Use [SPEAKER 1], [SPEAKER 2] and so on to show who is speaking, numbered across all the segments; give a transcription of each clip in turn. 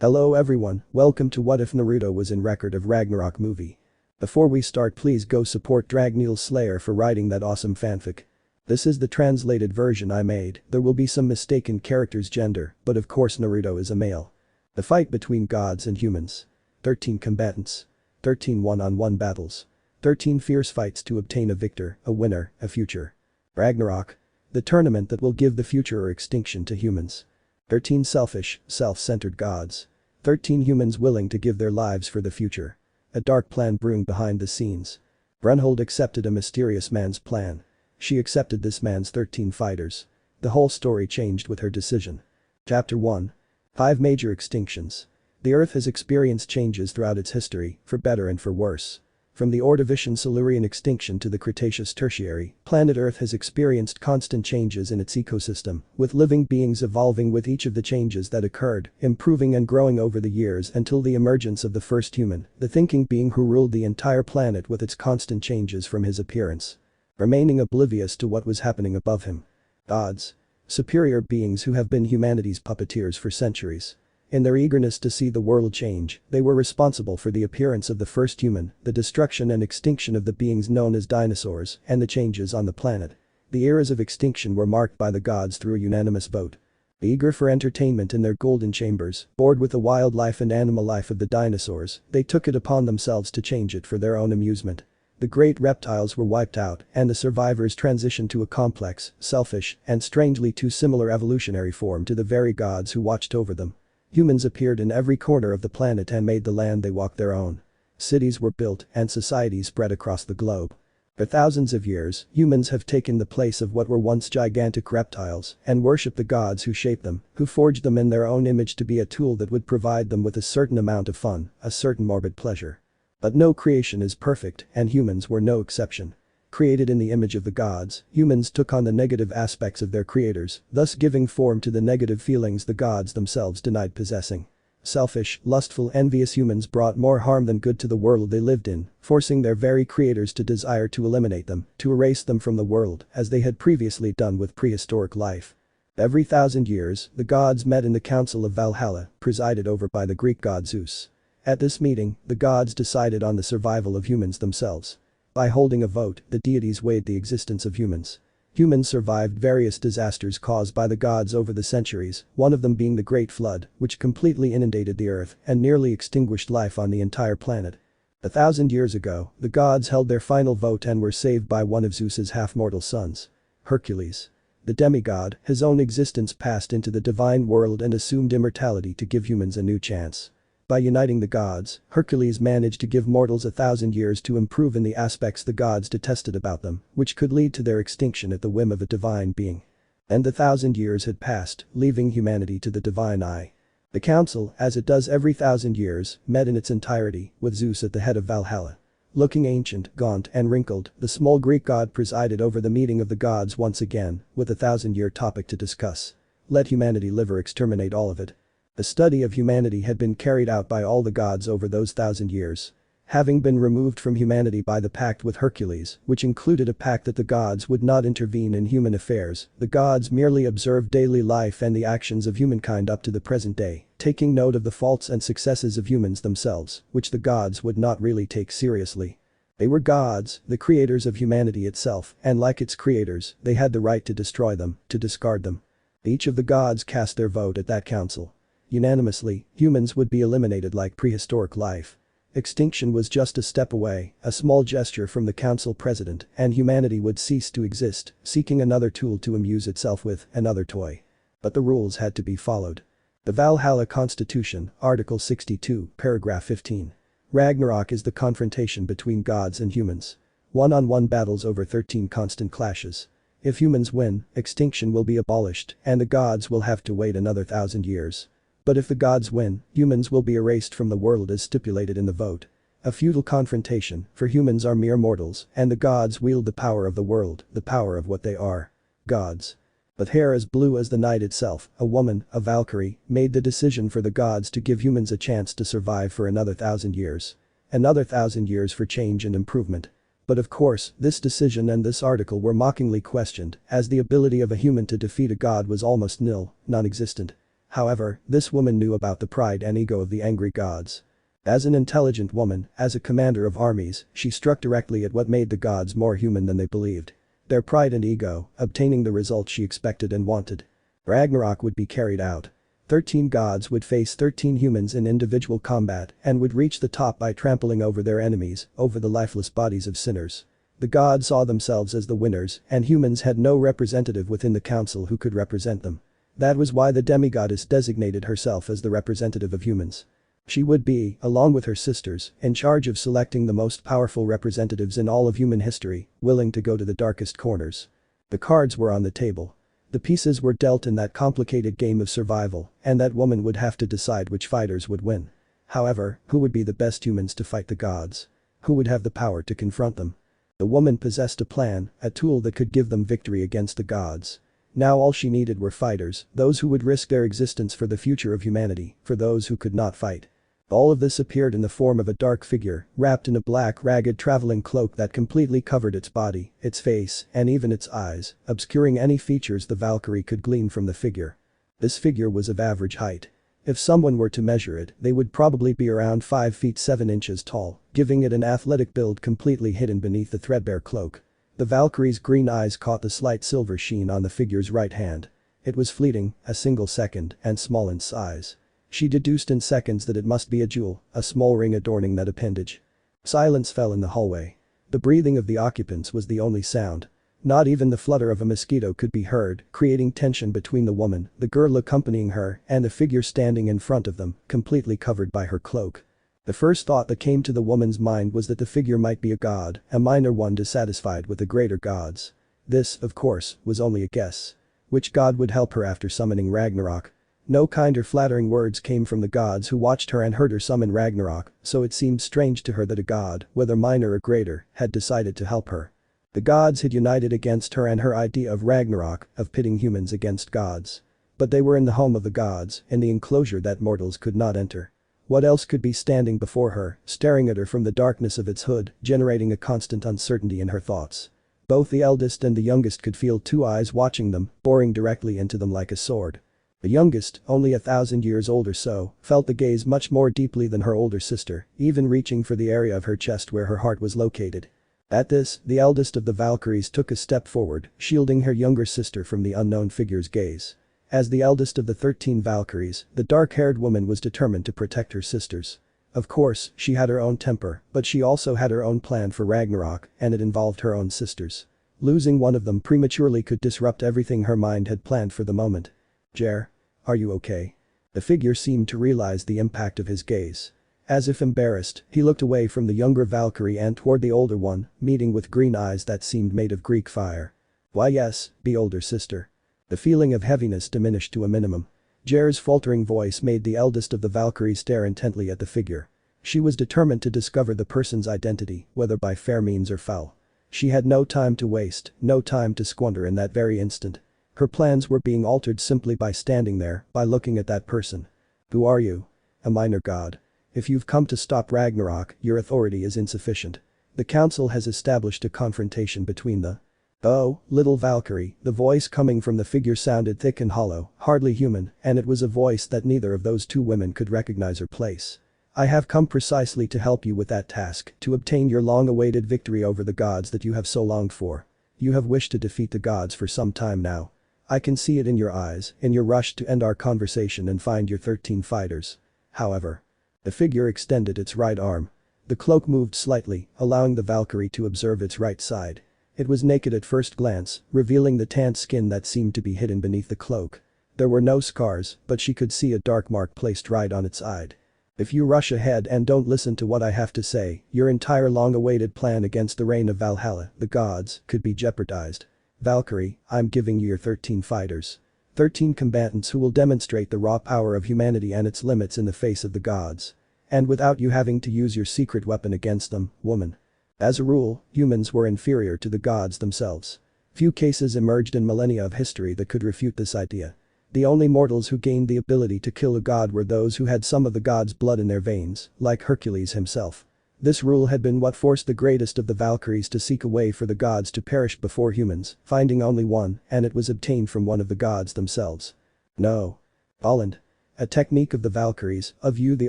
[SPEAKER 1] Hello everyone, welcome to What If Naruto Was in Record of Ragnarok movie. Before we start, please go support Dragneel Slayer for writing that awesome fanfic. This is the translated version I made. There will be some mistaken characters' gender, but of course Naruto is a male. The fight between gods and humans. 13 combatants. 13 one-on-one battles. 13 fierce fights to obtain a victor, a winner, a future. Ragnarok. The tournament that will give the future or extinction to humans. 13 selfish, self-centered gods. 13 humans willing to give their lives for the future. A dark plan brewing behind the scenes. Brunhilde accepted a mysterious man's plan. She accepted this man's 13 fighters. The whole story changed with her decision. Chapter 1. 5 major extinctions. The Earth has experienced changes throughout its history, for better and for worse. From the Ordovician-Silurian extinction to the Cretaceous-Tertiary, planet Earth has experienced constant changes in its ecosystem, with living beings evolving with each of the changes that occurred, improving and growing over the years until the emergence of the first human, the thinking being who ruled the entire planet with its constant changes from his appearance. Remaining oblivious to what was happening above him. Gods. Superior beings who have been humanity's puppeteers for centuries. In their eagerness to see the world change, they were responsible for the appearance of the first human, the destruction and extinction of the beings known as dinosaurs, and the changes on the planet. The eras of extinction were marked by the gods through a unanimous vote. Eager for entertainment in their golden chambers, bored with the wildlife and animal life of the dinosaurs, they took it upon themselves to change it for their own amusement. The great reptiles were wiped out, and the survivors transitioned to a complex, selfish, and strangely too similar evolutionary form to the very gods who watched over them. Humans appeared in every corner of the planet and made the land they walked their own. Cities were built and societies spread across the globe. For thousands of years, humans have taken the place of what were once gigantic reptiles and worship the gods who shaped them, who forged them in their own image to be a tool that would provide them with a certain amount of fun, a certain morbid pleasure. But no creation is perfect, and humans were no exception. Created in the image of the gods, humans took on the negative aspects of their creators, thus giving form to the negative feelings the gods themselves denied possessing. Selfish, lustful, envious humans brought more harm than good to the world they lived in, forcing their very creators to desire to eliminate them, to erase them from the world, as they had previously done with prehistoric life. Every 1,000 years, the gods met in the Council of Valhalla, presided over by the Greek god Zeus. At this meeting, the gods decided on the survival of humans themselves. By holding a vote, the deities weighed the existence of humans. Humans survived various disasters caused by the gods over the centuries, one of them being the Great Flood, which completely inundated the earth and nearly extinguished life on the entire planet. 1,000 years ago, the gods held their final vote and were saved by one of Zeus's half-mortal sons. Hercules. The demigod, his own existence passed into the divine world and assumed immortality to give humans a new chance. By uniting the gods, Hercules managed to give mortals 1,000 years to improve in the aspects the gods detested about them, which could lead to their extinction at the whim of a divine being. And the 1,000 years had passed, leaving humanity to the divine eye. The council, as it does every 1,000 years, met in its entirety, with Zeus at the head of Valhalla. Looking ancient, gaunt, and wrinkled, the small Greek god presided over the meeting of the gods once again, with a 1,000-year topic to discuss. Let humanity live or exterminate all of it. The study of humanity had been carried out by all the gods over those 1,000 years. Having been removed from humanity by the pact with Hercules, which included a pact that the gods would not intervene in human affairs, the gods merely observed daily life and the actions of humankind up to the present day, taking note of the faults and successes of humans themselves, which the gods would not really take seriously. They were gods, the creators of humanity itself, and like its creators, they had the right to destroy them, to discard them. Each of the gods cast their vote at that council. Unanimously, humans would be eliminated like prehistoric life. Extinction was just a step away, a small gesture from the council president, and humanity would cease to exist, seeking another tool to amuse itself with, another toy. But the rules had to be followed. The Valhalla Constitution, Article 62, Paragraph 15. Ragnarok is the confrontation between gods and humans. One-on-one battles over 13 constant clashes. If humans win, extinction will be abolished, and the gods will have to wait another 1,000 years. But if the gods win, humans will be erased from the world as stipulated in the vote. A futile confrontation, for humans are mere mortals, and the gods wield the power of the world, the power of what they are. Gods. With hair as blue as the night itself, a woman, a Valkyrie, made the decision for the gods to give humans a chance to survive for another 1,000 years. Another 1,000 years for change and improvement. But of course, this decision and this article were mockingly questioned, as the ability of a human to defeat a god was almost nil, non-existent. However, this woman knew about the pride and ego of the angry gods. As an intelligent woman, as a commander of armies, she struck directly at what made the gods more human than they believed. Their pride and ego, obtaining the results she expected and wanted. Ragnarok would be carried out. 13 gods would face 13 humans in individual combat and would reach the top by trampling over their enemies, over the lifeless bodies of sinners. The gods saw themselves as the winners, and humans had no representative within the council who could represent them. That was why the demigoddess designated herself as the representative of humans. She would be, along with her sisters, in charge of selecting the most powerful representatives in all of human history, willing to go to the darkest corners. The cards were on the table. The pieces were dealt in that complicated game of survival, and that woman would have to decide which fighters would win. However, who would be the best humans to fight the gods? Who would have the power to confront them? The woman possessed a plan, a tool that could give them victory against the gods. Now all she needed were fighters, those who would risk their existence for the future of humanity, for those who could not fight. All of this appeared in the form of a dark figure, wrapped in a black ragged traveling cloak that completely covered its body, its face, and even its eyes, obscuring any features the Valkyrie could glean from the figure. This figure was of average height. If someone were to measure it, they would probably be around 5 feet 7 inches tall, giving it an athletic build completely hidden beneath the threadbare cloak. The Valkyrie's green eyes caught the slight silver sheen on the figure's right hand. It was fleeting, a single second, and small in size. She deduced in seconds that it must be a jewel, a small ring adorning that appendage. Silence fell in the hallway. The breathing of the occupants was the only sound. Not even the flutter of a mosquito could be heard, creating tension between the woman, the girl accompanying her, and the figure standing in front of them, completely covered by her cloak. The first thought that came to the woman's mind was that the figure might be a god, a minor one dissatisfied with the greater gods. This, of course, was only a guess. Which god would help her after summoning Ragnarok? No kind or flattering words came from the gods who watched her and heard her summon Ragnarok, so it seemed strange to her that a god, whether minor or greater, had decided to help her. The gods had united against her and her idea of Ragnarok, of pitting humans against gods. But they were in the home of the gods, in the enclosure that mortals could not enter. What else could be standing before her, staring at her from the darkness of its hood, generating a constant uncertainty in her thoughts? Both the eldest and the youngest could feel 2 eyes watching them, boring directly into them like a sword. The youngest, only 1,000 years old or so, felt the gaze much more deeply than her older sister, even reaching for the area of her chest where her heart was located. At this, the eldest of the Valkyries took a step forward, shielding her younger sister from the unknown figure's gaze. As the eldest of the 13 Valkyries, the dark-haired woman was determined to protect her sisters. Of course, she had her own temper, but she also had her own plan for Ragnarok, and it involved her own sisters. Losing one of them prematurely could disrupt everything her mind had planned for the moment. Jer? Are you okay? The figure seemed to realize the impact of his gaze. As if embarrassed, he looked away from the younger Valkyrie and toward the older one, meeting with green eyes that seemed made of Greek fire. Why yes, be older sister. The feeling of heaviness diminished to a minimum. Jer's faltering voice made the eldest of the Valkyries stare intently at the figure. She was determined to discover the person's identity, whether by fair means or foul. She had no time to waste, no time to squander in that very instant. Her plans were being altered simply by standing there, by looking at that person. Who are you? A minor god. If you've come to stop Ragnarok, your authority is insufficient. The council has established a confrontation between the— Oh, little Valkyrie, the voice coming from the figure sounded thick and hollow, hardly human, and it was a voice that neither of those 2 women could recognize or place. I have come precisely to help you with that task, to obtain your long-awaited victory over the gods that you have so longed for. You have wished to defeat the gods for some time now. I can see it in your eyes, in your rush to end our conversation and find your 13 fighters. However. The figure extended its right arm. The cloak moved slightly, allowing the Valkyrie to observe its right side. It was naked at first glance, revealing the tanned skin that seemed to be hidden beneath the cloak. There were no scars, but she could see a dark mark placed right on its side. If you rush ahead and don't listen to what I have to say, your entire long-awaited plan against the reign of Valhalla, the gods, could be jeopardized. Valkyrie, I'm giving you your 13 fighters. 13 combatants who will demonstrate the raw power of humanity and its limits in the face of the gods. And without you having to use your secret weapon against them, woman. As a rule, humans were inferior to the gods themselves. Few cases emerged in millennia of history that could refute this idea. The only mortals who gained the ability to kill a god were those who had some of the god's blood in their veins, like Hercules himself. This rule had been what forced the greatest of the Valkyries to seek a way for the gods to perish before humans, finding only one, and it was obtained from one of the gods themselves. No. Holland. A technique of the Valkyries, of you the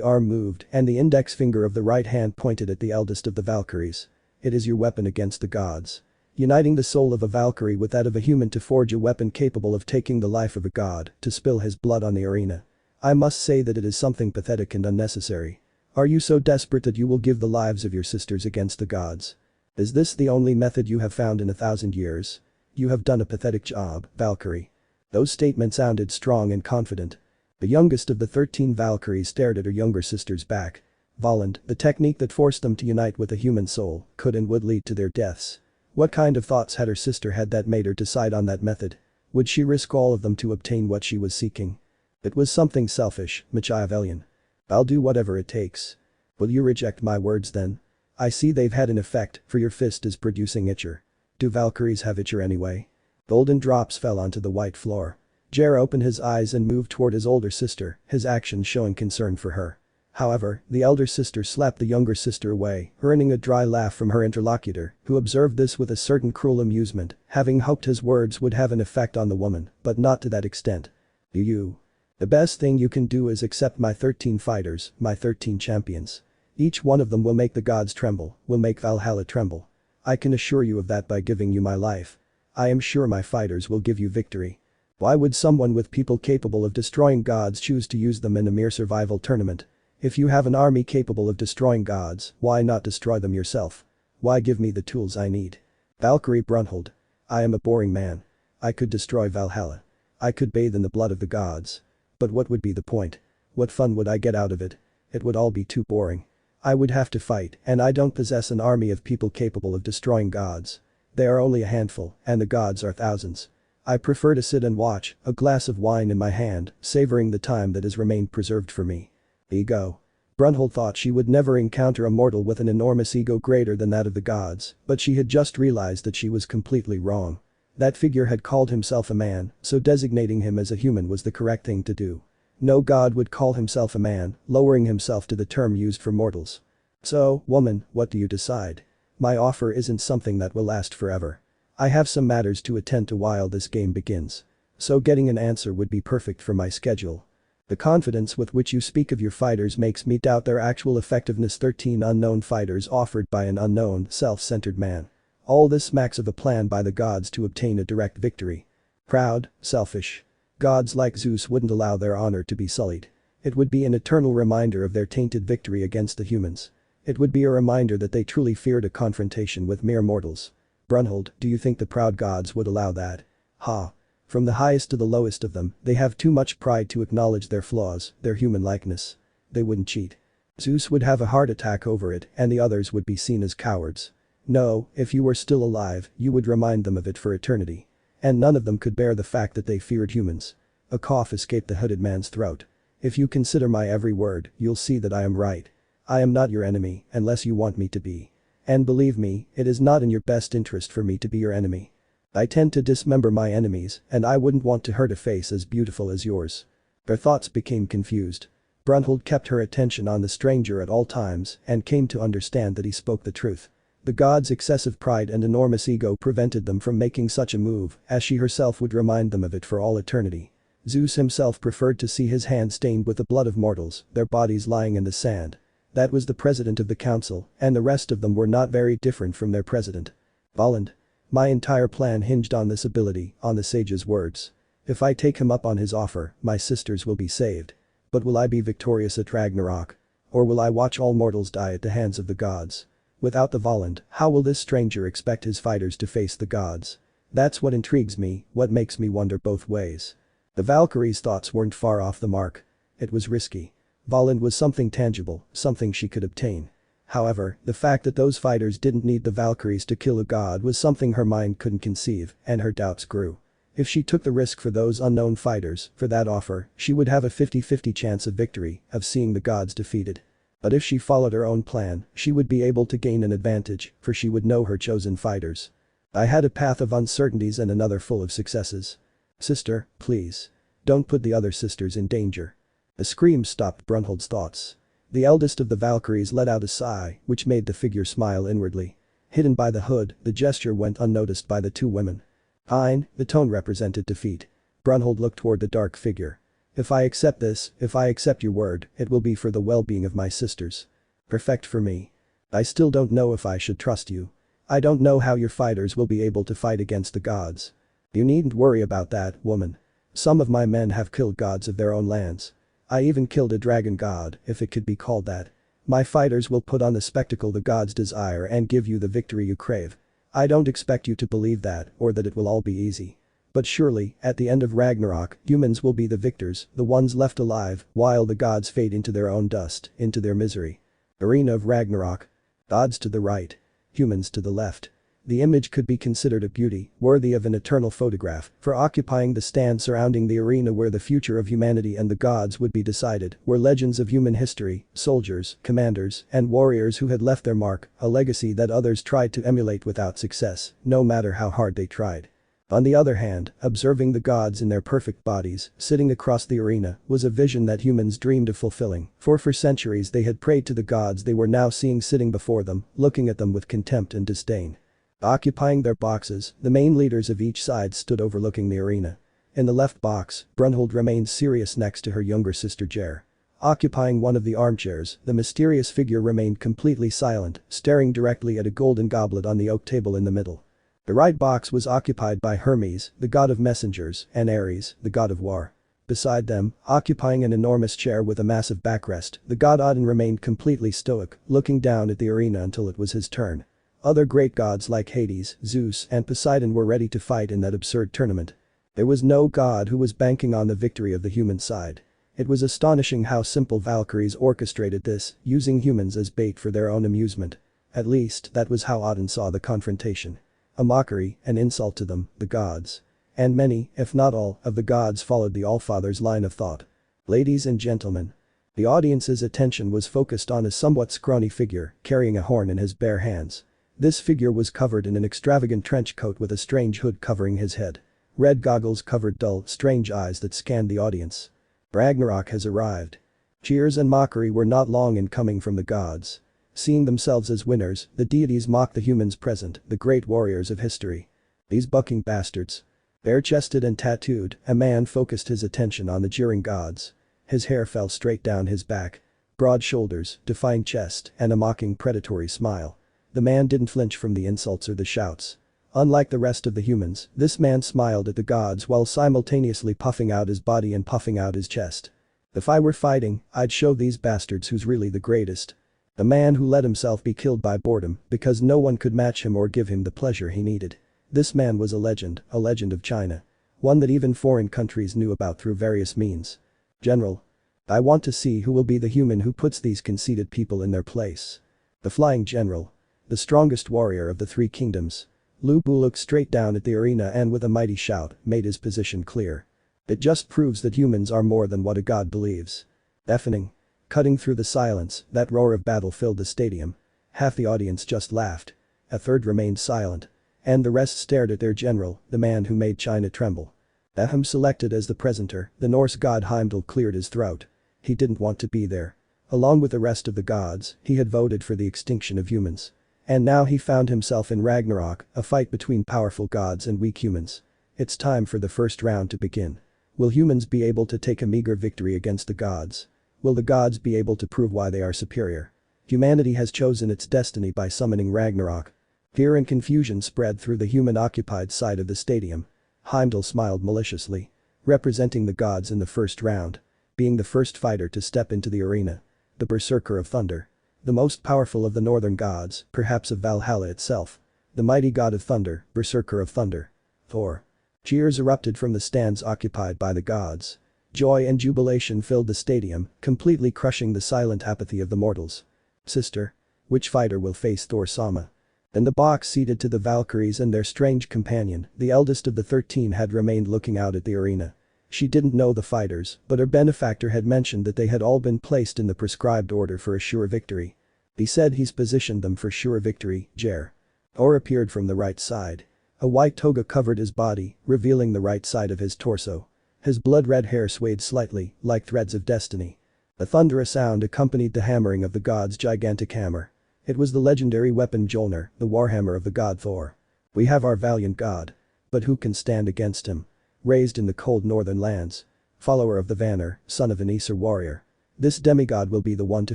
[SPEAKER 1] arm moved and the index finger of the right hand pointed at the eldest of the Valkyries. It is your weapon against the gods. Uniting the soul of a Valkyrie with that of a human to forge a weapon capable of taking the life of a god, to spill his blood on the arena. I must say that it is something pathetic and unnecessary. Are you so desperate that you will give the lives of your sisters against the gods? Is this the only method you have found in 1,000 years? You have done a pathetic job, Valkyrie. Those statements sounded strong and confident. The youngest of the 13 Valkyries stared at her younger sister's back. Volund, the technique that forced them to unite with a human soul, could and would lead to their deaths. What kind of thoughts had her sister had that made her decide on that method? Would she risk all of them to obtain what she was seeking? It was something selfish, Machiavellian. I'll do whatever it takes. Will you reject my words then? I see they've had an effect, for your fist is producing itcher. Do Valkyries have itcher anyway? Golden drops fell onto the white floor. Jer opened his eyes and moved toward his older sister, his actions showing concern for her. However, the elder sister slapped the younger sister away, earning a dry laugh from her interlocutor, who observed this with a certain cruel amusement, having hoped his words would have an effect on the woman, but not to that extent. You. The best thing you can do is accept my 13 fighters, my 13 champions. Each one of them will make the gods tremble, will make Valhalla tremble. I can assure you of that by giving you my life. I am sure my fighters will give you victory. Why would someone with people capable of destroying gods choose to use them in a mere survival tournament? If you have an army capable of destroying gods, why not destroy them yourself? Why give me the tools I need? Valkyrie Brunhilde. I am a boring man. I could destroy Valhalla. I could bathe in the blood of the gods. But what would be the point? What fun would I get out of it? It would all be too boring. I would have to fight, and I don't possess an army of people capable of destroying gods. They are only a handful, and the gods are thousands. I prefer to sit and watch, a glass of wine in my hand, savoring the time that has remained preserved for me. Ego. Brunhilde thought she would never encounter a mortal with an enormous ego greater than that of the gods, but she had just realized that she was completely wrong. That figure had called himself a man, so designating him as a human was the correct thing to do. No god would call himself a man, lowering himself to the term used for mortals. So, woman, what do you decide? My offer isn't something that will last forever. I have some matters to attend to while this game begins. So getting an answer would be perfect for my schedule. The confidence with which you speak of your fighters makes me doubt their actual effectiveness. 13 unknown fighters offered by an unknown, self-centered man. All this smacks of a plan by the gods to obtain a direct victory. Proud, selfish. Gods like Zeus wouldn't allow their honor to be sullied. It would be an eternal reminder of their tainted victory against the humans. It would be a reminder that they truly feared a confrontation with mere mortals. Brunhilde, do you think the proud gods would allow that? Ha. From the highest to the lowest of them, they have too much pride to acknowledge their flaws, their human likeness. They wouldn't cheat. Zeus would have a heart attack over it, and the others would be seen as cowards. No, if you were still alive, you would remind them of it for eternity. And none of them could bear the fact that they feared humans. A cough escaped the hooded man's throat. If you consider my every word, you'll see that I am right. I am not your enemy, unless you want me to be. And believe me, it is not in your best interest for me to be your enemy. I tend to dismember my enemies, and I wouldn't want to hurt a face as beautiful as yours. Their thoughts became confused. Brunhilde kept her attention on the stranger at all times and came to understand that he spoke the truth. The gods' excessive pride and enormous ego prevented them from making such a move, as she herself would remind them of it for all eternity. Zeus himself preferred to see his hands stained with the blood of mortals, their bodies lying in the sand. That was the president of the council, and the rest of them were not very different from their president. Volund. My entire plan hinged on this ability, on the sage's words. If I take him up on his offer, my sisters will be saved. But will I be victorious at Ragnarok? Or will I watch all mortals die at the hands of the gods? Without the Volund, how will this stranger expect his fighters to face the gods? That's what intrigues me, what makes me wonder both ways. The Valkyrie's thoughts weren't far off the mark. It was risky. Volund was something tangible, something she could obtain. However, the fact that those fighters didn't need the Valkyries to kill a god was something her mind couldn't conceive, and her doubts grew. If she took the risk for those unknown fighters, for that offer, she would have a 50-50 chance of victory, of seeing the gods defeated. But if she followed her own plan, she would be able to gain an advantage, for she would know her chosen fighters. I had a path of uncertainties and another full of successes. Sister, please. Don't put the other sisters in danger. A scream stopped Brunhilde's thoughts. The eldest of the Valkyries let out a sigh, which made the figure smile inwardly. Hidden by the hood, the gesture went unnoticed by the two women. Fine, the tone represented defeat. Brunhilde looked toward the dark figure. If I accept this, if I accept your word, it will be for the well-being of my sisters. Perfect for me. I still don't know if I should trust you. I don't know how your fighters will be able to fight against the gods. You needn't worry about that, woman. Some of my men have killed gods of their own lands. I even killed a dragon god, if it could be called that. My fighters will put on the spectacle the gods desire and give you the victory you crave. I don't expect you to believe that or that it will all be easy. But surely, at the end of Ragnarok, humans will be the victors, the ones left alive, while the gods fade into their own dust, into their misery. Arena of Ragnarok. Gods to the right. Humans to the left. The image could be considered a beauty, worthy of an eternal photograph, for occupying the stand surrounding the arena where the future of humanity and the gods would be decided, were legends of human history, soldiers, commanders, and warriors who had left their mark, a legacy that others tried to emulate without success, no matter how hard they tried. On the other hand, observing the gods in their perfect bodies, sitting across the arena, was a vision that humans dreamed of fulfilling, for centuries they had prayed to the gods they were now seeing sitting before them, looking at them with contempt and disdain. Occupying their boxes, the main leaders of each side stood overlooking the arena. In the left box, Brunhilde remained serious next to her younger sister Jer. Occupying one of the armchairs, the mysterious figure remained completely silent, staring directly at a golden goblet on the oak table in the middle. The right box was occupied by Hermes, the god of messengers, and Ares, the god of war. Beside them, occupying an enormous chair with a massive backrest, the god Odin remained completely stoic, looking down at the arena until it was his turn. Other great gods like Hades, Zeus, and Poseidon were ready to fight in that absurd tournament. There was no god who was banking on the victory of the human side. It was astonishing how simple Valkyries orchestrated this, using humans as bait for their own amusement. At least, that was how Odin saw the confrontation. A mockery, an insult to them, the gods. And many, if not all, of the gods followed the Allfather's line of thought. Ladies and gentlemen. The audience's attention was focused on a somewhat scrawny figure, carrying a horn in his bare hands. This figure was covered in an extravagant trench coat with a strange hood covering his head. Red goggles covered dull, strange eyes that scanned the audience. Ragnarok has arrived. Cheers and mockery were not long in coming from the gods. Seeing themselves as winners, the deities mocked the humans present, the great warriors of history. These bucking bastards. Bare-chested and tattooed, a man focused his attention on the jeering gods. His hair fell straight down his back. Broad shoulders, defined chest, and a mocking predatory smile. The man didn't flinch from the insults or the shouts. Unlike the rest of the humans, this man smiled at the gods while simultaneously puffing out his body and puffing out his chest. If I were fighting, I'd show these bastards who's really the greatest. A man who let himself be killed by boredom because no one could match him or give him the pleasure he needed. This man was a legend of China. One that even foreign countries knew about through various means. General. I want to see who will be the human who puts these conceited people in their place. The Flying General. The strongest warrior of the three kingdoms. Lu Bu looked straight down at the arena and with a mighty shout, made his position clear. It just proves that humans are more than what a god believes. Deafening. Cutting through the silence, that roar of battle filled the stadium. Half the audience just laughed. A third remained silent. And the rest stared at their general, the man who made China tremble. Ahem selected as the presenter, the Norse god Heimdall cleared his throat. He didn't want to be there. Along with the rest of the gods, he had voted for the extinction of humans. And now he found himself in Ragnarok, a fight between powerful gods and weak humans. It's time for the first round to begin. Will humans be able to take a meager victory against the gods? Will the gods be able to prove why they are superior? Humanity has chosen its destiny by summoning Ragnarok. Fear and confusion spread through the human-occupied side of the stadium. Heimdall smiled maliciously. Representing the gods in the first round. Being the first fighter to step into the arena. The Berserker of Thunder. The most powerful of the northern gods, perhaps of Valhalla itself. The mighty god of thunder, Berserker of Thunder. Thor. Cheers erupted from the stands occupied by the gods. Joy and jubilation filled the stadium, completely crushing the silent apathy of the mortals. Sister. Which fighter will face Thor Sama? In the box seated to the Valkyries and their strange companion, the eldest of the 13 had remained looking out at the arena. She didn't know the fighters, but her benefactor had mentioned that they had all been placed in the prescribed order for a sure victory. He said he's positioned them for sure victory, Jer. Thor appeared from the right side. A white toga covered his body, revealing the right side of his torso. His blood-red hair swayed slightly, like threads of destiny. A thunderous sound accompanied the hammering of the god's gigantic hammer. It was the legendary weapon Mjolnir, the warhammer of the god Thor. We have our valiant god. But who can stand against him? Raised in the cold northern lands. follower of the Vanir, son of an Aesir warrior. This demigod will be the one to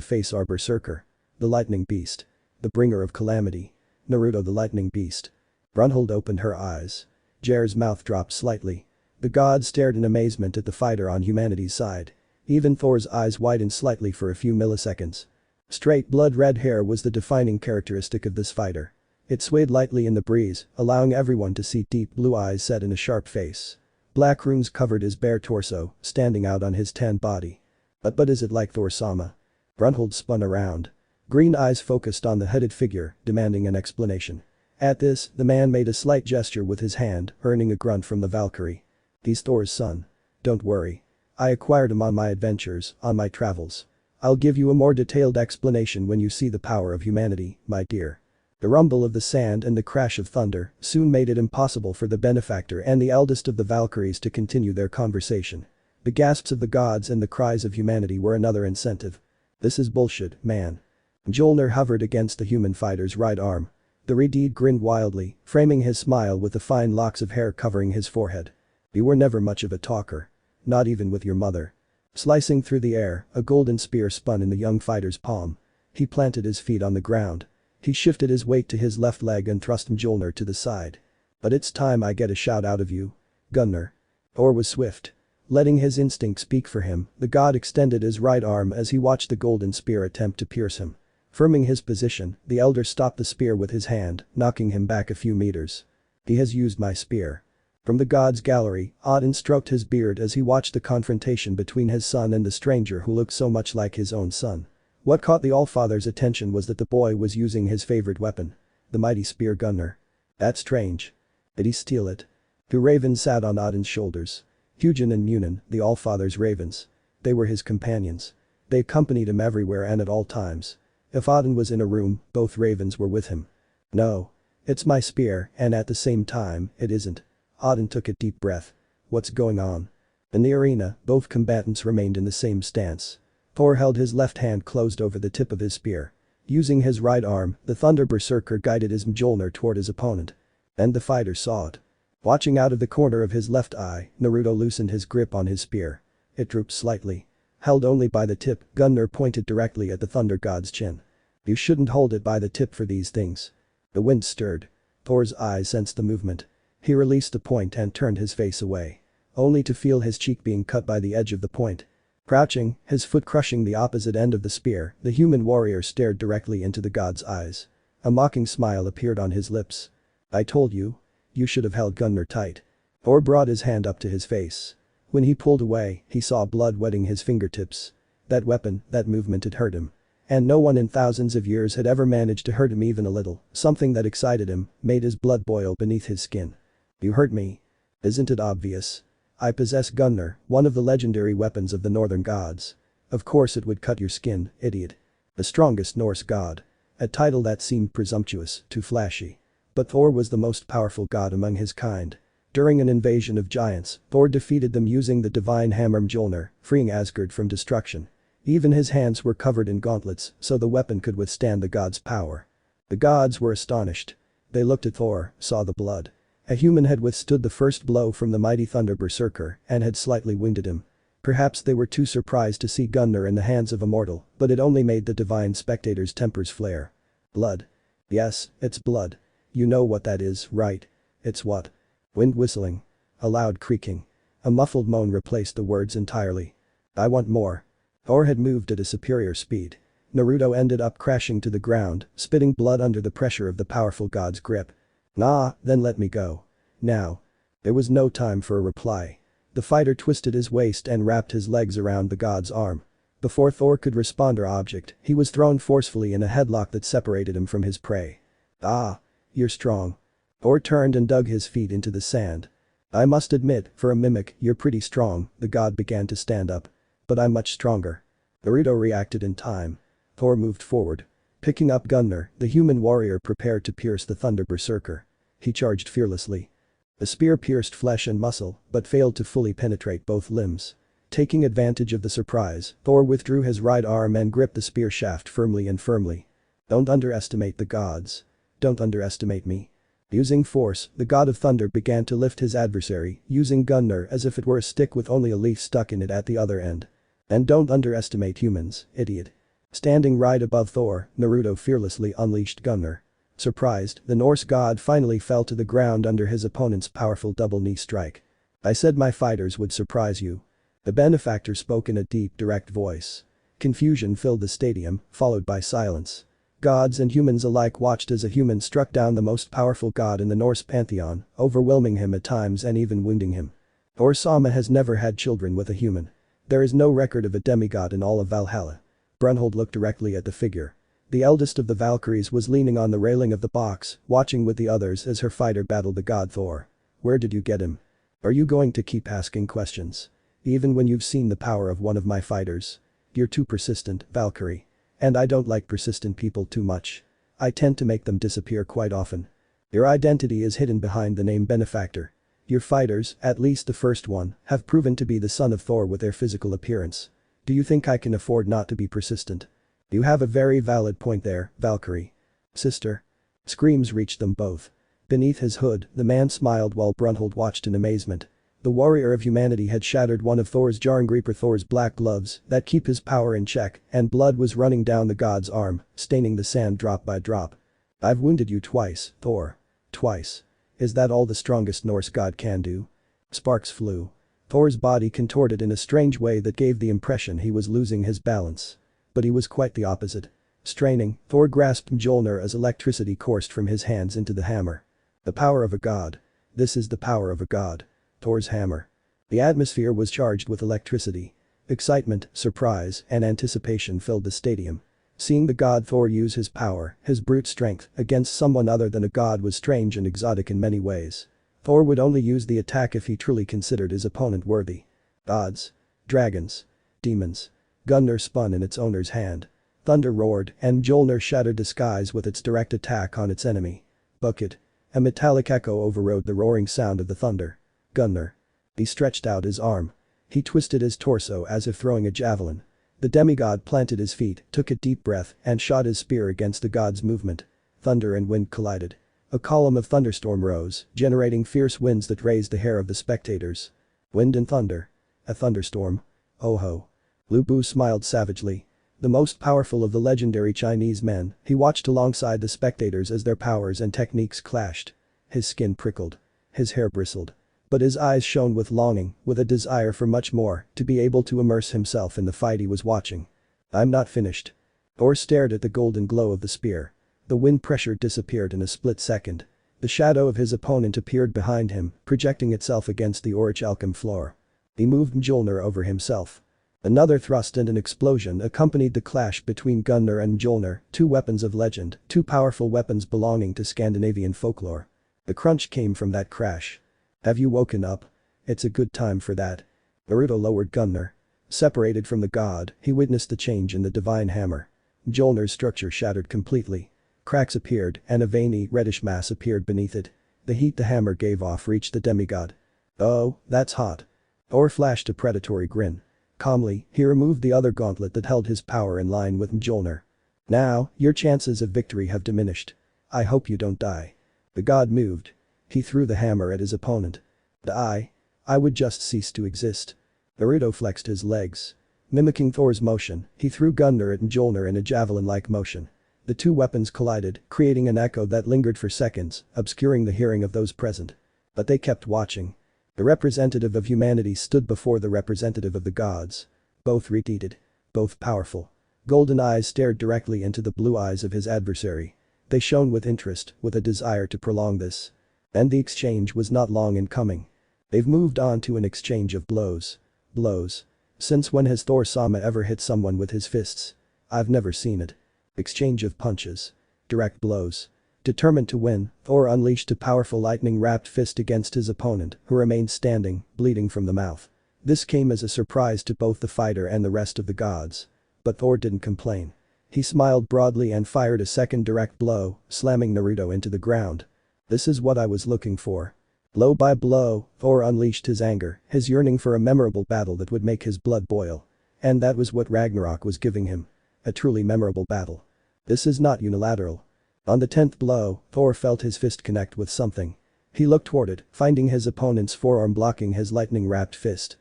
[SPEAKER 1] face our berserker. The lightning beast. The bringer of calamity. Naruto the lightning beast. Brunhilde opened her eyes. Jair's mouth dropped slightly. The god stared in amazement at the fighter on humanity's side. Even Thor's eyes widened slightly for a few milliseconds. Straight blood-red hair was the defining characteristic of this fighter. It swayed lightly in the breeze, allowing everyone to see deep blue eyes set in a sharp face. Black runes covered his bare torso, standing out on his tan body. But is it like Thor-sama? Brunhilde spun around. Green eyes focused on the hooded figure, demanding an explanation. At this, the man made a slight gesture with his hand, earning a grunt from the Valkyrie. He's Thor's son. Don't worry. I acquired him on my adventures, on my travels. I'll give you a more detailed explanation when you see the power of humanity, my dear. The rumble of the sand and the crash of thunder soon made it impossible for the benefactor and the eldest of the Valkyries to continue their conversation. The gasps of the gods and the cries of humanity were another incentive. This is bullshit, man. Mjolnir hovered against the human fighter's right arm. The Redeed grinned wildly, framing his smile with the fine locks of hair covering his forehead. You were never much of a talker. Not even with your mother. Slicing through the air, a golden spear spun in the young fighter's palm. He planted his feet on the ground. He shifted his weight to his left leg and thrust Mjolnir to the side. But it's time I get a shout out of you. Gunner. Thor was swift. Letting his instinct speak for him, the god extended his right arm as he watched the golden spear attempt to pierce him. Firming his position, the elder stopped the spear with his hand, knocking him back a few meters. He has used my spear. From the god's gallery, Odin stroked his beard as he watched the confrontation between his son and the stranger who looked so much like his own son. What caught the Allfather's attention was that the boy was using his favorite weapon. The mighty spear Gunner. That's strange. Did he steal it? Two ravens sat on Odin's shoulders. Hugin and Munin, the Allfather's ravens. They were his companions. They accompanied him everywhere and at all times. If Odin was in a room, both ravens were with him. No. It's my spear, and at the same time, it isn't. Odin took a deep breath. What's going on? In the arena, both combatants remained in the same stance. Thor held his left hand closed over the tip of his spear. Using his right arm, the Thunder Berserker guided his Mjolnir toward his opponent. And the fighter saw it. Watching out of the corner of his left eye, Naruto loosened his grip on his spear. It drooped slightly. Held only by the tip, Gunner pointed directly at the Thunder God's chin. You shouldn't hold it by the tip for these things. The wind stirred. Thor's eyes sensed the movement. He released the point and turned his face away. Only to feel his cheek being cut by the edge of the point. Crouching, his foot crushing the opposite end of the spear, the human warrior stared directly into the god's eyes. A mocking smile appeared on his lips. I told you. You should have held Gunner tight. Thor brought his hand up to his face. When he pulled away, he saw blood wetting his fingertips. That weapon, that movement had hurt him. And no one in thousands of years had ever managed to hurt him even a little, something that excited him, made his blood boil beneath his skin. You hurt me. Isn't it obvious? I possess Gunner, one of the legendary weapons of the northern gods. Of course it would cut your skin, idiot. The strongest Norse god. A title that seemed presumptuous, too flashy. But Thor was the most powerful god among his kind. During an invasion of giants, Thor defeated them using the divine hammer Mjolnir, freeing Asgard from destruction. Even his hands were covered in gauntlets, so the weapon could withstand the god's power. The gods were astonished. They looked at Thor, saw the blood. A human had withstood the first blow from the mighty Thunder Berserker and had slightly wounded him. Perhaps they were too surprised to see Gunner in the hands of a mortal, but it only made the divine spectators' tempers flare. Blood. Yes, it's blood. You know what that is, right? It's what? Wind whistling. A loud creaking. A muffled moan replaced the words entirely. I want more. Thor had moved at a superior speed. Naruto ended up crashing to the ground, spitting blood under the pressure of the powerful god's grip. Nah, then let me go. Now. There was no time for a reply. The fighter twisted his waist and wrapped his legs around the god's arm. Before Thor could respond or object, he was thrown forcefully in a headlock that separated him from his prey. Ah. You're strong. Thor turned and dug his feet into the sand. I must admit, for a mimic, you're pretty strong, the god began to stand up. But I'm much stronger. Naruto reacted in time. Thor moved forward. Picking up Gunner, the human warrior prepared to pierce the Thunder Berserker. He charged fearlessly. The spear pierced flesh and muscle, but failed to fully penetrate both limbs. Taking advantage of the surprise, Thor withdrew his right arm and gripped the spear shaft firmly and firmly. Don't underestimate the gods. Don't underestimate me. Using force, the god of thunder began to lift his adversary, using Gunnar as if it were a stick with only a leaf stuck in it at the other end. And don't underestimate humans, idiot. Standing right above Thor, Naruto fearlessly unleashed Gunnar. Surprised, the Norse god finally fell to the ground under his opponent's powerful double knee strike. I said my fighters would surprise you. The benefactor spoke in a deep, direct voice. Confusion filled the stadium, followed by silence. Gods and humans alike watched as a human struck down the most powerful god in the Norse pantheon, overwhelming him at times and even wounding him. Thor-sama has never had children with a human. There is no record of a demigod in all of Valhalla. Brunhilde looked directly at the figure. The eldest of the Valkyries was leaning on the railing of the box, watching with the others as her fighter battled the god Thor. Where did you get him? Are you going to keep asking questions? Even when you've seen the power of one of my fighters? You're too persistent, Valkyrie. And I don't like persistent people too much. I tend to make them disappear quite often. Your identity is hidden behind the name Benefactor. Your fighters, at least the first one, have proven to be the son of Thor with their physical appearance. Do you think I can afford not to be persistent? You have a very valid point there, Valkyrie. Sister. Screams reached them both. Beneath his hood, the man smiled while Brunhilde watched in amazement. The warrior of humanity had shattered one of Thor's jarring Reaper Thor's black gloves that keep his power in check, and blood was running down the god's arm, staining the sand drop by drop. I've wounded you twice, Thor. Twice. Is that all the strongest Norse god can do? Sparks flew. Thor's body contorted in a strange way that gave the impression he was losing his balance. But he was quite the opposite. Straining, Thor grasped Mjolnir as electricity coursed from his hands into the hammer. The power of a god. This is the power of a god. Thor's hammer. The atmosphere was charged with electricity. Excitement, surprise, and anticipation filled the stadium. Seeing the god Thor use his power, his brute strength, against someone other than a god was strange and exotic in many ways. Thor would only use the attack if he truly considered his opponent worthy. Gods. Dragons. Demons. Gunnar spun in its owner's hand. Thunder roared, and Mjolnir shattered the skies with its direct attack on its enemy. Bucket. A metallic echo overrode the roaring sound of the thunder. Gunnar. He stretched out his arm. He twisted his torso as if throwing a javelin. The demigod planted his feet, took a deep breath, and shot his spear against the god's movement. Thunder and wind collided. A column of thunderstorm rose, generating fierce winds that raised the hair of the spectators. Wind and thunder. A thunderstorm. Oh ho. Lu Bu smiled savagely. The most powerful of the legendary Chinese men, he watched alongside the spectators as their powers and techniques clashed. His skin prickled. His hair bristled. But his eyes shone with longing, with a desire for much more, to be able to immerse himself in the fight he was watching. I'm not finished. Thor stared at the golden glow of the spear. The wind pressure disappeared in a split second. The shadow of his opponent appeared behind him, projecting itself against the orichalcum floor. He moved Mjolnir over himself. Another thrust and an explosion accompanied the clash between Gunnar and Mjolnir, two weapons of legend, two powerful weapons belonging to Scandinavian folklore. The crunch came from that crash. Have you woken up? It's a good time for that. Naruto lowered Gunnar. Separated from the god, he witnessed the change in the divine hammer. Mjolnir's structure shattered completely. Cracks appeared, and a veiny, reddish mass appeared beneath it. The heat the hammer gave off reached the demigod. Oh, that's hot. Thor flashed a predatory grin. Calmly, he removed the other gauntlet that held his power in line with Mjolnir. Now, your chances of victory have diminished. I hope you don't die. The god moved. He threw the hammer at his opponent. Die? I would just cease to exist. Naruto flexed his legs. Mimicking Thor's motion, he threw Gunnar at Mjolnir in a javelin-like motion. The two weapons collided, creating an echo that lingered for seconds, obscuring the hearing of those present. But they kept watching. The representative of humanity stood before the representative of the gods. Both retreated. Both powerful. Golden eyes stared directly into the blue eyes of his adversary. They shone with interest, with a desire to prolong this. And the exchange was not long in coming. They've moved on to an exchange of blows. Blows. Since when has Thor-sama ever hit someone with his fists? I've never seen it. Exchange of punches. Direct blows. Determined to win, Thor unleashed a powerful lightning-wrapped fist against his opponent, who remained standing, bleeding from the mouth. This came as a surprise to both the fighter and the rest of the gods. But Thor didn't complain. He smiled broadly and fired a second direct blow, slamming Naruto into the ground. This is what I was looking for. Blow by blow, Thor unleashed his anger, his yearning for a memorable battle that would make his blood boil. And that was what Ragnarok was giving him. A truly memorable battle. This is not unilateral. On the 10th blow, Thor felt his fist connect with something. He looked toward it, finding his opponent's forearm blocking his lightning-wrapped fist.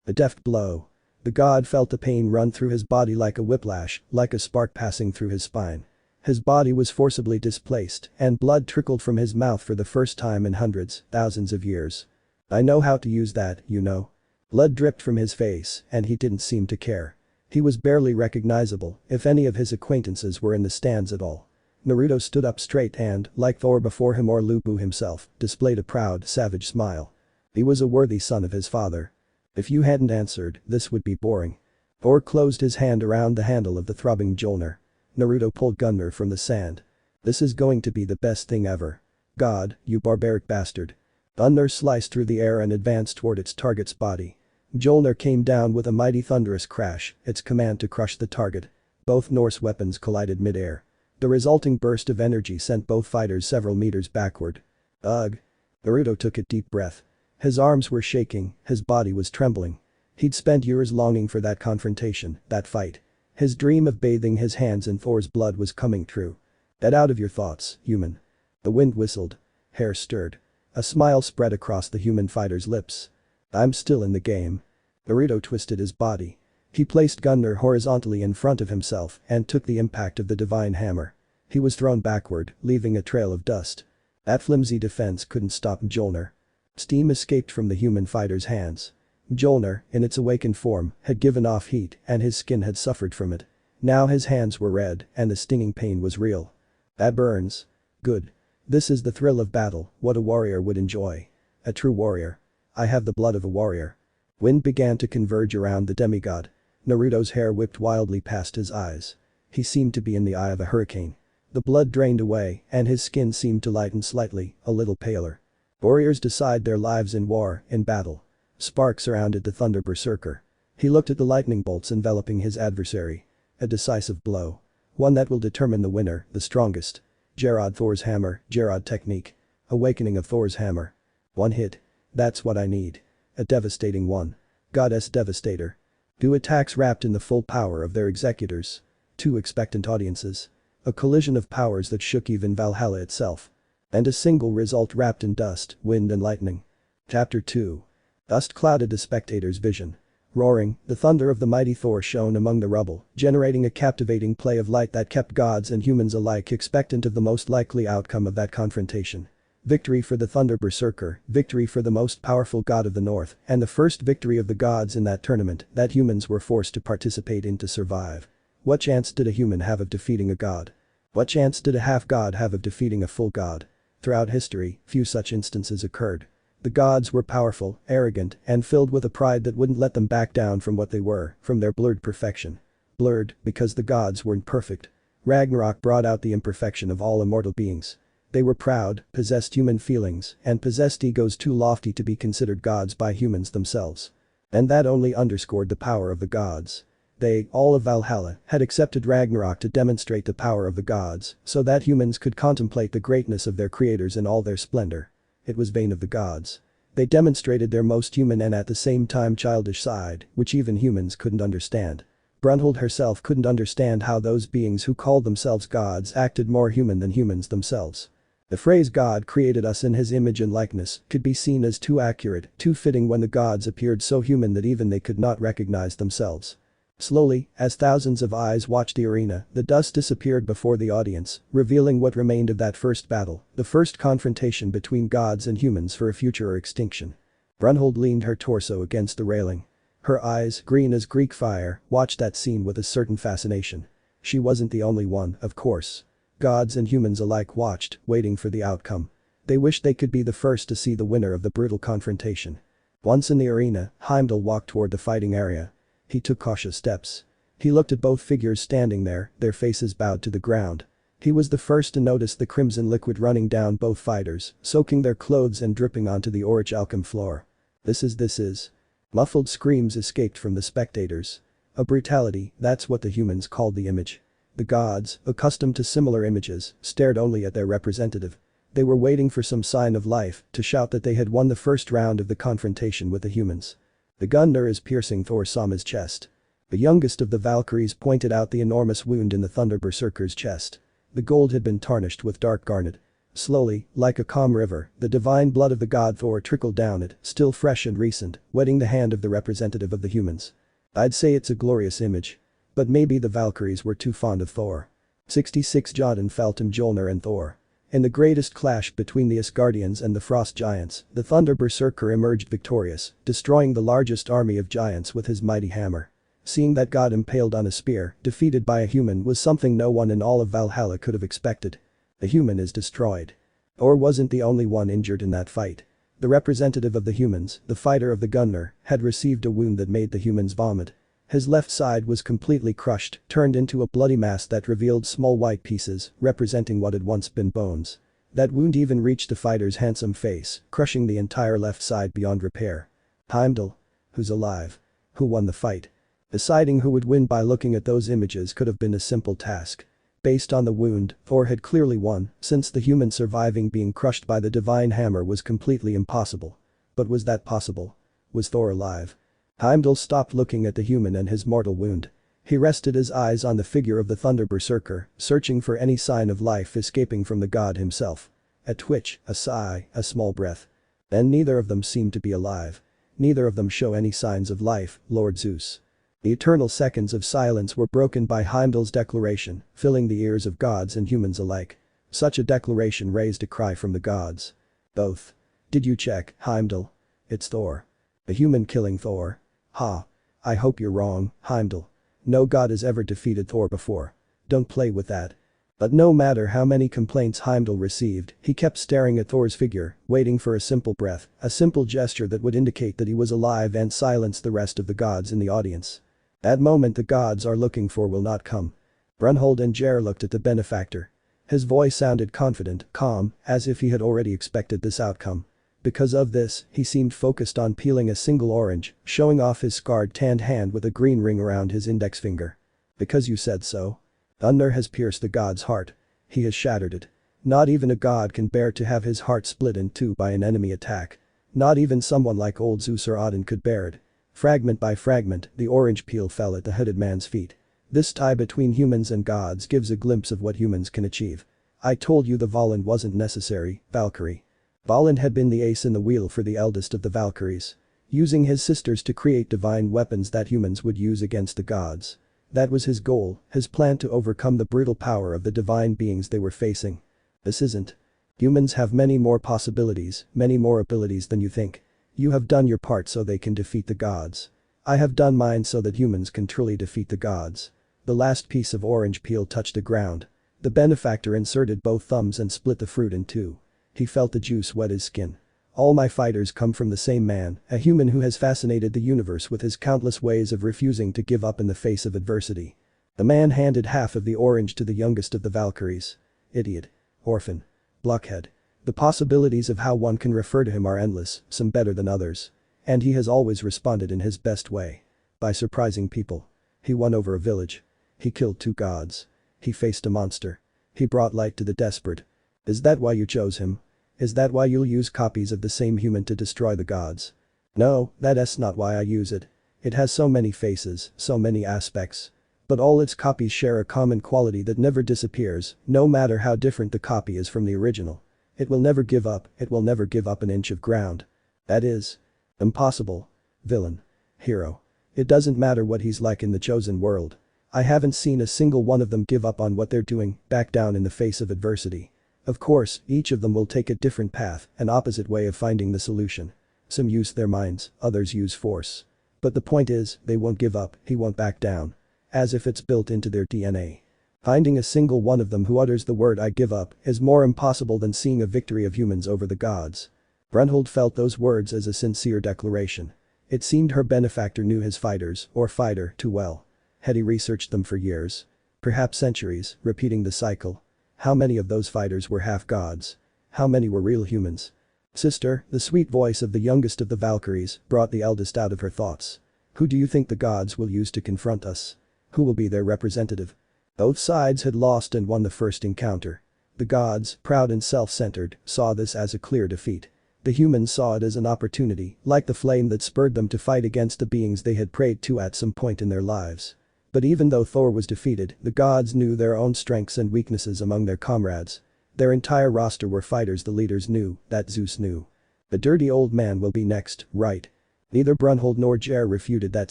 [SPEAKER 1] A deft blow. The god felt the pain run through his body like a whiplash, like a spark passing through his spine. His body was forcibly displaced, and blood trickled from his mouth for the first time in hundreds, thousands of years. I know how to use that, you know. Blood dripped from his face, and he didn't seem to care. He was barely recognizable, if any of his acquaintances were in the stands at all. Naruto stood up straight and, like Thor before him or Lu Bu himself, displayed a proud, savage smile. He was a worthy son of his father. If you hadn't answered, this would be boring. Thor closed his hand around the handle of the throbbing Mjolnir. Naruto pulled Gunner from the sand. This is going to be the best thing ever. God, you barbaric bastard. Thunder sliced through the air and advanced toward its target's body. Mjolnir came down with a mighty thunderous crash, its command to crush the target. Both Norse weapons collided mid-air. The resulting burst of energy sent both fighters several meters backward. Ugh. Naruto took a deep breath. His arms were shaking, his body was trembling. He'd spent years longing for that confrontation, that fight. His dream of bathing his hands in Thor's blood was coming true. Get out of your thoughts, human. The wind whistled. Hair stirred. A smile spread across the human fighter's lips. I'm still in the game. Naruto twisted his body. He placed Gunner horizontally in front of himself and took the impact of the divine hammer. He was thrown backward, leaving a trail of dust. That flimsy defense couldn't stop Mjolnir. Steam escaped from the human fighter's hands. Mjolnir, in its awakened form, had given off heat and his skin had suffered from it. Now his hands were red and the stinging pain was real. That burns. Good. This is the thrill of battle, what a warrior would enjoy. A true warrior. I have the blood of a warrior. Wind began to converge around the demigod. Naruto's hair whipped wildly past his eyes. He seemed to be in the eye of a hurricane. The blood drained away and his skin seemed to lighten slightly, a little paler. Warriors decide their lives in war, in battle. Sparks surrounded the Thunder Berserker. He looked at the lightning bolts enveloping his adversary. A decisive blow. One that will determine the winner, the strongest. Gerard Thor's hammer, Gerard technique. Awakening of Thor's hammer. One hit. That's what I need. A devastating one. Goddess Devastator. 2 attacks wrapped in the full power of their executors. 2 expectant audiences. A collision of powers that shook even Valhalla itself. And a single result wrapped in dust, wind and lightning. Chapter 2. Dust clouded the spectator's vision. Roaring, the thunder of the mighty Thor shone among the rubble, generating a captivating play of light that kept gods and humans alike expectant of the most likely outcome of that confrontation. Victory for the Thunder Berserker, victory for the most powerful god of the north, and the first victory of the gods in that tournament that humans were forced to participate in to survive. What chance did a human have of defeating a god? What chance did a half-god have of defeating a full god? Throughout history, few such instances occurred. The gods were powerful, arrogant, and filled with a pride that wouldn't let them back down from what they were, from their blurred perfection. Blurred, because the gods weren't perfect. Ragnarok brought out the imperfection of all immortal beings. They were proud, possessed human feelings, and possessed egos too lofty to be considered gods by humans themselves. And that only underscored the power of the gods. They, all of Valhalla, had accepted Ragnarok to demonstrate the power of the gods, so that humans could contemplate the greatness of their creators in all their splendor. It was vain of the gods. They demonstrated their most human and at the same time childish side, which even humans couldn't understand. Brunhilde herself couldn't understand how those beings who called themselves gods acted more human than humans themselves. The phrase God created us in his image and likeness could be seen as too accurate, too fitting when the gods appeared so human that even they could not recognize themselves. Slowly, as thousands of eyes watched the arena, the dust disappeared before the audience, revealing what remained of that first battle, the first confrontation between gods and humans for a future or extinction. Brunhilde leaned her torso against the railing. Her eyes, green as Greek fire, watched that scene with a certain fascination. She wasn't the only one, of course. Gods and humans alike watched, waiting for the outcome. They wished they could be the first to see the winner of the brutal confrontation. Once in the arena, Heimdall walked toward the fighting area. He took cautious steps. He looked at both figures standing there, their faces bowed to the ground. He was the first to notice the crimson liquid running down both fighters, soaking their clothes and dripping onto the orichalcum floor. This is. Muffled screams escaped from the spectators. A brutality, that's what the humans called the image. The gods, accustomed to similar images, stared only at their representative. They were waiting for some sign of life, to shout that they had won the first round of the confrontation with the humans. The gunner is piercing Thor Sama's chest. The youngest of the Valkyries pointed out the enormous wound in the Thunder Berserker's chest. The gold had been tarnished with dark garnet. Slowly, like a calm river, the divine blood of the god Thor trickled down it, still fresh and recent, wetting the hand of the representative of the humans. I'd say it's a glorious image. But maybe the Valkyries were too fond of Thor. 66 Jotun felt him Mjolnir and Thor. In the greatest clash between the Asgardians and the Frost Giants, the Thunder Berserker emerged victorious, destroying the largest army of giants with his mighty hammer. Seeing that god impaled on a spear, defeated by a human was something no one in all of Valhalla could have expected. The human is destroyed. Thor wasn't the only one injured in that fight. The representative of the humans, the fighter of the Gungnir, had received a wound that made the humans vomit. His left side was completely crushed, turned into a bloody mass that revealed small white pieces, representing what had once been bones. That wound even reached the fighter's handsome face, crushing the entire left side beyond repair. Heimdall? Who's alive? Who won the fight? Deciding who would win by looking at those images could have been a simple task. Based on the wound, Thor had clearly won, since the human surviving being crushed by the divine hammer was completely impossible. But was that possible? Was Thor alive? Heimdall stopped looking at the human and his mortal wound. He rested his eyes on the figure of the Thunder Berserker, searching for any sign of life escaping from the god himself. A twitch, a sigh, a small breath. And neither of them seemed to be alive. Neither of them show any signs of life, Lord Zeus. The eternal seconds of silence were broken by Heimdall's declaration, filling the ears of gods and humans alike. Such a declaration raised a cry from the gods. Both. Did you check, Heimdall? It's Thor. A human killing Thor. Ha. I hope you're wrong, Heimdall. No god has ever defeated Thor before. Don't play with that. But no matter how many complaints Heimdall received, he kept staring at Thor's figure, waiting for a simple breath, a simple gesture that would indicate that he was alive and silence the rest of the gods in the audience. That moment the gods are looking for will not come. Brunhilde and Jer looked at the benefactor. His voice sounded confident, calm, as if he had already expected this outcome. Because of this, he seemed focused on peeling a single orange, showing off his scarred tanned hand with a green ring around his index finger. Because you said so. Thunder has pierced the god's heart. He has shattered it. Not even a god can bear to have his heart split in two by an enemy attack. Not even someone like old Zeus or Odin could bear it. Fragment by fragment, the orange peel fell at the hooded man's feet. This tie between humans and gods gives a glimpse of what humans can achieve. I told you the Volund wasn't necessary, Valkyrie. Volund had been the ace in the wheel for the eldest of the Valkyries. Using his sisters to create divine weapons that humans would use against the gods. That was his goal, his plan to overcome the brutal power of the divine beings they were facing. This isn't. Humans have many more possibilities, many more abilities than you think. You have done your part so they can defeat the gods. I have done mine so that humans can truly defeat the gods. The last piece of orange peel touched the ground. The benefactor inserted both thumbs and split the fruit in two. He felt the juice wet his skin. All my fighters come from the same man, a human who has fascinated the universe with his countless ways of refusing to give up in the face of adversity. The man handed half of the orange to the youngest of the Valkyries. Idiot. Orphan. Blockhead. The possibilities of how one can refer to him are endless, some better than others. And he has always responded in his best way. By surprising people. He won over a village. He killed two gods. He faced a monster. He brought light to the desperate. Is that why you chose him? Is that why you'll use copies of the same human to destroy the gods? No, that's not why I use it. It has so many faces, so many aspects. But all its copies share a common quality that never disappears, no matter how different the copy is from the original. It will never give up, it will never give up an inch of ground. That is. Impossible. Villain. Hero. It doesn't matter what he's like in the chosen world. I haven't seen a single one of them give up on what they're doing, back down in the face of adversity. Of course, each of them will take a different path, an opposite way of finding the solution. Some use their minds, others use force. But the point is, they won't give up, he won't back down. As if it's built into their DNA. Finding a single one of them who utters the word I give up is more impossible than seeing a victory of humans over the gods. Brunhilde felt those words as a sincere declaration. It seemed her benefactor knew his fighters, or fighter, too well. Had he researched them for years? Perhaps centuries, repeating the cycle. How many of those fighters were half-gods? How many were real humans? Sister, the sweet voice of the youngest of the Valkyries, brought the eldest out of her thoughts. Who do you think the gods will use to confront us? Who will be their representative? Both sides had lost and won the first encounter. The gods, proud and self-centered, saw this as a clear defeat. The humans saw it as an opportunity, like the flame that spurred them to fight against the beings they had prayed to at some point in their lives. But even though Thor was defeated, the gods knew their own strengths and weaknesses among their comrades. Their entire roster were fighters the leaders knew, that Zeus knew. The dirty old man will be next, right? Neither Brunhilde nor Jer refuted that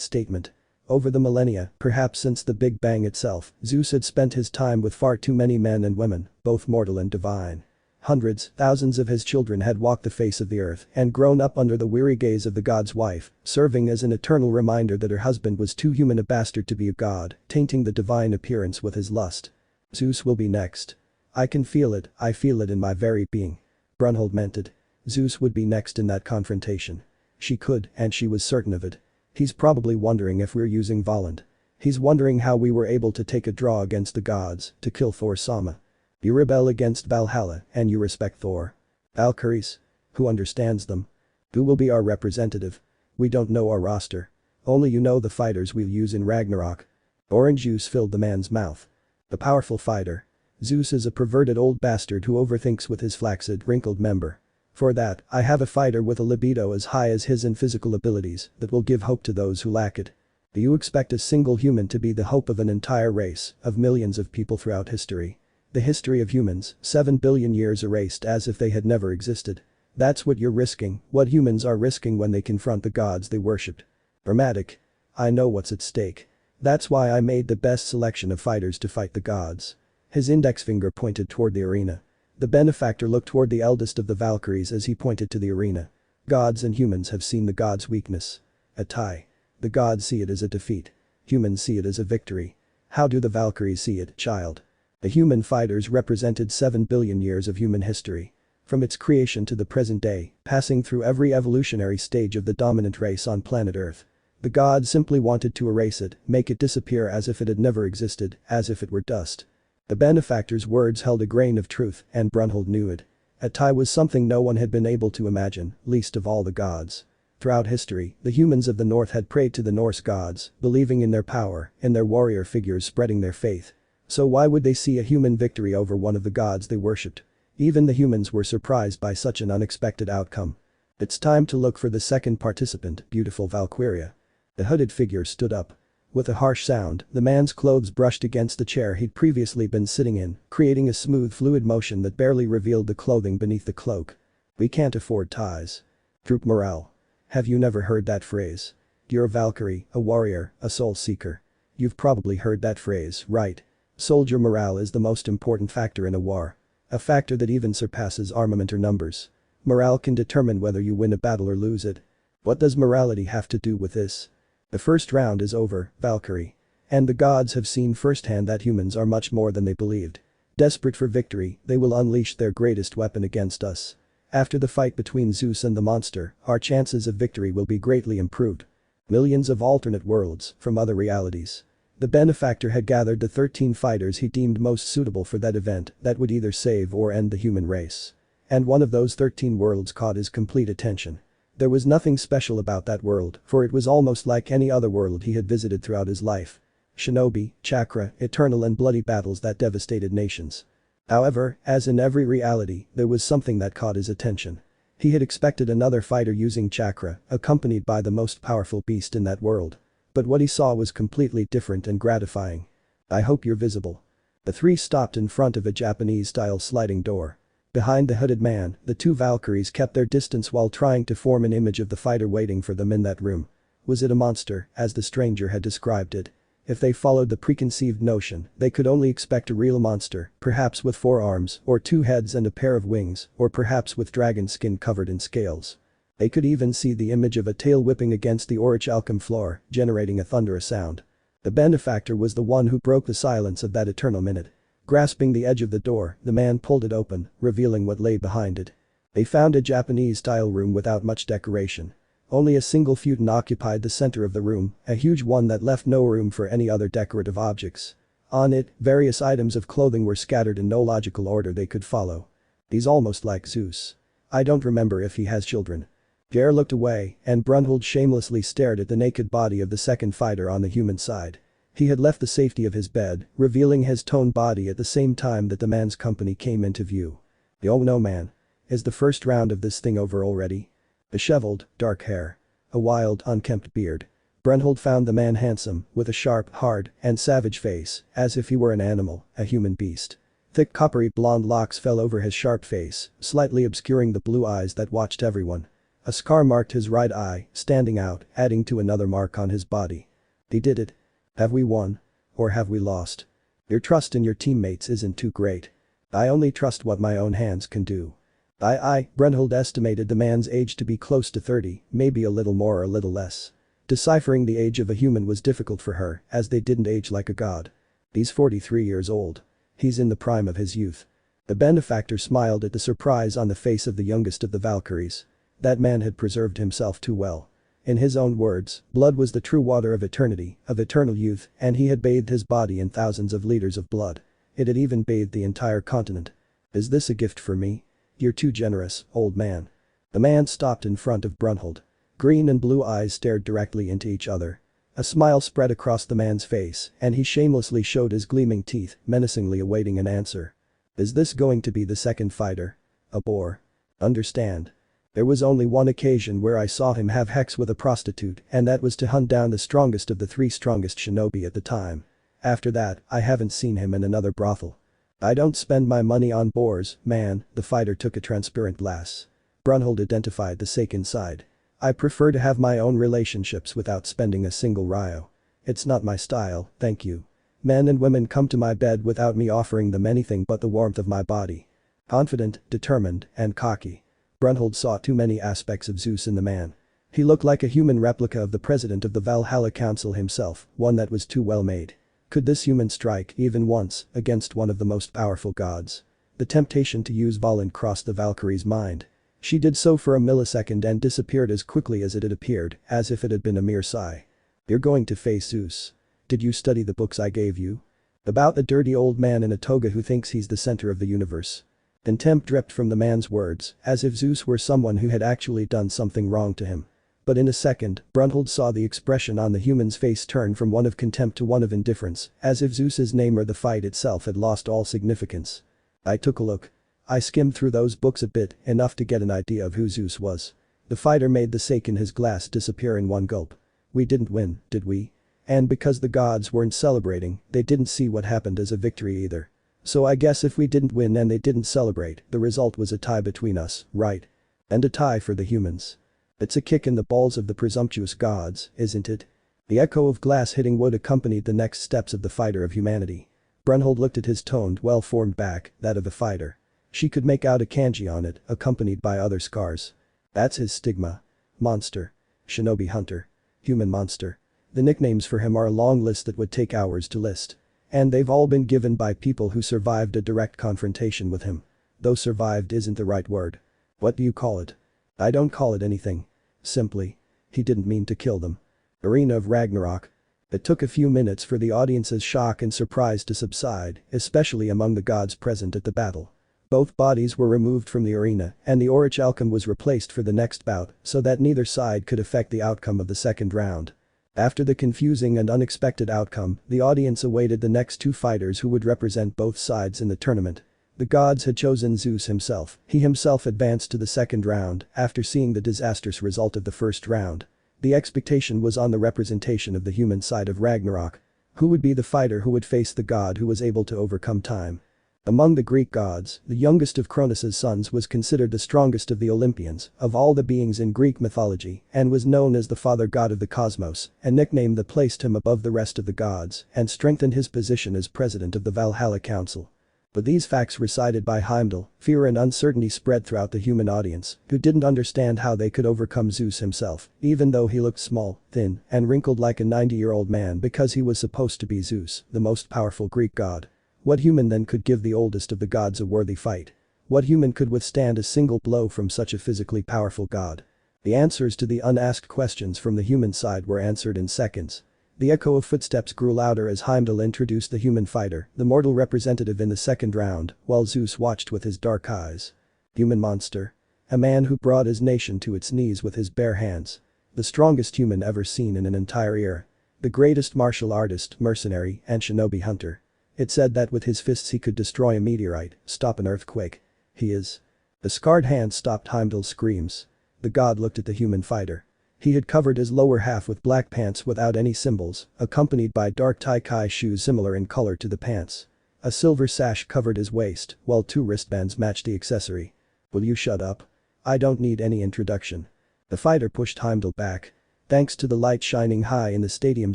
[SPEAKER 1] statement. Over the millennia, perhaps since the Big Bang itself, Zeus had spent his time with far too many men and women, both mortal and divine. Hundreds, thousands of his children had walked the face of the earth and grown up under the weary gaze of the god's wife, serving as an eternal reminder that her husband was too human a bastard to be a god, tainting the divine appearance with his lust. Zeus will be next. I can feel it, I feel it in my very being. Brunhilde meant it. Zeus would be next in that confrontation. She could, and she was certain of it. He's probably wondering if we're using Volant. He's wondering how we were able to take a draw against the gods, to kill Thor's Sama. You rebel against Valhalla, and you respect Thor. Valkyries? Who understands them? Who will be our representative? We don't know our roster. Only you know the fighters we'll use in Ragnarok. Orange juice filled the man's mouth. The powerful fighter. Zeus is a perverted old bastard who overthinks with his flaccid, wrinkled member. For that, I have a fighter with a libido as high as his and physical abilities that will give hope to those who lack it. Do you expect a single human to be the hope of an entire race, of millions of people throughout history? The history of humans, 7 billion years erased as if they had never existed. That's what you're risking, what humans are risking when they confront the gods they worshipped. Dramatic. I know what's at stake. That's why I made the best selection of fighters to fight the gods. His index finger pointed toward the arena. The benefactor looked toward the eldest of the Valkyries as he pointed to the arena. Gods and humans have seen the gods' weakness. A tie. The gods see it as a defeat. Humans see it as a victory. How do the Valkyries see it, child? The human fighters represented 7 billion years of human history. From its creation to the present day, passing through every evolutionary stage of the dominant race on planet Earth. The gods simply wanted to erase it, make it disappear as if it had never existed, as if it were dust. The benefactor's words held a grain of truth, and Brunhilde knew it. A tie was something no one had been able to imagine, least of all the gods. Throughout history, the humans of the North had prayed to the Norse gods, believing in their power, in their warrior figures spreading their faith. So why would they see a human victory over one of the gods they worshipped? Even the humans were surprised by such an unexpected outcome. It's time to look for the second participant, beautiful Valkyria. The hooded figure stood up. With a harsh sound, the man's clothes brushed against the chair he'd previously been sitting in, creating a smooth fluid motion that barely revealed the clothing beneath the cloak. We can't afford ties. Troop morale. Have you never heard that phrase? You're a Valkyrie, a warrior, a soul seeker. You've probably heard that phrase, right? Soldier morale is the most important factor in a war. A factor that even surpasses armament or numbers. Morale can determine whether you win a battle or lose it. What does morality have to do with this? The first round is over, Valkyrie. And the gods have seen firsthand that humans are much more than they believed. Desperate for victory, they will unleash their greatest weapon against us. After the fight between Zeus and the monster, our chances of victory will be greatly improved. Millions of alternate worlds, from other realities. The benefactor had gathered the 13 fighters he deemed most suitable for that event that would either save or end the human race. And one of those 13 worlds caught his complete attention. There was nothing special about that world, for it was almost like any other world he had visited throughout his life. Shinobi, chakra, eternal and bloody battles that devastated nations. However, as in every reality, there was something that caught his attention. He had expected another fighter using chakra, accompanied by the most powerful beast in that world. But what he saw was completely different and gratifying. I hope you're visible. The three stopped in front of a Japanese-style sliding door. Behind the hooded man, the two Valkyries kept their distance while trying to form an image of the fighter waiting for them in that room. Was it a monster, as the stranger had described it? If they followed the preconceived notion, they could only expect a real monster, perhaps with 4 arms, or 2 heads and a pair of wings, or perhaps with dragon skin covered in scales. They could even see the image of a tail whipping against the orichalcum floor, generating a thunderous sound. The benefactor was the one who broke the silence of that eternal minute. Grasping the edge of the door, the man pulled it open, revealing what lay behind it. They found a Japanese-style room without much decoration. Only a single futon occupied the center of the room, a huge one that left no room for any other decorative objects. On it, various items of clothing were scattered in no logical order they could follow. He's almost like Zeus. I don't remember if he has children. Pierre looked away, and Brunhilde shamelessly stared at the naked body of the second fighter on the human side. He had left the safety of his bed, revealing his toned body at the same time that the man's company came into view. Oh no man. Is the first round of this thing over already? Disheveled, dark hair. A wild, unkempt beard. Brunhilde found the man handsome, with a sharp, hard, and savage face, as if he were an animal, a human beast. Thick coppery blonde locks fell over his sharp face, slightly obscuring the blue eyes that watched everyone. A scar marked his right eye, standing out, adding to another mark on his body. They did it. Have we won? Or have we lost? Your trust in your teammates isn't too great. I only trust what my own hands can do. Brunhilde estimated the man's age to be close to 30, maybe a little more or a little less. Deciphering the age of a human was difficult for her, as they didn't age like a god. He's 43 years old. He's in the prime of his youth. The benefactor smiled at the surprise on the face of the youngest of the Valkyries. That man had preserved himself too well. In his own words, blood was the true water of eternity, of eternal youth, and he had bathed his body in thousands of liters of blood. It had even bathed the entire continent. Is this a gift for me? You're too generous, old man. The man stopped in front of Brunhilde. Green and blue eyes stared directly into each other. A smile spread across the man's face, and he shamelessly showed his gleaming teeth, menacingly awaiting an answer. Is this going to be the second fighter? A bore. Understand. There was only one occasion where I saw him have sex with a prostitute, and that was to hunt down the strongest of the 3 strongest shinobi at the time. After that, I haven't seen him in another brothel. I don't spend my money on bores, man. The fighter took a transparent glass. Brunhilde identified the sake inside. I prefer to have my own relationships without spending a single ryo. It's not my style, thank you. Men and women come to my bed without me offering them anything but the warmth of my body. Confident, determined, and cocky. Brunhilde saw too many aspects of Zeus in the man. He looked like a human replica of the president of the Valhalla Council himself, one that was too well made. Could this human strike, even once, against one of the most powerful gods? The temptation to use Valen crossed the Valkyrie's mind. She did so for a millisecond and disappeared as quickly as it had appeared, as if it had been a mere sigh. You're going to face Zeus. Did you study the books I gave you? About the dirty old man in a toga who thinks he's the center of the universe. Contempt dripped from the man's words, as if Zeus were someone who had actually done something wrong to him. But in a second, Brunhilde saw the expression on the human's face turn from one of contempt to one of indifference, as if Zeus's name or the fight itself had lost all significance. I took a look. I skimmed through those books a bit, enough to get an idea of who Zeus was. The fighter made the sake in his glass disappear in one gulp. We didn't win, did we? And because the gods weren't celebrating, they didn't see what happened as a victory either. So I guess if we didn't win and they didn't celebrate, the result was a tie between us, right? And a tie for the humans. It's a kick in the balls of the presumptuous gods, isn't it? The echo of glass hitting wood accompanied the next steps of the fighter of humanity. Brunhilde looked at his toned, well-formed back, that of the fighter. She could make out a kanji on it, accompanied by other scars. That's his stigma. Monster. Shinobi hunter. Human monster. The nicknames for him are a long list that would take hours to list. And they've all been given by people who survived a direct confrontation with him. Though survived isn't the right word. What do you call it? I don't call it anything. Simply. He didn't mean to kill them. Arena of Ragnarok. It took a few minutes for the audience's shock and surprise to subside, especially among the gods present at the battle. Both bodies were removed from the arena, and the orichalcum was replaced for the next bout, so that neither side could affect the outcome of the second round. After the confusing and unexpected outcome, the audience awaited the next 2 fighters who would represent both sides in the tournament. The gods had chosen Zeus himself. He himself advanced to the second round after seeing the disastrous result of the first round. The expectation was on the representation of the human side of Ragnarok. Who would be the fighter who would face the god who was able to overcome time? Among the Greek gods, the youngest of Cronus's sons was considered the strongest of the Olympians, of all the beings in Greek mythology, and was known as the father god of the cosmos, a nickname that placed him above the rest of the gods and strengthened his position as president of the Valhalla Council. But these facts recited by Heimdall, fear and uncertainty spread throughout the human audience, who didn't understand how they could overcome Zeus himself, even though he looked small, thin, and wrinkled like a 90-year-old man because he was supposed to be Zeus, the most powerful Greek god. What human then could give the oldest of the gods a worthy fight? What human could withstand a single blow from such a physically powerful god? The answers to the unasked questions from the human side were answered in seconds. The echo of footsteps grew louder as Heimdall introduced the human fighter, the mortal representative in the second round, while Zeus watched with his dark eyes. Human monster. A man who brought his nation to its knees with his bare hands. The strongest human ever seen in an entire era. The greatest martial artist, mercenary, and shinobi hunter. It said that with his fists he could destroy a meteorite, stop an earthquake. He is. The scarred hand stopped Heimdall's screams. The god looked at the human fighter. He had covered his lower half with black pants without any symbols, accompanied by dark tie-kai shoes similar in color to the pants. A silver sash covered his waist, while 2 wristbands matched the accessory. "Will you shut up? I don't need any introduction." The fighter pushed Heimdall back. Thanks to the light shining high in the stadium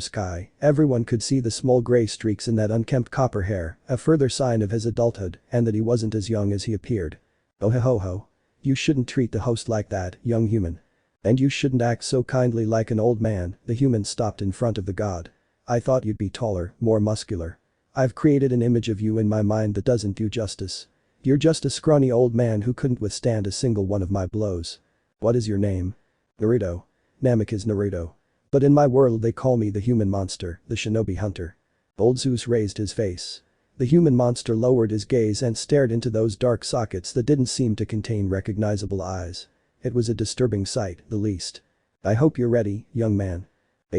[SPEAKER 1] sky, everyone could see the small gray streaks in that unkempt copper hair, a further sign of his adulthood and that he wasn't as young as he appeared. "Oh ho ho. You shouldn't treat the host like that, young human. And you shouldn't act so kindly like an old man." The human stopped in front of the god. "I thought you'd be taller, more muscular. I've created an image of you in my mind that doesn't do justice. You're just a scrawny old man who couldn't withstand a single one of my blows. What is your name?" "Naruto. Namek is Naruto. But in my world they call me the human monster, the shinobi hunter." Old Zeus raised his face. The human monster lowered his gaze and stared into those dark sockets that didn't seem to contain recognizable eyes. It was a disturbing sight, the least. "I hope you're ready, young man."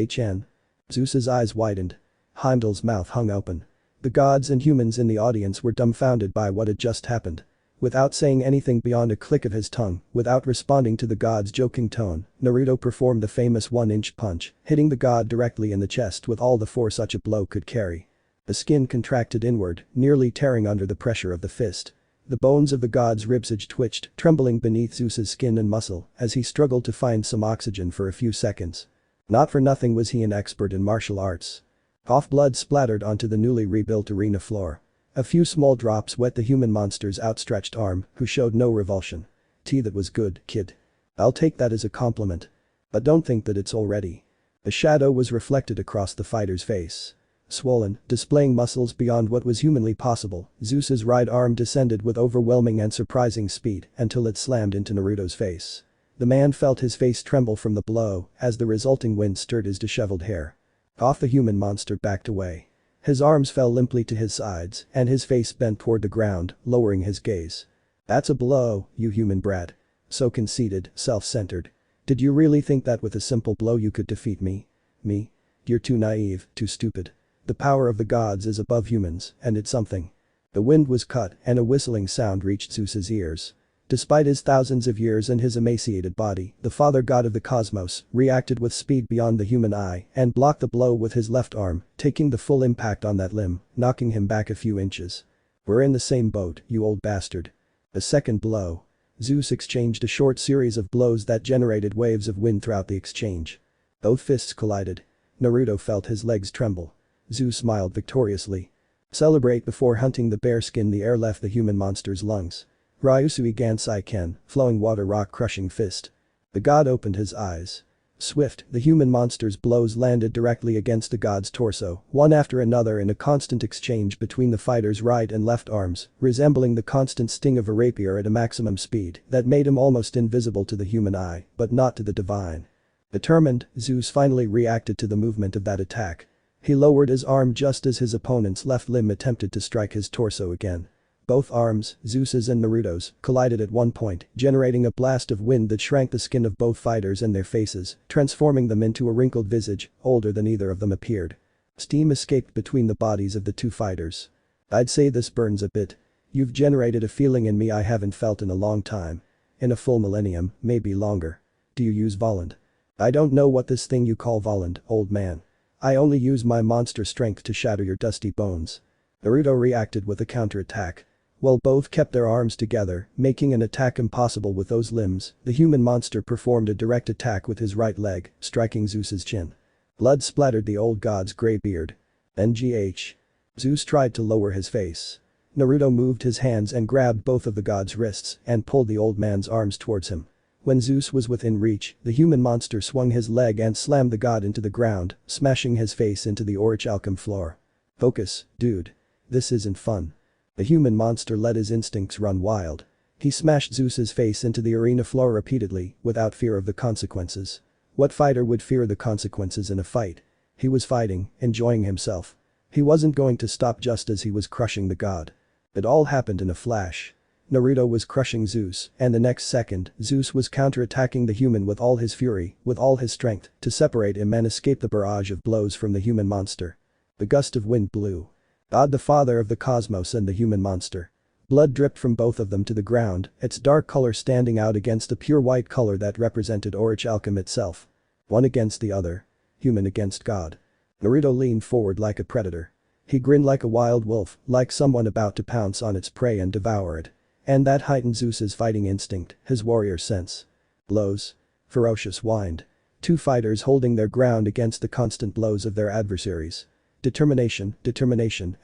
[SPEAKER 1] "Chen." Zeus's eyes widened. Heimdall's mouth hung open. The gods and humans in the audience were dumbfounded by what had just happened. Without saying anything beyond a click of his tongue, without responding to the god's joking tone, Naruto performed the famous 1-inch punch, hitting the god directly in the chest with all the force such a blow could carry. The skin contracted inward, nearly tearing under the pressure of the fist. The bones of the god's ribsage twitched, trembling beneath Zeus's skin and muscle, as he struggled to find some oxygen for a few seconds. Not for nothing was he an expert in martial arts. Off blood splattered onto the newly rebuilt arena floor. A few small drops wet the human monster's outstretched arm, who showed no revulsion. "That was good, kid. I'll take that as a compliment. But don't think that it's already." A shadow was reflected across the fighter's face. Swollen, displaying muscles beyond what was humanly possible, Zeus's right arm descended with overwhelming and surprising speed until it slammed into Naruto's face. The man felt his face tremble from the blow as the resulting wind stirred his disheveled hair. The human monster backed away. His arms fell limply to his sides and his face bent toward the ground, lowering his gaze. "That's a blow, you human brat. So conceited, self-centered. Did you really think that with a simple blow you could defeat me? Me? You're too naive, too stupid. The power of the gods is above humans, and it's something." The wind was cut and a whistling sound reached Zeus's ears. Despite his thousands of years and his emaciated body, the father god of the cosmos reacted with speed beyond the human eye and blocked the blow with his left arm, taking the full impact on that limb, knocking him back a few inches. "We're in the same boat, you old bastard." A second blow. Zeus exchanged a short series of blows that generated waves of wind throughout the exchange. Both fists collided. Naruto felt his legs tremble. Zeus smiled victoriously. "Celebrate before hunting the bearskin." The air left the human monster's lungs. Ryusui Gansai Ken, flowing water rock crushing fist. The god opened his eyes. Swift, the human monster's blows landed directly against the god's torso, one after another in a constant exchange between the fighter's right and left arms, resembling the constant sting of a rapier at a maximum speed that made him almost invisible to the human eye, but not to the divine. Determined, Zeus finally reacted to the movement of that attack. He lowered his arm just as his opponent's left limb attempted to strike his torso again. Both arms, Zeus's and Naruto's, collided at one point, generating a blast of wind that shrank the skin of both fighters and their faces, transforming them into a wrinkled visage, older than either of them appeared. Steam escaped between the bodies of the two fighters. "I'd say this burns a bit. You've generated a feeling in me I haven't felt in a long time. In a full millennium, maybe longer. Do you use Voland?" "I don't know what this thing you call Voland, old man. I only use my monster strength to shatter your dusty bones." Naruto reacted with a counterattack. While both kept their arms together, making an attack impossible with those limbs, the human monster performed a direct attack with his right leg, striking Zeus's chin. Blood splattered the old god's gray beard. "NGH." Zeus tried to lower his face. Naruto moved his hands and grabbed both of the god's wrists and pulled the old man's arms towards him. When Zeus was within reach, the human monster swung his leg and slammed the god into the ground, smashing his face into the orichalcum floor. "Focus, dude. This isn't fun." The human monster let his instincts run wild. He smashed Zeus's face into the arena floor repeatedly, without fear of the consequences. What fighter would fear the consequences in a fight? He was fighting, enjoying himself. He wasn't going to stop just as he was crushing the god. It all happened in a flash. Naruto was crushing Zeus, and the next second, Zeus was counterattacking the human with all his fury, with all his strength, to separate him and escape the barrage of blows from the human monster. The gust of wind blew. God, the father of the cosmos and the human monster. Blood dripped from both of them to the ground, its dark color standing out against the pure white color that represented orichalcum itself. One against the other. Human against God. Naruto leaned forward like a predator. He grinned like a wild wolf, like someone about to pounce on its prey and devour it. And that heightened Zeus's fighting instinct, his warrior sense. Blows. Ferocious wind. Two fighters holding their ground against the constant blows of their adversaries. Determination,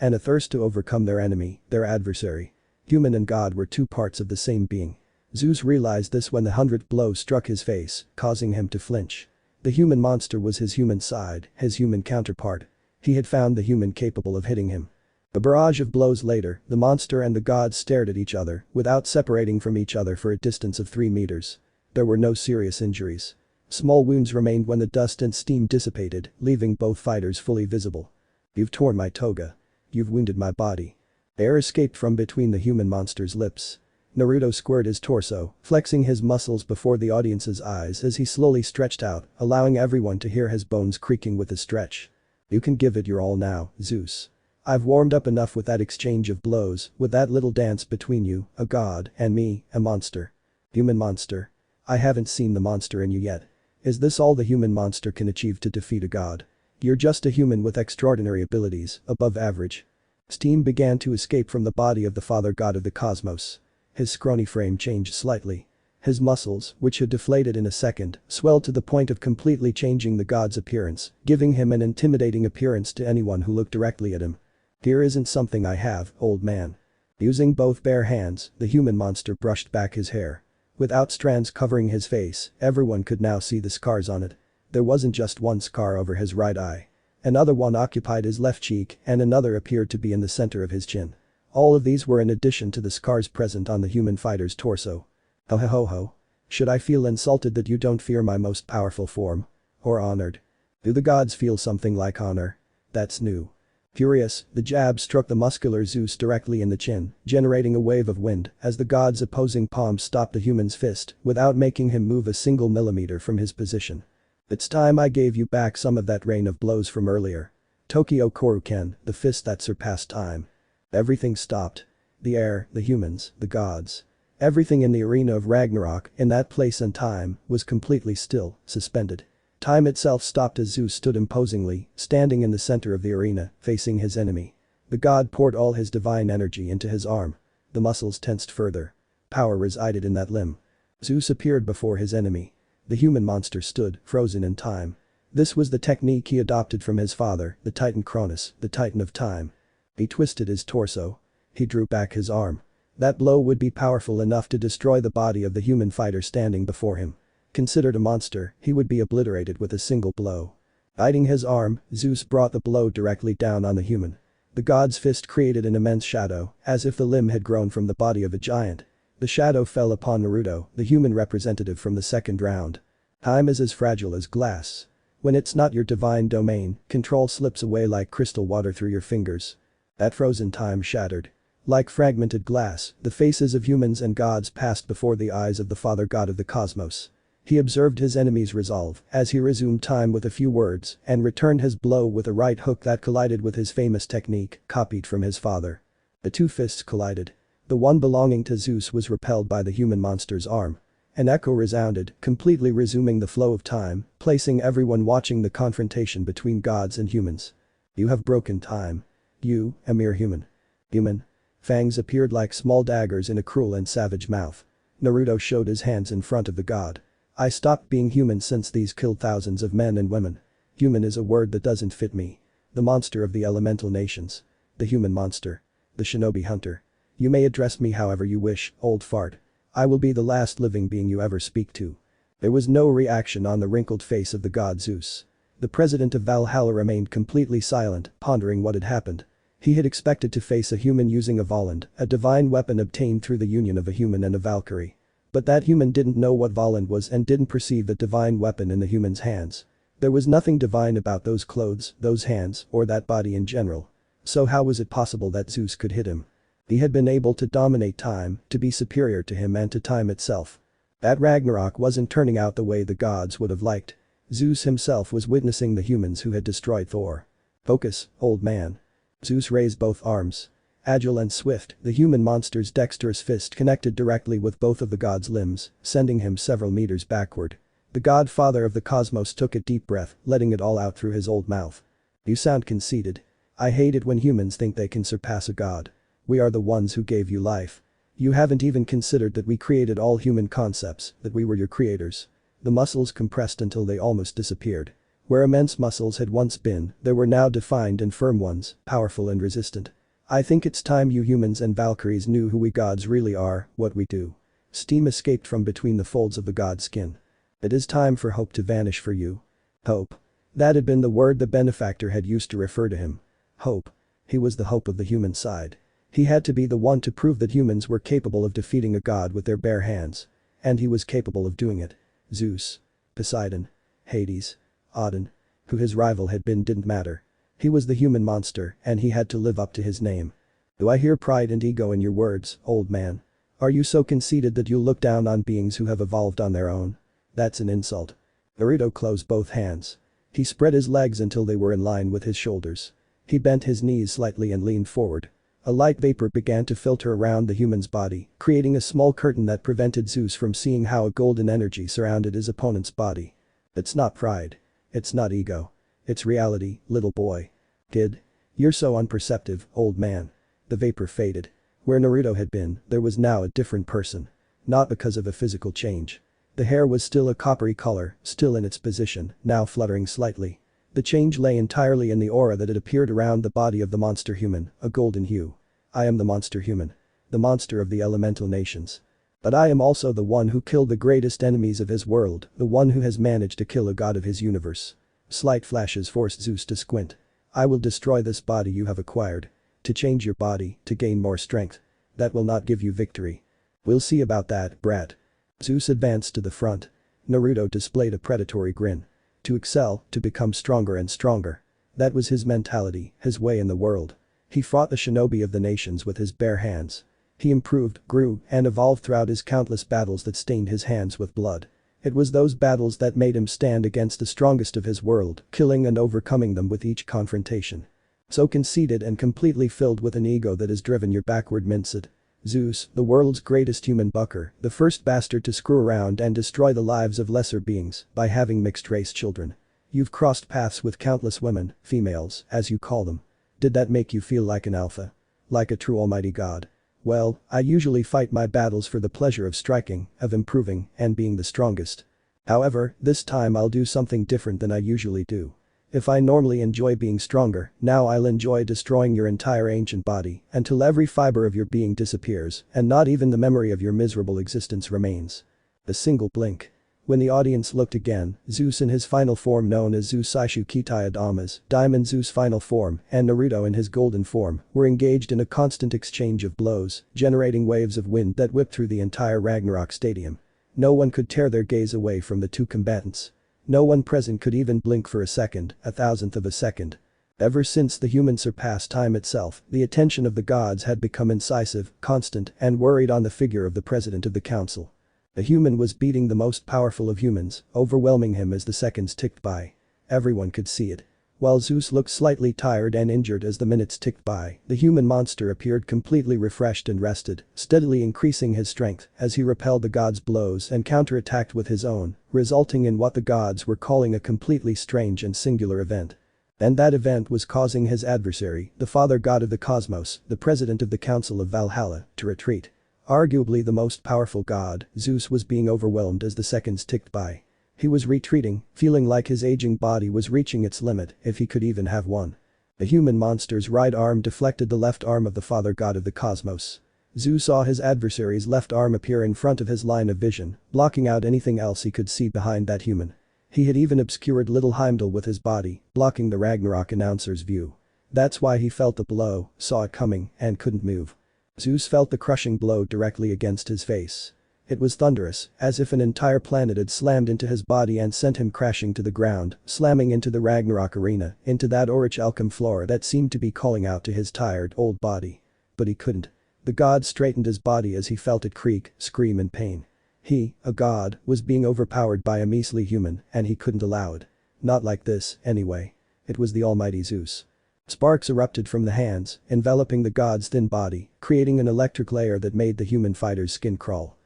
[SPEAKER 1] and a thirst to overcome their enemy, their adversary. Human and God were two parts of the same being. Zeus realized this when the 100th blow struck his face, causing him to flinch. The human monster was his human side, his human counterpart. He had found the human capable of hitting him. A barrage of blows later, the monster and the god stared at each other, without separating from each other for a distance of 3 meters. There were no serious injuries. Small wounds remained when the dust and steam dissipated, leaving both fighters fully visible. You've torn my toga. You've wounded my body. Air escaped from between the human monster's lips. Naruto squared his torso, flexing his muscles before the audience's eyes as he slowly stretched out, allowing everyone to hear his bones creaking with the stretch. You can give it your all now, Zeus. I've warmed up enough with that exchange of blows, with that little dance between you, a god, and me, a monster. Human monster. I haven't seen the monster in you yet. Is this all the human monster can achieve to defeat a god? You're just a human with extraordinary abilities, above average. Steam began to escape from the body of the father god of the cosmos. His scrawny frame changed slightly. His muscles, which had deflated in a second, swelled to the point of completely changing the god's appearance, giving him an intimidating appearance to anyone who looked directly at him. Here isn't something I have, old man. Using both bare hands, the human monster brushed back his hair. Without strands covering his face, everyone could now see the scars on it. There wasn't just one scar over his right eye. Another one occupied his left cheek and another appeared to be in the center of his chin. All of these were in addition to the scars present on the human fighter's torso. Ho ho ho ho. Should I feel insulted that you don't fear my most powerful form? Or honored? Do the gods feel something like honor? That's new. Furious, the jab struck the muscular Zeus directly in the chin, generating a wave of wind as the god's opposing palm stopped the human's fist without making him move a single millimeter from his position. It's time I gave you back some of that rain of blows from earlier. Tokyo Koruken, the fist that surpassed time. Everything stopped. The air, the humans, the gods. Everything in the arena of Ragnarok, in that place and time, was completely still, suspended. Time itself stopped as Zeus stood imposingly, standing in the center of the arena, facing his enemy. The god poured all his divine energy into his arm. The muscles tensed further. Power resided in that limb. Zeus appeared before his enemy. The human monster stood, frozen in time. This was the technique he adopted from his father, the Titan Cronus, the Titan of Time. He twisted his torso. He drew back his arm. That blow would be powerful enough to destroy the body of the human fighter standing before him. Considered a monster, he would be obliterated with a single blow. Guiding his arm, Zeus brought the blow directly down on the human. The god's fist created an immense shadow, as if the limb had grown from the body of a giant. The shadow fell upon Naruto, the human representative from the second round. Time is as fragile as glass. When it's not your divine domain, control slips away like crystal water through your fingers. That frozen time shattered. Like fragmented glass, the faces of humans and gods passed before the eyes of the father god of the cosmos. He observed his enemy's resolve as he resumed time with a few words and returned his blow with a right hook that collided with his famous technique, copied from his father. The two fists collided. The one belonging to Zeus was repelled by the human monster's arm. An echo resounded, completely resuming the flow of time, placing everyone watching the confrontation between gods and humans. You have broken time. You, a mere human. Human. Fangs appeared like small daggers in a cruel and savage mouth. Naruto showed his hands in front of the god. I stopped being human since these killed thousands of men and women. Human is a word that doesn't fit me. The monster of the elemental nations. The human monster. The shinobi hunter. You may address me however you wish, old fart. I will be the last living being you ever speak to. There was no reaction on the wrinkled face of the god Zeus. The president of Valhalla remained completely silent, pondering what had happened. He had expected to face a human using a Voland, a divine weapon obtained through the union of a human and a Valkyrie. But that human didn't know what Voland was and didn't perceive the divine weapon in the human's hands. There was nothing divine about those clothes, those hands, or that body in general. So how was it possible that Zeus could hit him? He had been able to dominate time, to be superior to him and to time itself. That Ragnarok wasn't turning out the way the gods would have liked. Zeus himself was witnessing the humans who had destroyed Thor. Focus, old man. Zeus raised both arms. Agile and swift, the human monster's dexterous fist connected directly with both of the god's limbs, sending him several meters backward. The godfather of the cosmos took a deep breath, letting it all out through his old mouth. You sound conceited. I hate it when humans think they can surpass a god. We are the ones who gave you life. You haven't even considered that we created all human concepts, that we were your creators. The muscles compressed until they almost disappeared. Where immense muscles had once been, there were now defined and firm ones, powerful and resistant. I think it's time you humans and Valkyries knew who we gods really are, what we do. Steam escaped from between the folds of the god skin. It is time for hope to vanish for you. Hope. That had been the word the benefactor had used to refer to him. Hope. He was the hope of the human side. He had to be the one to prove that humans were capable of defeating a god with their bare hands. And he was capable of doing it. Zeus. Poseidon. Hades. Odin. Who his rival had been didn't matter. He was the human monster and he had to live up to his name. Do I hear pride and ego in your words, old man? Are you so conceited that you'll look down on beings who have evolved on their own? That's an insult. Naruto closed both hands. He spread his legs until they were in line with his shoulders. He bent his knees slightly and leaned forward. A light vapor began to filter around the human's body, creating a small curtain that prevented Zeus from seeing how a golden energy surrounded his opponent's body. It's not pride. It's not ego. It's reality, little boy. Kid. You're so unperceptive, old man. The vapor faded. Where Naruto had been, there was now a different person. Not because of a physical change. The hair was still a coppery color, still in its position, now fluttering slightly. The change lay entirely in the aura that had appeared around the body of the monster human, a golden hue. I am the monster human. The monster of the elemental nations. But I am also the one who killed the greatest enemies of his world, the one who has managed to kill a god of his universe. Slight flashes forced Zeus to squint. I will destroy this body you have acquired. To change your body, to gain more strength. That will not give you victory. We'll see about that, brat. Zeus advanced to the front. Naruto displayed a predatory grin. To excel, to become stronger and stronger. That was his mentality, his way in the world. He fought the shinobi of the nations with his bare hands. He improved, grew, and evolved throughout his countless battles that stained his hands with blood. It was those battles that made him stand against the strongest of his world, killing and overcoming them with each confrontation. So conceited and completely filled with an ego that has driven your backward mindset. Zeus, the world's greatest human bucker, the first bastard to screw around and destroy the lives of lesser beings by having mixed-race children. You've crossed paths with countless women, females, as you call them. Did that make you feel like an alpha? Like a true almighty god? Well, I usually fight my battles for the pleasure of striking, of improving, and being the strongest. However, this time I'll do something different than I usually do. If I normally enjoy being stronger, now I'll enjoy destroying your entire ancient body until every fiber of your being disappears and not even the memory of your miserable existence remains. A single blink. When the audience looked again, Zeus in his final form known as Zeus Saishu Kitai Adamas, Diamond Zeus final form, and Naruto in his golden form were engaged in a constant exchange of blows, generating waves of wind that whipped through the entire Ragnarok stadium. No one could tear their gaze away from the two combatants. No one present could even blink for a second, a thousandth of a second. Ever since the human surpassed time itself, the attention of the gods had become incisive, constant, and worried on the figure of the president of the council. The human was beating the most powerful of humans, overwhelming him as the seconds ticked by. Everyone could see it. While Zeus looked slightly tired and injured as the minutes ticked by, the human monster appeared completely refreshed and rested, steadily increasing his strength as he repelled the gods' blows and counterattacked with his own, resulting in what the gods were calling a completely strange and singular event. And that event was causing his adversary, the father god of the cosmos, the president of the Council of Valhalla, to retreat. Arguably the most powerful god, Zeus was being overwhelmed as the seconds ticked by. He was retreating, feeling like his aging body was reaching its limit if he could even have one. The human monster's right arm deflected the left arm of the father god of the cosmos. Zeus saw his adversary's left arm appear in front of his line of vision, blocking out anything else he could see behind that human. He had even obscured little Heimdall with his body, blocking the Ragnarok announcer's view. That's why he felt the blow, saw it coming, and couldn't move. Zeus felt the crushing blow directly against his face. It was thunderous, as if an entire planet had slammed into his body and sent him crashing to the ground, slamming into the Ragnarok arena, into that orichalcum floor that seemed to be calling out to his tired, old body. But he couldn't. The god straightened his body as he felt it creak, scream in pain. He, a god, was being overpowered by a measly human, and he couldn't allow it. Not like this, anyway. It was the almighty Zeus. Sparks erupted from the hands, enveloping the god's thin body, creating an electric layer that made the human fighter's skin crawl.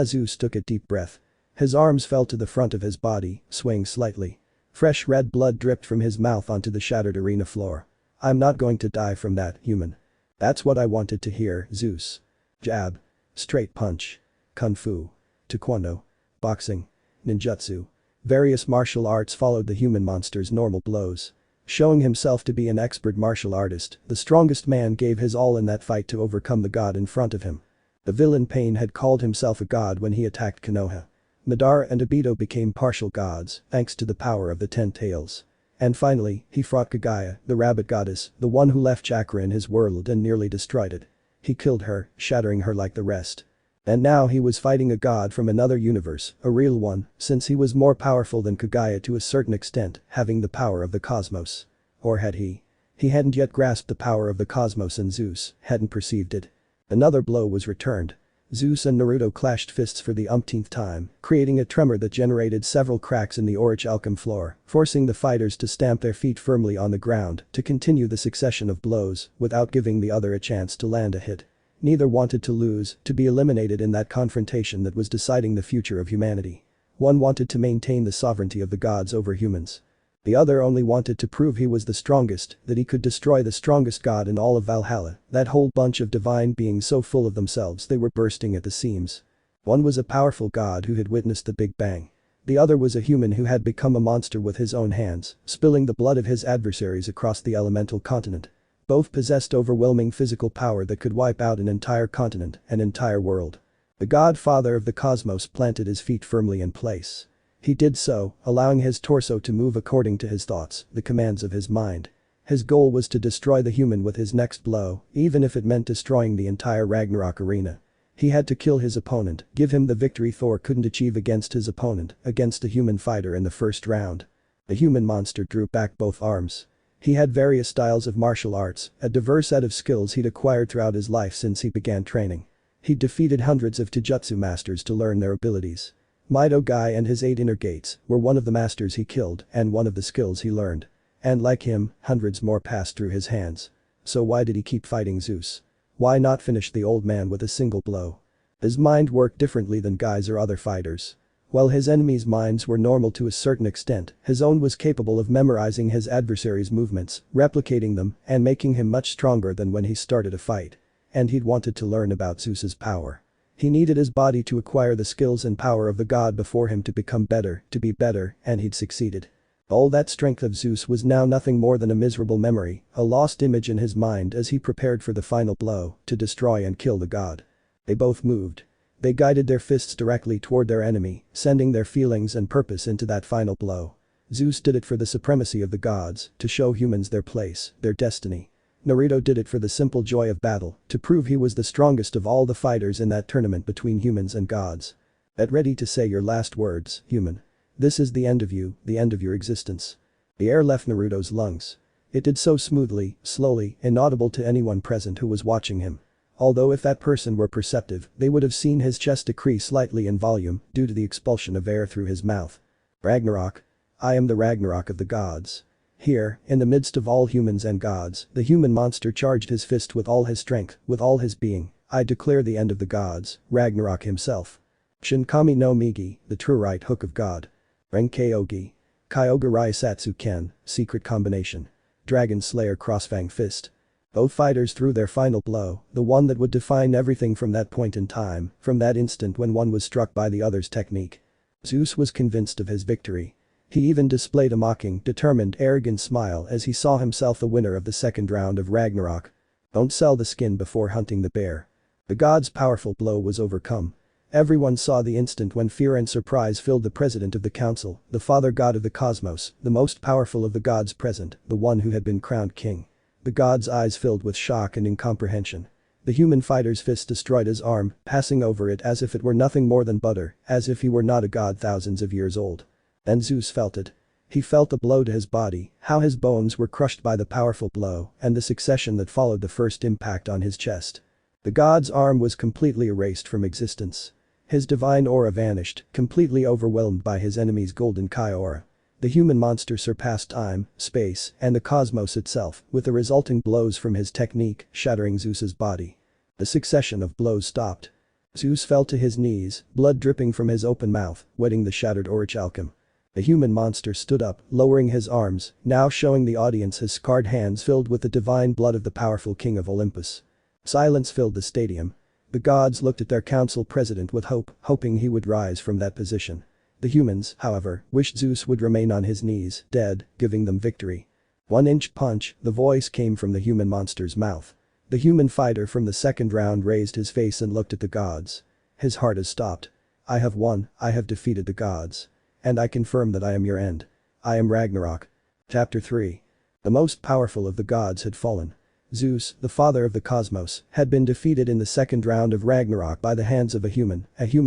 [SPEAKER 1] Zeus took a deep breath. His arms fell to the front of his body, swaying slightly. Fresh red blood dripped from his mouth onto the shattered arena floor. I'm not going to die from that, human. That's what I wanted to hear, Zeus. Jab. Straight punch. Kung fu. Taekwondo. Boxing. Ninjutsu. Various martial arts followed the human monster's normal blows. Showing himself to be an expert martial artist, the strongest man gave his all in that fight to overcome the god in front of him. The villain Pain had called himself a god when he attacked Konoha. Madara and Obito became partial gods, thanks to the power of the 10 tails. And finally, he fought Kaguya, the rabbit goddess, the one who left chakra in his world and nearly destroyed it. He killed her, shattering her like the rest. And now he was fighting a god from another universe, a real one, since he was more powerful than Kaguya to a certain extent, having the power of the cosmos. Or had he? He hadn't yet grasped the power of the cosmos and Zeus hadn't perceived it. Another blow was returned. Zeus and Naruto clashed fists for the umpteenth time, creating a tremor that generated several cracks in the orichalcum floor, forcing the fighters to stamp their feet firmly on the ground to continue the succession of blows without giving the other a chance to land a hit. Neither wanted to lose, to be eliminated in that confrontation that was deciding the future of humanity. One wanted to maintain the sovereignty of the gods over humans. The other only wanted to prove he was the strongest, that he could destroy the strongest god in all of Valhalla, that whole bunch of divine beings so full of themselves they were bursting at the seams. One was a powerful god who had witnessed the Big Bang. The other was a human who had become a monster with his own hands, spilling the blood of his adversaries across the elemental continent. Both possessed overwhelming physical power that could wipe out an entire continent, an entire world. The godfather of the cosmos planted his feet firmly in place. He did so, allowing his torso to move according to his thoughts, the commands of his mind. His goal was to destroy the human with his next blow, even if it meant destroying the entire Ragnarok arena. He had to kill his opponent, give him the victory Thor couldn't achieve against his opponent, against a human fighter in the first round. The human monster drew back both arms. He had various styles of martial arts, a diverse set of skills he'd acquired throughout his life since he began training. He'd defeated hundreds of taijutsu masters to learn their abilities. Mido Guy and his 8 inner gates were one of the masters he killed and one of the skills he learned. And like him, hundreds more passed through his hands. So why did he keep fighting Zeus? Why not finish the old man with a single blow? His mind worked differently than Guy's or other fighters. While his enemies' minds were normal to a certain extent, his own was capable of memorizing his adversary's movements, replicating them, and making him much stronger than when he started a fight. And he'd wanted to learn about Zeus's power. He needed his body to acquire the skills and power of the god before him to become better, to be better, and he'd succeeded. All that strength of Zeus was now nothing more than a miserable memory, a lost image in his mind as he prepared for the final blow, to destroy and kill the god. They both moved. They guided their fists directly toward their enemy, sending their feelings and purpose into that final blow. Zeus did it for the supremacy of the gods, to show humans their place, their destiny. Naruto did it for the simple joy of battle, to prove he was the strongest of all the fighters in that tournament between humans and gods. Get ready to say your last words, human. This is the end of you, the end of your existence. The air left Naruto's lungs. It did so smoothly, slowly, inaudible to anyone present who was watching him. Although if that person were perceptive, they would have seen his chest decrease slightly in volume due to the expulsion of air through his mouth. Ragnarok. I am the Ragnarok of the gods. Here, in the midst of all humans and gods, the human monster charged his fist with all his strength, with all his being. I declare the end of the gods, Ragnarok himself. Shinkami no Migi, the true right hook of God. Renkyogi. Kyoga Rai Satsuken, secret combination. Dragon Slayer Crossfang Fist. Both fighters threw their final blow, the one that would define everything from that point in time, from that instant when one was struck by the other's technique. Zeus was convinced of his victory. He even displayed a mocking, determined, arrogant smile as he saw himself the winner of the second round of Ragnarok. Don't sell the skin before hunting the bear. The god's powerful blow was overcome. Everyone saw the instant when fear and surprise filled the president of the council, the father god of the cosmos, the most powerful of the gods present, the one who had been crowned king. The god's eyes filled with shock and incomprehension. The human fighter's fist destroyed his arm, passing over it as if it were nothing more than butter, as if he were not a god thousands of years old. Then Zeus felt it. He felt the blow to his body, how his bones were crushed by the powerful blow, and the succession that followed the first impact on his chest. The god's arm was completely erased from existence. His divine aura vanished, completely overwhelmed by his enemy's golden Kai aura. The human monster surpassed time, space, and the cosmos itself, with the resulting blows from his technique shattering Zeus's body. The succession of blows stopped. Zeus fell to his knees, blood dripping from his open mouth, wetting the shattered orichalcum. The human monster stood up, lowering his arms, now showing the audience his scarred hands filled with the divine blood of the powerful king of Olympus. Silence filled the stadium. The gods looked at their council president with hope, hoping he would rise from that position. The humans, however, wished Zeus would remain on his knees, dead, giving them victory. 1-inch punch, the voice came from the human monster's mouth. The human fighter from the second round raised his face and looked at the gods. His heart has stopped. I have won, I have defeated the gods. And I confirm that I am your end. I am Ragnarok. Chapter 3. The most powerful of the gods had fallen. Zeus, the father of the cosmos, had been defeated in the second round of Ragnarok by the hands of a human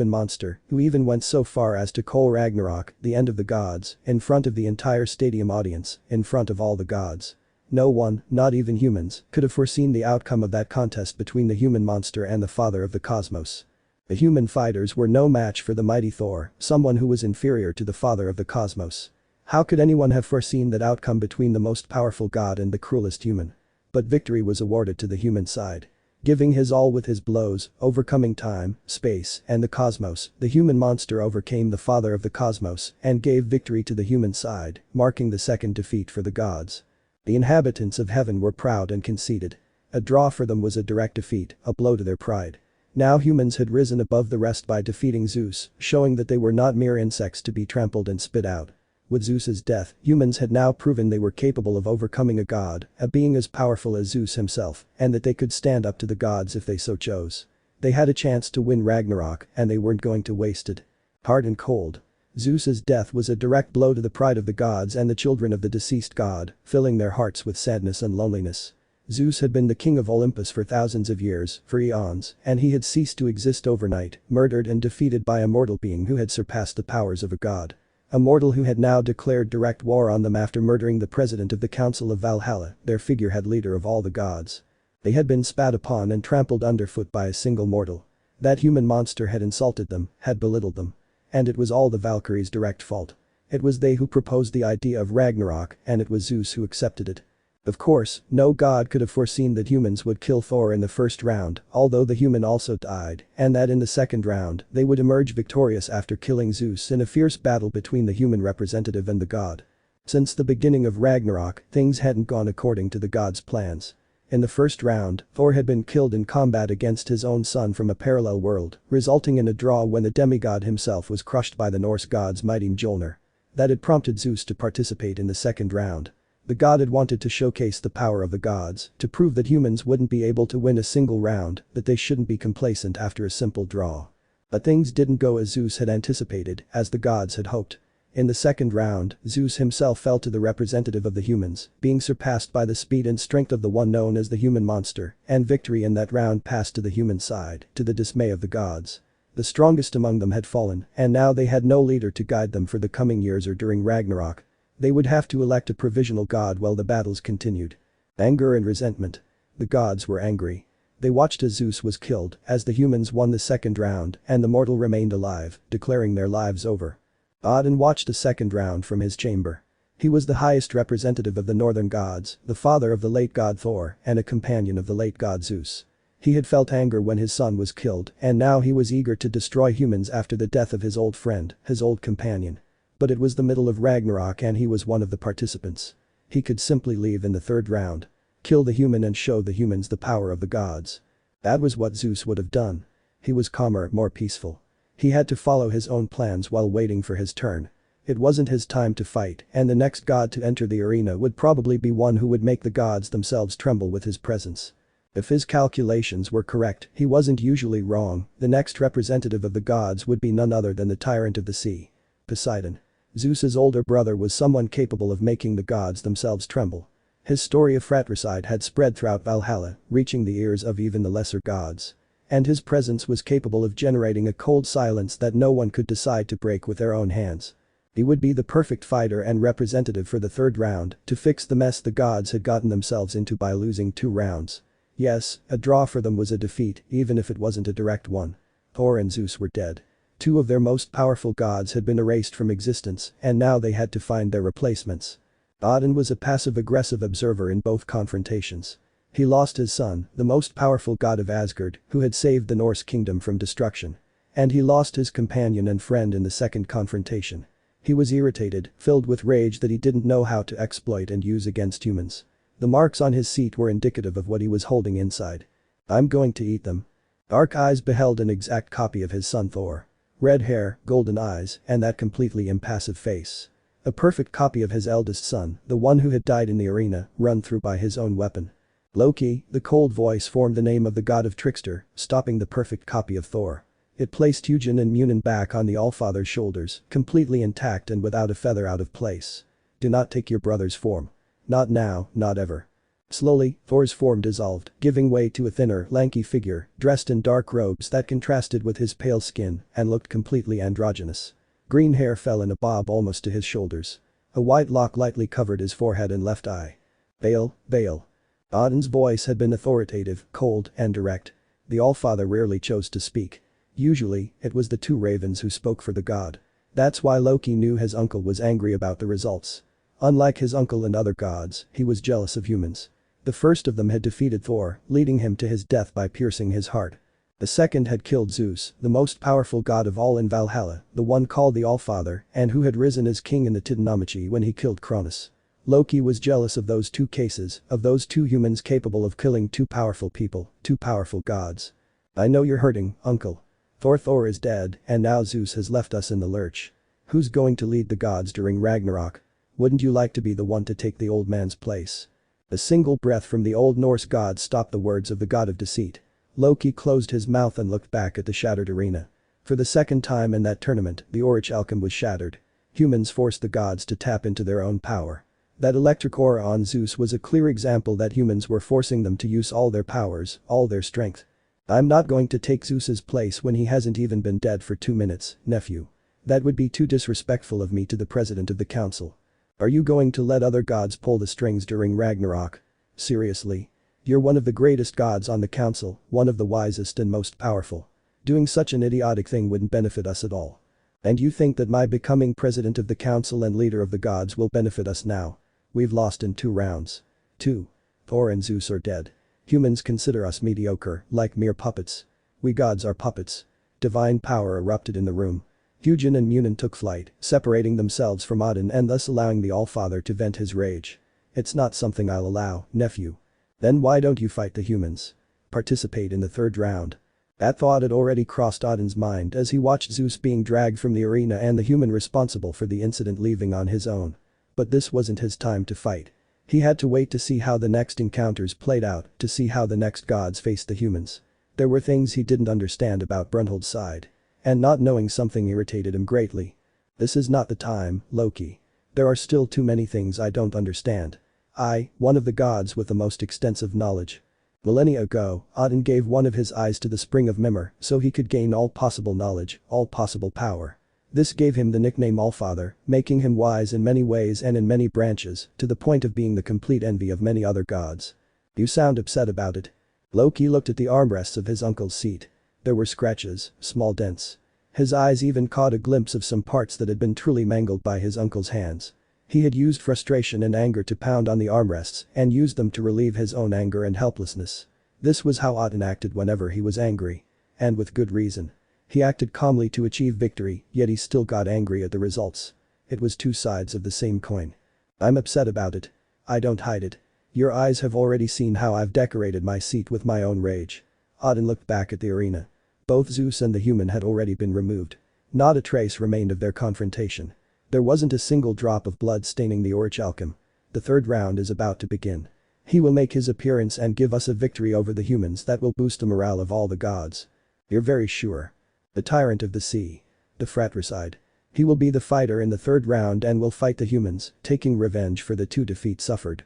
[SPEAKER 1] monster, who even went so far as to call Ragnarok, the end of the gods, in front of the entire stadium audience, in front of all the gods. No one, not even humans, could have foreseen the outcome of that contest between the human monster and the father of the cosmos. The human fighters were no match for the mighty Thor, someone who was inferior to the father of the cosmos. How could anyone have foreseen that outcome between the most powerful god and the cruelest human? But victory was awarded to the human side. Giving his all with his blows, overcoming time, space, and the cosmos, the human monster overcame the father of the cosmos and gave victory to the human side, marking the second defeat for the gods. The inhabitants of heaven were proud and conceited. A draw for them was a direct defeat, a blow to their pride. Now humans had risen above the rest by defeating Zeus, showing that they were not mere insects to be trampled and spit out. With Zeus's death, humans had now proven they were capable of overcoming a god, a being as powerful as Zeus himself, and that they could stand up to the gods if they so chose. They had a chance to win Ragnarok, and they weren't going to waste it. Hard and cold. Zeus's death was a direct blow to the pride of the gods and the children of the deceased god, filling their hearts with sadness and loneliness. Zeus had been the king of Olympus for thousands of years, for eons, and he had ceased to exist overnight, murdered and defeated by a mortal being who had surpassed the powers of a god. A mortal who had now declared direct war on them after murdering the president of the Council of Valhalla, their figurehead leader of all the gods. They had been spat upon and trampled underfoot by a single mortal. That human monster had insulted them, had belittled them. And it was all the Valkyries' direct fault. It was they who proposed the idea of Ragnarok, and it was Zeus who accepted it. Of course, no god could have foreseen that humans would kill Thor in the first round, although the human also died, and that in the second round, they would emerge victorious after killing Zeus in a fierce battle between the human representative and the god. Since the beginning of Ragnarok, things hadn't gone according to the god's plans. In the first round, Thor had been killed in combat against his own son from a parallel world, resulting in a draw when the demigod himself was crushed by the Norse god's mighty Mjolnir. That had prompted Zeus to participate in the second round. The god had wanted to showcase the power of the gods, to prove that humans wouldn't be able to win a single round, that they shouldn't be complacent after a simple draw. But things didn't go as Zeus had anticipated, as the gods had hoped. In the second round, Zeus himself fell to the representative of the humans, being surpassed by the speed and strength of the one known as the human monster, and victory in that round passed to the human side, to the dismay of the gods. The strongest among them had fallen, and now they had no leader to guide them for the coming years or during Ragnarok. They would have to elect a provisional god while the battles continued. Anger and resentment. The gods were angry. They watched as Zeus was killed, as the humans won the second round, and the mortal remained alive, declaring their lives over. Odin watched the second round from his chamber. He was the highest representative of the northern gods, the father of the late god Thor, and a companion of the late god Zeus. He had felt anger when his son was killed, and now he was eager to destroy humans after the death of his old friend, his old companion. But it was the middle of Ragnarok and he was one of the participants. He could simply leave in the third round. Kill the human and show the humans the power of the gods. That was what Zeus would have done. He was calmer, more peaceful. He had to follow his own plans while waiting for his turn. It wasn't his time to fight, and the next god to enter the arena would probably be one who would make the gods themselves tremble with his presence. If his calculations were correct, he wasn't usually wrong, the next representative of the gods would be none other than the tyrant of the sea. Poseidon. Zeus's older brother was someone capable of making the gods themselves tremble. His story of fratricide had spread throughout Valhalla, reaching the ears of even the lesser gods. And his presence was capable of generating a cold silence that no one could decide to break with their own hands. He would be the perfect fighter and representative for the third round, to fix the mess the gods had gotten themselves into by losing 2 rounds. Yes, a draw for them was a defeat, even if it wasn't a direct one. Thor and Zeus were dead. 2 of their most powerful gods had been erased from existence, and now they had to find their replacements. Odin was a passive-aggressive observer in both confrontations. He lost his son, the most powerful god of Asgard, who had saved the Norse kingdom from destruction. And he lost his companion and friend in the second confrontation. He was irritated, filled with rage that he didn't know how to exploit and use against humans. The marks on his seat were indicative of what he was holding inside. I'm going to eat them. Dark Eyes beheld an exact copy of his son Thor. Red hair, golden eyes, and that completely impassive face. A perfect copy of his eldest son, the one who had died in the arena, run through by his own weapon. Loki, the cold voice formed the name of the god of Trickster, stopping the perfect copy of Thor. It placed Hugin and Munin back on the Allfather's shoulders, completely intact and without a feather out of place. Do not take your brother's form. Not now, not ever. Slowly, Thor's form dissolved, giving way to a thinner, lanky figure, dressed in dark robes that contrasted with his pale skin and looked completely androgynous. Green hair fell in a bob almost to his shoulders. A white lock lightly covered his forehead and left eye. Baal, Baal. Odin's voice had been authoritative, cold, and direct. The Allfather rarely chose to speak. Usually, it was the two ravens who spoke for the god. That's why Loki knew his uncle was angry about the results. Unlike his uncle and other gods, he was jealous of humans. The first of them had defeated Thor, leading him to his death by piercing his heart. The second had killed Zeus, the most powerful god of all in Valhalla, the one called the Allfather, and who had risen as king in the Titanomachy when he killed Cronus. Loki was jealous of those two cases, of those two humans capable of killing two powerful people, two powerful gods. I know you're hurting, uncle. Thor is dead, and now Zeus has left us in the lurch. Who's going to lead the gods during Ragnarok? Wouldn't you like to be the one to take the old man's place? A single breath from the Old Norse god stopped the words of the god of deceit. Loki closed his mouth and looked back at the shattered arena. For the second time in that tournament, the Orichalcum was shattered. Humans forced the gods to tap into their own power. That electric aura on Zeus was a clear example that humans were forcing them to use all their powers, all their strength. I'm not going to take Zeus's place when he hasn't even been dead for 2 minutes, nephew. That would be too disrespectful of me to the president of the council. Are you going to let other gods pull the strings during Ragnarok? Seriously? You're one of the greatest gods on the council, one of the wisest and most powerful. Doing such an idiotic thing wouldn't benefit us at all. And you think that my becoming president of the council and leader of the gods will benefit us now? We've lost in 2 rounds. 2. Thor and Zeus are dead. Humans consider us mediocre, like mere puppets. We gods are puppets. Divine power erupted in the room. Hugin and Munin took flight, separating themselves from Odin and thus allowing the Allfather to vent his rage. It's not something I'll allow, nephew. Then why don't you fight the humans? Participate in the 3rd round. That thought had already crossed Odin's mind as he watched Zeus being dragged from the arena and the human responsible for the incident leaving on his own. But this wasn't his time to fight. He had to wait to see how the next encounters played out, to see how the next gods faced the humans. There were things he didn't understand about Brunhilde's side. And not knowing something irritated him greatly. This is not the time, Loki. There are still too many things I don't understand. I, one of the gods with the most extensive knowledge. Millennia ago, Odin gave one of his eyes to the Spring of Mimir so he could gain all possible knowledge, all possible power. This gave him the nickname Allfather, making him wise in many ways and in many branches, to the point of being the complete envy of many other gods. You sound upset about it. Loki looked at the armrests of his uncle's seat. There were scratches, small dents. His eyes even caught a glimpse of some parts that had been truly mangled by his uncle's hands. He had used frustration and anger to pound on the armrests and used them to relieve his own anger and helplessness. This was how Odin acted whenever he was angry. And with good reason. He acted calmly to achieve victory, yet he still got angry at the results. It was 2 sides of the same coin. I'm upset about it. I don't hide it. Your eyes have already seen how I've decorated my seat with my own rage. Odin looked back at the arena. Both Zeus and the human had already been removed. Not a trace remained of their confrontation. There wasn't a single drop of blood staining the Orichalcum. The 3rd round is about to begin. He will make his appearance and give us a victory over the humans that will boost the morale of all the gods. You're very sure. The tyrant of the sea. The fratricide. He will be the fighter in the 3rd round and will fight the humans, taking revenge for the 2 defeats suffered.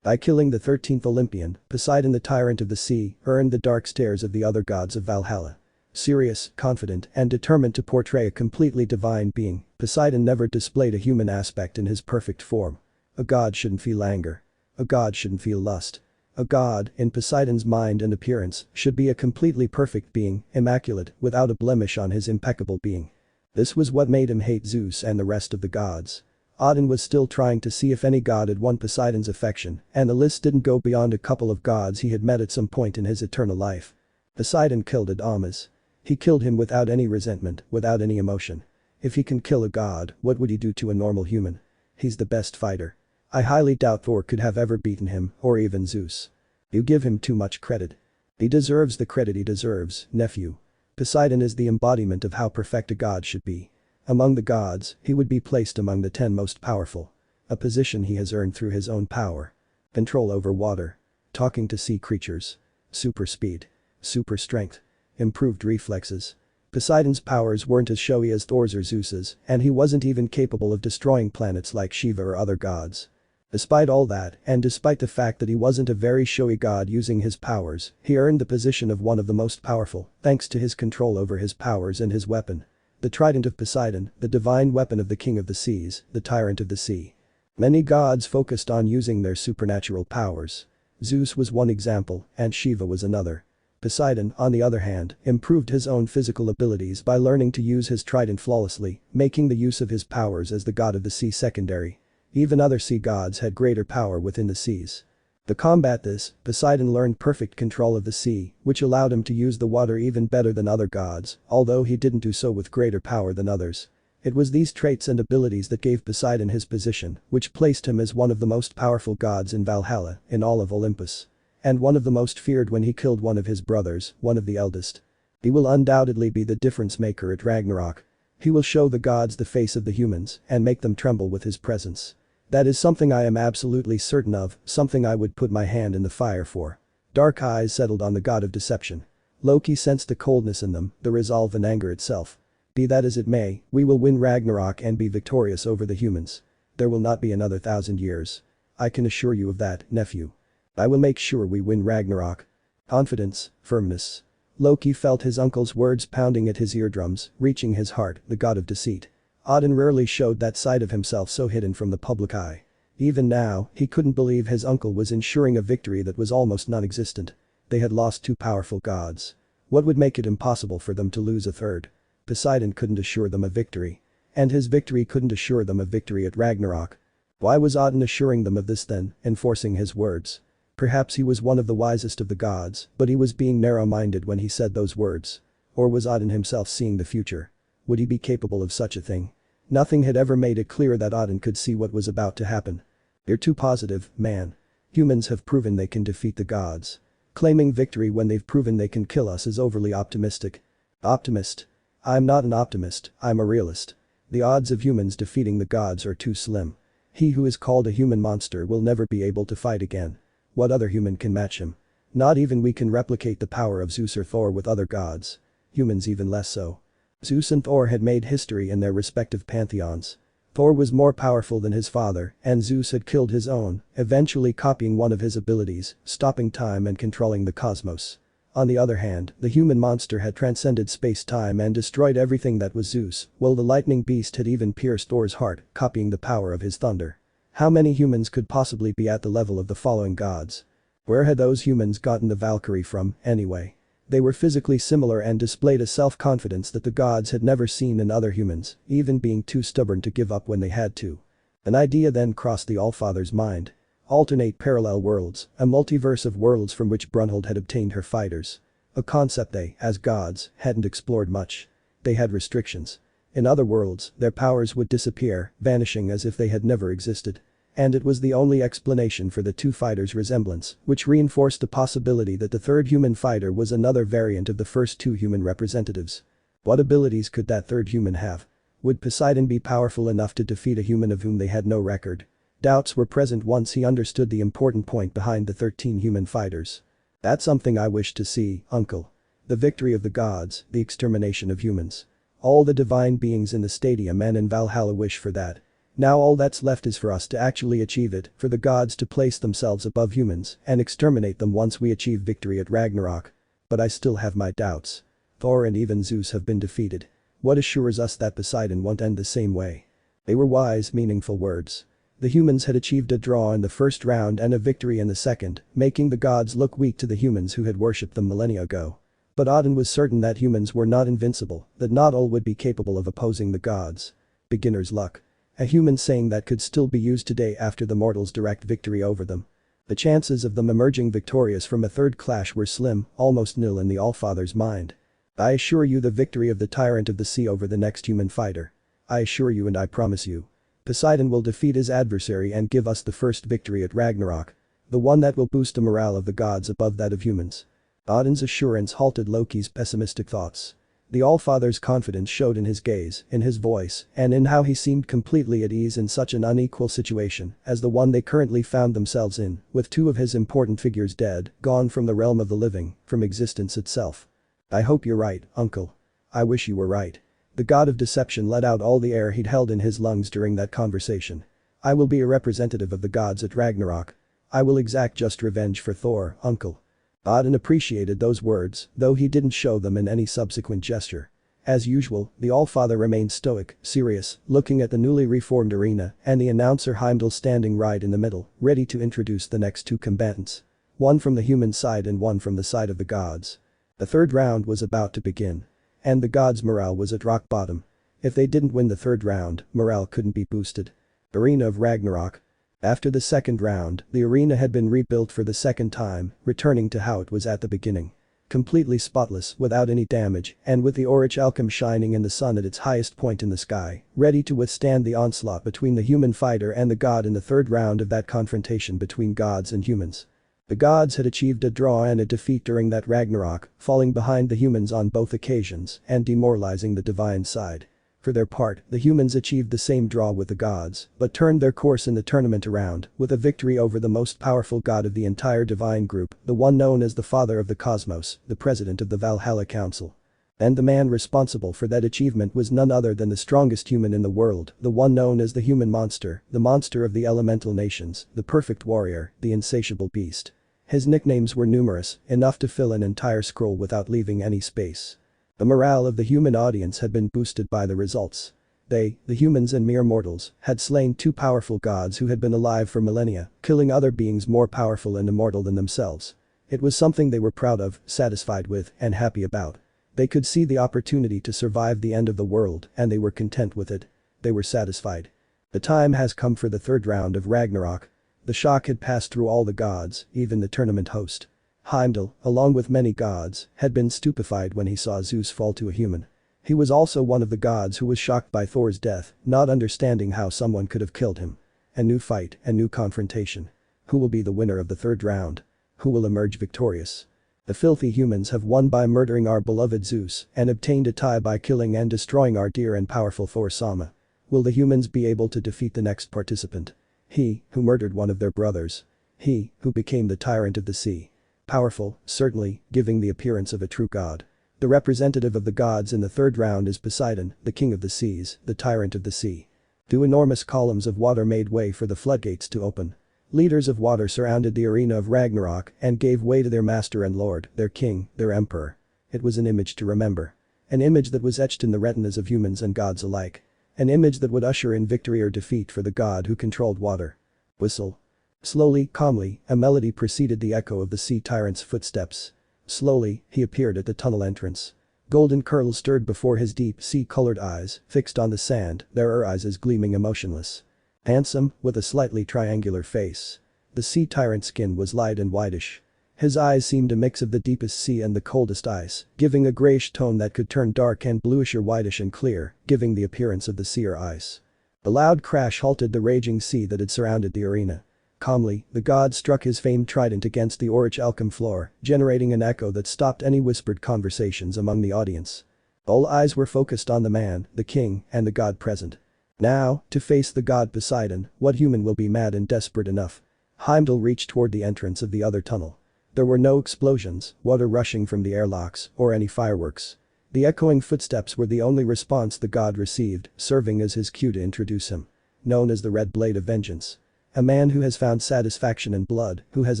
[SPEAKER 1] By killing the 13th Olympian, Poseidon the tyrant of the sea earned the dark stares of the other gods of Valhalla. Serious, confident, and determined to portray a completely divine being, Poseidon never displayed a human aspect in his perfect form. A god shouldn't feel anger. A god shouldn't feel lust. A god, in Poseidon's mind and appearance, should be a completely perfect being, immaculate, without a blemish on his impeccable being. This was what made him hate Zeus and the rest of the gods. Odin was still trying to see if any god had won Poseidon's affection, and the list didn't go beyond a couple of gods he had met at some point in his eternal life. Poseidon killed Adamas. He killed him without any resentment, without any emotion. If he can kill a god, what would he do to a normal human? He's the best fighter. I highly doubt Thor could have ever beaten him, or even Zeus. You give him too much credit. He deserves the credit he deserves, nephew. Poseidon is the embodiment of how perfect a god should be. Among the gods, he would be placed among the 10 most powerful. A position he has earned through his own power. Control over water. Talking to sea creatures. Super speed. Super strength. Improved reflexes. Poseidon's powers weren't as showy as Thor's or Zeus's, and he wasn't even capable of destroying planets like Shiva or other gods. Despite all that, and despite the fact that he wasn't a very showy god using his powers, he earned the position of one of the most powerful, thanks to his control over his powers and his weapon. The trident of Poseidon, the divine weapon of the king of the seas, the tyrant of the sea. Many gods focused on using their supernatural powers. Zeus was one example, and Shiva was another. Poseidon, on the other hand, improved his own physical abilities by learning to use his trident flawlessly, making the use of his powers as the god of the sea secondary. Even other sea gods had greater power within the seas. To combat this, Poseidon learned perfect control of the sea, which allowed him to use the water even better than other gods, although he didn't do so with greater power than others. It was these traits and abilities that gave Poseidon his position, which placed him as one of the most powerful gods in Valhalla, in all of Olympus. And one of the most feared when he killed one of his brothers, one of the eldest. He will undoubtedly be the difference maker at Ragnarok. He will show the gods the face of the humans and make them tremble with his presence. That is something I am absolutely certain of, something I would put my hand in the fire for. Dark eyes settled on the god of deception. Loki sensed the coldness in them, the resolve and anger itself. Be that as it may, we will win Ragnarok and be victorious over the humans. There will not be another 1,000 years. I can assure you of that, nephew. I will make sure we win Ragnarok. Confidence, firmness. Loki felt his uncle's words pounding at his eardrums, reaching his heart, the god of deceit. Odin rarely showed that side of himself so hidden from the public eye. Even now, he couldn't believe his uncle was ensuring a victory that was almost non-existent. They had lost 2 powerful gods. What would make it impossible for them to lose a third? Poseidon couldn't assure them a victory. And his victory couldn't assure them a victory at Ragnarok. Why was Odin assuring them of this then, enforcing his words? Perhaps he was one of the wisest of the gods, but he was being narrow-minded when he said those words. Or was Odin himself seeing the future? Would he be capable of such a thing? Nothing had ever made it clear that Odin could see what was about to happen. You're too positive, man. Humans have proven they can defeat the gods. Claiming victory when they've proven they can kill us is overly optimistic. Optimist? I'm not an optimist, I'm a realist. The odds of humans defeating the gods are too slim. He who is called a human monster will never be able to fight again. What other human can match him? Not even we can replicate the power of Zeus or Thor with other gods. Humans even less so. Zeus and Thor had made history in their respective pantheons. Thor was more powerful than his father, and Zeus had killed his own, eventually copying one of his abilities, stopping time and controlling the cosmos. On the other hand, the human monster had transcended space-time and destroyed everything that was Zeus, while the lightning beast had even pierced Thor's heart, copying the power of his thunder. How many humans could possibly be at the level of the following gods? Where had those humans gotten the Valkyrie from, anyway? They were physically similar and displayed a self-confidence that the gods had never seen in other humans, even being too stubborn to give up when they had to. An idea then crossed the Allfather's mind. Alternate parallel worlds, a multiverse of worlds from which Brunhilde had obtained her fighters. A concept they, as gods, hadn't explored much. They had restrictions. In other worlds, their powers would disappear, vanishing as if they had never existed. And it was the only explanation for the 2 fighters' resemblance, which reinforced the possibility that the third human fighter was another variant of the first 2 human representatives. What abilities could that third human have? Would Poseidon be powerful enough to defeat a human of whom they had no record? Doubts were present once he understood the important point behind the 13 human fighters. That's something I wish to see, uncle. The victory of the gods, the extermination of humans. All the divine beings in the stadium and in Valhalla wish for that. Now all that's left is for us to actually achieve it, for the gods to place themselves above humans and exterminate them once we achieve victory at Ragnarok. But I still have my doubts. Thor and even Zeus have been defeated. What assures us that Poseidon won't end the same way? They were wise, meaningful words. The humans had achieved a draw in the first round and a victory in the second, making the gods look weak to the humans who had worshipped them millennia ago. But Odin was certain that humans were not invincible, that not all would be capable of opposing the gods. Beginner's luck. A human saying that could still be used today after the mortals' direct victory over them. The chances of them emerging victorious from a third clash were slim, almost nil in the Allfather's mind. I assure you the victory of the tyrant of the sea over the next human fighter. I assure you and I promise you. Poseidon will defeat his adversary and give us the first victory at Ragnarok. The one that will boost the morale of the gods above that of humans. Odin's assurance halted Loki's pessimistic thoughts. The Allfather's confidence showed in his gaze, in his voice, and in how he seemed completely at ease in such an unequal situation as the one they currently found themselves in, with two of his important figures dead, gone from the realm of the living, from existence itself. I hope you're right, uncle. I wish you were right. The god of deception let out all the air he'd held in his lungs during that conversation. I will be a representative of the gods at Ragnarok. I will exact just revenge for Thor, uncle. Odin appreciated those words, though he didn't show them in any subsequent gesture. As usual, the Allfather remained stoic, serious, looking at the newly reformed arena and the announcer Heimdall standing right in the middle, ready to introduce the next two combatants. One from the human side and one from the side of the gods. The third round was about to begin. And the gods' morale was at rock bottom. If they didn't win the third round, morale couldn't be boosted. Arena of Ragnarok. After the second round, the arena had been rebuilt for the second time, returning to how it was at the beginning. Completely spotless, without any damage, and with the orichalcum shining in the sun at its highest point in the sky, ready to withstand the onslaught between the human fighter and the god in the third round of that confrontation between gods and humans. The gods had achieved a draw and a defeat during that Ragnarok, falling behind the humans on both occasions and demoralizing the divine side. For their part, the humans achieved the same draw with the gods, but turned their course in the tournament around, with a victory over the most powerful god of the entire divine group, the one known as the Father of the Cosmos, the president of the Valhalla Council. And the man responsible for that achievement was none other than the strongest human in the world, the one known as the human monster, the monster of the elemental nations, the perfect warrior, the insatiable beast. His nicknames were numerous, enough to fill an entire scroll without leaving any space. The morale of the human audience had been boosted by the results. They, the humans and mere mortals, had slain two powerful gods who had been alive for millennia, killing other beings more powerful and immortal than themselves. It was something they were proud of, satisfied with, and happy about. They could see the opportunity to survive the end of the world, and they were content with it. They were satisfied. The time has come for the third round of Ragnarok. The shock had passed through all the gods, even the tournament host. Heimdall, along with many gods, had been stupefied when he saw Zeus fall to a human. He was also one of the gods who was shocked by Thor's death, not understanding how someone could have killed him. A new fight, a new confrontation. Who will be the winner of the third round? Who will emerge victorious? The filthy humans have won by murdering our beloved Zeus and obtained a tie by killing and destroying our dear and powerful Thor-sama. Will the humans be able to defeat the next participant? He, who murdered one of their brothers. He, who became the tyrant of the sea. Powerful, certainly, giving the appearance of a true god. The representative of the gods in the third round is Poseidon, the king of the seas, the tyrant of the sea. Two enormous columns of water made way for the floodgates to open. Leaders of water surrounded the arena of Ragnarok and gave way to their master and lord, their king, their emperor. It was an image to remember. An image that was etched in the retinas of humans and gods alike. An image that would usher in victory or defeat for the god who controlled water. Whistle. Slowly, calmly, a melody preceded the echo of the sea tyrant's footsteps. Slowly, he appeared at the tunnel entrance. Golden curls stirred before his deep sea-colored eyes, fixed on the sand, their eyes gleaming emotionless. Handsome, with a slightly triangular face. The sea tyrant's skin was light and whitish. His eyes seemed a mix of the deepest sea and the coldest ice, giving a grayish tone that could turn dark and bluish or whitish and clear, giving the appearance of the sea or ice. A loud crash halted the raging sea that had surrounded the arena. Calmly, the god struck his famed trident against the orichalcum floor, generating an echo that stopped any whispered conversations among the audience. All eyes were focused on the man, the king, and the god present. Now, to face the god Poseidon, what human will be mad and desperate enough? Heimdall reached toward the entrance of the other tunnel. There were no explosions, water rushing from the airlocks, or any fireworks. The echoing footsteps were the only response the god received, serving as his cue to introduce him. Known as the Red Blade of Vengeance. A man who has found satisfaction in blood, who has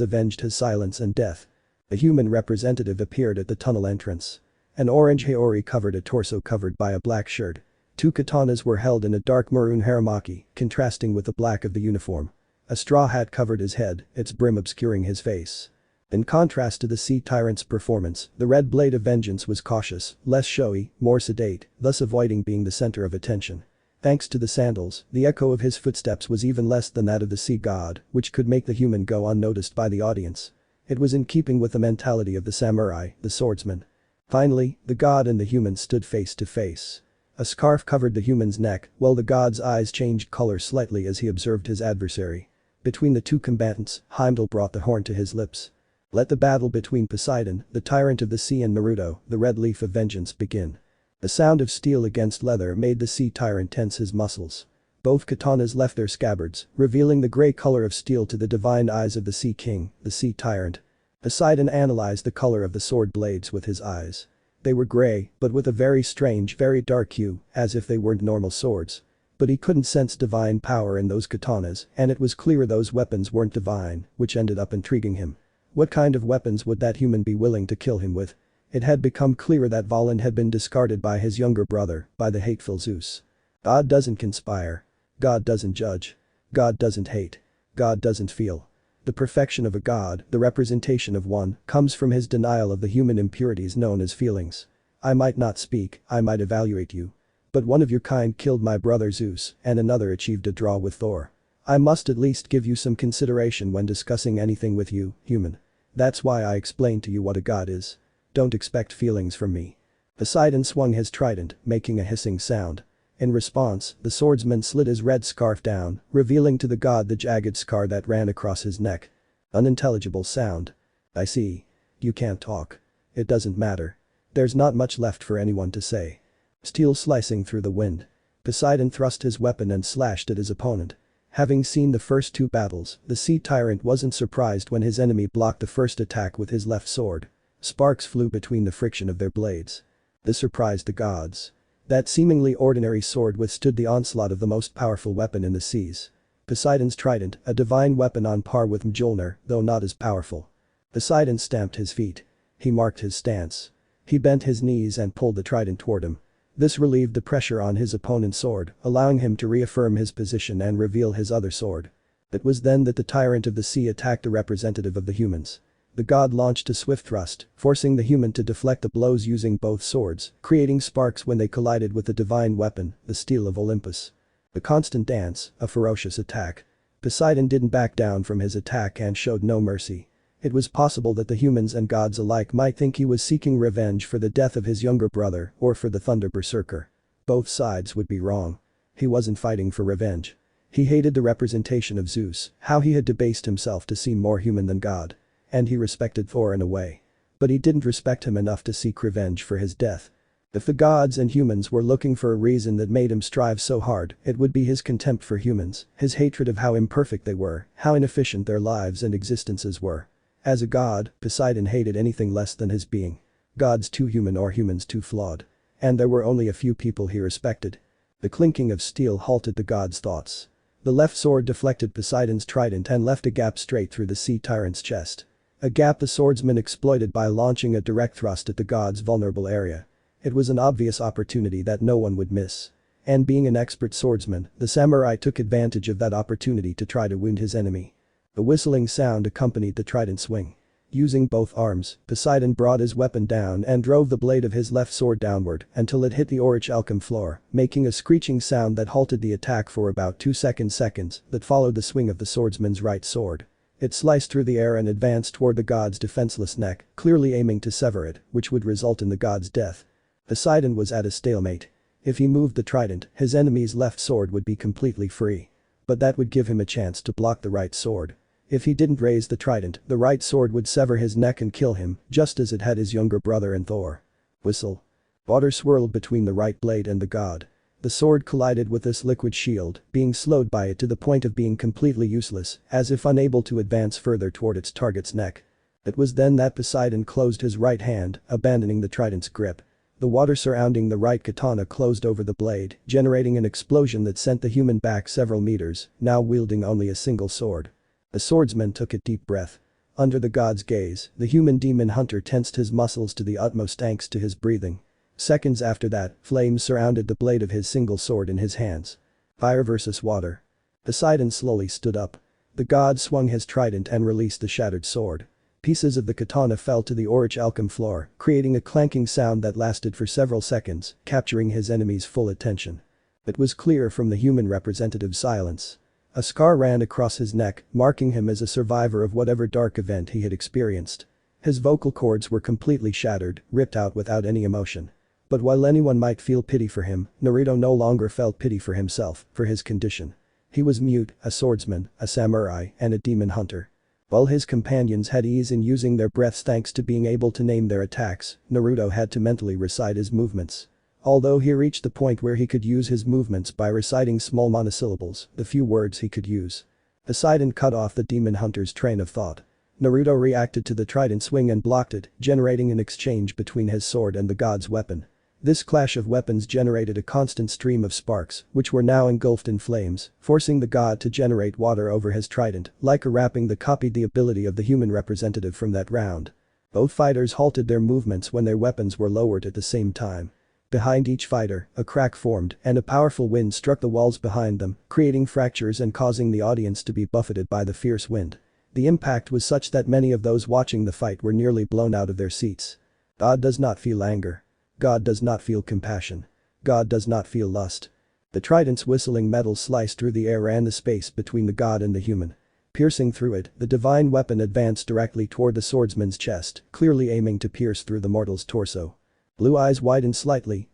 [SPEAKER 1] avenged his silence and death. A human representative appeared at the tunnel entrance. An orange haori covered a torso covered by a black shirt. Two katanas were held in a dark maroon haramaki, contrasting with the black of the uniform. A straw hat covered his head, its brim obscuring his face. In contrast to the sea tyrant's performance, the Red Blade of Vengeance was cautious, less showy, more sedate, thus avoiding being the center of attention. Thanks to the sandals, the echo of his footsteps was even less than that of the sea god, which could make the human go unnoticed by the audience. It was in keeping with the mentality of the samurai, the swordsman. Finally, the god and the human stood face to face. A scarf covered the human's neck, while the god's eyes changed color slightly as he observed his adversary. Between the two combatants, Heimdall brought the horn to his lips. Let the battle between Poseidon, the tyrant of the sea and Naruto, the red leaf of vengeance begin. The sound of steel against leather made the sea tyrant tense his muscles. Both katanas left their scabbards, revealing the gray color of steel to the divine eyes of the sea king, the sea tyrant. Poseidon analyzed the color of the sword blades with his eyes. They were gray, but with a very strange, very dark hue, as if they weren't normal swords. But he couldn't sense divine power in those katanas, and it was clear those weapons weren't divine, which ended up intriguing him. What kind of weapons would that human be willing to kill him with? It had become clear that Valen had been discarded by his younger brother, by the hateful Zeus. God doesn't conspire. God doesn't judge. God doesn't hate. God doesn't feel. The perfection of a god, the representation of one, comes from his denial of the human impurities known as feelings. I might not speak, I might evaluate you. But one of your kind killed my brother Zeus, and another achieved a draw with Thor. I must at least give you some consideration when discussing anything with you, human. That's why I explained to you what a god is. Don't expect feelings from me. Poseidon swung his trident, making a hissing sound. In response, the swordsman slid his red scarf down, revealing to the god the jagged scar that ran across his neck. Unintelligible sound. I see. You can't talk. It doesn't matter. There's not much left for anyone to say. Steel slicing through the wind. Poseidon thrust his weapon and slashed at his opponent. Having seen the first two battles, the sea tyrant wasn't surprised when his enemy blocked the first attack with his left sword. Sparks flew between the friction of their blades. This surprised the gods. That seemingly ordinary sword withstood the onslaught of the most powerful weapon in the seas. Poseidon's trident, a divine weapon on par with Mjolnir, though not as powerful. Poseidon stamped his feet. He marked his stance. He bent his knees and pulled the trident toward him. This relieved the pressure on his opponent's sword, allowing him to reaffirm his position and reveal his other sword. It was then that the tyrant of the sea attacked a representative of the humans. The god launched a swift thrust, forcing the human to deflect the blows using both swords, creating sparks when they collided with the divine weapon, the steel of Olympus. A constant dance, a ferocious attack. Poseidon didn't back down from his attack and showed no mercy. It was possible that the humans and gods alike might think he was seeking revenge for the death of his younger brother or for the Thunder Berserker. Both sides would be wrong. He wasn't fighting for revenge. He hated the representation of Zeus, how he had debased himself to seem more human than God. And he respected Thor in a way. But he didn't respect him enough to seek revenge for his death. If the gods and humans were looking for a reason that made him strive so hard, it would be his contempt for humans, his hatred of how imperfect they were, how inefficient their lives and existences were. As a god, Poseidon hated anything less than his being. Gods too human or humans too flawed. And there were only a few people he respected. The clinking of steel halted the god's thoughts. The left sword deflected Poseidon's trident and left a gap straight through the sea tyrant's chest. A gap the swordsman exploited by launching a direct thrust at the god's vulnerable area. It was an obvious opportunity that no one would miss. And being an expert swordsman, the samurai took advantage of that opportunity to try to wound his enemy. A whistling sound accompanied the trident swing. Using both arms, Poseidon brought his weapon down and drove the blade of his left sword downward until it hit the orichalcum floor, making a screeching sound that halted the attack for about 2 seconds that followed the swing of the swordsman's right sword. It sliced through the air and advanced toward the god's defenseless neck, clearly aiming to sever it, which would result in the god's death. Poseidon was at a stalemate. If he moved the trident, his enemy's left sword would be completely free. But that would give him a chance to block the right sword. If he didn't raise the trident, the right sword would sever his neck and kill him, just as it had his younger brother and Thor. Whistle. Water swirled between the right blade and the god. The sword collided with this liquid shield, being slowed by it to the point of being completely useless, as if unable to advance further toward its target's neck. It was then that Poseidon closed his right hand, abandoning the trident's grip. The water surrounding the right katana closed over the blade, generating an explosion that sent the human back several meters, now wielding only a single sword. The swordsman took a deep breath. Under the god's gaze, the human demon hunter tensed his muscles to the utmost thanks to his breathing. Seconds after that, flames surrounded the blade of his single sword in his hands. Fire versus water. Poseidon slowly stood up. The god swung his trident and released the shattered sword. Pieces of the katana fell to the orichalcum floor, creating a clanking sound that lasted for several seconds, capturing his enemy's full attention. It was clear from the human representative's silence. A scar ran across his neck, marking him as a survivor of whatever dark event he had experienced. His vocal cords were completely shattered, ripped out without any emotion. But while anyone might feel pity for him, Naruto no longer felt pity for himself, for his condition. He was mute, a swordsman, a samurai, and a demon hunter. While his companions had ease in using their breaths thanks to being able to name their attacks, Naruto had to mentally recite his movements. Although he reached the point where he could use his movements by reciting small monosyllables, the few words he could use. Poseidon cut off the demon hunter's train of thought. Naruto reacted to the trident swing and blocked it, generating an exchange between his sword and the god's weapon. This clash of weapons generated a constant stream of sparks, which were now engulfed in flames, forcing the god to generate water over his trident, like a wrapping that copied the ability of the human representative from that round. Both fighters halted their movements when their weapons were lowered at the same time. Behind each fighter, a crack formed and a powerful wind struck the walls behind them, creating fractures and causing the audience to be buffeted by the fierce wind. The impact was such that many of those watching the fight were nearly blown out of their seats. God does not feel anger. God does not feel compassion. God does not feel lust. The trident's whistling metal sliced through the air and the space between the god and the human. Piercing through it, the divine weapon advanced directly toward the swordsman's chest, clearly aiming to pierce through the mortal's torso. Blue eyes widened slightly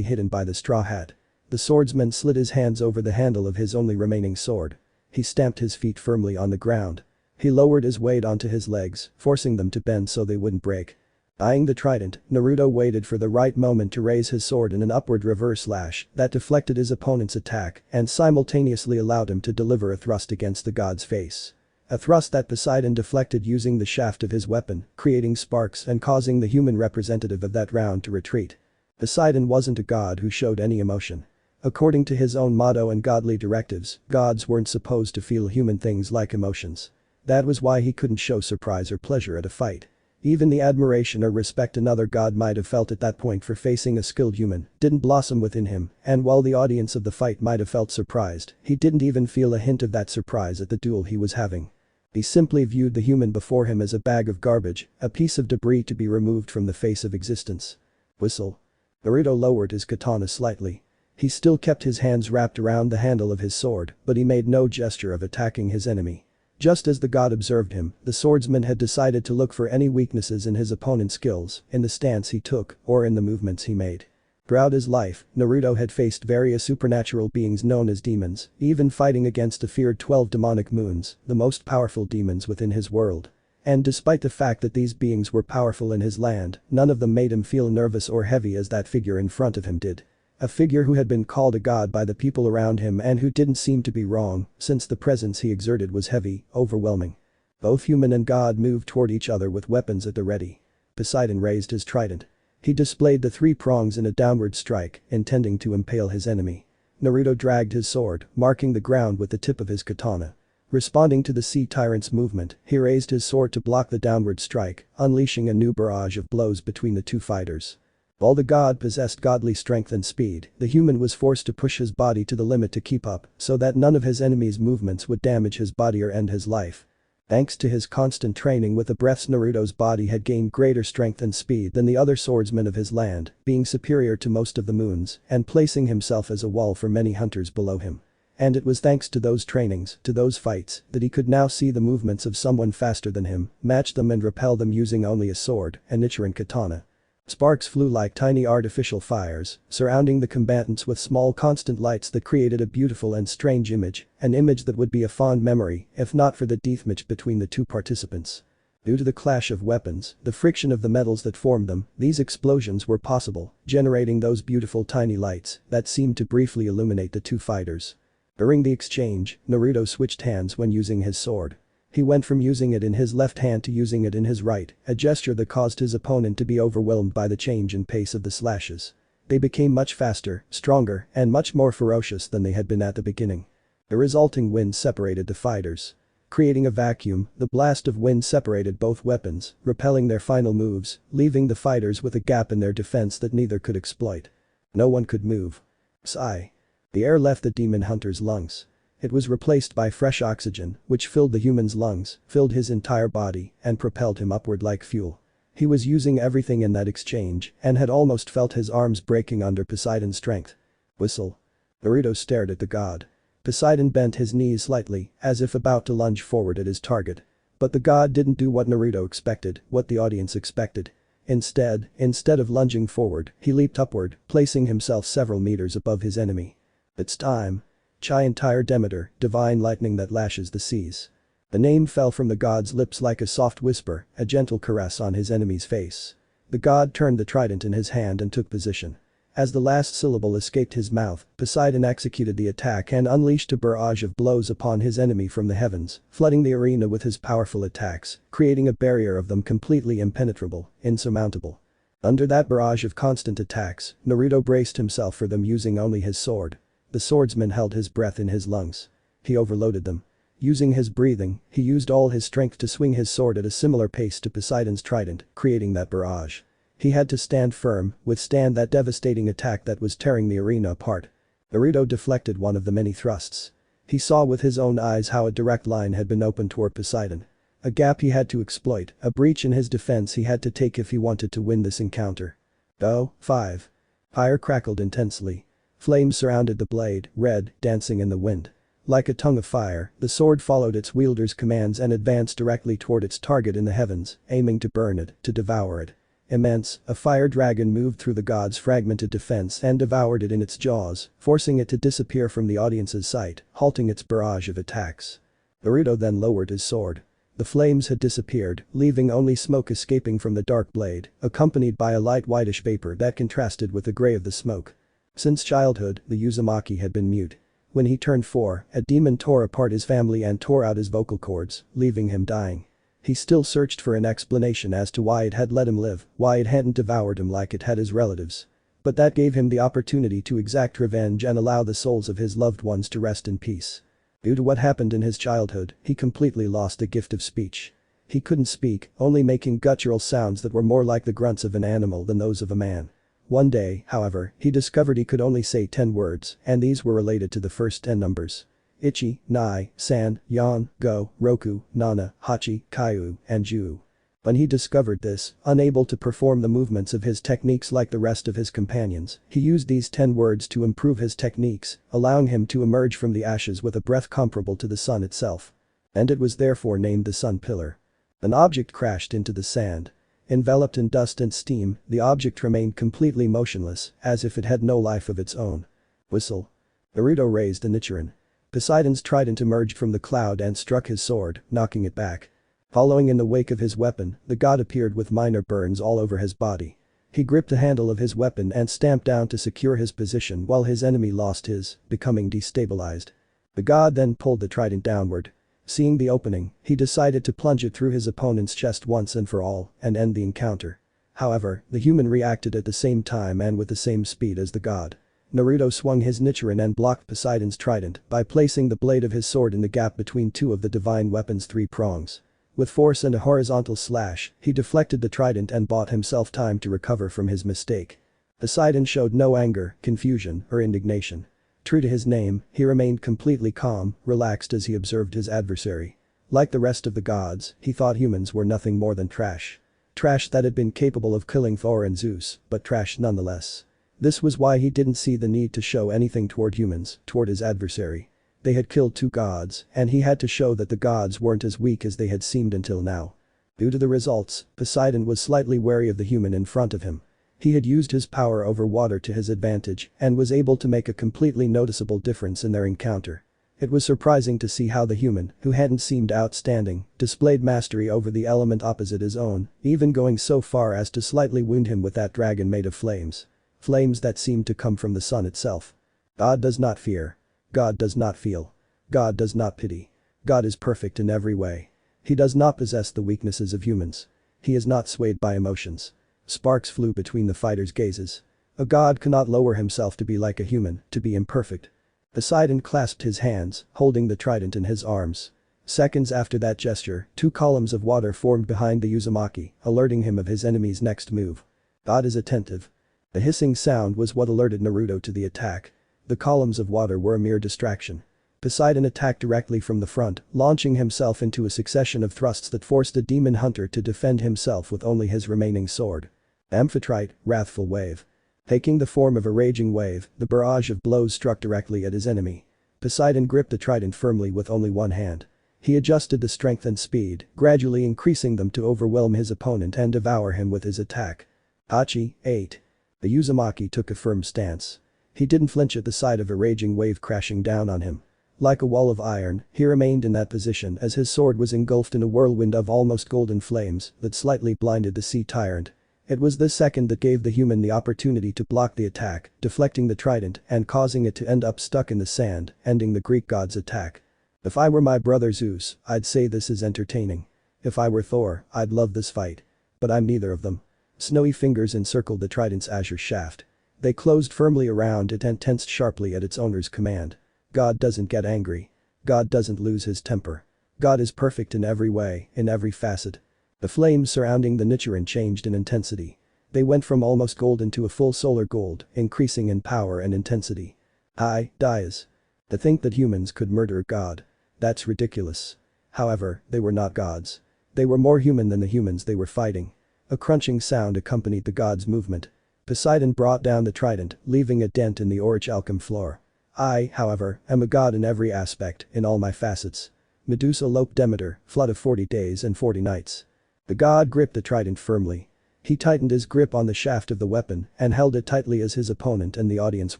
[SPEAKER 1] hidden by the straw hat. The swordsman slid his hands over the handle of his only remaining sword. He stamped his feet firmly on the ground. He lowered his weight onto his legs, forcing them to bend so they wouldn't break. Eyeing the trident, Naruto waited for the right moment to raise his sword in an upward reverse slash that deflected his opponent's attack and simultaneously allowed him to deliver a thrust against the god's face. A thrust that Poseidon deflected using the shaft of his weapon, creating sparks and causing the human representative of that round to retreat. Poseidon wasn't a god who showed any emotion. According to his own motto and godly directives, gods weren't supposed to feel human things like emotions. That was why he couldn't show surprise or pleasure at a fight. Even the admiration or respect another god might have felt at that point for facing a skilled human didn't blossom within him, and while the audience of the fight might have felt surprised, he didn't even feel a hint of that surprise at the duel he was having. He simply viewed the human before him as a bag of garbage, a piece of debris to be removed from the face of existence. Whistle. Naruto lowered his katana slightly. He still kept his hands wrapped around the handle of his sword, but he made no gesture of attacking his enemy. Just as the god observed him, the swordsman had decided to look for any weaknesses in his opponent's skills, in the stance he took, or in the movements he made. Throughout his life, Naruto had faced various supernatural beings known as demons, even fighting against the feared 12 demonic moons, the most powerful demons within his world. And despite the fact that these beings were powerful in his land, none of them made him feel nervous or heavy as that figure in front of him did. A figure who had been called a god by the people around him and who didn't seem to be wrong, since the presence he exerted was heavy, overwhelming. Both human and god moved toward each other with weapons at the ready. Poseidon raised his trident. He displayed the 3 prongs in a downward strike, intending to impale his enemy. Naruto dragged his sword, marking the ground with the tip of his katana. Responding to the sea tyrant's movement, he raised his sword to block the downward strike, unleashing a new barrage of blows between the two fighters. While the god possessed godly strength and speed, the human was forced to push his body to the limit to keep up, so that none of his enemy's movements would damage his body or end his life. Thanks to his constant training with the breaths, Naruto's body had gained greater strength and speed than the other swordsmen of his land, being superior to most of the moons and placing himself as a wall for many hunters below him. And it was thanks to those trainings, to those fights, that he could now see the movements of someone faster than him, match them and repel them using only a sword, a Nichiren katana. Sparks flew like tiny artificial fires, surrounding the combatants with small constant lights that created a beautiful and strange image, an image that would be a fond memory if not for the deathmatch between the two participants. Due to the clash of weapons, the friction of the metals that formed them, these explosions were possible, generating those beautiful tiny lights that seemed to briefly illuminate the two fighters. During the exchange, Naruto switched hands when using his sword. He went from using it in his left hand to using it in his right, a gesture that caused his opponent to be overwhelmed by the change in pace of the slashes. They became much faster, stronger, and much more ferocious than they had been at the beginning. The resulting wind separated the fighters. Creating a vacuum, the blast of wind separated both weapons, repelling their final moves, leaving the fighters with a gap in their defense that neither could exploit. No one could move. Sigh. The air left the demon hunter's lungs. It was replaced by fresh oxygen, which filled the human's lungs, filled his entire body, and propelled him upward like fuel. He was using everything in that exchange and had almost felt his arms breaking under Poseidon's strength. Whistle. Naruto stared at the god. Poseidon bent his knees slightly, as if about to lunge forward at his target. But the god didn't do what Naruto expected, what the audience expected. Instead of lunging forward, he leaped upward, placing himself several meters above his enemy. It's time. Entire Demeter, divine lightning that lashes the seas. The name fell from the god's lips like a soft whisper, a gentle caress on his enemy's face. The god turned the trident in his hand and took position. As the last syllable escaped his mouth, Poseidon executed the attack and unleashed a barrage of blows upon his enemy from the heavens, flooding the arena with his powerful attacks, creating a barrier of them completely impenetrable, insurmountable. Under that barrage of constant attacks, Naruto braced himself for them using only his sword. The swordsman held his breath in his lungs. He overloaded them. Using his breathing, he used all his strength to swing his sword at a similar pace to Poseidon's trident, creating that barrage. He had to stand firm, withstand that devastating attack that was tearing the arena apart. Naruto deflected one of the many thrusts. He saw with his own eyes how a direct line had been opened toward Poseidon. A gap he had to exploit, a breach in his defense he had to take if he wanted to win this encounter. Oh, 5. Fire crackled intensely. Flames surrounded the blade, red, dancing in the wind. Like a tongue of fire, the sword followed its wielder's commands and advanced directly toward its target in the heavens, aiming to burn it, to devour it. Immense, a fire dragon moved through the god's fragmented defense and devoured it in its jaws, forcing it to disappear from the audience's sight, halting its barrage of attacks. Naruto then lowered his sword. The flames had disappeared, leaving only smoke escaping from the dark blade, accompanied by a light whitish vapor that contrasted with the gray of the smoke. Since childhood, the Uzumaki had been mute. When he turned 4, a demon tore apart his family and tore out his vocal cords, leaving him dying. He still searched for an explanation as to why it had let him live, why it hadn't devoured him like it had his relatives. But that gave him the opportunity to exact revenge and allow the souls of his loved ones to rest in peace. Due to what happened in his childhood, he completely lost the gift of speech. He couldn't speak, only making guttural sounds that were more like the grunts of an animal than those of a man. One day, however, he discovered he could only say 10 words, and these were related to the first 10 numbers. Ichi, Nai, San, Yon, Go, Roku, Nana, Hachi, Kaiu, and Ju. When he discovered this, unable to perform the movements of his techniques like the rest of his companions, he used these 10 words to improve his techniques, allowing him to emerge from the ashes with a breath comparable to the sun itself. And it was therefore named the Sun Pillar. An object crashed into the sand. Enveloped in dust and steam, the object remained completely motionless, as if it had no life of its own. Whistle. Naruto raised a Nichiren. Poseidon's trident emerged from the cloud and struck his sword, knocking it back. Following in the wake of his weapon, the god appeared with minor burns all over his body. He gripped the handle of his weapon and stamped down to secure his position while his enemy lost his, becoming destabilized. The god then pulled the trident downward. Seeing the opening, he decided to plunge it through his opponent's chest once and for all, and end the encounter. However, the human reacted at the same time and with the same speed as the god. Naruto swung his Nichiren and blocked Poseidon's trident by placing the blade of his sword in the gap between two of the divine weapon's 3 prongs. With force and a horizontal slash, he deflected the trident and bought himself time to recover from his mistake. Poseidon showed no anger, confusion, or indignation. True to his name, he remained completely calm, relaxed as he observed his adversary. Like the rest of the gods, he thought humans were nothing more than trash. Trash that had been capable of killing Thor and Zeus, but trash nonetheless. This was why he didn't see the need to show anything toward humans, toward his adversary. They had killed 2 gods, and he had to show that the gods weren't as weak as they had seemed until now. Due to the results, Poseidon was slightly wary of the human in front of him. He had used his power over water to his advantage and was able to make a completely noticeable difference in their encounter. It was surprising to see how the human, who hadn't seemed outstanding, displayed mastery over the element opposite his own, even going so far as to slightly wound him with that dragon made of flames. Flames that seemed to come from the sun itself. God does not fear. God does not feel. God does not pity. God is perfect in every way. He does not possess the weaknesses of humans. He is not swayed by emotions. Sparks flew between the fighters' gazes. A god cannot lower himself to be like a human, to be imperfect. Poseidon clasped his hands, holding the trident in his arms. Seconds after that gesture, 2 columns of water formed behind the Uzumaki, alerting him of his enemy's next move. God is attentive. The hissing sound was what alerted Naruto to the attack. The columns of water were a mere distraction. Poseidon attacked directly from the front, launching himself into a succession of thrusts that forced the demon hunter to defend himself with only his remaining sword. Amphitrite, wrathful wave. Taking the form of a raging wave, the barrage of blows struck directly at his enemy. Poseidon gripped the trident firmly with only one hand. He adjusted the strength and speed, gradually increasing them to overwhelm his opponent and devour him with his attack. Hachi, 8. The Uzumaki took a firm stance. He didn't flinch at the sight of a raging wave crashing down on him. Like a wall of iron, he remained in that position as his sword was engulfed in a whirlwind of almost golden flames that slightly blinded the sea tyrant. It was this second that gave the human the opportunity to block the attack, deflecting the trident and causing it to end up stuck in the sand, ending the Greek god's attack. If I were my brother Zeus, I'd say this is entertaining. If I were Thor, I'd love this fight. But I'm neither of them. Snowy fingers encircled the trident's azure shaft. They closed firmly around it and tensed sharply at its owner's command. God doesn't get angry. God doesn't lose his temper. God is perfect in every way, in every facet. The flames surrounding the Nichiren changed in intensity. They went from almost golden to a full solar gold, increasing in power and intensity. Dias. To think that humans could murder God. That's ridiculous. However, they were not gods. They were more human than the humans they were fighting. A crunching sound accompanied the god's movement. Poseidon brought down the trident, leaving a dent in the orichalcum floor. I, however, am a god in every aspect, in all my facets. Medusa loped Demeter, flood of 40 days and 40 nights. The god gripped the trident firmly. He tightened his grip on the shaft of the weapon and held it tightly as his opponent and the audience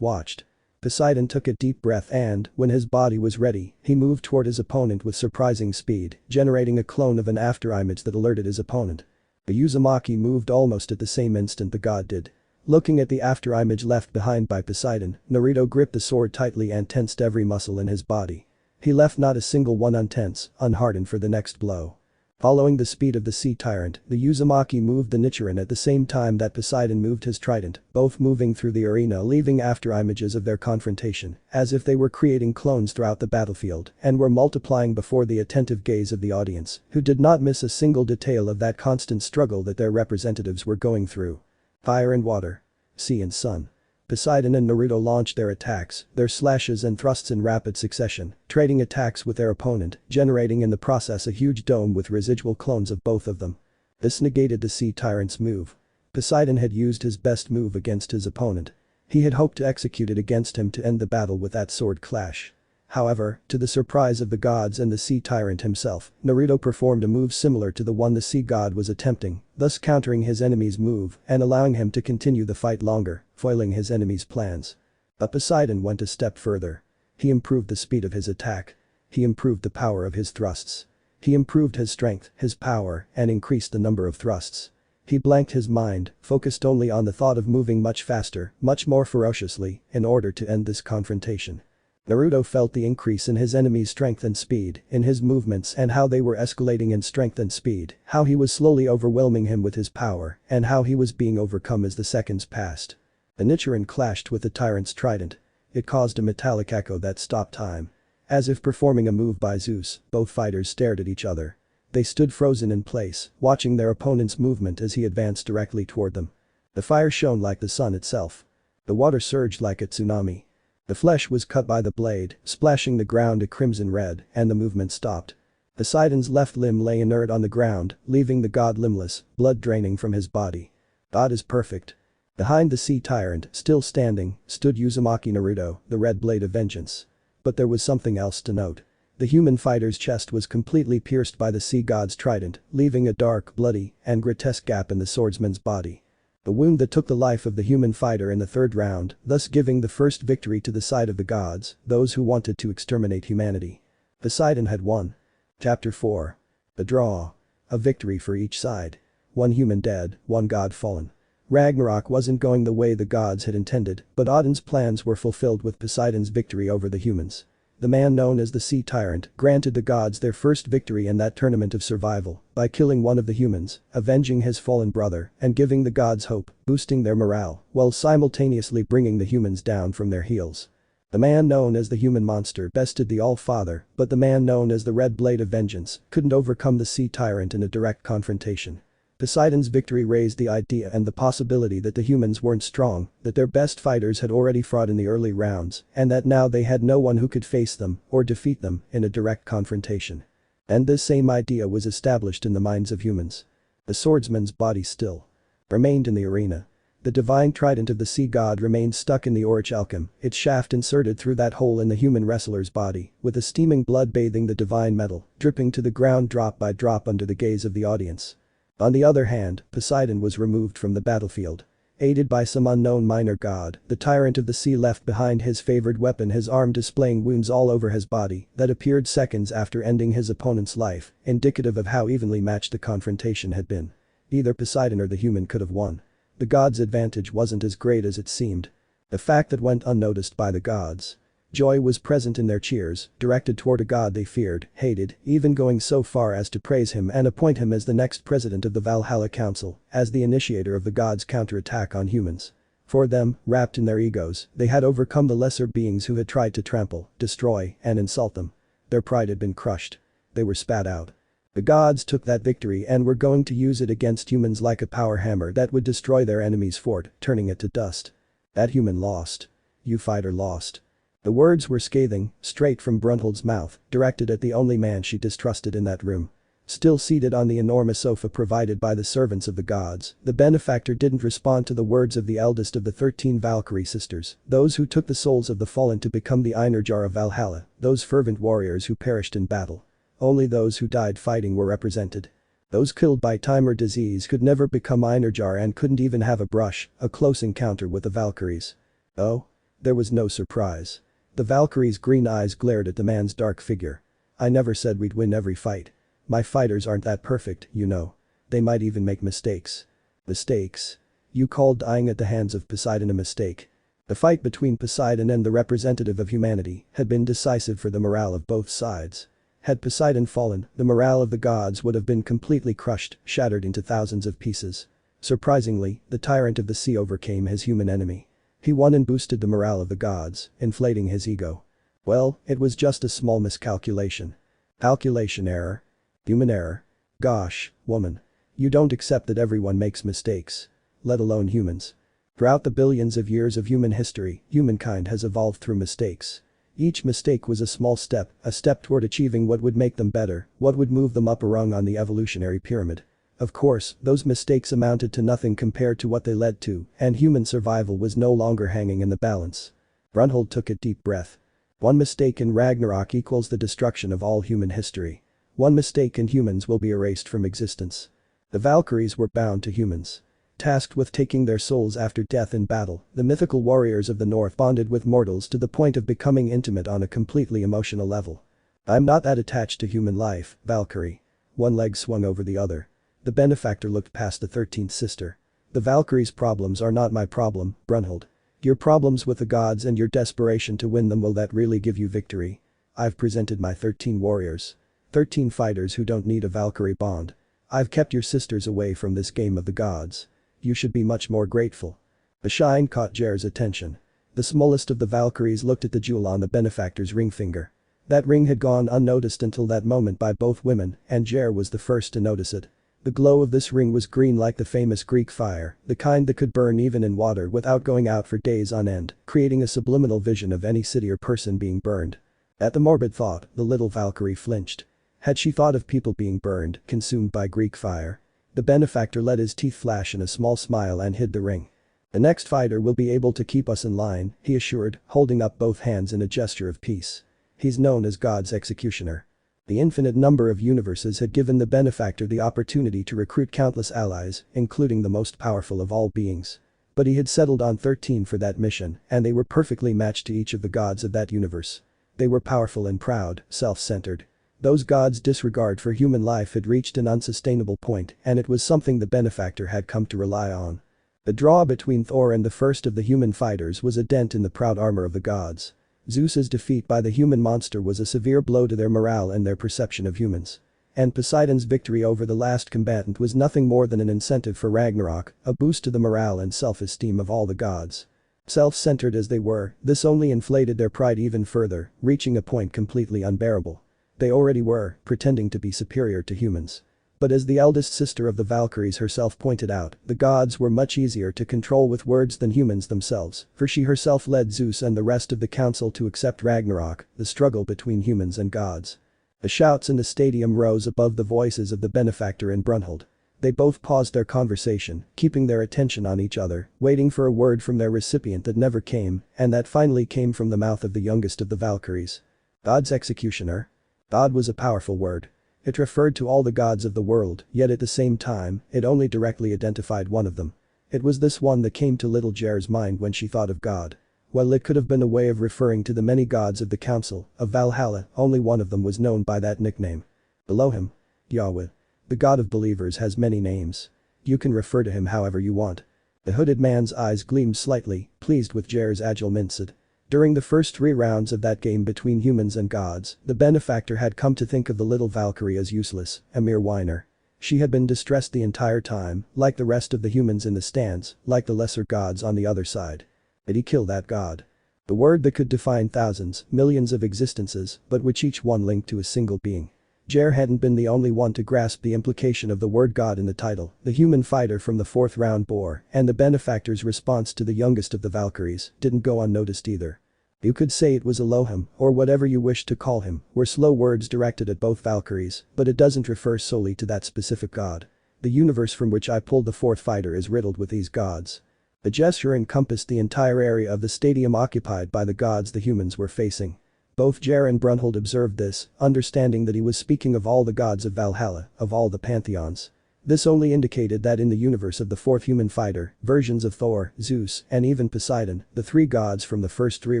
[SPEAKER 1] watched. Poseidon took a deep breath and, when his body was ready, he moved toward his opponent with surprising speed, generating a clone of an afterimage that alerted his opponent. The Uzumaki moved almost at the same instant the god did. Looking at the afterimage left behind by Poseidon, Naruto gripped the sword tightly and tensed every muscle in his body. He left not a single one untense, unhardened for the next blow. Following the speed of the sea tyrant, the Uzumaki moved the Nichiren at the same time that Poseidon moved his trident, both moving through the arena leaving afterimages of their confrontation, as if they were creating clones throughout the battlefield and were multiplying before the attentive gaze of the audience, who did not miss a single detail of that constant struggle that their representatives were going through. Fire and water. Sea and sun. Poseidon and Naruto launched their attacks, their slashes and thrusts in rapid succession, trading attacks with their opponent, generating in the process a huge dome with residual clones of both of them. This negated the sea tyrant's move. Poseidon had used his best move against his opponent. He had hoped to execute it against him to end the battle with that sword clash. However, to the surprise of the gods and the sea tyrant himself, Naruto performed a move similar to the one the sea god was attempting, thus countering his enemy's move and allowing him to continue the fight longer, foiling his enemy's plans. But Poseidon went a step further. He improved the speed of his attack. He improved the power of his thrusts. He improved his strength, his power, and increased the number of thrusts. He blanked his mind, focused only on the thought of moving much faster, much more ferociously, in order to end this confrontation. Naruto felt the increase in his enemy's strength and speed, in his movements and how they were escalating in strength and speed, how he was slowly overwhelming him with his power, and how he was being overcome as the seconds passed. The Nichiren clashed with the tyrant's trident. It caused a metallic echo that stopped time. As if performing a move by Zeus, both fighters stared at each other. They stood frozen in place, watching their opponent's movement as he advanced directly toward them. The fire shone like the sun itself. The water surged like a tsunami. The flesh was cut by the blade, splashing the ground a crimson red, and the movement stopped. Poseidon's left limb lay inert on the ground, leaving the god limbless, blood draining from his body. God is perfect. Behind the sea tyrant, still standing, stood Uzumaki Naruto, the red blade of vengeance. But there was something else to note. The human fighter's chest was completely pierced by the sea god's trident, leaving a dark, bloody, and grotesque gap in the swordsman's body. The wound that took the life of the human fighter in the third round, thus giving the first victory to the side of the gods, those who wanted to exterminate humanity. Poseidon had won. Chapter 4. The draw. A victory for each side. One human dead, one god fallen. Ragnarok wasn't going the way the gods had intended, but Odin's plans were fulfilled with Poseidon's victory over the humans. The man known as the Sea Tyrant granted the gods their first victory in that tournament of survival by killing one of the humans, avenging his fallen brother, and giving the gods hope, boosting their morale, while simultaneously bringing the humans down from their heels. The man known as the human monster bested the All-Father, but the man known as the Red Blade of Vengeance couldn't overcome the Sea Tyrant in a direct confrontation. Poseidon's victory raised the idea and the possibility that the humans weren't strong, that their best fighters had already fought in the early rounds, and that now they had no one who could face them or defeat them in a direct confrontation. And this same idea was established in the minds of humans. The swordsman's body still remained in the arena. The divine trident of the sea god remained stuck in the orichalcum, its shaft inserted through that hole in the human wrestler's body, with the steaming blood bathing the divine metal, dripping to the ground drop by drop under the gaze of the audience. On the other hand, Poseidon was removed from the battlefield. Aided by some unknown minor god, the tyrant of the sea left behind his favored weapon, his arm displaying wounds all over his body that appeared seconds after ending his opponent's life, indicative of how evenly matched the confrontation had been. Either Poseidon or the human could have won. The gods' advantage wasn't as great as it seemed. A fact that went unnoticed by the gods. Joy was present in their cheers, directed toward a god they feared, hated, even going so far as to praise him and appoint him as the next president of the Valhalla Council, as the initiator of the gods' counterattack on humans. For them, wrapped in their egos, they had overcome the lesser beings who had tried to trample, destroy, and insult them. Their pride had been crushed. They were spat out. The gods took that victory and were going to use it against humans like a power hammer that would destroy their enemy's fort, turning it to dust. That human lost. You fighter lost. The words were scathing, straight from Brunhilde's mouth, directed at the only man she distrusted in that room. Still seated on the enormous sofa provided by the servants of the gods, the benefactor didn't respond to the words of the eldest of the 13 Valkyrie sisters, those who took the souls of the fallen to become the Einherjar of Valhalla, those fervent warriors who perished in battle. Only those who died fighting were represented. Those killed by time or disease could never become Einherjar and couldn't even have a close encounter with the Valkyries. Oh? There was no surprise. The Valkyrie's green eyes glared at the man's dark figure. I never said we'd win every fight. My fighters aren't that perfect, you know. They might even make mistakes. Mistakes? You called dying at the hands of Poseidon a mistake. The fight between Poseidon and the representative of humanity had been decisive for the morale of both sides. Had Poseidon fallen, the morale of the gods would have been completely crushed, shattered into thousands of pieces. Surprisingly, the tyrant of the sea overcame his human enemy. He won and boosted the morale of the gods, inflating his ego. Well, it was just a small miscalculation. Calculation error. Human error. Gosh, woman. You don't accept that everyone makes mistakes. Let alone humans. Throughout the billions of years of human history, humankind has evolved through mistakes. Each mistake was a small step, a step toward achieving what would make them better, what would move them up a rung on the evolutionary pyramid. Of course, those mistakes amounted to nothing compared to what they led to, and human survival was no longer hanging in the balance. Brunhilde took a deep breath. One mistake in Ragnarok equals the destruction of all human history. One mistake and humans will be erased from existence. The Valkyries were bound to humans. Tasked with taking their souls after death in battle, the mythical warriors of the north bonded with mortals to the point of becoming intimate on a completely emotional level. I'm not that attached to human life, Valkyrie. One leg swung over the other. The benefactor looked past the 13th sister. The Valkyries' problems are not my problem, Brunhilde. Your problems with the gods and your desperation to win them, will that really give you victory? I've presented my 13 warriors. 13 fighters who don't need a Valkyrie bond. I've kept your sisters away from this game of the gods. You should be much more grateful. The shine caught Jer's attention. The smallest of the Valkyries looked at the jewel on the benefactor's ring finger. That ring had gone unnoticed until that moment by both women, and Jer was the first to notice it. The glow of this ring was green like the famous Greek fire, the kind that could burn even in water without going out for days on end, creating a subliminal vision of any city or person being burned. At the morbid thought, the little Valkyrie flinched. Had she thought of people being burned, consumed by Greek fire? The benefactor let his teeth flash in a small smile and hid the ring. The next fighter will be able to keep us in line, he assured, holding up both hands in a gesture of peace. He's known as God's executioner. The infinite number of universes had given the benefactor the opportunity to recruit countless allies, including the most powerful of all beings. But he had settled on 13 for that mission, and they were perfectly matched to each of the gods of that universe. They were powerful and proud, self-centered. Those gods' disregard for human life had reached an unsustainable point, and it was something the benefactor had come to rely on. The draw between Thor and the first of the human fighters was a dent in the proud armor of the gods. Zeus's defeat by the human monster was a severe blow to their morale and their perception of humans. And Poseidon's victory over the last combatant was nothing more than an incentive for Ragnarok, a boost to the morale and self-esteem of all the gods. Self-centered as they were, this only inflated their pride even further, reaching a point completely unbearable. They already were, pretending to be superior to humans. But as the eldest sister of the Valkyries herself pointed out, the gods were much easier to control with words than humans themselves, for she herself led Zeus and the rest of the council to accept Ragnarok, the struggle between humans and gods. The shouts in the stadium rose above the voices of the benefactor and Brunhilde. They both paused their conversation, keeping their attention on each other, waiting for a word from their recipient that never came, and that finally came from the mouth of the youngest of the Valkyries. God's executioner? God was a powerful word. It referred to all the gods of the world, yet at the same time, it only directly identified one of them. It was this one that came to little Jer's mind when she thought of God. Well, it could have been a way of referring to the many gods of the Council of Valhalla, only one of them was known by that nickname. Below him. Yahweh. The God of believers has many names. You can refer to him however you want. The hooded man's eyes gleamed slightly, pleased with Jer's agile mindset. During the first 3 rounds of that game between humans and gods, the benefactor had come to think of the little Valkyrie as useless, a mere whiner. She had been distressed the entire time, like the rest of the humans in the stands, like the lesser gods on the other side. Did he kill that god? The word that could define thousands, millions of existences, but which each one linked to a single being. Jer hadn't been the only one to grasp the implication of the word God in the title. The human fighter from the 4th round bore, and the benefactor's response to the youngest of the Valkyries didn't go unnoticed either. You could say it was Elohim, or whatever you wish to call him, were slow words directed at both Valkyries, but it doesn't refer solely to that specific god. The universe from which I pulled the 4th fighter is riddled with these gods. The gesture encompassed the entire area of the stadium occupied by the gods the humans were facing. Both Jer and Brunhilde observed this, understanding that he was speaking of all the gods of Valhalla, of all the pantheons. This only indicated that in the universe of the 4th human fighter, versions of Thor, Zeus, and even Poseidon, the 3 gods from the first 3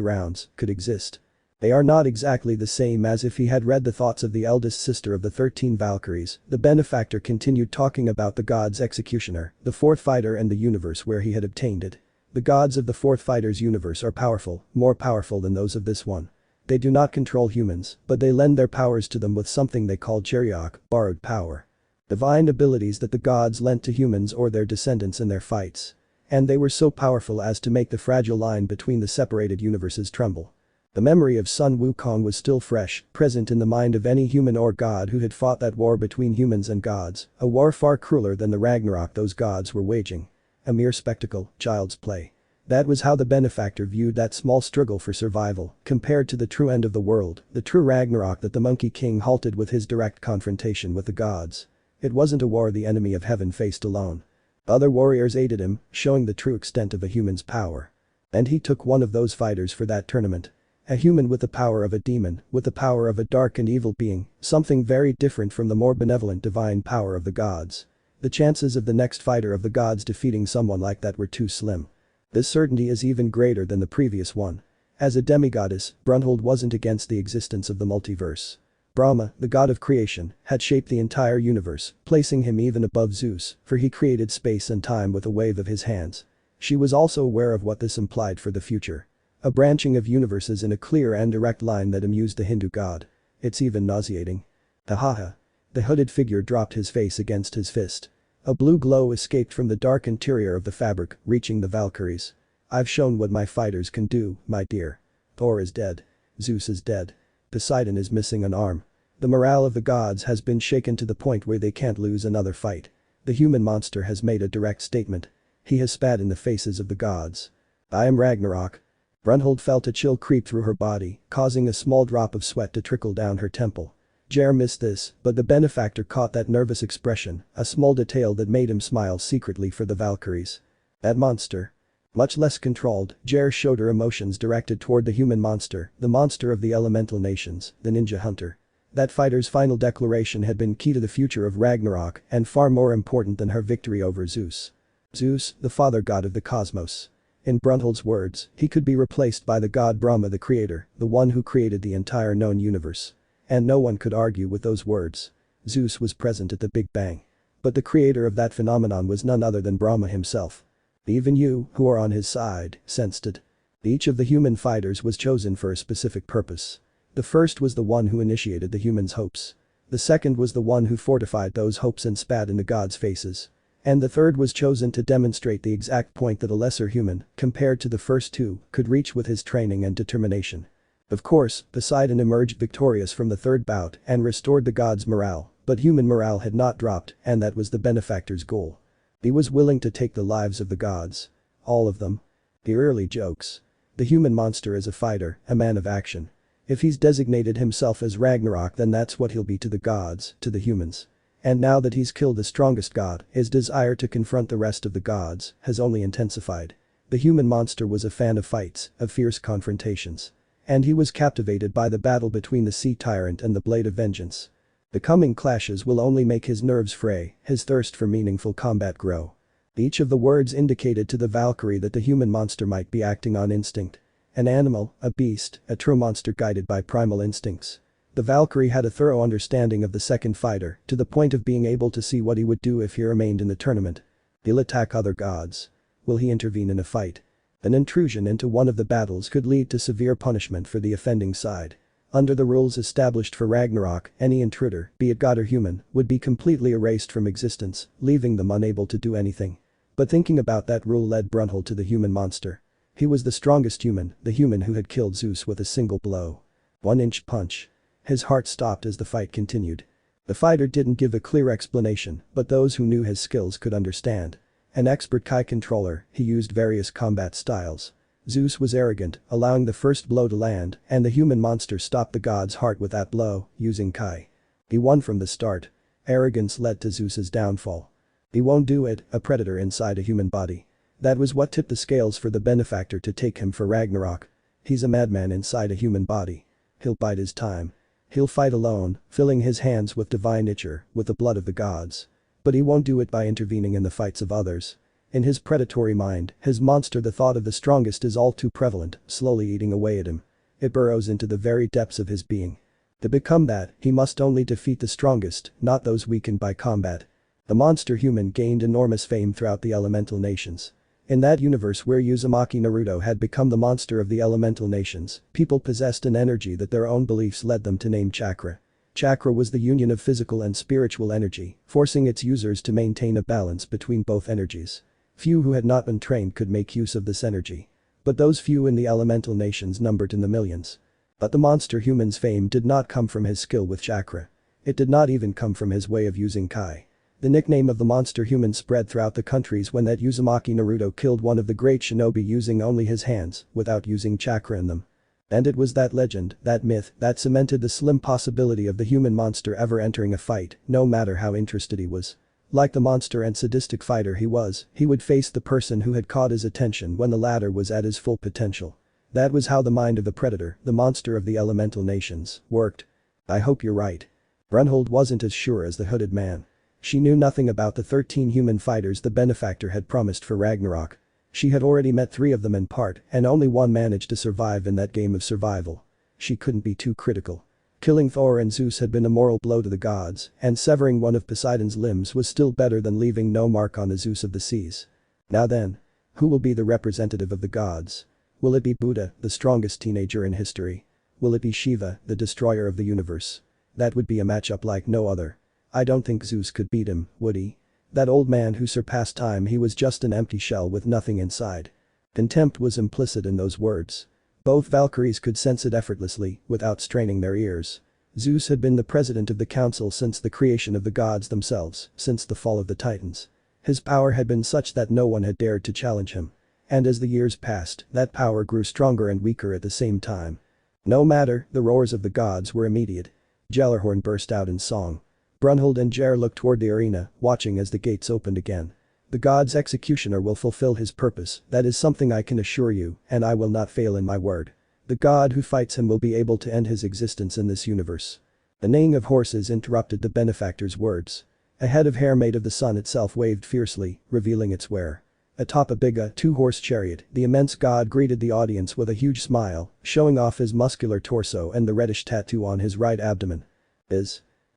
[SPEAKER 1] rounds, could exist. They are not exactly the same as if he had read the thoughts of the eldest sister of the 13 Valkyries. The benefactor continued talking about the god's executioner, the 4th fighter and the universe where he had obtained it. The gods of the 4th fighter's universe are powerful, more powerful than those of this one. They do not control humans, but they lend their powers to them with something they call Cheriok, borrowed power. Divine abilities that the gods lent to humans or their descendants in their fights. And they were so powerful as to make the fragile line between the separated universes tremble. The memory of Sun Wukong was still fresh, present in the mind of any human or god who had fought that war between humans and gods, a war far crueler than the Ragnarok those gods were waging. A mere spectacle, child's play. That was how the benefactor viewed that small struggle for survival, compared to the true end of the world, the true Ragnarok that the Monkey King halted with his direct confrontation with the gods. It wasn't a war the enemy of heaven faced alone. Other warriors aided him, showing the true extent of a human's power. And he took one of those fighters for that tournament. A human with the power of a demon, with the power of a dark and evil being, something very different from the more benevolent divine power of the gods. The chances of the next fighter of the gods defeating someone like that were too slim. This certainty is even greater than the previous one. As a demigoddess, Brunhilde wasn't against the existence of the multiverse. Brahma, the god of creation, had shaped the entire universe, placing him even above Zeus, for he created space and time with a wave of his hands. She was also aware of what this implied for the future. A branching of universes in a clear and direct line that amused the Hindu god. It's even nauseating. Ha. The hooded figure dropped his face against his fist. A blue glow escaped from the dark interior of the fabric, reaching the Valkyries. I've shown what my fighters can do, my dear. Thor is dead. Zeus is dead. Poseidon is missing an arm. The morale of the gods has been shaken to the point where they can't lose another fight. The human monster has made a direct statement. He has spat in the faces of the gods. I am Ragnarok. Brunhilde felt a chill creep through her body, causing a small drop of sweat to trickle down her temple. Jer missed this, but the benefactor caught that nervous expression, a small detail that made him smile secretly for the Valkyries. That monster. Much less controlled, Jer showed her emotions directed toward the human monster, the monster of the elemental nations, the ninja hunter. That fighter's final declaration had been key to the future of Ragnarok and far more important than her victory over Zeus. Zeus, the father god of the cosmos. In Brunhilde's words, he could be replaced by the god Brahma the creator, the one who created the entire known universe. And no one could argue with those words. Zeus was present at the Big Bang. But the creator of that phenomenon was none other than Brahma himself. Even you, who are on his side, sensed it. Each of the human fighters was chosen for a specific purpose. The first was the one who initiated the humans' hopes. The second was the one who fortified those hopes and spat in the gods' faces. And the third was chosen to demonstrate the exact point that a lesser human, compared to the first two, could reach with his training and determination. Of course, Poseidon emerged victorious from the third bout and restored the gods' morale, but human morale had not dropped, and that was the benefactor's goal. He was willing to take the lives of the gods. All of them. The early jokes. The human monster is a fighter, a man of action. If he's designated himself as Ragnarok, then that's what he'll be to the gods, to the humans. And now that he's killed the strongest god, his desire to confront the rest of the gods has only intensified. The human monster was a fan of fights, of fierce confrontations. And he was captivated by the battle between the Sea Tyrant and the Blade of Vengeance. The coming clashes will only make his nerves fray, his thirst for meaningful combat grow. Each of the words indicated to the Valkyrie that the human monster might be acting on instinct. An animal, a beast, a true monster guided by primal instincts. The Valkyrie had a thorough understanding of the second fighter, to the point of being able to see what he would do if he remained in the tournament. He'll attack other gods. Will he intervene in a fight? An intrusion into one of the battles could lead to severe punishment for the offending side. Under the rules established for Ragnarok, any intruder, be it god or human, would be completely erased from existence, leaving them unable to do anything. But thinking about that rule led Brunhilde to the human monster. He was the strongest human, the human who had killed Zeus with a single blow. 1-inch punch. His heart stopped as the fight continued. The fighter didn't give a clear explanation, but those who knew his skills could understand. An expert Kai controller, he used various combat styles. Zeus was arrogant, allowing the first blow to land, and the human monster stopped the god's heart with that blow, using Kai. He won from the start. Arrogance led to Zeus's downfall. He won't do it, a predator inside a human body. That was what tipped the scales for the benefactor to take him for Ragnarok. He's a madman inside a human body. He'll bide his time. He'll fight alone, filling his hands with divine ichor, with the blood of the gods. But he won't do it by intervening in the fights of others. In his predatory mind, his monster, the thought of the strongest is all too prevalent, slowly eating away at him. It burrows into the very depths of his being. To become that, he must only defeat the strongest, not those weakened by combat. The monster human gained enormous fame throughout the elemental nations. In that universe where Uzumaki Naruto had become the monster of the elemental nations, people possessed an energy that their own beliefs led them to name chakra. Chakra was the union of physical and spiritual energy, forcing its users to maintain a balance between both energies. Few who had not been trained could make use of this energy. But those few in the elemental nations numbered in the millions. But the monster human's fame did not come from his skill with chakra. It did not even come from his way of using Kai. The nickname of the monster human spread throughout the countries when that Uzumaki Naruto killed one of the great shinobi using only his hands, without using chakra in them. And it was that legend, that myth, that cemented the slim possibility of the human monster ever entering a fight, no matter how interested he was. Like the monster and sadistic fighter he was, he would face the person who had caught his attention when the latter was at his full potential. That was how the mind of the predator, the monster of the elemental nations, worked. I hope you're right. Brunhilde wasn't as sure as the hooded man. She knew nothing about the 13 human fighters the benefactor had promised for Ragnarok. She had already met 3 of them in part, and only one managed to survive in that game of survival. She couldn't be too critical. Killing Thor and Zeus had been a moral blow to the gods, and severing one of Poseidon's limbs was still better than leaving no mark on the Zeus of the seas. Now then. Who will be the representative of the gods? Will it be Buddha, the strongest teenager in history? Will it be Shiva, the destroyer of the universe? That would be a matchup like no other. I don't think Zeus could beat him, would he? That old man who surpassed time, he was just an empty shell with nothing inside. Contempt was implicit in those words. Both Valkyries could sense it effortlessly, without straining their ears. Zeus had been the president of the council since the creation of the gods themselves, since the fall of the Titans. His power had been such that no one had dared to challenge him. And as the years passed, that power grew stronger and weaker at the same time. No matter, the roars of the gods were immediate. Gellerhorn burst out in song. Brunhilde and Jer looked toward the arena, watching as the gates opened again. The god's executioner will fulfill his purpose, that is something I can assure you, and I will not fail in my word. The god who fights him will be able to end his existence in this universe. The neighing of horses interrupted the benefactor's words. A head of hair made of the sun itself waved fiercely, revealing its wearer. Atop a big 2-horse chariot, the immense god greeted the audience with a huge smile, showing off his muscular torso and the reddish tattoo on his right abdomen.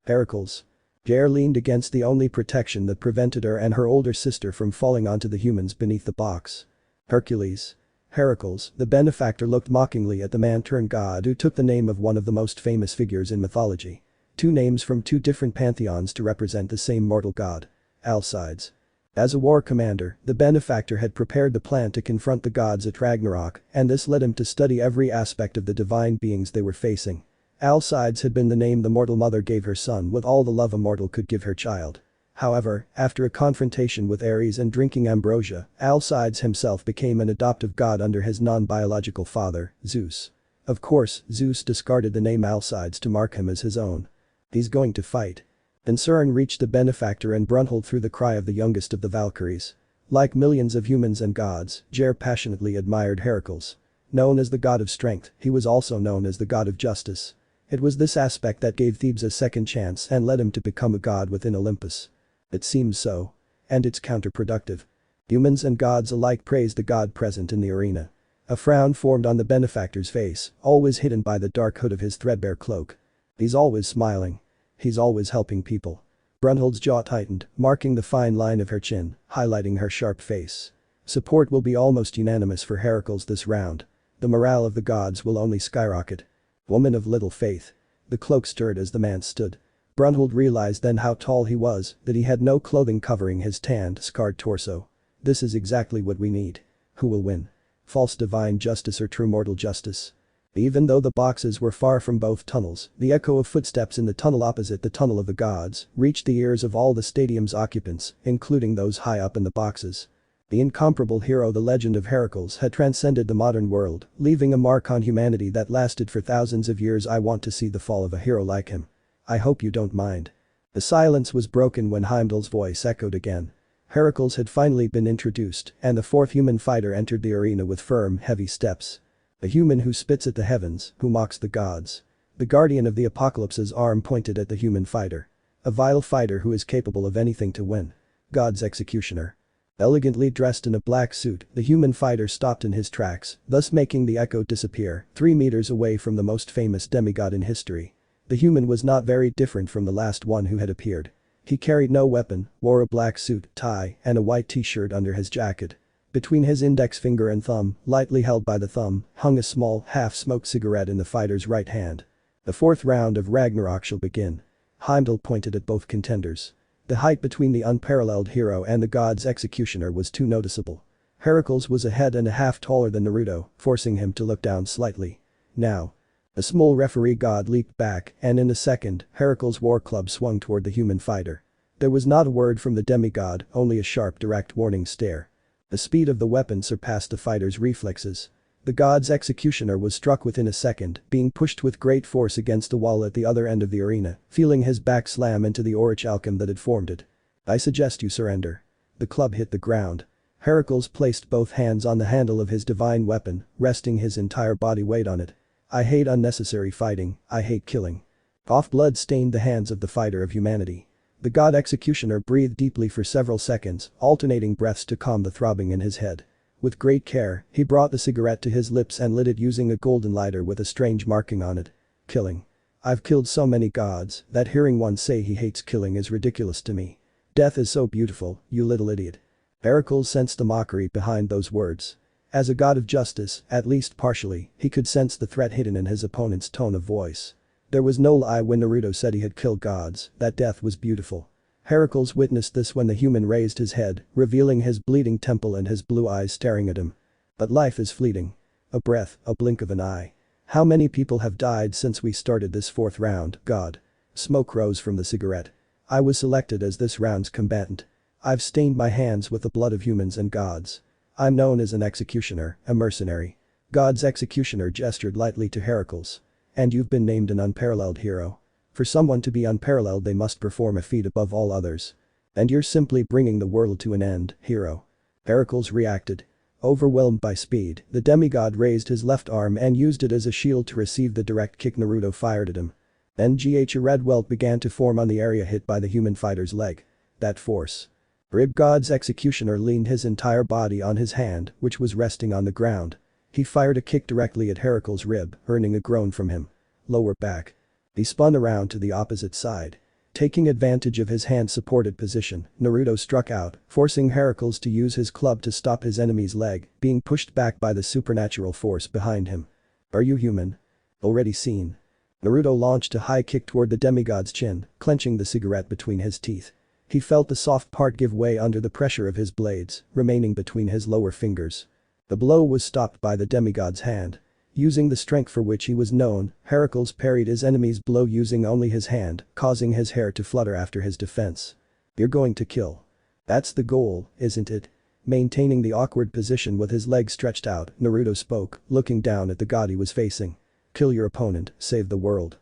[SPEAKER 1] Heracles. Jer leaned against the only protection that prevented her and her older sister from falling onto the humans beneath the box. Hercules. Heracles, the benefactor looked mockingly at the man-turned-god who took the name of one of the most famous figures in mythology. 2 names from 2 different pantheons to represent the same mortal god. Alcides. As a war commander, the benefactor had prepared the plan to confront the gods at Ragnarok, and this led him to study every aspect of the divine beings they were facing. Alcides had been the name the mortal mother gave her son with all the love a mortal could give her child. However, after a confrontation with Ares and drinking ambrosia, Alcides himself became an adoptive god under his non-biological father, Zeus. Of course, Zeus discarded the name Alcides to mark him as his own. He's going to fight. Then Surin reached the Benefactor and Brunhilde through the cry of the youngest of the Valkyries. Like millions of humans and gods, Jer passionately admired Heracles. Known as the god of strength, he was also known as the god of justice. It was this aspect that gave Thebes a second chance and led him to become a god within Olympus. It seems so. And it's counterproductive. Humans and gods alike praised the god present in the arena. A frown formed on the Benefactor's face, always hidden by the dark hood of his threadbare cloak. He's always smiling. He's always helping people. Brunhilde's jaw tightened, marking the fine line of her chin, highlighting her sharp face. Support will be almost unanimous for Heracles this round. The morale of the gods will only skyrocket. Woman of little faith. The cloak stirred as the man stood. Brunhilde realized then how tall he was, that he had no clothing covering his tanned, scarred torso. This is exactly what we need. Who will win? False divine justice or true mortal justice? Even though the boxes were far from both tunnels, the echo of footsteps in the tunnel opposite the Tunnel of the Gods reached the ears of all the stadium's occupants, including those high up in the boxes. The incomparable hero, the legend of Heracles, had transcended the modern world, leaving a mark on humanity that lasted for thousands of years. I want to see the fall of a hero like him. I hope you don't mind. The silence was broken when Heimdall's voice echoed again. Heracles had finally been introduced, and the fourth human fighter entered the arena with firm, heavy steps. A human who spits at the heavens, who mocks the gods. The guardian of the apocalypse's arm pointed at the human fighter. A vile fighter who is capable of anything to win. God's executioner. Elegantly dressed in a black suit, the human fighter stopped in his tracks, thus making the echo disappear, 3 meters away from the most famous demigod in history. The human was not very different from the last one who had appeared. He carried no weapon, wore a black suit, tie, and a white t-shirt under his jacket. Between his index finger and thumb, lightly held by the thumb, hung a small, half-smoked cigarette in the fighter's right hand. The fourth round of Ragnarok shall begin. Heimdall pointed at both contenders. The height between the unparalleled hero and the god's executioner was too noticeable. Heracles was a head and a half taller than Naruto, forcing him to look down slightly. Now. A small referee god leaped back, and in a second, Heracles' war club swung toward the human fighter. There was not a word from the demigod, only a sharp, direct warning stare. The speed of the weapon surpassed the fighter's reflexes. The god's executioner was struck within a second, being pushed with great force against the wall at the other end of the arena, feeling his back slam into the orichalcum that had formed it. I suggest you surrender. The club hit the ground. Heracles placed both hands on the handle of his divine weapon, resting his entire body weight on it. I hate unnecessary fighting, I hate killing. Off blood stained the hands of the fighter of humanity. The god executioner breathed deeply for several seconds, alternating breaths to calm the throbbing in his head. With great care, he brought the cigarette to his lips and lit it using a golden lighter with a strange marking on it. Killing. I've killed so many gods that hearing one say he hates killing is ridiculous to me. Death is so beautiful, you little idiot. Heracles sensed the mockery behind those words. As a god of justice, at least partially, he could sense the threat hidden in his opponent's tone of voice. There was no lie when Naruto said he had killed gods, that death was beautiful. Heracles witnessed this when the human raised his head, revealing his bleeding temple and his blue eyes staring at him. But life is fleeting. A breath, a blink of an eye. How many people have died since we started this fourth round, God? Smoke rose from the cigarette. I was selected as this round's combatant. I've stained my hands with the blood of humans and gods. I'm known as an executioner, a mercenary. God's executioner gestured lightly to Heracles. And you've been named an unparalleled hero. For someone to be unparalleled they must perform a feat above all others. And you're simply bringing the world to an end, hero. Heracles reacted. Overwhelmed by speed, the demigod raised his left arm and used it as a shield to receive the direct kick Naruto fired at him. Then a red welt began to form on the area hit by the human fighter's leg. That force. Rib God's executioner leaned his entire body on his hand, which was resting on the ground. He fired a kick directly at Heracles' rib, earning a groan from him. Lower back. He spun around to the opposite side. Taking advantage of his hand-supported position, Naruto struck out, forcing Heracles to use his club to stop his enemy's leg, being pushed back by the supernatural force behind him. Are you human? Already seen. Naruto launched a high kick toward the demigod's chin, clenching the cigarette between his teeth. He felt the soft part give way under the pressure of his blades, remaining between his lower fingers. The blow was stopped by the demigod's hand. Using the strength for which he was known, Heracles parried his enemy's blow using only his hand, causing his hair to flutter after his defense. You're going to kill. That's the goal, isn't it? Maintaining the awkward position with his legs stretched out, Naruto spoke, looking down at the god he was facing. Kill your opponent, save the world.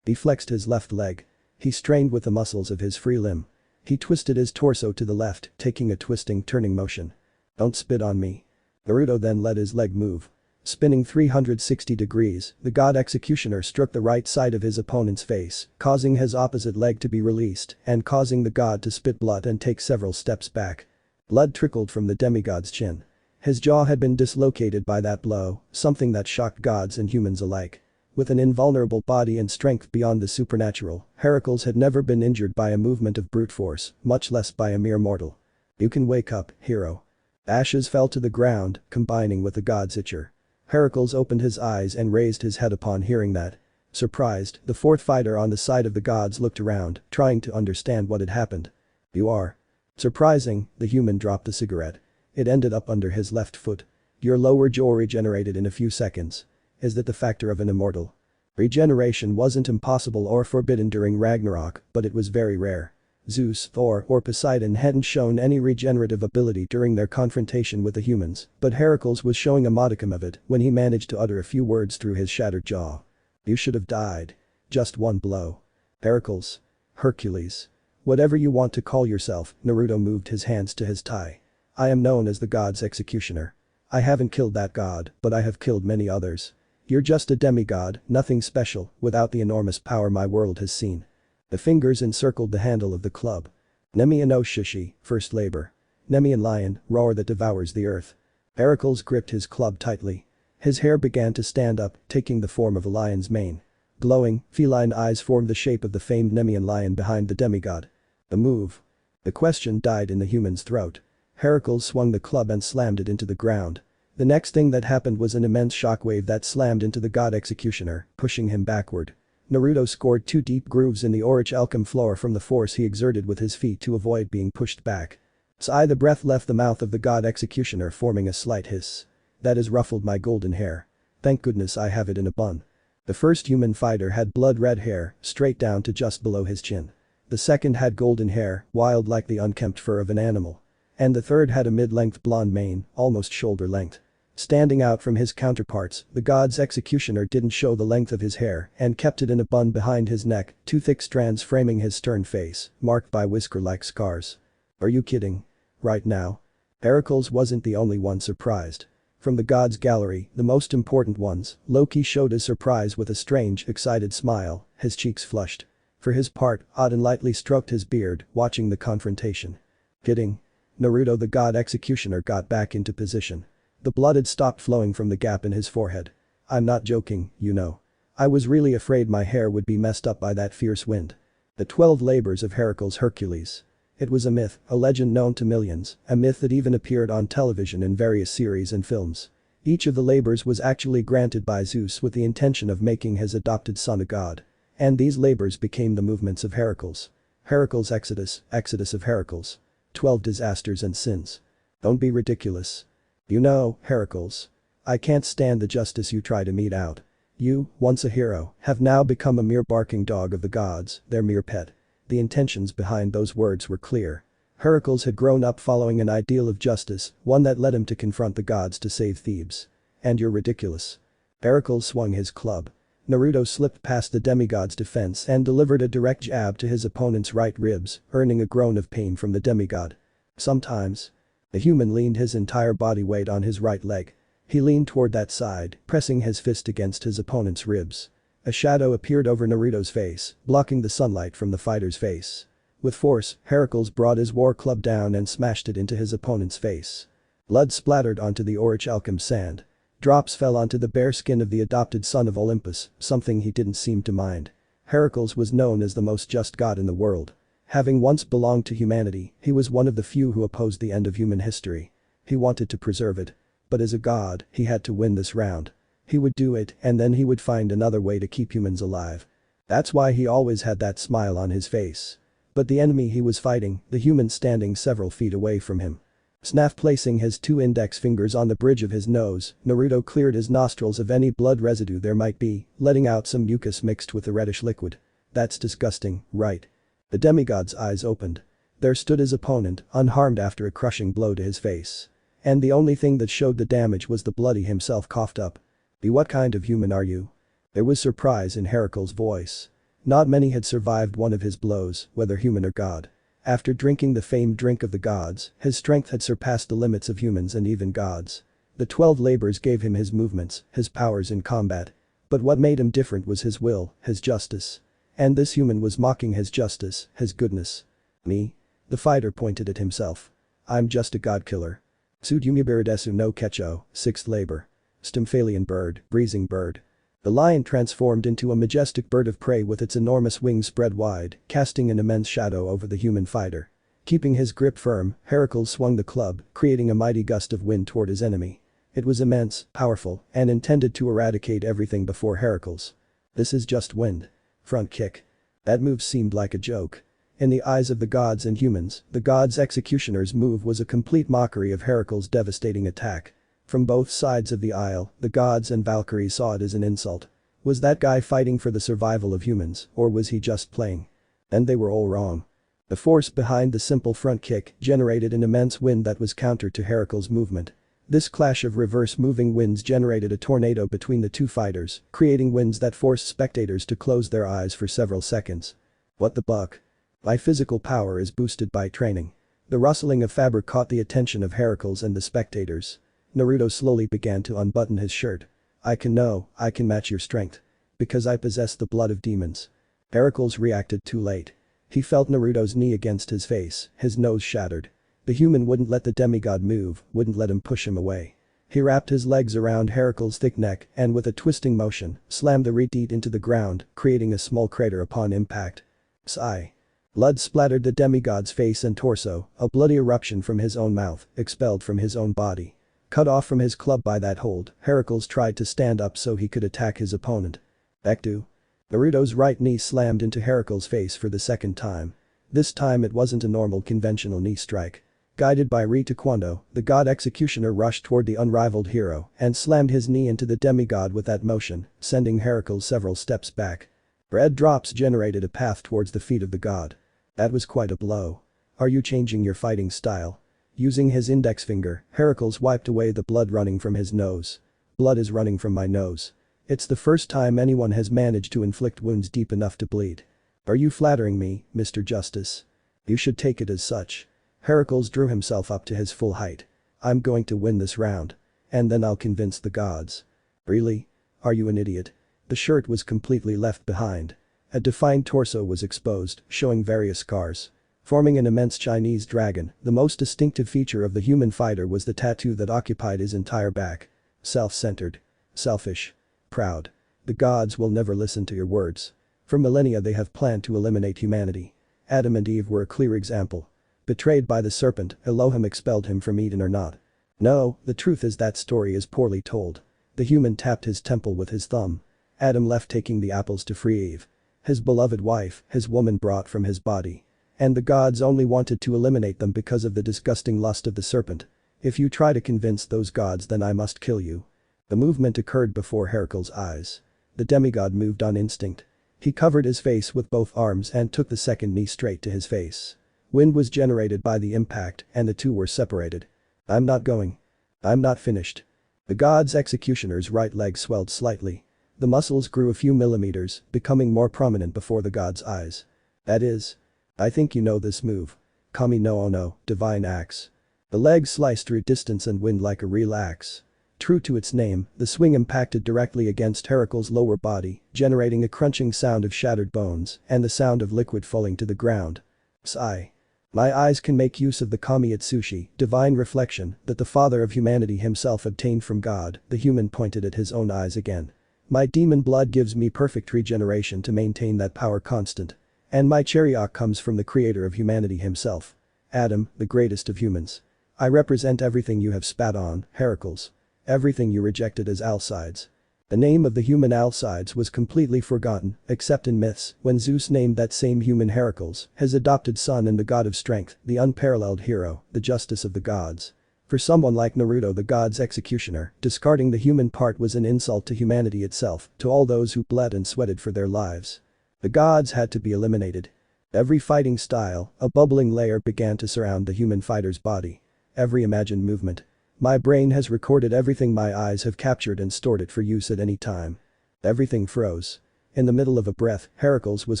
[SPEAKER 1] He flexed his left leg. He strained with the muscles of his free limb. He twisted his torso to the left, taking a twisting, turning motion. "Don't spit on me." Naruto then let his leg move. Spinning 360 degrees, the god executioner struck the right side of his opponent's face, causing his opposite leg to be released and causing the god to spit blood and take several steps back. Blood trickled from the demigod's chin. His jaw had been dislocated by that blow, something that shocked gods and humans alike. With an invulnerable body and strength beyond the supernatural, Heracles had never been injured by a movement of brute force, much less by a mere mortal. "You can wake up, hero." Ashes fell to the ground, combining with the god's itcher. Heracles opened his eyes and raised his head upon hearing that. Surprised, the fourth fighter on the side of the gods looked around, trying to understand what had happened. "You are." Surprising, the human dropped the cigarette. It ended up under his left foot. "Your lower jaw regenerated in a few seconds. Is that the factor of an immortal?" Regeneration wasn't impossible or forbidden during Ragnarok, but it was very rare. Zeus, Thor, or Poseidon hadn't shown any regenerative ability during their confrontation with the humans, but Heracles was showing a modicum of it when he managed to utter a few words through his shattered jaw. "You should have died. Just one blow." Heracles. Hercules. Whatever you want to call yourself, Naruto moved his hands to his tie. "I am known as the god's executioner. I haven't killed that god, but I have killed many others. You're just a demigod, nothing special, without the enormous power my world has seen." The fingers encircled the handle of the club. "Nemi no Shishi, first labor. Nemi and lion, roar that devours the earth." Heracles gripped his club tightly. His hair began to stand up, taking the form of a lion's mane. Glowing, feline eyes formed the shape of the famed Nemean lion behind the demigod. The move. The question died in the human's throat. Heracles swung the club and slammed it into the ground. The next thing that happened was an immense shockwave that slammed into the god executioner, pushing him backward. Naruto scored 2 deep grooves in the orichalcum floor from the force he exerted with his feet to avoid being pushed back. Sigh, the breath left the mouth of the god executioner, forming a slight hiss. "That has ruffled my golden hair. Thank goodness I have it in a bun." The first human fighter had blood-red hair, straight down to just below his chin. The second had golden hair, wild like the unkempt fur of an animal. And the third had a mid-length blonde mane, almost shoulder-length. Standing out from his counterparts, the god's executioner didn't show the length of his hair and kept it in a bun behind his neck, 2 thick strands framing his stern face, marked by whisker-like scars. "Are you kidding? Right now?" Heracles wasn't the only one surprised. From the god's gallery, the most important ones, Loki showed his surprise with a strange, excited smile, his cheeks flushed. For his part, Odin lightly stroked his beard, watching the confrontation. "Kidding?" Naruto, the god executioner, got back into position. The blood had stopped flowing from the gap in his forehead. "I'm not joking, you know. I was really afraid my hair would be messed up by that fierce wind." The 12 labors of Heracles Hercules. It was a myth, a legend known to millions, a myth that even appeared on television in various series and films. Each of the labors was actually granted by Zeus with the intention of making his adopted son a god. And these labors became the movements of Heracles. Heracles Exodus, Exodus of Heracles. 12 disasters and sins. Don't be ridiculous. You know, Heracles. I can't stand the justice you try to mete out. You, once a hero, have now become a mere barking dog of the gods, their mere pet. The intentions behind those words were clear. Heracles had grown up following an ideal of justice, one that led him to confront the gods to save Thebes. And you're ridiculous. Heracles swung his club. Naruto slipped past the demigod's defense and delivered a direct jab to his opponent's right ribs, earning a groan of pain from the demigod. Sometimes. The human leaned his entire body weight on his right leg. He leaned toward that side, pressing his fist against his opponent's ribs. A shadow appeared over Naruto's face, blocking the sunlight from the fighter's face. With force, Heracles brought his war club down and smashed it into his opponent's face. Blood splattered onto the orichalcum sand. Drops fell onto the bare skin of the adopted son of Olympus, something he didn't seem to mind. Heracles was known as the most just god in the world. Having once belonged to humanity, he was one of the few who opposed the end of human history. He wanted to preserve it. But as a god, he had to win this round. He would do it, and then he would find another way to keep humans alive. That's why he always had that smile on his face. But the enemy he was fighting, the human standing several feet away from him. Snap placing his 2 index fingers on the bridge of his nose, Naruto cleared his nostrils of any blood residue there might be, letting out some mucus mixed with the reddish liquid. "That's disgusting, right?" The demigod's eyes opened. There stood his opponent, unharmed after a crushing blow to his face. And the only thing that showed the damage was the blood he himself coughed up. "What kind of human are you?" There was surprise in Heracles' voice. Not many had survived one of his blows, whether human or god. After drinking the famed drink of the gods, his strength had surpassed the limits of humans and even gods. The 12 labors gave him his movements, his powers in combat. But what made him different was his will, his justice. And this human was mocking his justice, his goodness. Me? The fighter pointed at himself. I'm just a god killer. Tsudumibiridesu no Kecho, 6th labor. Stymphalian bird, breezing bird. The lion transformed into a majestic bird of prey with its enormous wings spread wide, casting an immense shadow over the human fighter. Keeping his grip firm, Heracles swung the club, creating a mighty gust of wind toward his enemy. It was immense, powerful, and intended to eradicate everything before Heracles. This is just wind. Front kick. That move seemed like a joke. In the eyes of the gods and humans, the gods' executioner's move was a complete mockery of Heracles' devastating attack. From both sides of the aisle, the gods and Valkyries saw it as an insult. Was that guy fighting for the survival of humans, or was he just playing? And they were all wrong. The force behind the simple front kick generated an immense wind that was counter to Heracles' movement. This clash of reverse-moving winds generated a tornado between the two fighters, creating winds that forced spectators to close their eyes for several seconds. What the buck? My physical power is boosted by training. The rustling of fabric caught the attention of Heracles and the spectators. Naruto slowly began to unbutton his shirt. I can match your strength. Because I possess the blood of demons. Heracles reacted too late. He felt Naruto's knee against his face, his nose shattered. The human wouldn't let the demigod move, wouldn't let him push him away. He wrapped his legs around Heracles' thick neck and with a twisting motion, slammed the redeed into the ground, creating a small crater upon impact. Sigh. Blood splattered the demigod's face and torso, a bloody eruption from his own mouth, expelled from his own body. Cut off from his club by that hold, Heracles tried to stand up so he could attack his opponent. Ektu. Naruto's right knee slammed into Heracles' face for the second time. This time it wasn't a normal conventional knee strike. Guided by Taekwondo, the god executioner rushed toward the unrivaled hero and slammed his knee into the demigod with that motion, sending Heracles several steps back. Red drops generated a path towards the feet of the god. That was quite a blow. Are you changing your fighting style? Using his index finger, Heracles wiped away the blood running from his nose. Blood is running from my nose. It's the first time anyone has managed to inflict wounds deep enough to bleed. Are you flattering me, Mr. Justice? You should take it as such. Heracles drew himself up to his full height. I'm going to win this round. And then I'll convince the gods. Really? Are you an idiot? The shirt was completely left behind. A defined torso was exposed, showing various scars. Forming an immense Chinese dragon, the most distinctive feature of the human fighter was the tattoo that occupied his entire back. Self-centered. Selfish. Proud. The gods will never listen to your words. For millennia they have planned to eliminate humanity. Adam and Eve were a clear example. Betrayed by the serpent, Elohim expelled him from Eden or not. No, the truth is that story is poorly told. The human tapped his temple with his thumb. Adam left taking the apples to free Eve. His beloved wife, his woman brought from his body. And the gods only wanted to eliminate them because of the disgusting lust of the serpent. If you try to convince those gods then I must kill you. The movement occurred before Heracles' eyes. The demigod moved on instinct. He covered his face with both arms and took the second knee straight to his face. Wind was generated by the impact and the two were separated. I'm not going. I'm not finished. The god's executioner's right leg swelled slightly. The muscles grew a few millimeters, becoming more prominent before the god's eyes. That is. I think you know this move. Kami no Ono, divine axe. The leg sliced through distance and wind like a real axe. True to its name, the swing impacted directly against Heracles' lower body, generating a crunching sound of shattered bones and the sound of liquid falling to the ground. Sigh. My eyes can make use of the Kami Atsushi, divine reflection, that the father of humanity himself obtained from God. The human pointed at his own eyes again. My demon blood gives me perfect regeneration to maintain that power constant. And my chariot comes from the creator of humanity himself. Adam, the greatest of humans. I represent everything you have spat on, Heracles. Everything you rejected as Alcides. The name of the human Alcides was completely forgotten, except in myths, when Zeus named that same human Heracles, his adopted son and the god of strength, the unparalleled hero, the justice of the gods. For someone like Naruto the god's executioner, discarding the human part was an insult to humanity itself, to all those who bled and sweated for their lives. The gods had to be eliminated. Every fighting style, a bubbling layer began to surround the human fighter's body. Every imagined movement. My brain has recorded everything my eyes have captured and stored it for use at any time. Everything froze. In the middle of a breath, Heracles was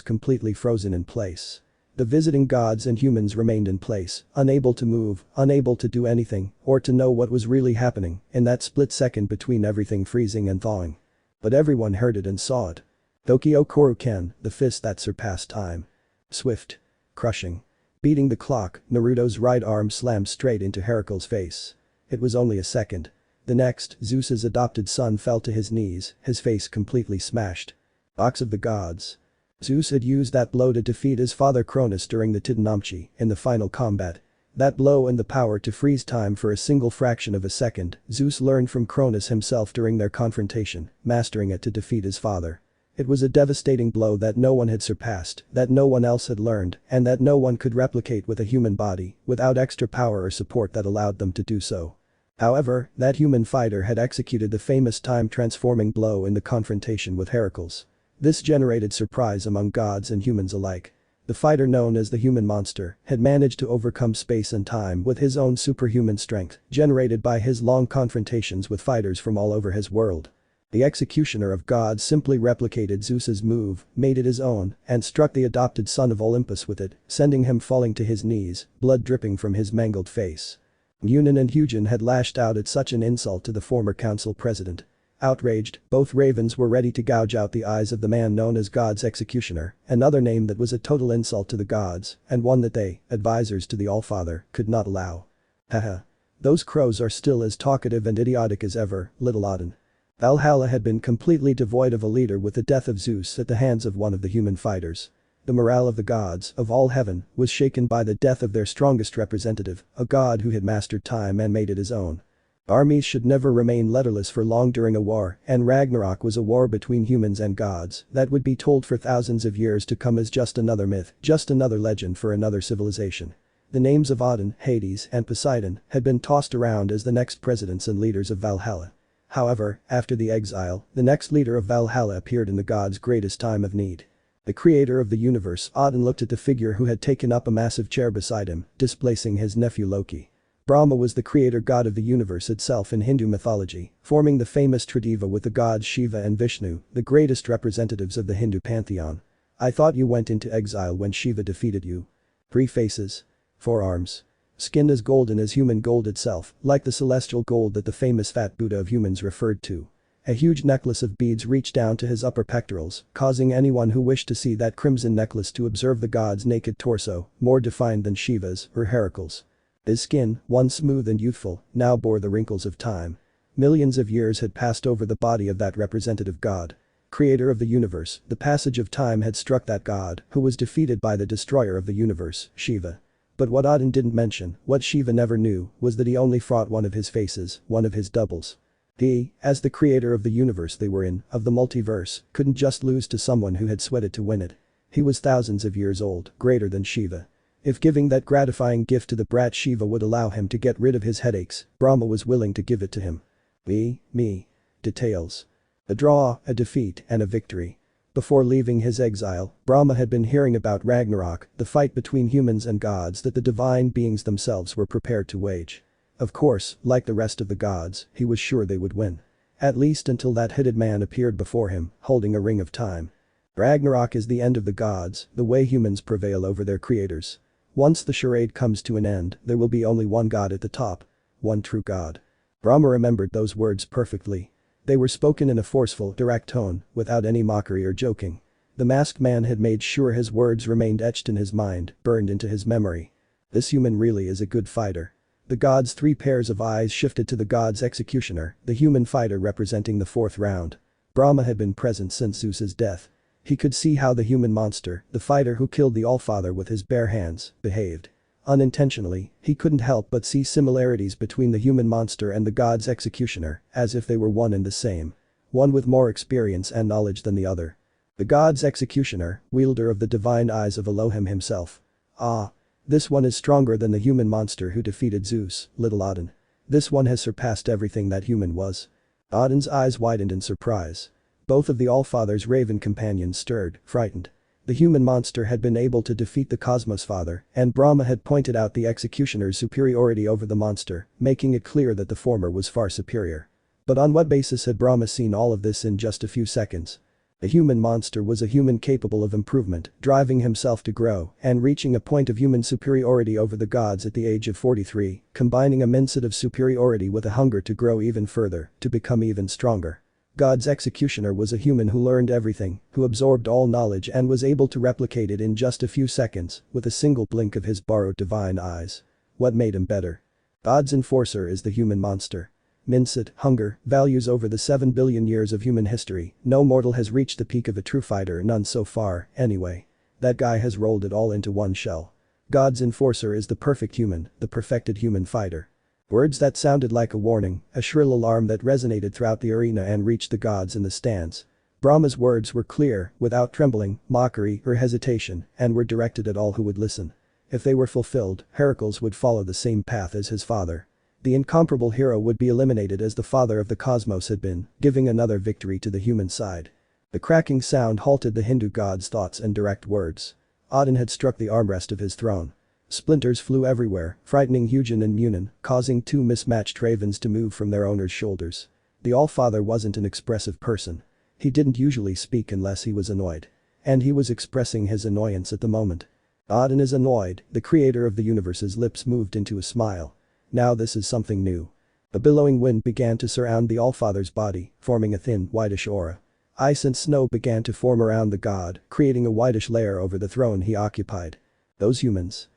[SPEAKER 1] completely frozen in place. The visiting gods and humans remained in place, unable to move, unable to do anything, or to know what was really happening in that split second between everything freezing and thawing. But everyone heard it and saw it. Tokyo Koruken, the fist that surpassed time. Swift. Crushing. Beating the clock, Naruto's right arm slammed straight into Heracles' face. It was only a second. The next, Zeus's adopted son fell to his knees, his face completely smashed. Box of the gods. Zeus had used that blow to defeat his father Cronus during the Titanomachy in the final combat. That blow and the power to freeze time for a single fraction of a second, Zeus learned from Cronus himself during their confrontation, mastering it to defeat his father. It was a devastating blow that no one had surpassed, that no one else had learned, and that no one could replicate with a human body, without extra power or support that allowed them to do so. However, that human fighter had executed the famous time-transforming blow in the confrontation with Heracles. This generated surprise among gods and humans alike. The fighter known as the human monster had managed to overcome space and time with his own superhuman strength, generated by his long confrontations with fighters from all over his world. The executioner of gods simply replicated Zeus's move, made it his own, and struck the adopted son of Olympus with it, sending him falling to his knees, blood dripping from his mangled face. Yunin and Hyujin had lashed out at such an insult to the former council president. Outraged, both ravens were ready to gouge out the eyes of the man known as God's executioner, another name that was a total insult to the gods, and one that they, advisors to the Allfather, could not allow. Haha. Those crows are still as talkative and idiotic as ever, little Odin. Valhalla had been completely devoid of a leader with the death of Zeus at the hands of one of the human fighters. The morale of the gods, of all heaven, was shaken by the death of their strongest representative, a god who had mastered time and made it his own. Armies should never remain leaderless for long during a war, and Ragnarok was a war between humans and gods that would be told for thousands of years to come as just another myth, just another legend for another civilization. The names of Odin, Hades, and Poseidon had been tossed around as the next presidents and leaders of Valhalla. However, after the exile, the next leader of Valhalla appeared in the gods' greatest time of need. The creator of the universe, Odin, looked at the figure who had taken up a massive chair beside him, displacing his nephew Loki. Brahma was the creator god of the universe itself in Hindu mythology, forming the famous Trideva with the gods Shiva and Vishnu, the greatest representatives of the Hindu pantheon. I thought you went into exile when Shiva defeated you. 3 faces. 4 arms. Skin as golden as human gold itself, like the celestial gold that the famous fat Buddha of humans referred to. A huge necklace of beads reached down to his upper pectorals, causing anyone who wished to see that crimson necklace to observe the god's naked torso, more defined than Shiva's or Heracles. His skin, once smooth and youthful, now bore the wrinkles of time. Millions of years had passed over the body of that representative god. Creator of the universe, the passage of time had struck that god, who was defeated by the destroyer of the universe, Shiva. But what Odin didn't mention, what Shiva never knew, was that he only fought one of his faces, one of his doubles. He, as the creator of the universe they were in, of the multiverse, couldn't just lose to someone who had sweated to win it. He was thousands of years old, greater than Shiva. If giving that gratifying gift to the brat Shiva would allow him to get rid of his headaches, Brahma was willing to give it to him. Me. Details. A draw, a defeat, and a victory. Before leaving his exile, Brahma had been hearing about Ragnarok, the fight between humans and gods that the divine beings themselves were prepared to wage. Of course, like the rest of the gods, he was sure they would win. At least until that hooded man appeared before him, holding a ring of time. Ragnarok is the end of the gods, the way humans prevail over their creators. Once the charade comes to an end, there will be only one god at the top. One true god. Brahma remembered those words perfectly. They were spoken in a forceful, direct tone, without any mockery or joking. The masked man had made sure his words remained etched in his mind, burned into his memory. This human really is a good fighter. The god's 3 pairs of eyes shifted to the god's executioner, the human fighter representing the 4th round. Brahma had been present since Zeus's death. He could see how the human monster, the fighter who killed the Allfather with his bare hands, behaved. Unintentionally, he couldn't help but see similarities between the human monster and the god's executioner, as if they were one and the same. One with more experience and knowledge than the other. The god's executioner, wielder of the divine eyes of Elohim himself. Ah. This one is stronger than the human monster who defeated Zeus, little Odin. This one has surpassed everything that human was. Odin's eyes widened in surprise. Both of the Allfather's raven companions stirred, frightened. The human monster had been able to defeat the Cosmos Father, and Brahma had pointed out the executioner's superiority over the monster, making it clear that the former was far superior. But on what basis had Brahma seen all of this in just a few seconds? The human monster was a human capable of improvement, driving himself to grow and reaching a point of human superiority over the gods at the age of 43, combining a mindset of superiority with a hunger to grow even further, to become even stronger. God's executioner was a human who learned everything, who absorbed all knowledge and was able to replicate it in just a few seconds with a single blink of his borrowed divine eyes. What made him better? God's enforcer is the human monster. Mindset, hunger, values over the 7 billion years of human history, no mortal has reached the peak of a true fighter, none so far, anyway. That guy has rolled it all into one shell. God's enforcer is the perfect human, the perfected human fighter. Words that sounded like a warning, a shrill alarm that resonated throughout the arena and reached the gods in the stands. Brahma's words were clear, without trembling, mockery, or hesitation, and were directed at all who would listen. If they were fulfilled, Heracles would follow the same path as his father. The incomparable hero would be eliminated as the father of the cosmos had been, giving another victory to the human side. The cracking sound halted the Hindu god's thoughts and direct words. Odin had struck the armrest of his throne. Splinters flew everywhere, frightening Hugin and Munin, causing two mismatched ravens to move from their owner's shoulders. The Allfather wasn't an expressive person. He didn't usually speak unless he was annoyed. And he was expressing his annoyance at the moment. Odin is annoyed, the creator of the universe's lips moved into a smile. Now this is something new. A billowing wind began to surround the Allfather's body, forming a thin, whitish aura. Ice and snow began to form around the god, creating a whitish layer over the throne he occupied. Those humans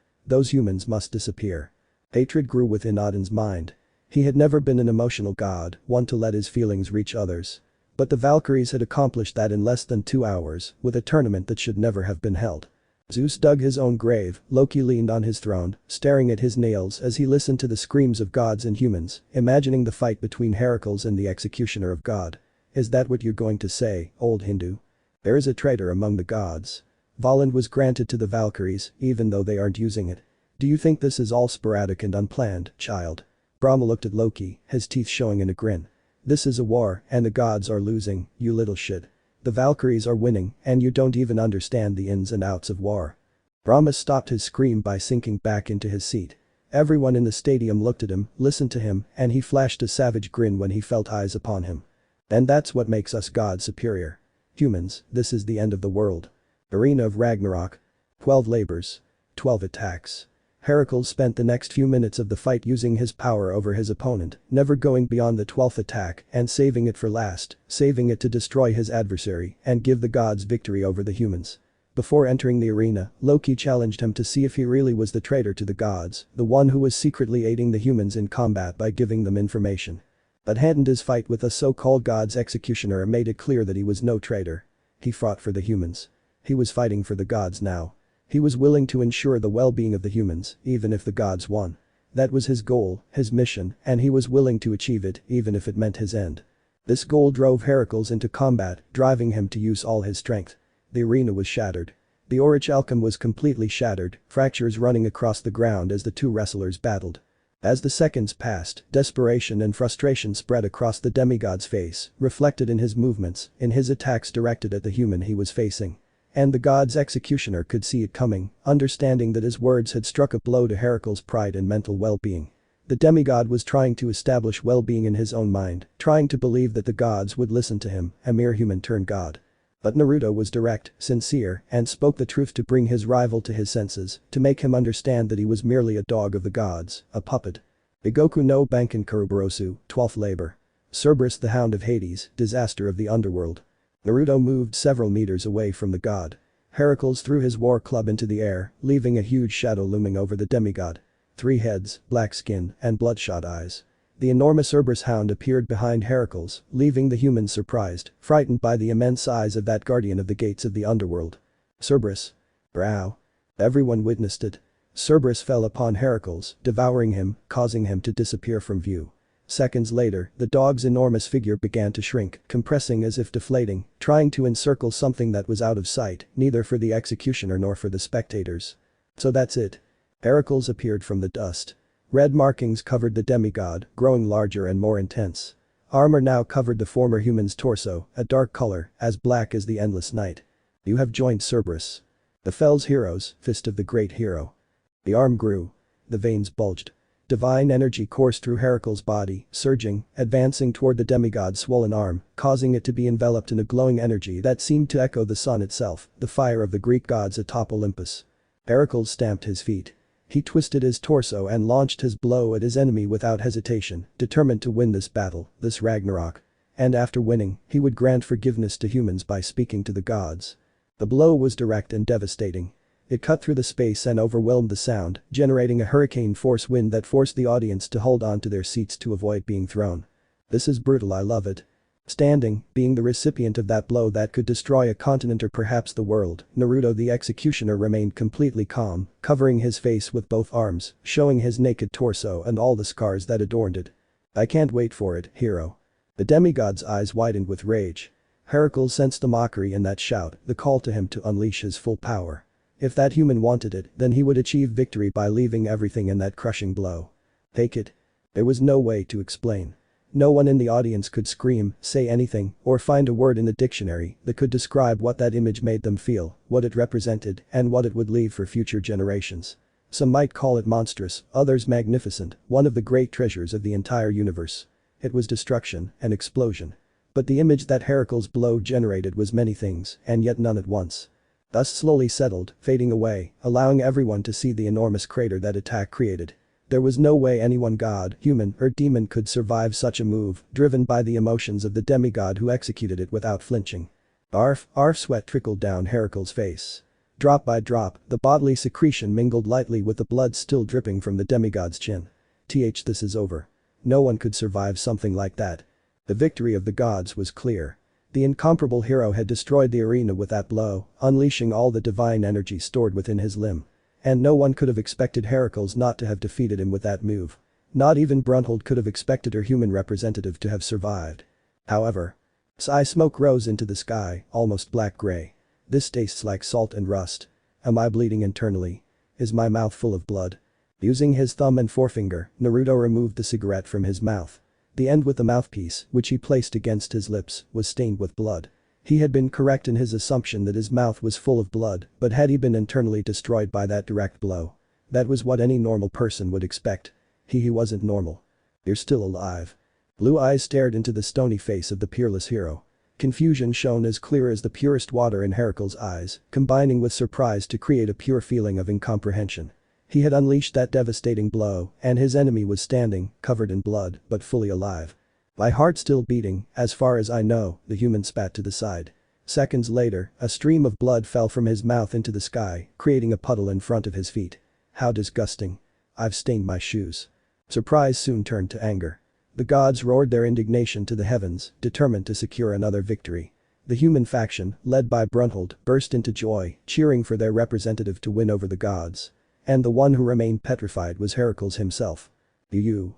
[SPEAKER 1] must disappear. Hatred grew within Odin's mind. He had never been an emotional god, one to let his feelings reach others. But the Valkyries had accomplished that in less than 2 hours, with a tournament that should never have been held. Zeus dug his own grave, Loki leaned on his throne, staring at his nails as he listened to the screams of gods and humans, imagining the fight between Heracles and the executioner of God. Is that what you're going to say, old Hindu? There is a traitor among the gods. Voland was granted to the Valkyries, even though they aren't using it. Do you think this is all sporadic and unplanned, child? Brahma looked at Loki, his teeth showing in a grin. This is a war, and the gods are losing, you little shit. The Valkyries are winning, and you don't even understand the ins and outs of war. Brahma stopped his scream by sinking back into his seat. Everyone in the stadium looked at him, listened to him, and he flashed a savage grin when he felt eyes upon him. And that's what makes us gods superior. Humans, this is the end of the world. Arena of Ragnarok. 12 labors. 12 attacks. Heracles spent the next few minutes of the fight using his power over his opponent, never going beyond the 12th attack and saving it for last, saving it to destroy his adversary and give the gods victory over the humans. Before entering the arena, Loki challenged him to see if he really was the traitor to the gods, the one who was secretly aiding the humans in combat by giving them information. But hadn't his fight with a so-called god's executioner made it clear that he was no traitor? He fought for the humans. He was fighting for the gods now. He was willing to ensure the well-being of the humans, even if the gods won. That was his goal, his mission, and he was willing to achieve it, even if it meant his end. This goal drove Heracles into combat, driving him to use all his strength. The arena was shattered. The orichalcum was completely shattered, fractures running across the ground as the two wrestlers battled. As the seconds passed, desperation and frustration spread across the demigod's face, reflected in his movements, in his attacks directed at the human he was facing. And the god's executioner could see it coming, understanding that his words had struck a blow to Heracles' pride and mental well-being. The demigod was trying to establish well-being in his own mind, trying to believe that the gods would listen to him, a mere human turned god. But Naruto was direct, sincere, and spoke the truth to bring his rival to his senses, to make him understand that he was merely a dog of the gods, a puppet. Bigoku no Banken Kuroburosu, 12th labor. Cerberus the Hound of Hades, disaster of the underworld. Naruto moved several meters away from the god. Heracles threw his war club into the air, leaving a huge shadow looming over the demigod. 3 heads, black skin, and bloodshot eyes. The enormous Cerberus hound appeared behind Heracles, leaving the humans surprised, frightened by the immense size of that guardian of the gates of the underworld. Cerberus. Brow. Everyone witnessed it. Cerberus fell upon Heracles, devouring him, causing him to disappear from view. Seconds later, the dog's enormous figure began to shrink, compressing as if deflating, trying to encircle something that was out of sight, neither for the executioner nor for the spectators. So that's it. Heracles appeared from the dust. Red markings covered the demigod, growing larger and more intense. Armor now covered the former human's torso, a dark color, as black as the endless night. You have joined Cerberus. The Fell's heroes, fist of the great hero. The arm grew. The veins bulged. Divine energy coursed through Heracle's body, surging, advancing toward the demigod's swollen arm, causing it to be enveloped in a glowing energy that seemed to echo the sun itself, the fire of the Greek gods atop Olympus. Heracles stamped his feet. He twisted his torso and launched his blow at his enemy without hesitation, determined to win this battle, this Ragnarok. And after winning, he would grant forgiveness to humans by speaking to the gods. The blow was direct and devastating. It cut through the space and overwhelmed the sound, generating a hurricane-force wind that forced the audience to hold on to their seats to avoid being thrown. This is brutal, I love it. Standing, being the recipient of that blow that could destroy a continent or perhaps the world, Naruto the executioner remained completely calm, covering his face with both arms, showing his naked torso and all the scars that adorned it. I can't wait for it, hero. The demigod's eyes widened with rage. Heracles sensed the mockery in that shout, the call to him to unleash his full power. If that human wanted it, then he would achieve victory by leaving everything in that crushing blow. Take it. There was no way to explain. No one in the audience could scream, say anything, or find a word in the dictionary that could describe what that image made them feel, what it represented, and what it would leave for future generations. Some might call it monstrous, others magnificent, one of the great treasures of the entire universe. It was destruction, an explosion. But the image that Heracles' blow generated was many things, and yet none at once. Thus slowly settled, fading away, allowing everyone to see the enormous crater that attack created. There was no way anyone god, human, or demon could survive such a move, driven by the emotions of the demigod who executed it without flinching. Arf, sweat trickled down Heracles' face. Drop by drop, the bodily secretion mingled lightly with the blood still dripping from the demigod's chin. This is over. No one could survive something like that. The victory of the gods was clear. The incomparable hero had destroyed the arena with that blow, unleashing all the divine energy stored within his limb. And no one could have expected Heracles not to have defeated him with that move. Not even Brunhilde could have expected her human representative to have survived. However. Smoke rose into the sky, almost black-gray. This tastes like salt and rust. Am I bleeding internally? Is my mouth full of blood? Using his thumb and forefinger, Naruto removed the cigarette from his mouth. The end with the mouthpiece, which he placed against his lips, was stained with blood. He had been correct in his assumption that his mouth was full of blood, but had he been internally destroyed by that direct blow? That was what any normal person would expect. He wasn't normal. You're still alive. Blue eyes stared into the stony face of the peerless hero. Confusion shone as clear as the purest water in Heracles' eyes, combining with surprise to create a pure feeling of incomprehension. He had unleashed that devastating blow, and his enemy was standing, covered in blood, but fully alive. My heart still beating, as far as I know, the human spat to the side. Seconds later, a stream of blood fell from his mouth into the sky, creating a puddle in front of his feet. How disgusting. I've stained my shoes. Surprise soon turned to anger. The gods roared their indignation to the heavens, determined to secure another victory. The human faction, led by Brunhilde, burst into joy, cheering for their representative to win over the gods. And the one who remained petrified was Heracles himself. You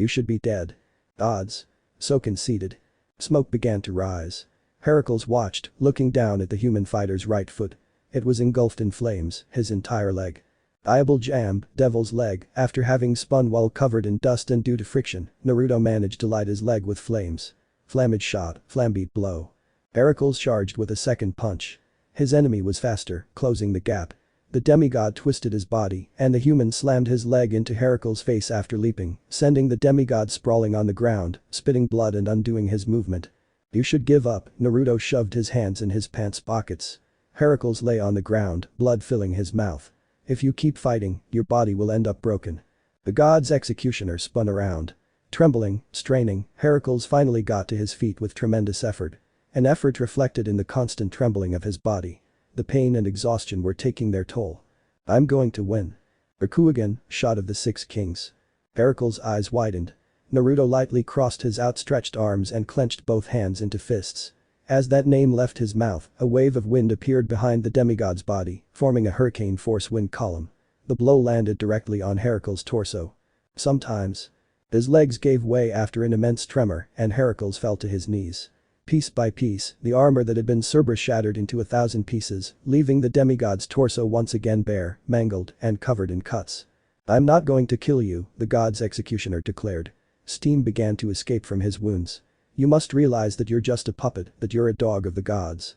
[SPEAKER 1] should be dead. Odds. So conceited. Smoke began to rise. Heracles watched, looking down at the human fighter's right foot. It was engulfed in flames, his entire leg. Diable jam, devil's leg, after having spun while covered in dust and due to friction, Naruto managed to light his leg with flames. Flamage shot, flambeat blow. Heracles charged with a second punch. His enemy was faster, closing the gap. The demigod twisted his body, and the human slammed his leg into Heracles' face after leaping, sending the demigod sprawling on the ground, spitting blood and undoing his movement. You should give up, Naruto shoved his hands in his pants pockets. Heracles lay on the ground, blood filling his mouth. If you keep fighting, your body will end up broken. The god's executioner spun around. Trembling, straining, Heracles finally got to his feet with tremendous effort. An effort reflected in the constant trembling of his body. The pain and exhaustion were taking their toll. I'm going to win. Rakugan, shot of the Six Kings. Heracles' eyes widened. Naruto lightly crossed his outstretched arms and clenched both hands into fists. As that name left his mouth, a wave of wind appeared behind the demigod's body, forming a hurricane-force wind column. The blow landed directly on Heracles' torso. Sometimes. His legs gave way after an immense tremor, and Heracles fell to his knees. Piece by piece, the armor that had been Cerberus shattered into 1,000 pieces, leaving the demigod's torso once again bare, mangled, and covered in cuts. I'm not going to kill you, the god's executioner declared. Steam began to escape from his wounds. You must realize that you're just a puppet, that you're a dog of the gods.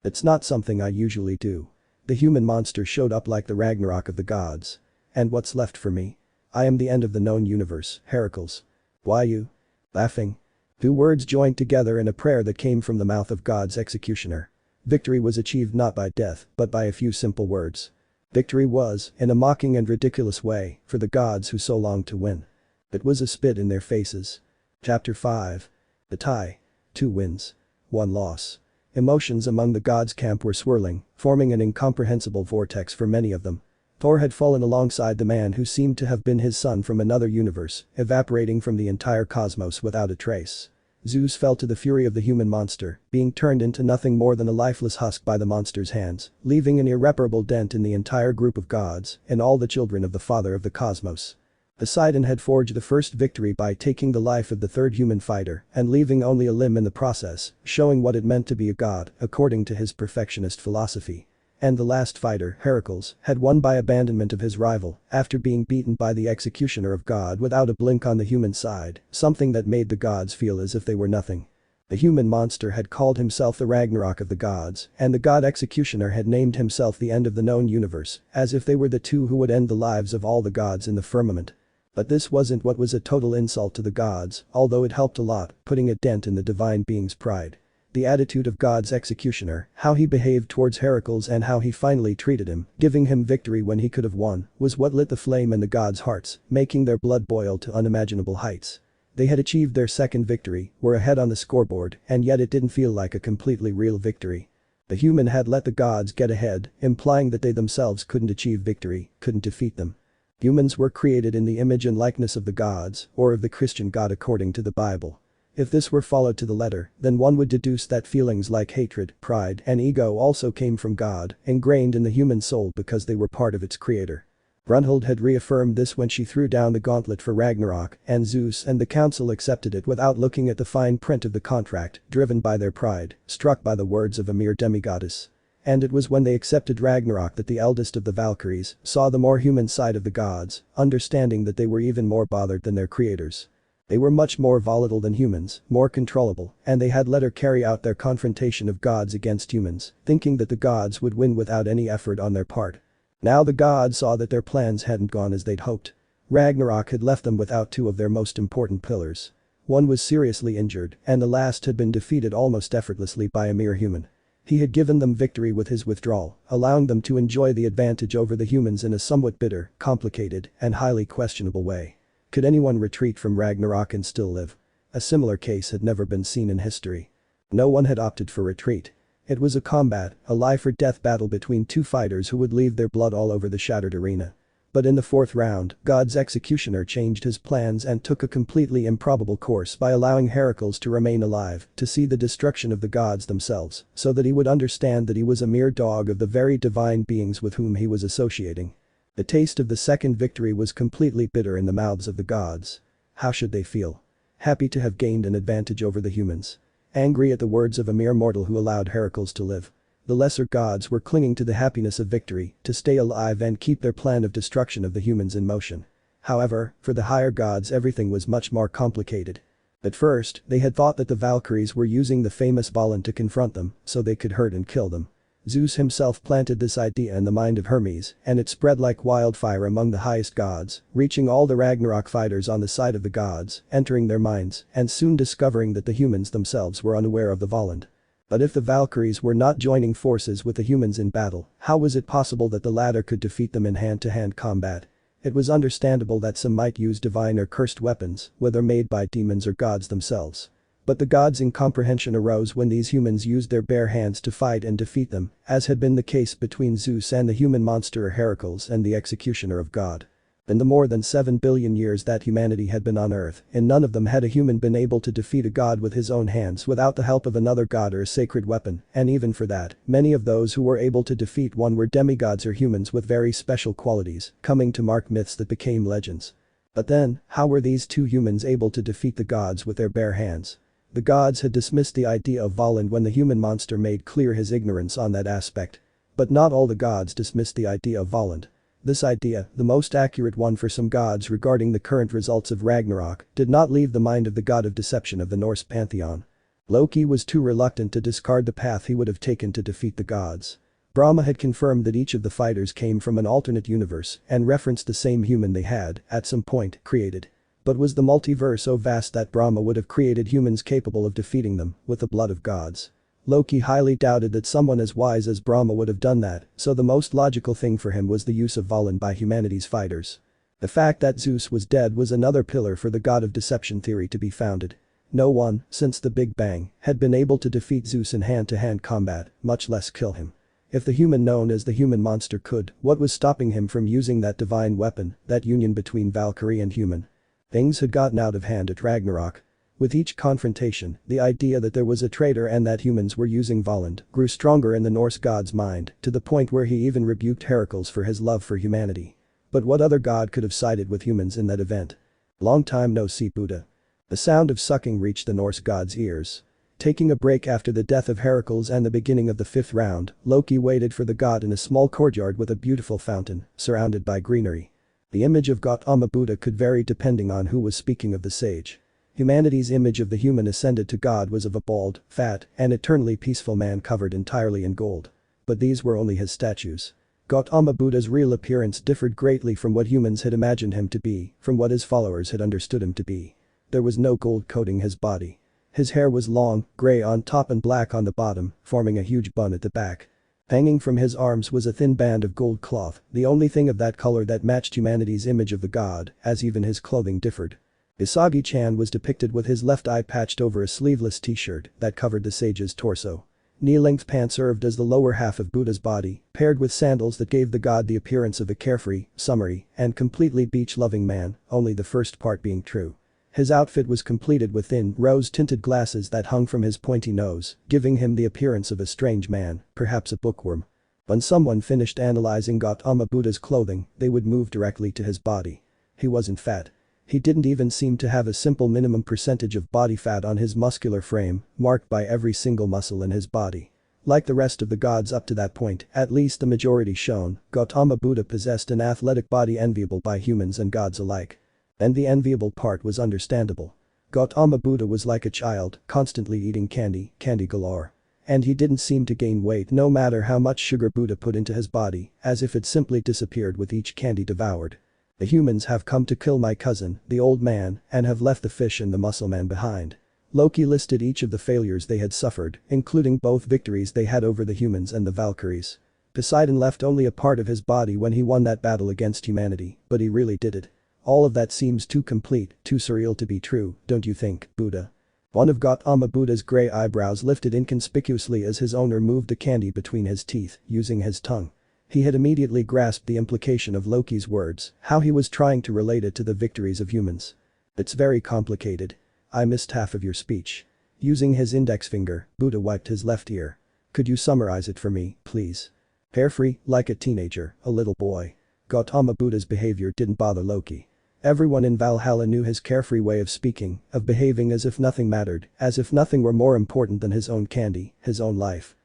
[SPEAKER 1] It's not something I usually do. The human monster showed up like the Ragnarok of the gods. And what's left for me? I am the end of the known universe, Heracles. Why you? Laughing. Two words joined together in a prayer that came from the mouth of God's executioner. Victory was achieved not by death, but by a few simple words. Victory was, in a mocking and ridiculous way, for the gods who so longed to win. It was a spit in their faces. Chapter 5. The tie. 2 wins. 1 loss. Emotions among the gods' camp were swirling, forming an incomprehensible vortex for many of them. Thor had fallen alongside the man who seemed to have been his son from another universe, evaporating from the entire cosmos without a trace. Zeus fell to the fury of the human monster, being turned into nothing more than a lifeless husk by the monster's hands, leaving an irreparable dent in the entire group of gods and all the children of the father of the cosmos. Poseidon had forged the first victory by taking the life of the third human fighter and leaving only a limb in the process, showing what it meant to be a god, according to his perfectionist philosophy. And the last fighter, Heracles, had won by abandonment of his rival, after being beaten by the executioner of God without a blink on the human side, something that made the gods feel as if they were nothing. The human monster had called himself the Ragnarok of the gods, and the god executioner had named himself the end of the known universe, as if they were the two who would end the lives of all the gods in the firmament. But this wasn't what was a total insult to the gods, although it helped a lot, putting a dent in the divine being's pride. The attitude of God's executioner, how he behaved towards Heracles and how he finally treated him, giving him victory when he could have won, was what lit the flame in the gods' hearts, making their blood boil to unimaginable heights. They had achieved their second victory, were ahead on the scoreboard, and yet it didn't feel like a completely real victory. The human had let the gods get ahead, implying that they themselves couldn't achieve victory, couldn't defeat them. Humans were created in the image and likeness of the gods, or of the Christian God according to the Bible. If this were followed to the letter, then one would deduce that feelings like hatred, pride, and ego also came from God, ingrained in the human soul because they were part of its creator. Brunhilde had reaffirmed this when she threw down the gauntlet for Ragnarok, and Zeus and the council accepted it without looking at the fine print of the contract, driven by their pride, struck by the words of a mere demigoddess. And it was when they accepted Ragnarok that the eldest of the Valkyries saw the more human side of the gods, understanding that they were even more bothered than their creators. They were much more volatile than humans, more controllable, and they had let her carry out their confrontation of gods against humans, thinking that the gods would win without any effort on their part. Now the gods saw that their plans hadn't gone as they'd hoped. Ragnarok had left them without two of their most important pillars. One was seriously injured, and the last had been defeated almost effortlessly by a mere human. He had given them victory with his withdrawal, allowing them to enjoy the advantage over the humans in a somewhat bitter, complicated, and highly questionable way. Could anyone retreat from Ragnarok and still live? A similar case had never been seen in history. No one had opted for retreat. It was a combat, a life-or-death battle between two fighters who would leave their blood all over the shattered arena. But in the fourth round, God's executioner changed his plans and took a completely improbable course by allowing Heracles to remain alive, to see the destruction of the gods themselves, so that he would understand that he was a mere dog of the very divine beings with whom he was associating. The taste of the second victory was completely bitter in the mouths of the gods. How should they feel? Happy to have gained an advantage over the humans. Angry at the words of a mere mortal who allowed Heracles to live. The lesser gods were clinging to the happiness of victory, to stay alive and keep their plan of destruction of the humans in motion. However, for the higher gods everything was much more complicated. At first, they had thought that the Valkyries were using the famous Balin to confront them, so they could hurt and kill them. Zeus himself planted this idea in the mind of Hermes, and it spread like wildfire among the highest gods, reaching all the Ragnarok fighters on the side of the gods, entering their minds, and soon discovering that the humans themselves were unaware of the Voland. But if the Valkyries were not joining forces with the humans in battle, how was it possible that the latter could defeat them in hand-to-hand combat? It was understandable that some might use divine or cursed weapons, whether made by demons or gods themselves. But the gods' incomprehension arose when these humans used their bare hands to fight and defeat them, as had been the case between Zeus and the human monster Heracles and the executioner of God. In the more than 7 billion years that humanity had been on Earth, in none of them had a human been able to defeat a god with his own hands without the help of another god or a sacred weapon, and even for that, many of those who were able to defeat one were demigods or humans with very special qualities, coming to mark myths that became legends. But then, how were these two humans able to defeat the gods with their bare hands? The gods had dismissed the idea of Voland when the human monster made clear his ignorance on that aspect. But not all the gods dismissed the idea of Voland. This idea, the most accurate one for some gods regarding the current results of Ragnarok, did not leave the mind of the god of deception of the Norse pantheon. Loki was too reluctant to discard the path he would have taken to defeat the gods. Brahma had confirmed that each of the fighters came from an alternate universe and referenced the same human they had, at some point, created. But was the multiverse so vast that Brahma would have created humans capable of defeating them with the blood of gods? Loki highly doubted that someone as wise as Brahma would have done that, so the most logical thing for him was the use of Valen by humanity's fighters. The fact that Zeus was dead was another pillar for the god of deception theory to be founded. No one, since the Big Bang, had been able to defeat Zeus in hand-to-hand combat, much less kill him. If the human known as the human monster could, what was stopping him from using that divine weapon, that union between Valkyrie and human? Things had gotten out of hand at Ragnarok. With each confrontation, the idea that there was a traitor and that humans were using Valen grew stronger in the Norse god's mind, to the point where he even rebuked Heracles for his love for humanity. But what other god could have sided with humans in that event? Long time no see, Buddha. The sound of sucking reached the Norse god's ears. Taking a break after the death of Heracles and the beginning of the 5th round, Loki waited for the god in a small courtyard with a beautiful fountain, surrounded by greenery. The image of Gautama Buddha could vary depending on who was speaking of the sage. Humanity's image of the human ascended to God was of a bald, fat, and eternally peaceful man covered entirely in gold. But these were only his statues. Gautama Buddha's real appearance differed greatly from what humans had imagined him to be, from what his followers had understood him to be. There was no gold coating his body. His hair was long, grey on top and black on the bottom, forming a huge bun at the back. Hanging from his arms was a thin band of gold cloth, the only thing of that color that matched humanity's image of the god, as even his clothing differed. Isagi-chan was depicted with his left eye patched over a sleeveless t-shirt that covered the sage's torso. Knee-length pants served as the lower half of Buddha's body, paired with sandals that gave the god the appearance of a carefree, summery, and completely beach-loving man, only the first part being true. His outfit was completed with thin, rose-tinted glasses that hung from his pointy nose, giving him the appearance of a strange man, perhaps a bookworm. When someone finished analyzing Gautama Buddha's clothing, they would move directly to his body. He wasn't fat. He didn't even seem to have a simple minimum percentage of body fat on his muscular frame, marked by every single muscle in his body. Like the rest of the gods up to that point, at least the majority shown, Gautama Buddha possessed an athletic body enviable by humans and gods alike. And the enviable part was understandable. Gautama Buddha was like a child, constantly eating candy galore. And he didn't seem to gain weight no matter how much sugar Buddha put into his body, as if it simply disappeared with each candy devoured. The humans have come to kill my cousin, the old man, and have left the fish and the muscle man behind. Loki listed each of the failures they had suffered, including both victories they had over the humans and the Valkyries. Poseidon left only a part of his body when he won that battle against humanity, but he really did it. All of that seems too complete, too surreal to be true, don't you think, Buddha? One of Gautama Buddha's grey eyebrows lifted inconspicuously as his owner moved the candy between his teeth, using his tongue. He had immediately grasped the implication of Loki's words, how he was trying to relate it to the victories of humans. It's very complicated. I missed half of your speech. Using his index finger, Buddha wiped his left ear. Could you summarize it for me, please? Carefree, like a teenager, a little boy. Gautama Buddha's behavior didn't bother Loki. Everyone in Valhalla knew his carefree way of speaking, of behaving as if nothing mattered, as if nothing were more important than his own candy, his own life.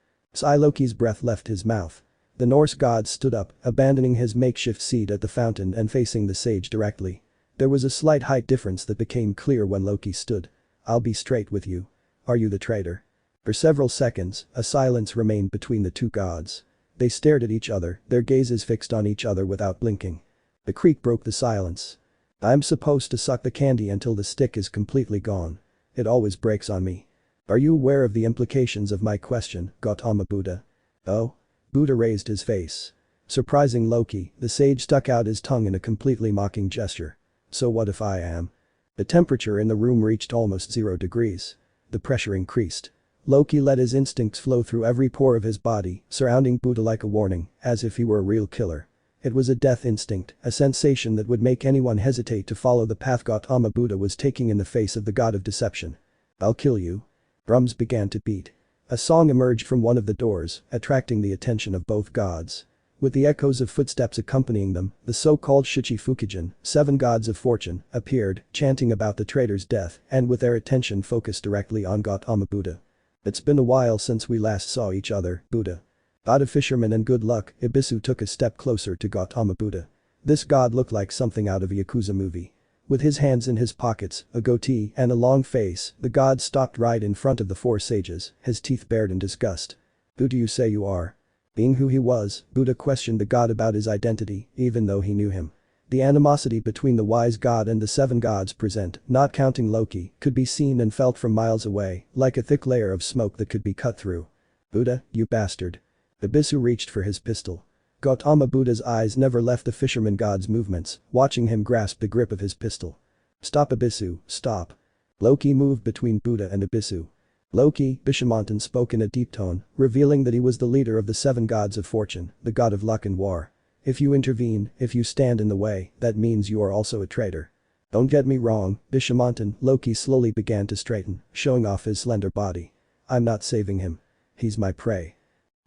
[SPEAKER 1] Loki's breath left his mouth. The Norse god stood up, abandoning his makeshift seat at the fountain and facing the sage directly. There was a slight height difference that became clear when Loki stood. I'll be straight with you. Are you the traitor? For several seconds, a silence remained between the two gods. They stared at each other, their gazes fixed on each other without blinking. The creak broke the silence. I'm supposed to suck the candy until the stick is completely gone. It always breaks on me. Are you aware of the implications of my question, Gautama Buddha? Oh? Buddha raised his face. Surprising Loki, the sage stuck out his tongue in a completely mocking gesture. So what if I am? The temperature in the room reached almost 0 degrees. The pressure increased. Loki let his instincts flow through every pore of his body, surrounding Buddha like a warning, as if he were a real killer. It was a death instinct, a sensation that would make anyone hesitate to follow the path Gautama Buddha was taking in the face of the god of deception. I'll kill you. Drums began to beat. A song emerged from one of the doors, attracting the attention of both gods. With the echoes of footsteps accompanying them, the so-called Shichi-Fukujin, 7 gods of fortune, appeared, chanting about the traitor's death and with their attention focused directly on Gautama Buddha. It's been a while since we last saw each other, Buddha. God of fishermen and good luck, Ibisu took a step closer to Gautama Buddha. This god looked like something out of a Yakuza movie. With his hands in his pockets, a goatee, and a long face, the god stopped right in front of the 4 sages, his teeth bared in disgust. Who do you say you are? Being who he was, Buddha questioned the god about his identity, even though he knew him. The animosity between the wise god and the seven gods present, not counting Loki, could be seen and felt from miles away, like a thick layer of smoke that could be cut through. "Buddha, you bastard." Ibisu reached for his pistol. Gautama Buddha's eyes never left the fisherman god's movements, watching him grasp the grip of his pistol. "Stop Ibisu, stop." Loki moved between Buddha and Ibisu. Loki, Bishamontan spoke in a deep tone, revealing that he was the leader of the seven gods of fortune, the god of luck and war. "If you intervene, if you stand in the way, that means you are also a traitor." "Don't get me wrong, Bishamontan." Loki slowly began to straighten, showing off his slender body. "I'm not saving him. He's my prey."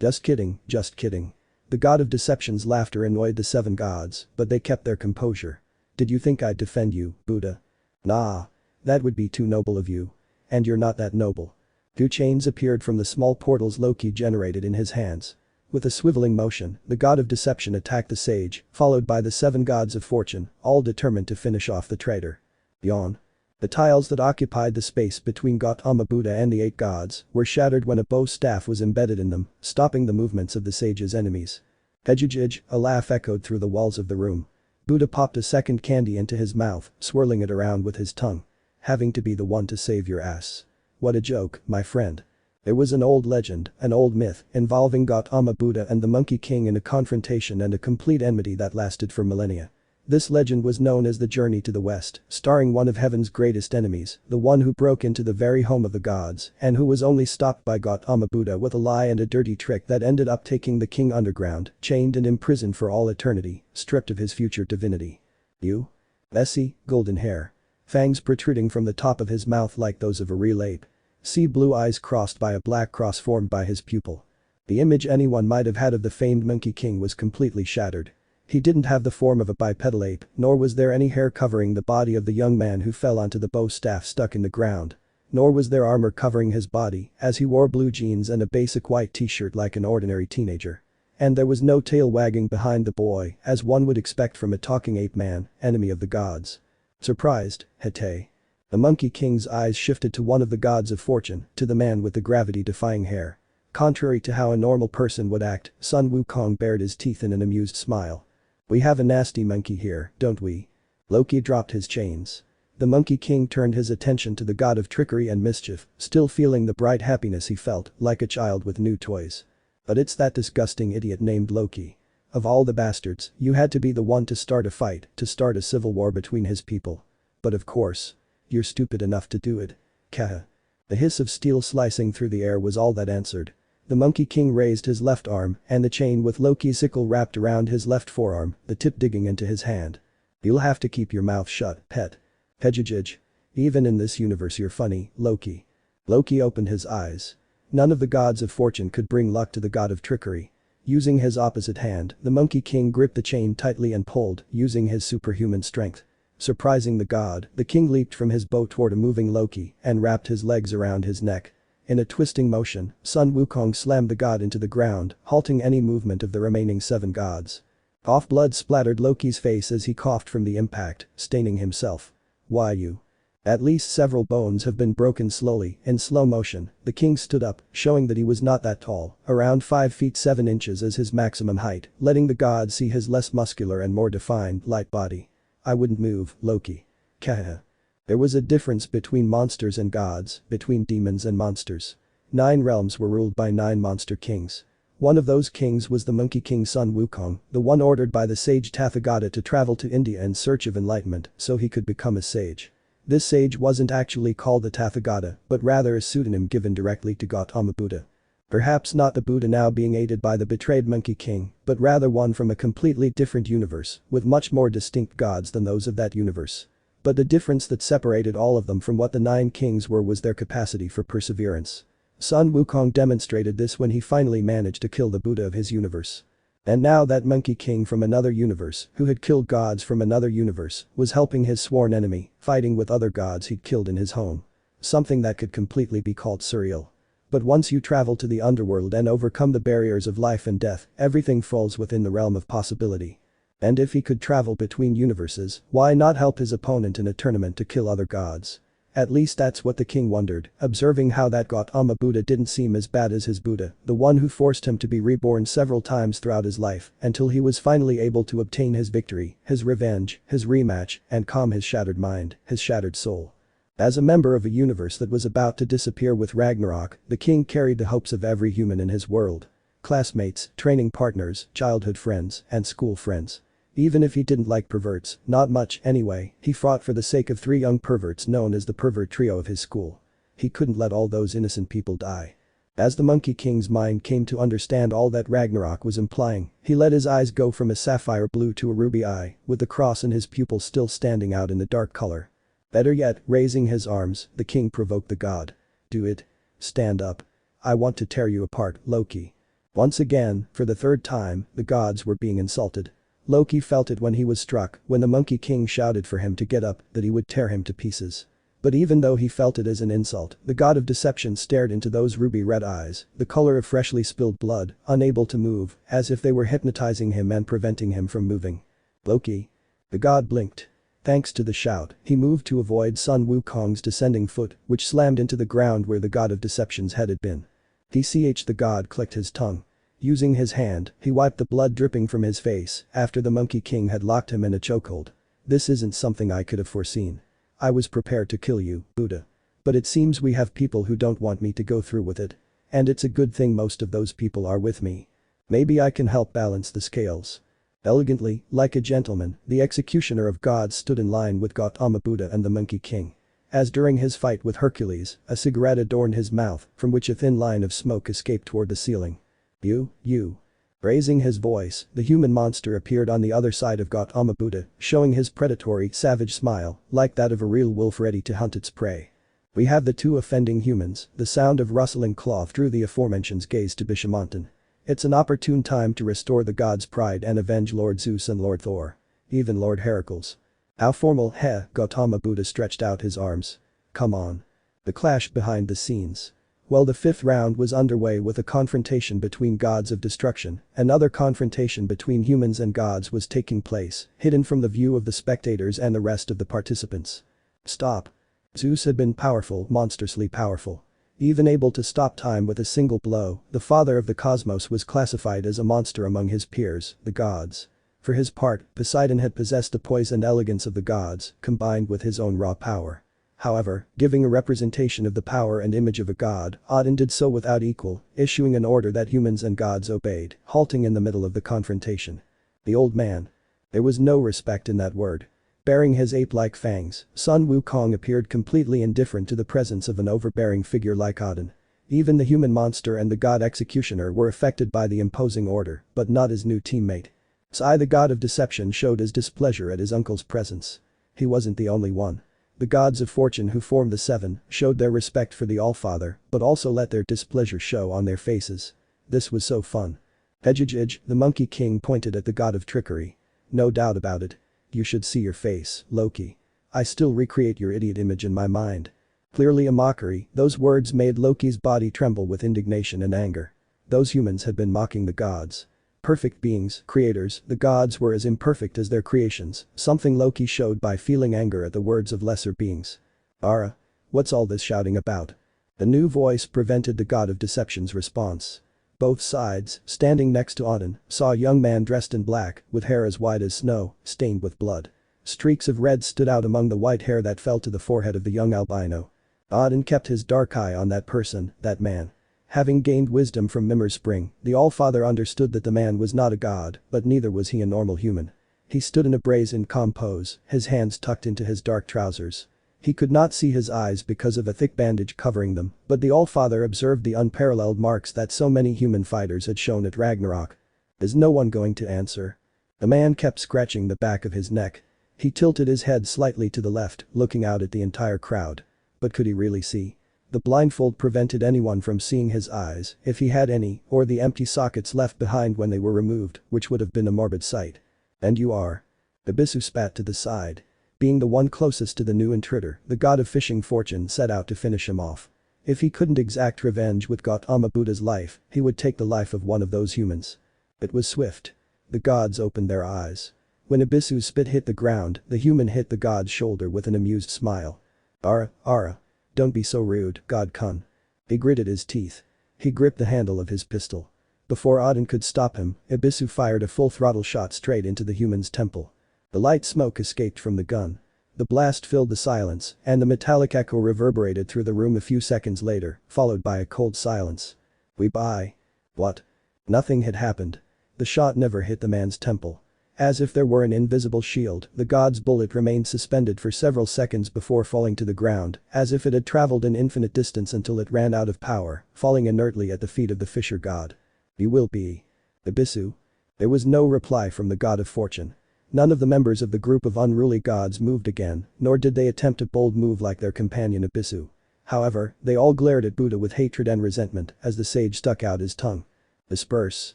[SPEAKER 1] Just kidding, just kidding." The god of deception's laughter annoyed the seven gods, but they kept their composure. "Did you think I'd defend you, Buddha? Nah. That would be too noble of you. And you're not that noble." Two chains appeared from the small portals Loki generated in his hands. With a swiveling motion, the god of deception attacked the sage, followed by the seven gods of fortune, all determined to finish off the traitor. Yawn. The tiles that occupied the space between Gautama Buddha and the eight gods were shattered when a bow staff was embedded in them, stopping the movements of the sage's enemies. Ejijij, a laugh echoed through the walls of the room. Buddha popped a second candy into his mouth, swirling it around with his tongue. "Having to be the one to save your ass. What a joke, my friend." There was an old legend, an old myth, involving Gautama Buddha and the Monkey King in a confrontation and a complete enmity that lasted for millennia. This legend was known as the Journey to the West, starring one of heaven's greatest enemies, the one who broke into the very home of the gods, and who was only stopped by Gautama Buddha with a lie and a dirty trick that ended up taking the king underground, chained and imprisoned for all eternity, stripped of his future divinity. "You?" Messy, golden hair. Fangs protruding from the top of his mouth like those of a real ape. Sea blue eyes crossed by a black cross formed by his pupil. The image anyone might have had of the famed Monkey King was completely shattered. He didn't have the form of a bipedal ape, nor was there any hair covering the body of the young man who fell onto the bow staff stuck in the ground. Nor was there armor covering his body, as he wore blue jeans and a basic white t-shirt like an ordinary teenager. And there was no tail wagging behind the boy, as one would expect from a talking ape man, enemy of the gods. Surprised, Hete. The Monkey King's eyes shifted to one of the gods of fortune, to the man with the gravity-defying hair. Contrary to how a normal person would act, Sun Wukong bared his teeth in an amused smile. "We have a nasty monkey here, don't we?" Loki dropped his chains. The Monkey King turned his attention to the god of trickery and mischief, still feeling the bright happiness he felt, like a child with new toys. "But it's that disgusting idiot named Loki. Of all the bastards, you had to be the one to start a fight, to start a civil war between his people. But of course. You're stupid enough to do it. Kaha." The hiss of steel slicing through the air was all that answered. The Monkey King raised his left arm, and the chain with Loki's sickle wrapped around his left forearm, the tip digging into his hand. "You'll have to keep your mouth shut, pet." Hejijij. "Even in this universe you're funny, Loki." Loki opened his eyes. None of the gods of fortune could bring luck to the god of trickery. Using his opposite hand, the Monkey King gripped the chain tightly and pulled, using his superhuman strength. Surprising the god, the king leaped from his bow toward a moving Loki and wrapped his legs around his neck. In a twisting motion, Sun Wukong slammed the god into the ground, halting any movement of the remaining seven gods. Off blood splattered Loki's face as he coughed from the impact, staining himself. "Why you?" At least several bones have been broken slowly, in slow motion. The king stood up, showing that he was not that tall, around 5 feet 7 inches as his maximum height, letting the god see his less muscular and more defined, light body. "I wouldn't move, Loki." Kaha. There was a difference between monsters and gods, between demons and monsters. 9 realms were ruled by 9 monster kings. One of those kings was the Monkey King Sun Wukong, the one ordered by the sage Tathagata to travel to India in search of enlightenment so he could become a sage. This sage wasn't actually called the Tathagata, but rather a pseudonym given directly to Gautama Buddha. Perhaps not the Buddha now being aided by the betrayed Monkey King, but rather one from a completely different universe, with much more distinct gods than those of that universe. But the difference that separated all of them from what the 9 kings were was their capacity for perseverance. Sun Wukong demonstrated this when he finally managed to kill the Buddha of his universe. And now that Monkey King from another universe, who had killed gods from another universe, was helping his sworn enemy, fighting with other gods he'd killed in his home. Something that could completely be called surreal. But once you travel to the underworld and overcome the barriers of life and death, everything falls within the realm of possibility. And if he could travel between universes, why not help his opponent in a tournament to kill other gods? At least that's what the king wondered, observing how that Gautama Buddha didn't seem as bad as his Buddha, the one who forced him to be reborn several times throughout his life until he was finally able to obtain his victory, his revenge, his rematch, and calm his shattered mind, his shattered soul. As a member of a universe that was about to disappear with Ragnarok, the king carried the hopes of every human in his world. Classmates, training partners, childhood friends, and school friends. Even if he didn't like perverts, not much anyway, he fought for the sake of 3 young perverts known as the pervert trio of his school. He couldn't let all those innocent people die. As the Monkey King's mind came to understand all that Ragnarok was implying, he let his eyes go from a sapphire blue to a ruby eye, with the cross in his pupil still standing out in the dark color. Better yet, raising his arms, the king provoked the god. Do it. Stand up. I want to tear you apart, Loki. Once again, for the 3rd time, the gods were being insulted. Loki felt it when he was struck, when the Monkey King shouted for him to get up, that he would tear him to pieces. But even though he felt it as an insult, the god of deception stared into those ruby-red eyes, the color of freshly spilled blood, unable to move, as if they were hypnotizing him and preventing him from moving. Loki. The god blinked. Thanks to the shout, he moved to avoid Sun Wukong's descending foot, which slammed into the ground where the god of deception's head had been. The god clicked his tongue. Using his hand, he wiped the blood dripping from his face after the Monkey King had locked him in a chokehold. This isn't something I could have foreseen. I was prepared to kill you, Buddha. But it seems we have people who don't want me to go through with it. And it's a good thing most of those people are with me. Maybe I can help balance the scales. Elegantly, like a gentleman, the executioner of gods stood in line with Gautama Buddha and the Monkey King. As during his fight with Hercules, a cigarette adorned his mouth, from which a thin line of smoke escaped toward the ceiling. You. Raising his voice, the human monster appeared on the other side of Gautama Buddha, showing his predatory, savage smile, like that of a real wolf ready to hunt its prey. We have the 2 offending humans, the sound of rustling cloth drew the aforementioned's gaze to Bishamontan. It's an opportune time to restore the god's pride and avenge Lord Zeus and Lord Thor. Even Lord Heracles. How formal, Gautama Buddha stretched out his arms. Come on. The clash behind the scenes. Well, the 5th round was underway with a confrontation between gods of destruction, another confrontation between humans and gods was taking place, hidden from the view of the spectators and the rest of the participants. Stop. Zeus had been powerful, monstrously powerful. Even able to stop time with a single blow, the father of the cosmos was classified as a monster among his peers, the gods. For his part, Poseidon had possessed the poise and elegance of the gods, combined with his own raw power. However, giving a representation of the power and image of a god, Odin did so without equal, issuing an order that humans and gods obeyed, halting in the middle of the confrontation. The old man. There was no respect in that word. Baring his ape-like fangs, Sun Wukong appeared completely indifferent to the presence of an overbearing figure like Odin. Even the human monster and the god executioner were affected by the imposing order, but not his new teammate. Sai, the god of deception, showed his displeasure at his uncle's presence. He wasn't the only one. The gods of fortune who formed the 7 showed their respect for the Allfather, but also let their displeasure show on their faces. This was so fun. The Monkey King pointed at the god of trickery. No doubt about it. You should see your face, Loki. I still recreate your idiot image in my mind. Clearly a mockery, those words made Loki's body tremble with indignation and anger. Those humans had been mocking the gods. Perfect beings, creators, the gods were as imperfect as their creations, something Loki showed by feeling anger at the words of lesser beings. Ara. What's all this shouting about? The new voice prevented the god of deception's response. Both sides, standing next to Odin, saw a young man dressed in black, with hair as white as snow, stained with blood. Streaks of red stood out among the white hair that fell to the forehead of the young albino. Odin kept his dark eye on that person, that man. Having gained wisdom from Mimir's Spring, the Allfather understood that the man was not a god, but neither was he a normal human. He stood in a brazen calm pose, his hands tucked into his dark trousers. He could not see his eyes because of a thick bandage covering them, but the Allfather observed the unparalleled marks that so many human fighters had shown at Ragnarok. Is no one going to answer? The man kept scratching the back of his neck. He tilted his head slightly to the left, looking out at the entire crowd. But could he really see? The blindfold prevented anyone from seeing his eyes, if he had any, or the empty sockets left behind when they were removed, which would have been a morbid sight. And you are? Ibisu spat to the side. Being the one closest to the new intruder, the god of fishing fortune set out to finish him off. If he couldn't exact revenge with Gautama Buddha's life, he would take the life of one of those humans. It was swift. The gods opened their eyes. When Ibisu's spit hit the ground, the human hit the god's shoulder with an amused smile. Ara. Don't be so rude, God Kun. He gritted his teeth. He gripped the handle of his pistol. Before Auden could stop him, Ibisu fired a full-throttle shot straight into the human's temple. The light smoke escaped from the gun. The blast filled the silence, and the metallic echo reverberated through the room a few seconds later, followed by a cold silence. We buy. What? Nothing had happened. The shot never hit the man's temple. As if there were an invisible shield, the god's bullet remained suspended for several seconds before falling to the ground, as if it had traveled an infinite distance until it ran out of power, falling inertly at the feet of the fisher god. You will be. Ibisu. There was no reply from the god of fortune. None of the members of the group of unruly gods moved again, nor did they attempt a bold move like their companion Ibisu. However, they all glared at Buddha with hatred and resentment as the sage stuck out his tongue. Disperse.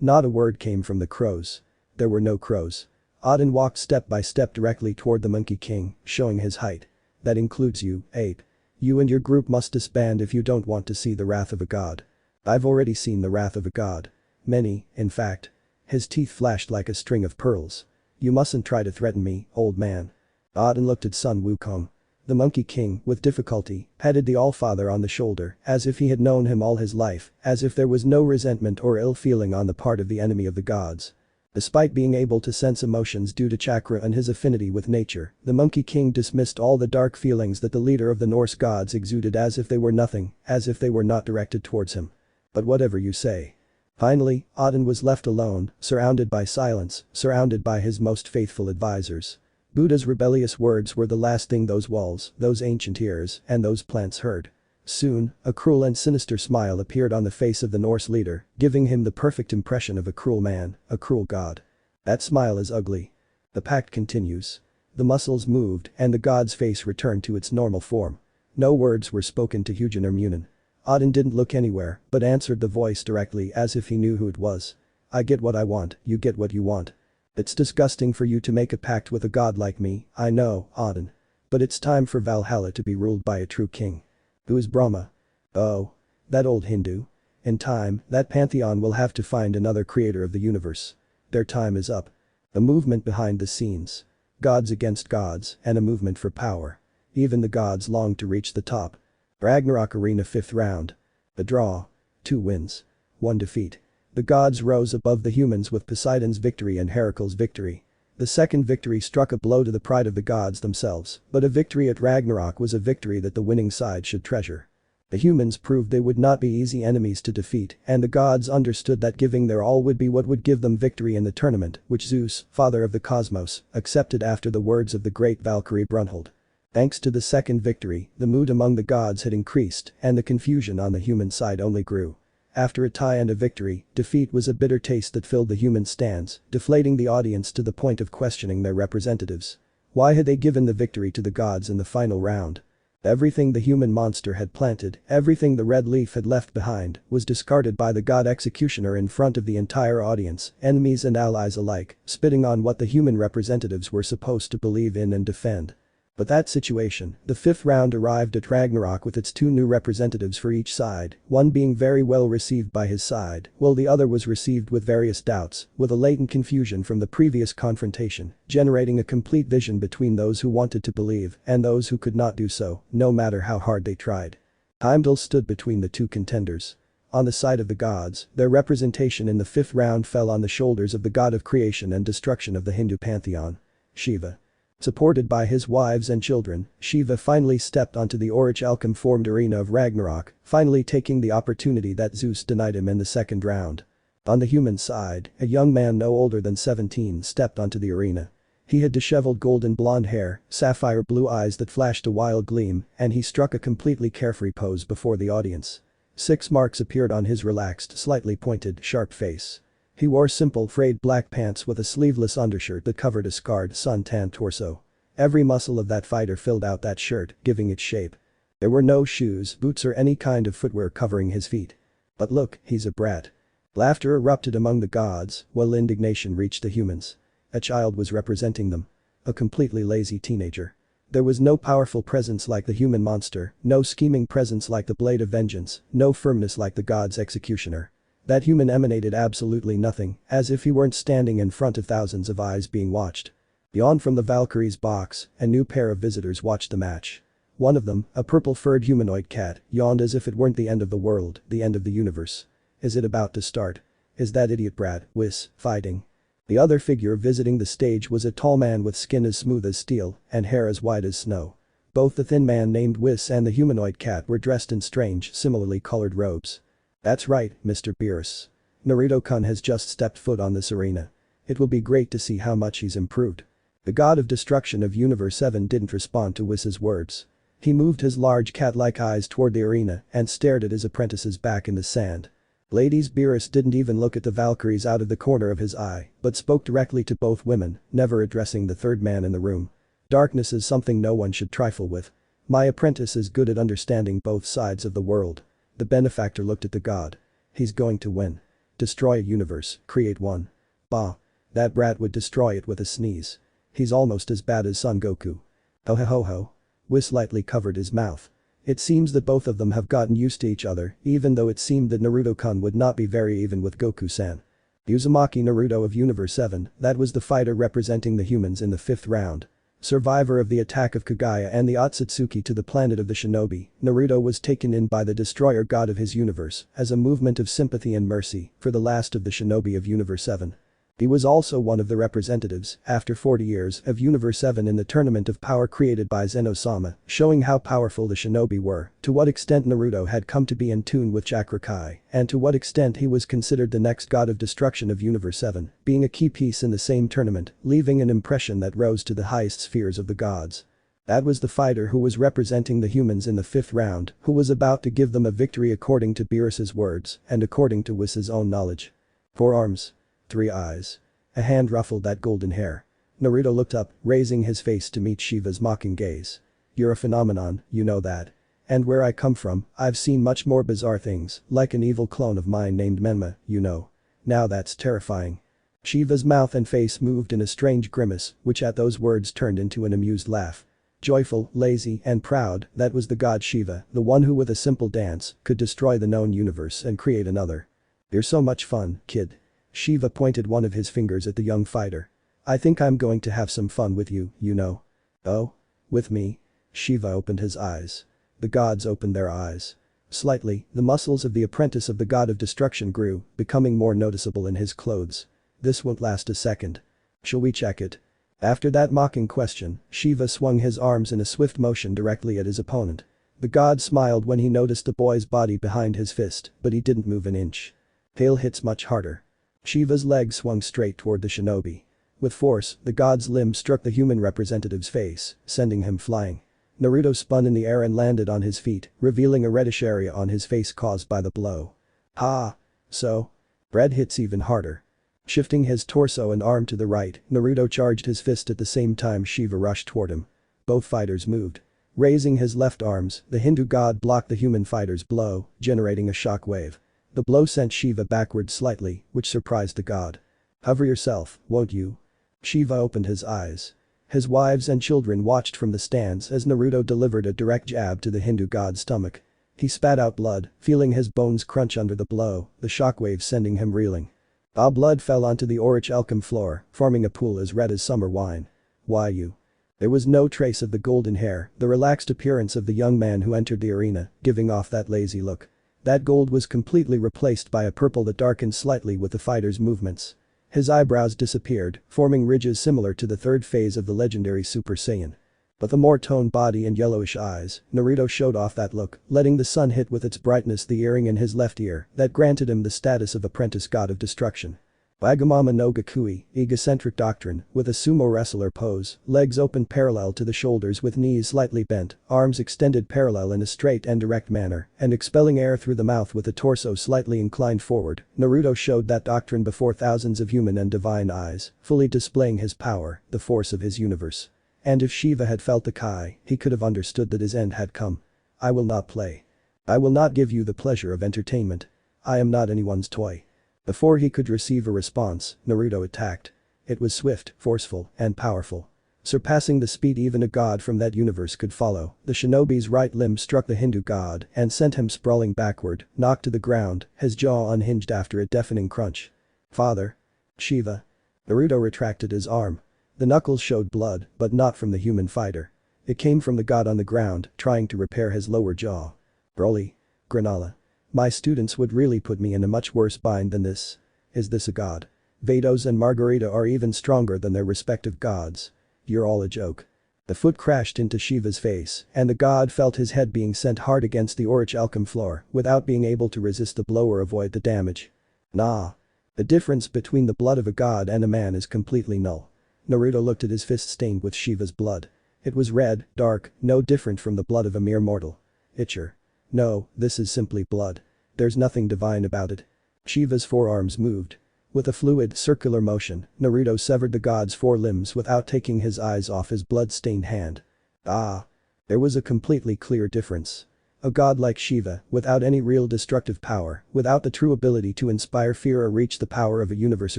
[SPEAKER 1] Not a word came from the crows. There were no crows. Auden walked step by step directly toward the Monkey King, showing his height. That includes you, ape. You and your group must disband if you don't want to see the wrath of a god. I've already seen the wrath of a god. Many, in fact. His teeth flashed like a string of pearls. You mustn't try to threaten me, old man. Auden looked at Sun Wukong. The Monkey King, with difficulty, patted the Allfather on the shoulder, as if he had known him all his life, as if there was no resentment or ill feeling on the part of the enemy of the gods. Despite being able to sense emotions due to chakra and his affinity with nature, the Monkey King dismissed all the dark feelings that the leader of the Norse gods exuded as if they were nothing, as if they were not directed towards him. But whatever you say. Finally, Auden was left alone, surrounded by silence, surrounded by his most faithful advisors. Buddha's rebellious words were the last thing those walls, those ancient ears, and those plants heard. Soon, a cruel and sinister smile appeared on the face of the Norse leader, giving him the perfect impression of a cruel man, a cruel god. That smile is ugly. The pact continues. The muscles moved and the god's face returned to its normal form. No words were spoken to Hyujin or Munin. Auden didn't look anywhere, but answered the voice directly as if he knew who it was. I get what I want, you get what you want. It's disgusting for you to make a pact with a god like me, I know, Auden. But it's time for Valhalla to be ruled by a true king. Who is Brahma? Oh. That old Hindu. In time, that pantheon will have to find another creator of the universe. Their time is up. A movement behind the scenes. Gods against gods, and a movement for power. Even the gods long to reach the top. Ragnarok Arena 5th round. A draw. 2 wins. 1 defeat. The gods rose above the humans with Poseidon's victory and Heracle's victory. The second victory struck a blow to the pride of the gods themselves, but a victory at Ragnarok was a victory that the winning side should treasure. The humans proved they would not be easy enemies to defeat, and the gods understood that giving their all would be what would give them victory in the tournament, which Zeus, father of the cosmos, accepted after the words of the great Valkyrie Brunhilde. Thanks to the second victory, the mood among the gods had increased, and the confusion on the human side only grew. After a tie and a victory, defeat was a bitter taste that filled the human stands, deflating the audience to the point of questioning their representatives. Why had they given the victory to the gods in the final round? Everything the human monster had planted, everything the red leaf had left behind, was discarded by the god executioner in front of the entire audience, enemies and allies alike, spitting on what the human representatives were supposed to believe in and defend. But that situation, the 5th round arrived at Ragnarok with its 2 new representatives for each side, one being very well received by his side, while the other was received with various doubts, with a latent confusion from the previous confrontation, generating a complete division between those who wanted to believe and those who could not do so, no matter how hard they tried. Heimdall stood between the 2 contenders. On the side of the gods, their representation in the 5th round fell on the shoulders of the god of creation and destruction of the Hindu pantheon, Shiva. Supported by his wives and children, Shiva finally stepped onto the Orich-Alchem-formed arena of Ragnarok, finally taking the opportunity that Zeus denied him in the 2nd round. On the human side, a young man no older than 17 stepped onto the arena. He had disheveled golden blonde hair, sapphire blue eyes that flashed a wild gleam, and he struck a completely carefree pose before the audience. 6 marks appeared on his relaxed, slightly pointed, sharp face. He wore simple frayed black pants with a sleeveless undershirt that covered a scarred sun-tanned torso. Every muscle of that fighter filled out that shirt, giving it shape. There were no shoes, boots or any kind of footwear covering his feet. But look, he's a brat. Laughter erupted among the gods, while indignation reached the humans. A child was representing them. A completely lazy teenager. There was no powerful presence like the human monster, no scheming presence like the blade of vengeance, no firmness like the god's executioner. That human emanated absolutely nothing, as if he weren't standing in front of thousands of eyes being watched. Beyond from the Valkyrie's box, a new pair of visitors watched the match. One of them, a purple-furred humanoid cat, yawned as if it weren't the end of the world, the end of the universe. Is it about to start? Is that idiot brat, Whis, fighting? The other figure visiting the stage was a tall man with skin as smooth as steel and hair as white as snow. Both the thin man named Whis and the humanoid cat were dressed in strange, similarly colored robes. That's right, Mr. Beerus. Naruto-kun has just stepped foot on this arena. It will be great to see how much he's improved. The god of destruction of Universe 7 didn't respond to Whis' words. He moved his large cat-like eyes toward the arena and stared at his apprentices back in the sand. Ladies Beerus didn't even look at the Valkyries out of the corner of his eye, but spoke directly to both women, never addressing the third man in the room. Darkness is something no one should trifle with. My apprentice is good at understanding both sides of the world. The benefactor looked at the god. He's going to win. Destroy a universe, create one. Bah. That brat would destroy it with a sneeze. He's almost as bad as Son Goku. Oh ho ho ho. Whis lightly covered his mouth. It seems that both of them have gotten used to each other, even though it seemed that Naruto-kun would not be very even with Goku-san. Uzumaki Naruto of Universe 7, that was the fighter representing the humans in the 5th round. Survivor of the attack of Kaguya and the Otsutsuki to the planet of the shinobi, Naruto was taken in by the destroyer god of his universe as a movement of sympathy and mercy for the last of the shinobi of Universe 7. He was also one of the representatives, after 40 years, of Universe 7 in the Tournament of Power created by Zeno-sama, showing how powerful the shinobi were, to what extent Naruto had come to be in tune with Chakra Kai, and to what extent he was considered the next god of destruction of Universe 7, being a key piece in the same tournament, leaving an impression that rose to the highest spheres of the gods. That was the fighter who was representing the humans in the 5th round, who was about to give them a victory according to Beerus's words, and according to Whis' own knowledge. 4 arms. 3 eyes. A hand ruffled that golden hair. Naruto looked up, raising his face to meet Shiva's mocking gaze. You're a phenomenon, you know that. And where I come from, I've seen much more bizarre things, like an evil clone of mine named Menma, you know. Now that's terrifying. Shiva's mouth and face moved in a strange grimace, which at those words turned into an amused laugh. Joyful, lazy, and proud, that was the god Shiva, the one who with a simple dance could destroy the known universe and create another. You're so much fun, kid. Shiva pointed one of his fingers at the young fighter. I think I'm going to have some fun with you, you know. Oh? With me? Shiva opened his eyes. The gods opened their eyes. Slightly, the muscles of the apprentice of the god of destruction grew, becoming more noticeable in his clothes. This won't last a second. Shall we check it? After that mocking question, Shiva swung his arms in a swift motion directly at his opponent. The god smiled when he noticed the boy's body behind his fist, but he didn't move an inch. Hail hits much harder. Shiva's leg swung straight toward the shinobi. With force, the god's limb struck the human representative's face, sending him flying. Naruto spun in the air and landed on his feet, revealing a reddish area on his face caused by the blow. Ha! So? Bread hits even harder. Shifting his torso and arm to the right, Naruto charged his fist at the same time Shiva rushed toward him. Both fighters moved. Raising his left arms, the Hindu god blocked the human fighter's blow, generating a shock wave. The blow sent Shiva backwards slightly, which surprised the god. Hover yourself, won't you? Shiva opened his eyes. His wives and children watched from the stands as Naruto delivered a direct jab to the Hindu god's stomach. He spat out blood, feeling his bones crunch under the blow, the shockwave sending him reeling. Blood fell onto the orichalcum floor, forming a pool as red as summer wine. Why you? There was no trace of the golden hair, the relaxed appearance of the young man who entered the arena, giving off that lazy look. That gold was completely replaced by a purple that darkened slightly with the fighter's movements. His eyebrows disappeared, forming ridges similar to the 3rd phase of the legendary Super Saiyan. But the more toned body and yellowish eyes, Naruto showed off that look, letting the sun hit with its brightness the earring in his left ear that granted him the status of apprentice god of destruction. Wagamama no Gakui, egocentric doctrine, with a sumo wrestler pose, legs open parallel to the shoulders with knees slightly bent, arms extended parallel in a straight and direct manner, and expelling air through the mouth with the torso slightly inclined forward, Naruto showed that doctrine before thousands of human and divine eyes, fully displaying his power, the force of his universe. And if Shiva had felt the Kai, he could have understood that his end had come. I will not play. I will not give you the pleasure of entertainment. I am not anyone's toy. Before he could receive a response, Naruto attacked. It was swift, forceful, and powerful. Surpassing the speed even a god from that universe could follow, the shinobi's right limb struck the Hindu god and sent him sprawling backward, knocked to the ground, his jaw unhinged after a deafening crunch. Father. Shiva. Naruto retracted his arm. The knuckles showed blood, but not from the human fighter. It came from the god on the ground, trying to repair his lower jaw. Broly. Granola. My students would really put me in a much worse bind than this. Is this a god? Vados and Margarita are even stronger than their respective gods. You're all a joke. The foot crashed into Shiva's face, and the god felt his head being sent hard against the Orichalcum floor without being able to resist the blow or avoid the damage. Nah. The difference between the blood of a god and a man is completely null. Naruto looked at his fist stained with Shiva's blood. It was red, dark, no different from the blood of a mere mortal. Itcher. No, this is simply blood. There's nothing divine about it. Shiva's forearms moved. With a fluid, circular motion, Naruto severed the god's four limbs without taking his eyes off his blood-stained hand. Ah. There was a completely clear difference. A god like Shiva, without any real destructive power, without the true ability to inspire fear or reach the power of a universe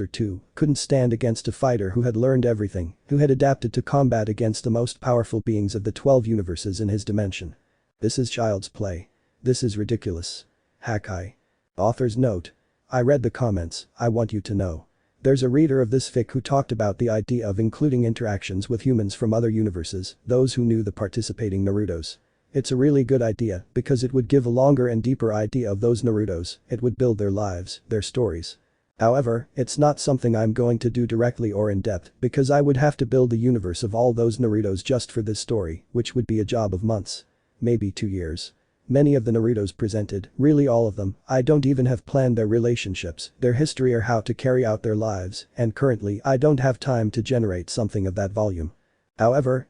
[SPEAKER 1] or two, couldn't stand against a fighter who had learned everything, who had adapted to combat against the most powerful beings of the 12 universes in his dimension. This is child's play. This is ridiculous. Hakai. Author's note. I read the comments, I want you to know. There's a reader of this fic who talked about the idea of including interactions with humans from other universes, those who knew the participating Narutos. It's a really good idea because it would give a longer and deeper idea of those Narutos, it would build their lives, their stories. However, it's not something I'm going to do directly or in depth because I would have to build the universe of all those Narutos just for this story, which would be a job of months. Maybe 2 years. Many of the Narutos presented, really all of them, I don't even have planned their relationships, their history or how to carry out their lives, and currently I don't have time to generate something of that volume. However,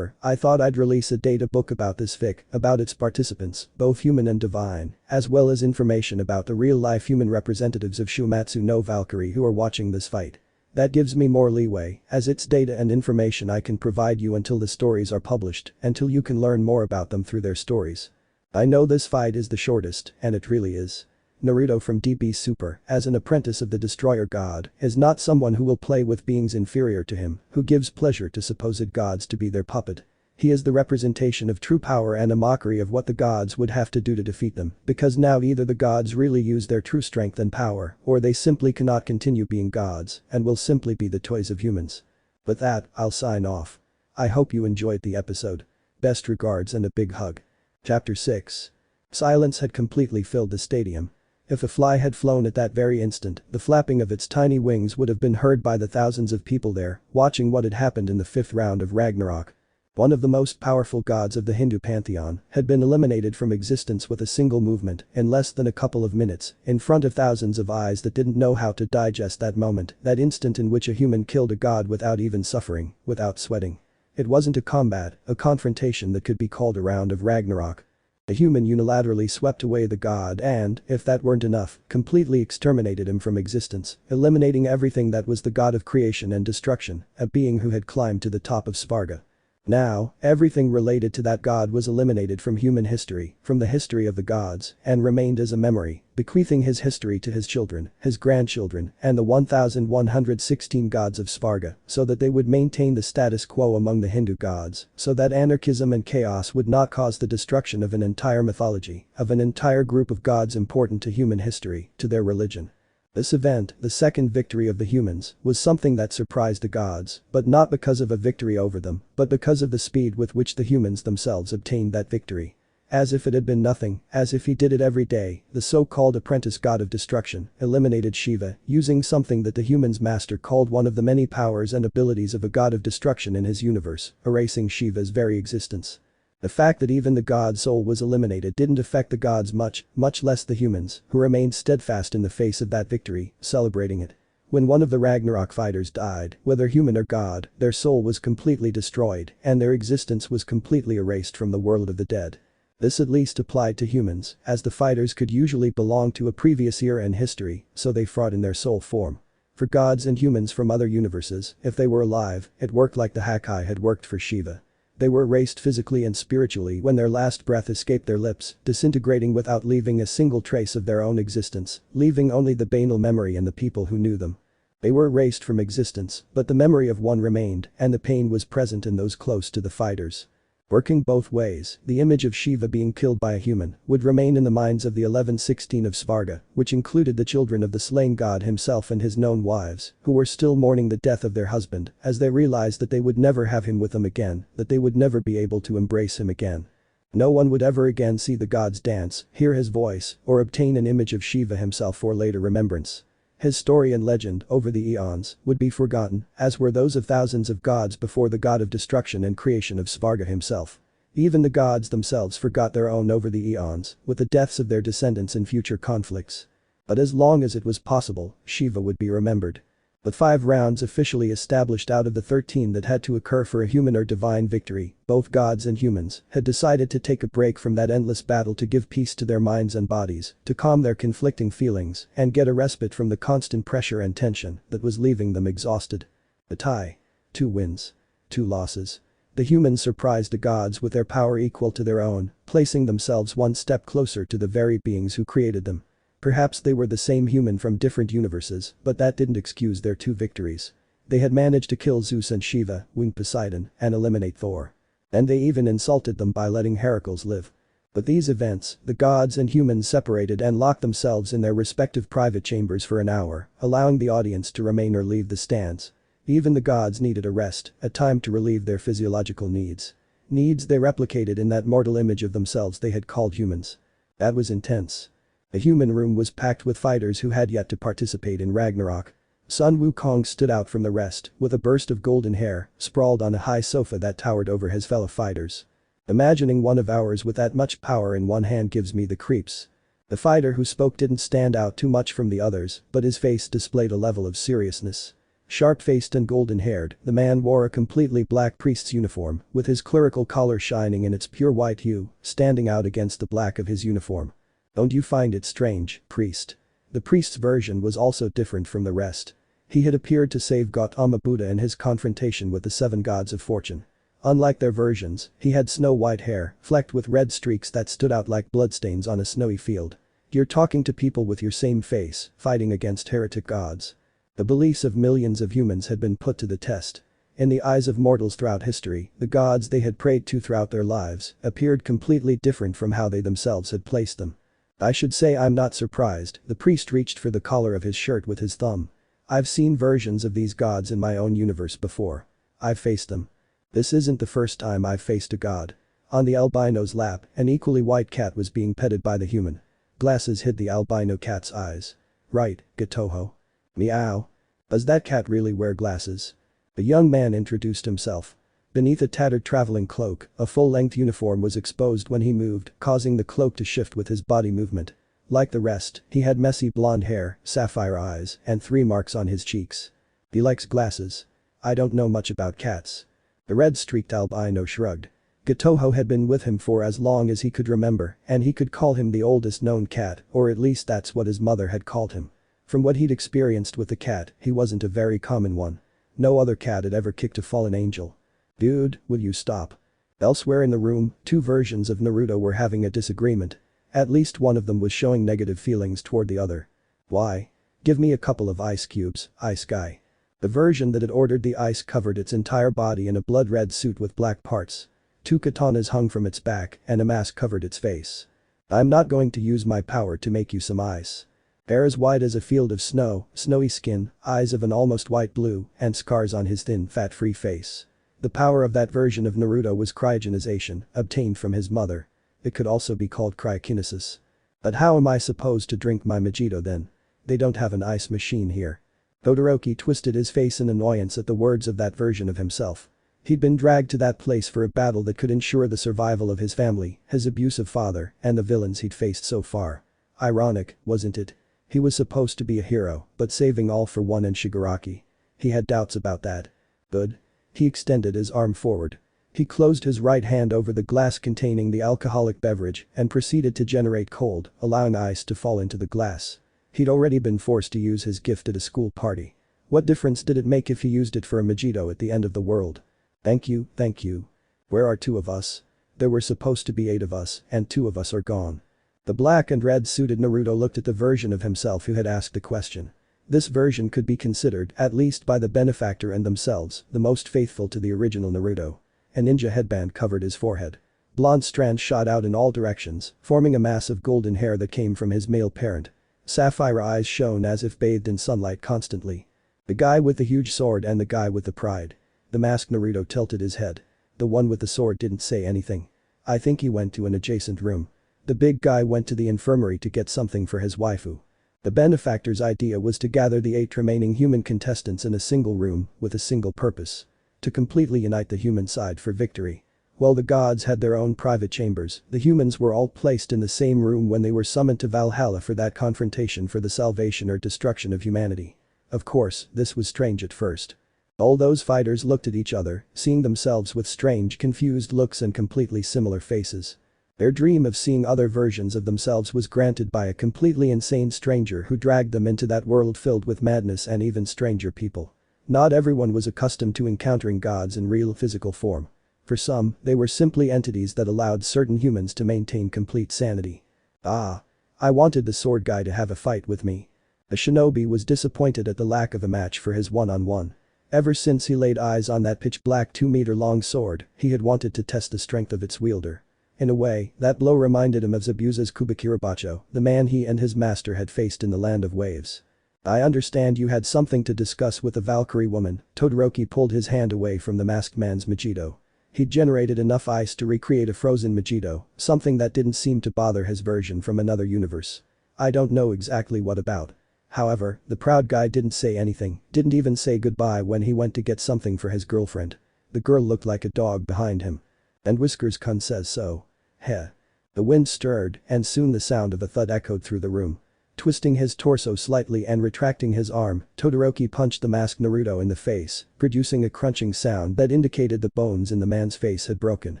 [SPEAKER 1] I thought I'd release a data book about this fic, about its participants, both human and divine, as well as information about the real-life human representatives of Shumatsu no Valkyrie who are watching this fight. That gives me more leeway, as it's data and information I can provide you until the stories are published, until you can learn more about them through their stories. I know this fight is the shortest, and it really is. Naruto from DB Super, as an apprentice of the Destroyer God, is not someone who will play with beings inferior to him, who gives pleasure to supposed gods to be their puppet. He is the representation of true power and a mockery of what the gods would have to do to defeat them, because now either the gods really use their true strength and power, or they simply cannot continue being gods, and will simply be the toys of humans. With that, I'll sign off. I hope you enjoyed the episode. Best regards and a big hug. Chapter 6. Silence had completely filled the stadium. If a fly had flown at that very instant, the flapping of its tiny wings would have been heard by the thousands of people there, watching what had happened in the 5th round of Ragnarok. One of the most powerful gods of the Hindu pantheon had been eliminated from existence with a single movement in less than a couple of minutes, in front of thousands of eyes that didn't know how to digest that moment, that instant in which a human killed a god without even suffering, without sweating. It wasn't a combat, a confrontation that could be called a round of Ragnarok. A human unilaterally swept away the god and, if that weren't enough, completely exterminated him from existence, eliminating everything that was the god of creation and destruction, a being who had climbed to the top of Sparga. Now, everything related to that god was eliminated from human history, from the history of the gods, and remained as a memory, bequeathing his history to his children, his grandchildren, and the 1116 gods of Sparga, so that they would maintain the status quo among the Hindu gods, so that anarchism and chaos would not cause the destruction of an entire mythology, of an entire group of gods important to human history, to their religion. This event, the second victory of the humans, was something that surprised the gods, but not because of a victory over them, but because of the speed with which the humans themselves obtained that victory. As if it had been nothing, as if he did it every day, the so-called apprentice god of destruction eliminated Shiva, using something that the humans' master called one of the many powers and abilities of a god of destruction in his universe, erasing Shiva's very existence. The fact that even the god's soul was eliminated didn't affect the gods much less the humans, who remained steadfast in the face of that victory, celebrating it. When one of the Ragnarok fighters died, whether human or god, their soul was completely destroyed, and their existence was completely erased from the world of the dead. This at least applied to humans, as the fighters could usually belong to a previous era in history, so they fought in their soul form. For gods and humans from other universes, if they were alive, it worked like the Hakai had worked for Shiva. They were erased physically and spiritually when their last breath escaped their lips, disintegrating without leaving a single trace of their own existence, leaving only the banal memory and the people who knew them. They were erased from existence, but the memory of one remained, and the pain was present in those close to the fighters. Working both ways, the image of Shiva being killed by a human would remain in the minds of the 1116 of Svarga, which included the children of the slain god himself and his known wives, who were still mourning the death of their husband, as they realized that they would never have him with them again, that they would never be able to embrace him again. No one would ever again see the gods dance, hear his voice, or obtain an image of Shiva himself for later remembrance. His story and legend, over the eons, would be forgotten, as were those of thousands of gods before the god of destruction and creation of Svarga himself. Even the gods themselves forgot their own over the eons, with the deaths of their descendants in future conflicts. But as long as it was possible, Shiva would be remembered. The 5 rounds officially established out of the 13 that had to occur for a human or divine victory, both gods and humans, had decided to take a break from that endless battle to give peace to their minds and bodies, to calm their conflicting feelings, and get a respite from the constant pressure and tension that was leaving them exhausted. A tie. 2 wins. 2 losses. The humans surprised the gods with their power equal to their own, placing themselves one step closer to the very beings who created them. Perhaps they were the same human from different universes, but that didn't excuse their 2 victories. They had managed to kill Zeus and Shiva, wing Poseidon, and eliminate Thor. And they even insulted them by letting Heracles live. But these events, the gods and humans separated and locked themselves in their respective private chambers for an hour, allowing the audience to remain or leave the stands. Even the gods needed a rest, a time to relieve their physiological needs. Needs they replicated in that mortal image of themselves they had called humans. That was intense. The human room was packed with fighters who had yet to participate in Ragnarok. Sun Wukong stood out from the rest, with a burst of golden hair, sprawled on a high sofa that towered over his fellow fighters. Imagining one of ours with that much power in one hand gives me the creeps. The fighter who spoke didn't stand out too much from the others, but his face displayed a level of seriousness. Sharp-faced and golden-haired, the man wore a completely black priest's uniform, with his clerical collar shining in its pure white hue, standing out against the black of his uniform. Don't you find it strange, priest? The priest's version was also different from the rest. He had appeared to save Gautama Buddha in his confrontation with the 7 gods of fortune. Unlike their versions, he had snow-white hair, flecked with red streaks that stood out like bloodstains on a snowy field. You're talking to people with your same face, fighting against heretic gods. The beliefs of millions of humans had been put to the test. In the eyes of mortals throughout history, the gods they had prayed to throughout their lives appeared completely different from how they themselves had placed them. I should say I'm not surprised, the priest reached for the collar of his shirt with his thumb. I've seen versions of these gods in my own universe before. I've faced them. This isn't the first time I've faced a god. On the albino's lap, an equally white cat was being petted by the human. Glasses hid the albino cat's eyes. Right, Gotoho. Meow. Does that cat really wear glasses? The young man introduced himself. Beneath a tattered traveling cloak, a full-length uniform was exposed when he moved, causing the cloak to shift with his body movement. Like the rest, he had messy blonde hair, sapphire eyes, and 3 marks on his cheeks. He likes glasses. I don't know much about cats. The red-streaked albino shrugged. Gotoho had been with him for as long as he could remember, and he could call him the oldest known cat, or at least that's what his mother had called him. From what he'd experienced with the cat, he wasn't a very common one. No other cat had ever kicked a fallen angel. Dude, will you stop? Elsewhere in the room, 2 versions of Naruto were having a disagreement. At least one of them was showing negative feelings toward the other. Why? Give me a couple of ice cubes, ice guy. The version that had ordered the ice covered its entire body in a blood-red suit with black parts. 2 katanas hung from its back, and a mask covered its face. I'm not going to use my power to make you some ice. Hair as white as a field of snow, snowy skin, eyes of an almost white blue, and scars on his thin, fat-free face. The power of that version of Naruto was cryogenization, obtained from his mother. It could also be called cryokinesis. But how am I supposed to drink my mojito then? They don't have an ice machine here. Todoroki twisted his face in annoyance at the words of that version of himself. He'd been dragged to that place for a battle that could ensure the survival of his family, his abusive father, and the villains he'd faced so far. Ironic, wasn't it? He was supposed to be a hero, but saving all for one and Shigaraki. He had doubts about that. Good. He extended his arm forward. He closed his right hand over the glass containing the alcoholic beverage and proceeded to generate cold, allowing ice to fall into the glass. He'd already been forced to use his gift at a school party. What difference did it make if he used it for a mojito at the end of the world? Thank you, thank you. Where are 2 of us? There were supposed to be 8 of us, and 2 of us are gone. The black and red-suited Naruto looked at the version of himself who had asked the question. This version could be considered, at least by the benefactor and themselves, the most faithful to the original Naruto. a ninja headband covered his forehead. Blonde strands shot out in all directions, forming a mass of golden hair that came from his male parent. Sapphire eyes shone as if bathed in sunlight constantly. The guy with the huge sword and the guy with the pride. The masked Naruto tilted his head. The one with the sword didn't say anything. I think he went to an adjacent room. The big guy went to the infirmary to get something for his waifu. The benefactor's idea was to gather the 8 remaining human contestants in a single room with a single purpose. To completely unite the human side for victory. While the gods had their own private chambers, the humans were all placed in the same room when they were summoned to Valhalla for that confrontation for the salvation or destruction of humanity. Of course, this was strange at first. All those fighters looked at each other, seeing themselves with strange, confused looks and completely similar faces. Their dream of seeing other versions of themselves was granted by a completely insane stranger who dragged them into that world filled with madness and even stranger people. Not everyone was accustomed to encountering gods in real physical form. For some, they were simply entities that allowed certain humans to maintain complete sanity. Ah. I wanted the sword guy to have a fight with me. The shinobi was disappointed at the lack of a match for his one-on-one. Ever since he laid eyes on that pitch-black 2-meter-long sword, he had wanted to test the strength of its wielder. In a way, that blow reminded him of Zabuza's Kubikirabacho, the man he and his master had faced in the Land of Waves. I understand you had something to discuss with the Valkyrie woman. Todoroki pulled his hand away from the masked man's Megiddo. He'd generated enough ice to recreate a frozen Megiddo, something that didn't seem to bother his version from another universe. I don't know exactly what about. However, the proud guy didn't say anything, didn't even say goodbye when he went to get something for his girlfriend. The girl looked like a dog behind him. And Whiskers-kun says so. Heh. The wind stirred, and soon the sound of a thud echoed through the room. Twisting his torso slightly and retracting his arm, Todoroki punched the masked Naruto in the face, producing a crunching sound that indicated the bones in the man's face had broken.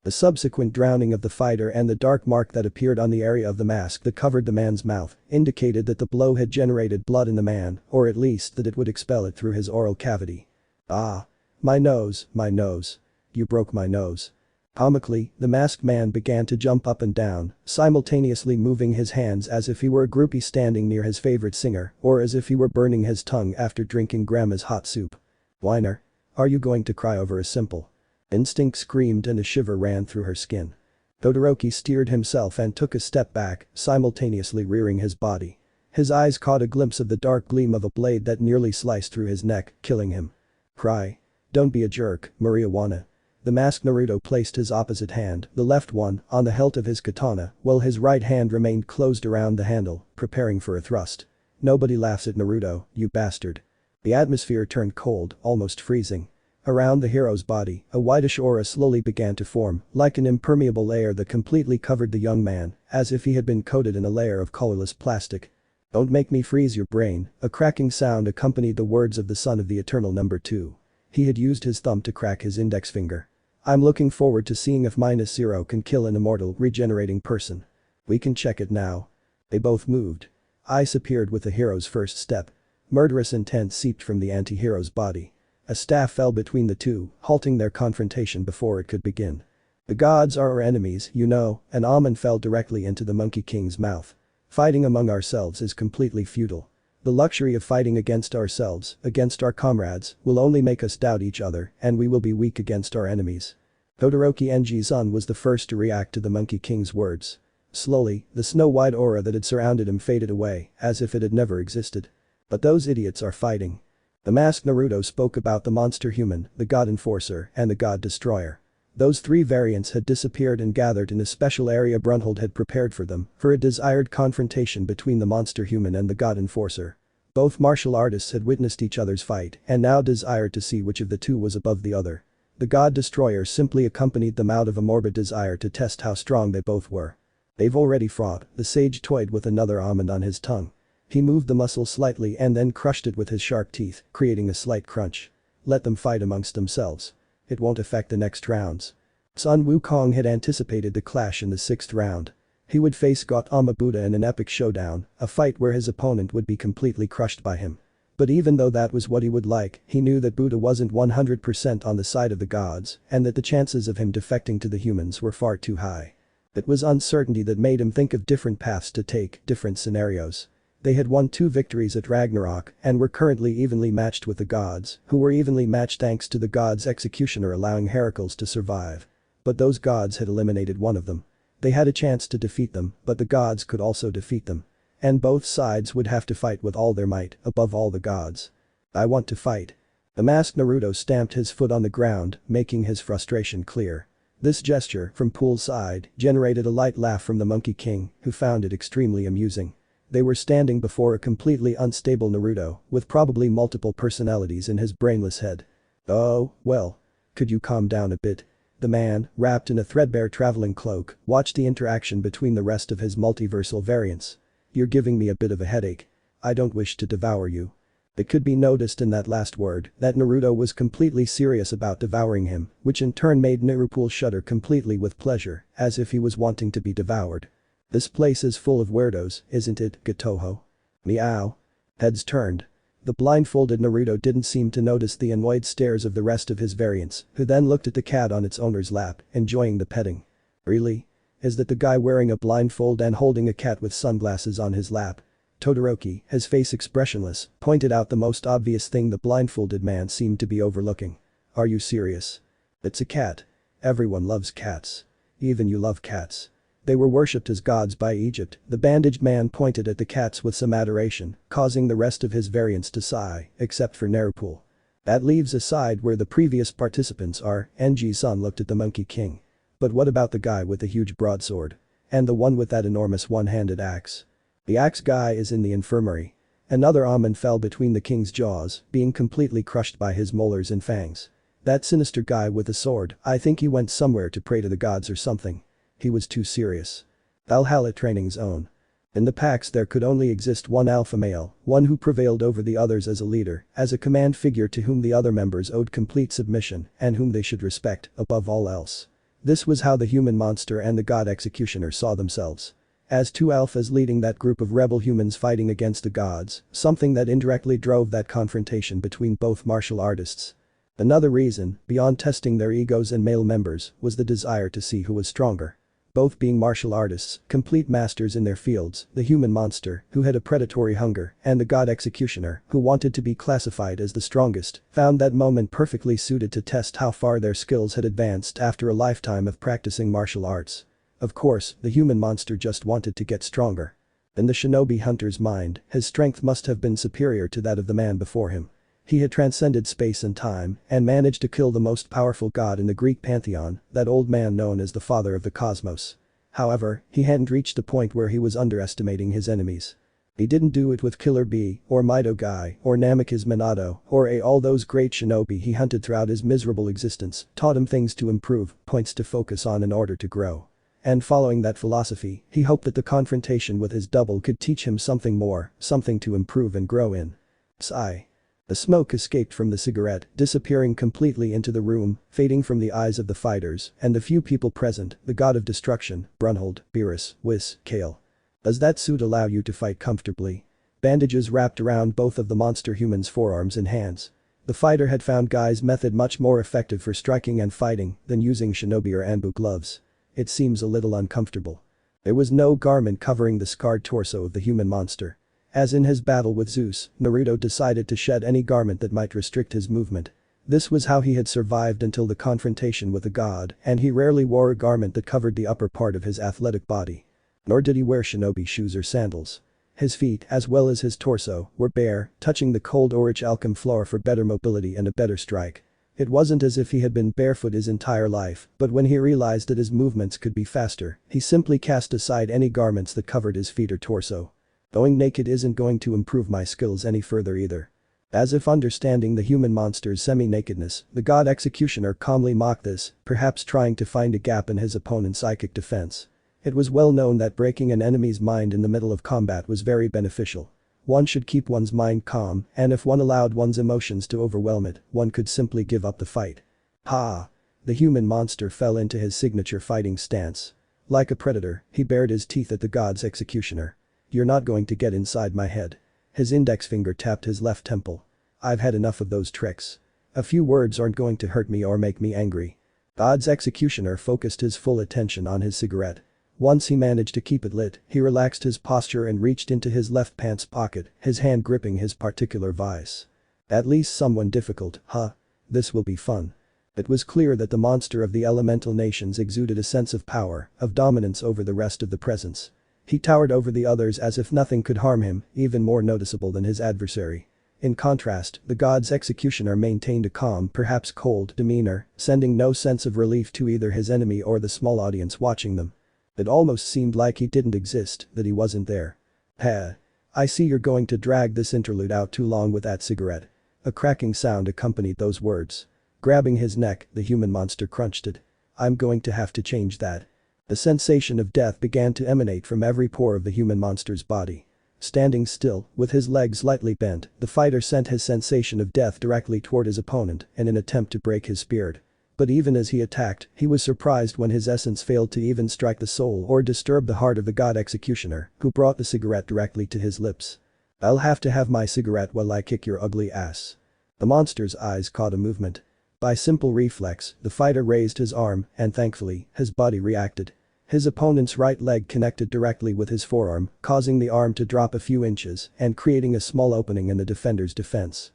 [SPEAKER 1] The subsequent drowning of the fighter and the dark mark that appeared on the area of the mask that covered the man's mouth indicated that the blow had generated blood in the man, or at least that it would expel it through his oral cavity. Ah. My nose, my nose. You broke my nose. Comically, the masked man began to jump up and down, simultaneously moving his hands as if he were a groupie standing near his favorite singer, or as if he were burning his tongue after drinking grandma's hot soup. Whiner. Are you going to cry over a simple? Instinct screamed and a shiver ran through her skin. Todoroki steered himself and took a step back, simultaneously rearing his body. His eyes caught a glimpse of the dark gleam of a blade that nearly sliced through his neck, killing him. Cry. Don't be a jerk, Marijuana. The masked Naruto placed his opposite hand, the left one, on the hilt of his katana, while his right hand remained closed around the handle, preparing for a thrust. Nobody laughs at Naruto, you bastard. The atmosphere turned cold, almost freezing. Around the hero's body, a whitish aura slowly began to form, like an impermeable layer that completely covered the young man, as if he had been coated in a layer of colorless plastic. Don't make me freeze your brain, a cracking sound accompanied the words of the son of the eternal number 2. He had used his thumb to crack his index finger. I'm looking forward to seeing if -0 can kill an immortal regenerating person. We can check it now. They both moved. Ice appeared with the hero's first step. Murderous intent seeped from the anti-hero's body. A staff fell between the two, halting their confrontation before it could begin. The gods are our enemies, you know, an almond fell directly into the Monkey King's mouth. Fighting among ourselves is completely futile. The luxury of fighting against ourselves, against our comrades, will only make us doubt each other, and we will be weak against our enemies. Todoroki Enji's-san was the first to react to the Monkey King's words. Slowly, the snow-white aura that had surrounded him faded away, as if it had never existed. But those idiots are fighting. The masked Naruto spoke about the monster human, the god enforcer, and the god destroyer. Those 3 variants had disappeared and gathered in a special area Brunhilde had prepared for them, for a desired confrontation between the monster human and the god enforcer. Both martial artists had witnessed each other's fight and now desired to see which of the two was above the other. The god destroyer simply accompanied them out of a morbid desire to test how strong they both were. They've already fought, the sage toyed with another almond on his tongue. He moved the muscle slightly and then crushed it with his sharp teeth, creating a slight crunch. Let them fight amongst themselves. It won't affect the next rounds. Sun Wukong had anticipated the clash in the 6th round. He would face Gautama Buddha in an epic showdown, a fight where his opponent would be completely crushed by him. But even though that was what he would like, he knew that Buddha wasn't 100% on the side of the gods, and that the chances of him defecting to the humans were far too high. It was uncertainty that made him think of different paths to take, different scenarios. They had won 2 victories at Ragnarok and were currently evenly matched with the gods, who were evenly matched thanks to the god's executioner allowing Heracles to survive. But those gods had eliminated one of them. They had a chance to defeat them, but the gods could also defeat them. And both sides would have to fight with all their might, above all the gods. I want to fight. The masked Naruto stamped his foot on the ground, making his frustration clear. This gesture, from poolside, generated a light laugh from the Monkey King, who found it extremely amusing. They were standing before a completely unstable Naruto, with probably multiple personalities in his brainless head. Oh, well. Could you calm down a bit? The man, wrapped in a threadbare traveling cloak, watched the interaction between the rest of his multiversal variants. You're giving me a bit of a headache. I don't wish to devour you. It could be noticed in that last word that Naruto was completely serious about devouring him, which in turn made Naruto shudder completely with pleasure, as if he was wanting to be devoured. This place is full of weirdos, isn't it, Gotoho? Meow. Heads turned. The blindfolded Naruto didn't seem to notice the annoyed stares of the rest of his variants, who then looked at the cat on its owner's lap, enjoying the petting. Really? Is that the guy wearing a blindfold and holding a cat with sunglasses on his lap? Todoroki, his face expressionless, pointed out the most obvious thing the blindfolded man seemed to be overlooking. Are you serious? It's a cat. Everyone loves cats. Even you love cats. They were worshipped as gods by Egypt. The bandaged man pointed at the cats with some adoration, causing the rest of his variants to sigh, except for Naruto. That leaves a side where the previous participants are. Enji-san looked at the Monkey King. But what about the guy with the huge broadsword? And the one with that enormous one-handed axe? The axe guy is in the infirmary. Another almond fell between the king's jaws, being completely crushed by his molars and fangs. That sinister guy with the sword, I think he went somewhere to pray to the gods or something. He was too serious. Valhalla training zone. In the packs there could only exist one alpha male, one who prevailed over the others as a leader, as a command figure to whom the other members owed complete submission and whom they should respect above all else. This was how the human monster and the god executioner saw themselves. As 2 alphas leading that group of rebel humans fighting against the gods, something that indirectly drove that confrontation between both martial artists. Another reason, beyond testing their egos and male members, was the desire to see who was stronger. Both being martial artists, complete masters in their fields, the human monster, who had a predatory hunger, and the god executioner, who wanted to be classified as the strongest, found that moment perfectly suited to test how far their skills had advanced after a lifetime of practicing martial arts. Of course, the human monster just wanted to get stronger. In the shinobi hunter's mind, his strength must have been superior to that of the man before him. He had transcended space and time and managed to kill the most powerful god in the Greek pantheon, that old man known as the father of the cosmos. However, he hadn't reached the point where he was underestimating his enemies. He didn't do it with Killer Bee, or Mido Guy, or Namikaze Minato, or all those great shinobi he hunted throughout his miserable existence, taught him things to improve, points to focus on in order to grow. And following that philosophy, he hoped that the confrontation with his double could teach him something more, something to improve and grow in. Sigh. The smoke escaped from the cigarette, disappearing completely into the room, fading from the eyes of the fighters and the few people present, the god of destruction, Brunhilde, Beerus, Whis, Kale. Does that suit allow you to fight comfortably? Bandages wrapped around both of the monster human's forearms and hands. The fighter had found Guy's method much more effective for striking and fighting than using shinobi or Anbu gloves. It seems a little uncomfortable. There was no garment covering the scarred torso of the human monster. As in his battle with Zeus, Naruto decided to shed any garment that might restrict his movement. This was how he had survived until the confrontation with the god, and he rarely wore a garment that covered the upper part of his athletic body. Nor did he wear shinobi shoes or sandals. His feet, as well as his torso, were bare, touching the cold orichalcum floor for better mobility and a better strike. It wasn't as if he had been barefoot his entire life, but when he realized that his movements could be faster, he simply cast aside any garments that covered his feet or torso. Going naked isn't going to improve my skills any further either. As if understanding the human monster's semi-nakedness, the god executioner calmly mocked this, perhaps trying to find a gap in his opponent's psychic defense. It was well known that breaking an enemy's mind in the middle of combat was very beneficial. One should keep one's mind calm, and if one allowed one's emotions to overwhelm it, one could simply give up the fight. Ha! The human monster fell into his signature fighting stance. Like a predator, he bared his teeth at the god's executioner. You're not going to get inside my head. His index finger tapped his left temple. I've had enough of those tricks. A few words aren't going to hurt me or make me angry. God's executioner focused his full attention on his cigarette. Once he managed to keep it lit, he relaxed his posture and reached into his left pants pocket, his hand gripping his particular vice. At least someone difficult, huh? This will be fun. It was clear that the monster of the elemental nations exuded a sense of power, of dominance over the rest of the presence. He towered over the others as if nothing could harm him, even more noticeable than his adversary. In contrast, the god's executioner maintained a calm, perhaps cold, demeanor, sending no sense of relief to either his enemy or the small audience watching them. It almost seemed like he didn't exist, that he wasn't there. "Heh. I see you're going to drag this interlude out too long with that cigarette." A cracking sound accompanied those words. Grabbing his neck, the human monster crunched it. "I'm going to have to change that." The sensation of death began to emanate from every pore of the human monster's body. Standing still, with his legs slightly bent, the fighter sent his sensation of death directly toward his opponent in an attempt to break his spirit. But even as he attacked, he was surprised when his essence failed to even strike the soul or disturb the heart of the god executioner, who brought the cigarette directly to his lips. "I'll have to have my cigarette while I kick your ugly ass." The monster's eyes caught a movement. By simple reflex, the fighter raised his arm, and thankfully, his body reacted. His opponent's right leg connected directly with his forearm, causing the arm to drop a few inches and creating a small opening in the defender's defense.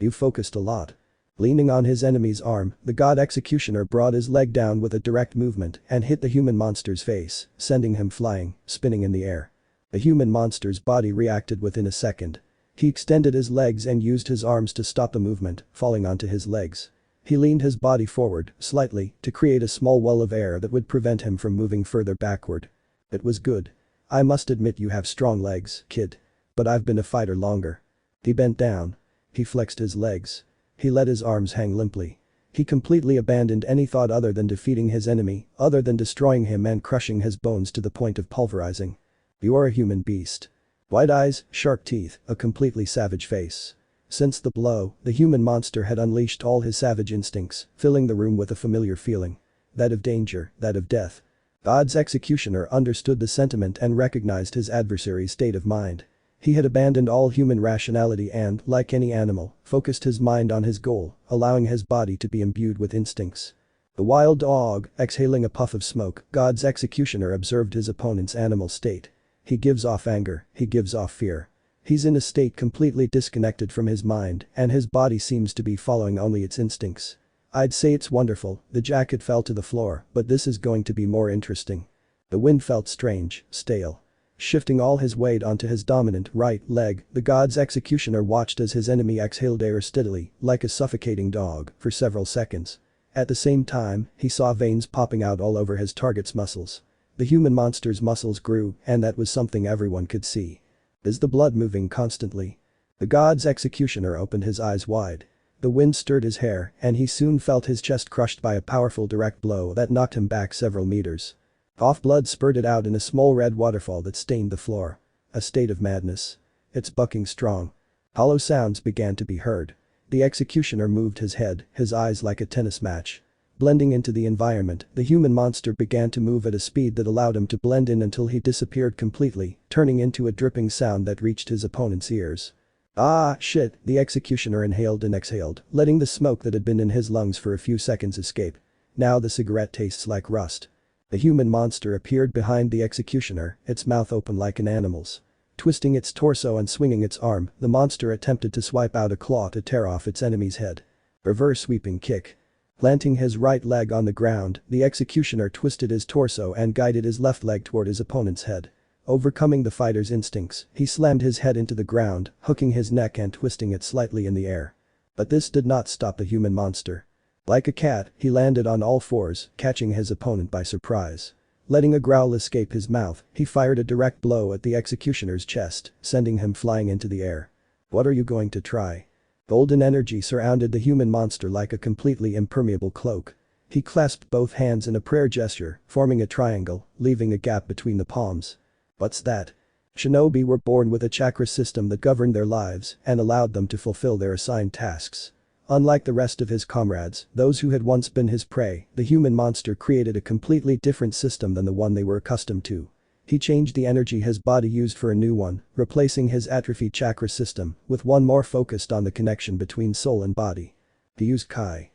[SPEAKER 1] "You focused a lot." Leaning on his enemy's arm, the god executioner brought his leg down with a direct movement and hit the human monster's face, sending him flying, spinning in the air. The human monster's body reacted within a second. He extended his legs and used his arms to stop the movement, falling onto his legs. He leaned his body forward, slightly, to create a small wall of air that would prevent him from moving further backward. "It was good. I must admit you have strong legs, kid. But I've been a fighter longer." He bent down. He flexed his legs. He let his arms hang limply. He completely abandoned any thought other than defeating his enemy, other than destroying him and crushing his bones to the point of pulverizing. "You are a human beast." White eyes, sharp teeth, a completely savage face. Since the blow, the human monster had unleashed all his savage instincts, filling the room with a familiar feeling. That of danger, that of death. God's executioner understood the sentiment and recognized his adversary's state of mind. He had abandoned all human rationality and, like any animal, focused his mind on his goal, allowing his body to be imbued with instincts. The wild dog, exhaling a puff of smoke, God's executioner observed his opponent's animal state. He gives off anger, he gives off fear. He's in a state completely disconnected from his mind, and his body seems to be following only its instincts. "I'd say it's wonderful." The jacket fell to the floor, "but this is going to be more interesting." The wind felt strange, stale. Shifting all his weight onto his dominant right leg, the god's executioner watched as his enemy exhaled air steadily, like a suffocating dog, for several seconds. At the same time, he saw veins popping out all over his target's muscles. The human monster's muscles grew, and that was something everyone could see. "Is the blood moving constantly?" The god's executioner opened his eyes wide. The wind stirred his hair, and he soon felt his chest crushed by a powerful direct blow that knocked him back several meters. Off blood spurted out in a small red waterfall that stained the floor. A state of madness. "It's bucking strong." Hollow sounds began to be heard. The executioner moved his head, his eyes like a tennis match. Blending into the environment, the human monster began to move at a speed that allowed him to blend in until he disappeared completely, turning into a dripping sound that reached his opponent's ears. "Ah, shit," the executioner inhaled and exhaled, letting the smoke that had been in his lungs for a few seconds escape. "Now the cigarette tastes like rust." The human monster appeared behind the executioner, its mouth open like an animal's. Twisting its torso and swinging its arm, the monster attempted to swipe out a claw to tear off its enemy's head. Reverse sweeping kick. Planting his right leg on the ground, the executioner twisted his torso and guided his left leg toward his opponent's head. Overcoming the fighter's instincts, he slammed his head into the ground, hooking his neck and twisting it slightly in the air. But this did not stop the human monster. Like a cat, he landed on all fours, catching his opponent by surprise. Letting a growl escape his mouth, he fired a direct blow at the executioner's chest, sending him flying into the air. "What are you going to try?" Golden energy surrounded the human monster like a completely impermeable cloak. He clasped both hands in a prayer gesture, forming a triangle, leaving a gap between the palms. "What's that?" Shinobi were born with a chakra system that governed their lives and allowed them to fulfill their assigned tasks. Unlike the rest of his comrades, those who had once been his prey, the human monster created a completely different system than the one they were accustomed to. He changed the energy his body used for a new one, replacing his atrophied chakra system with one more focused on the connection between soul and body. He used Kai.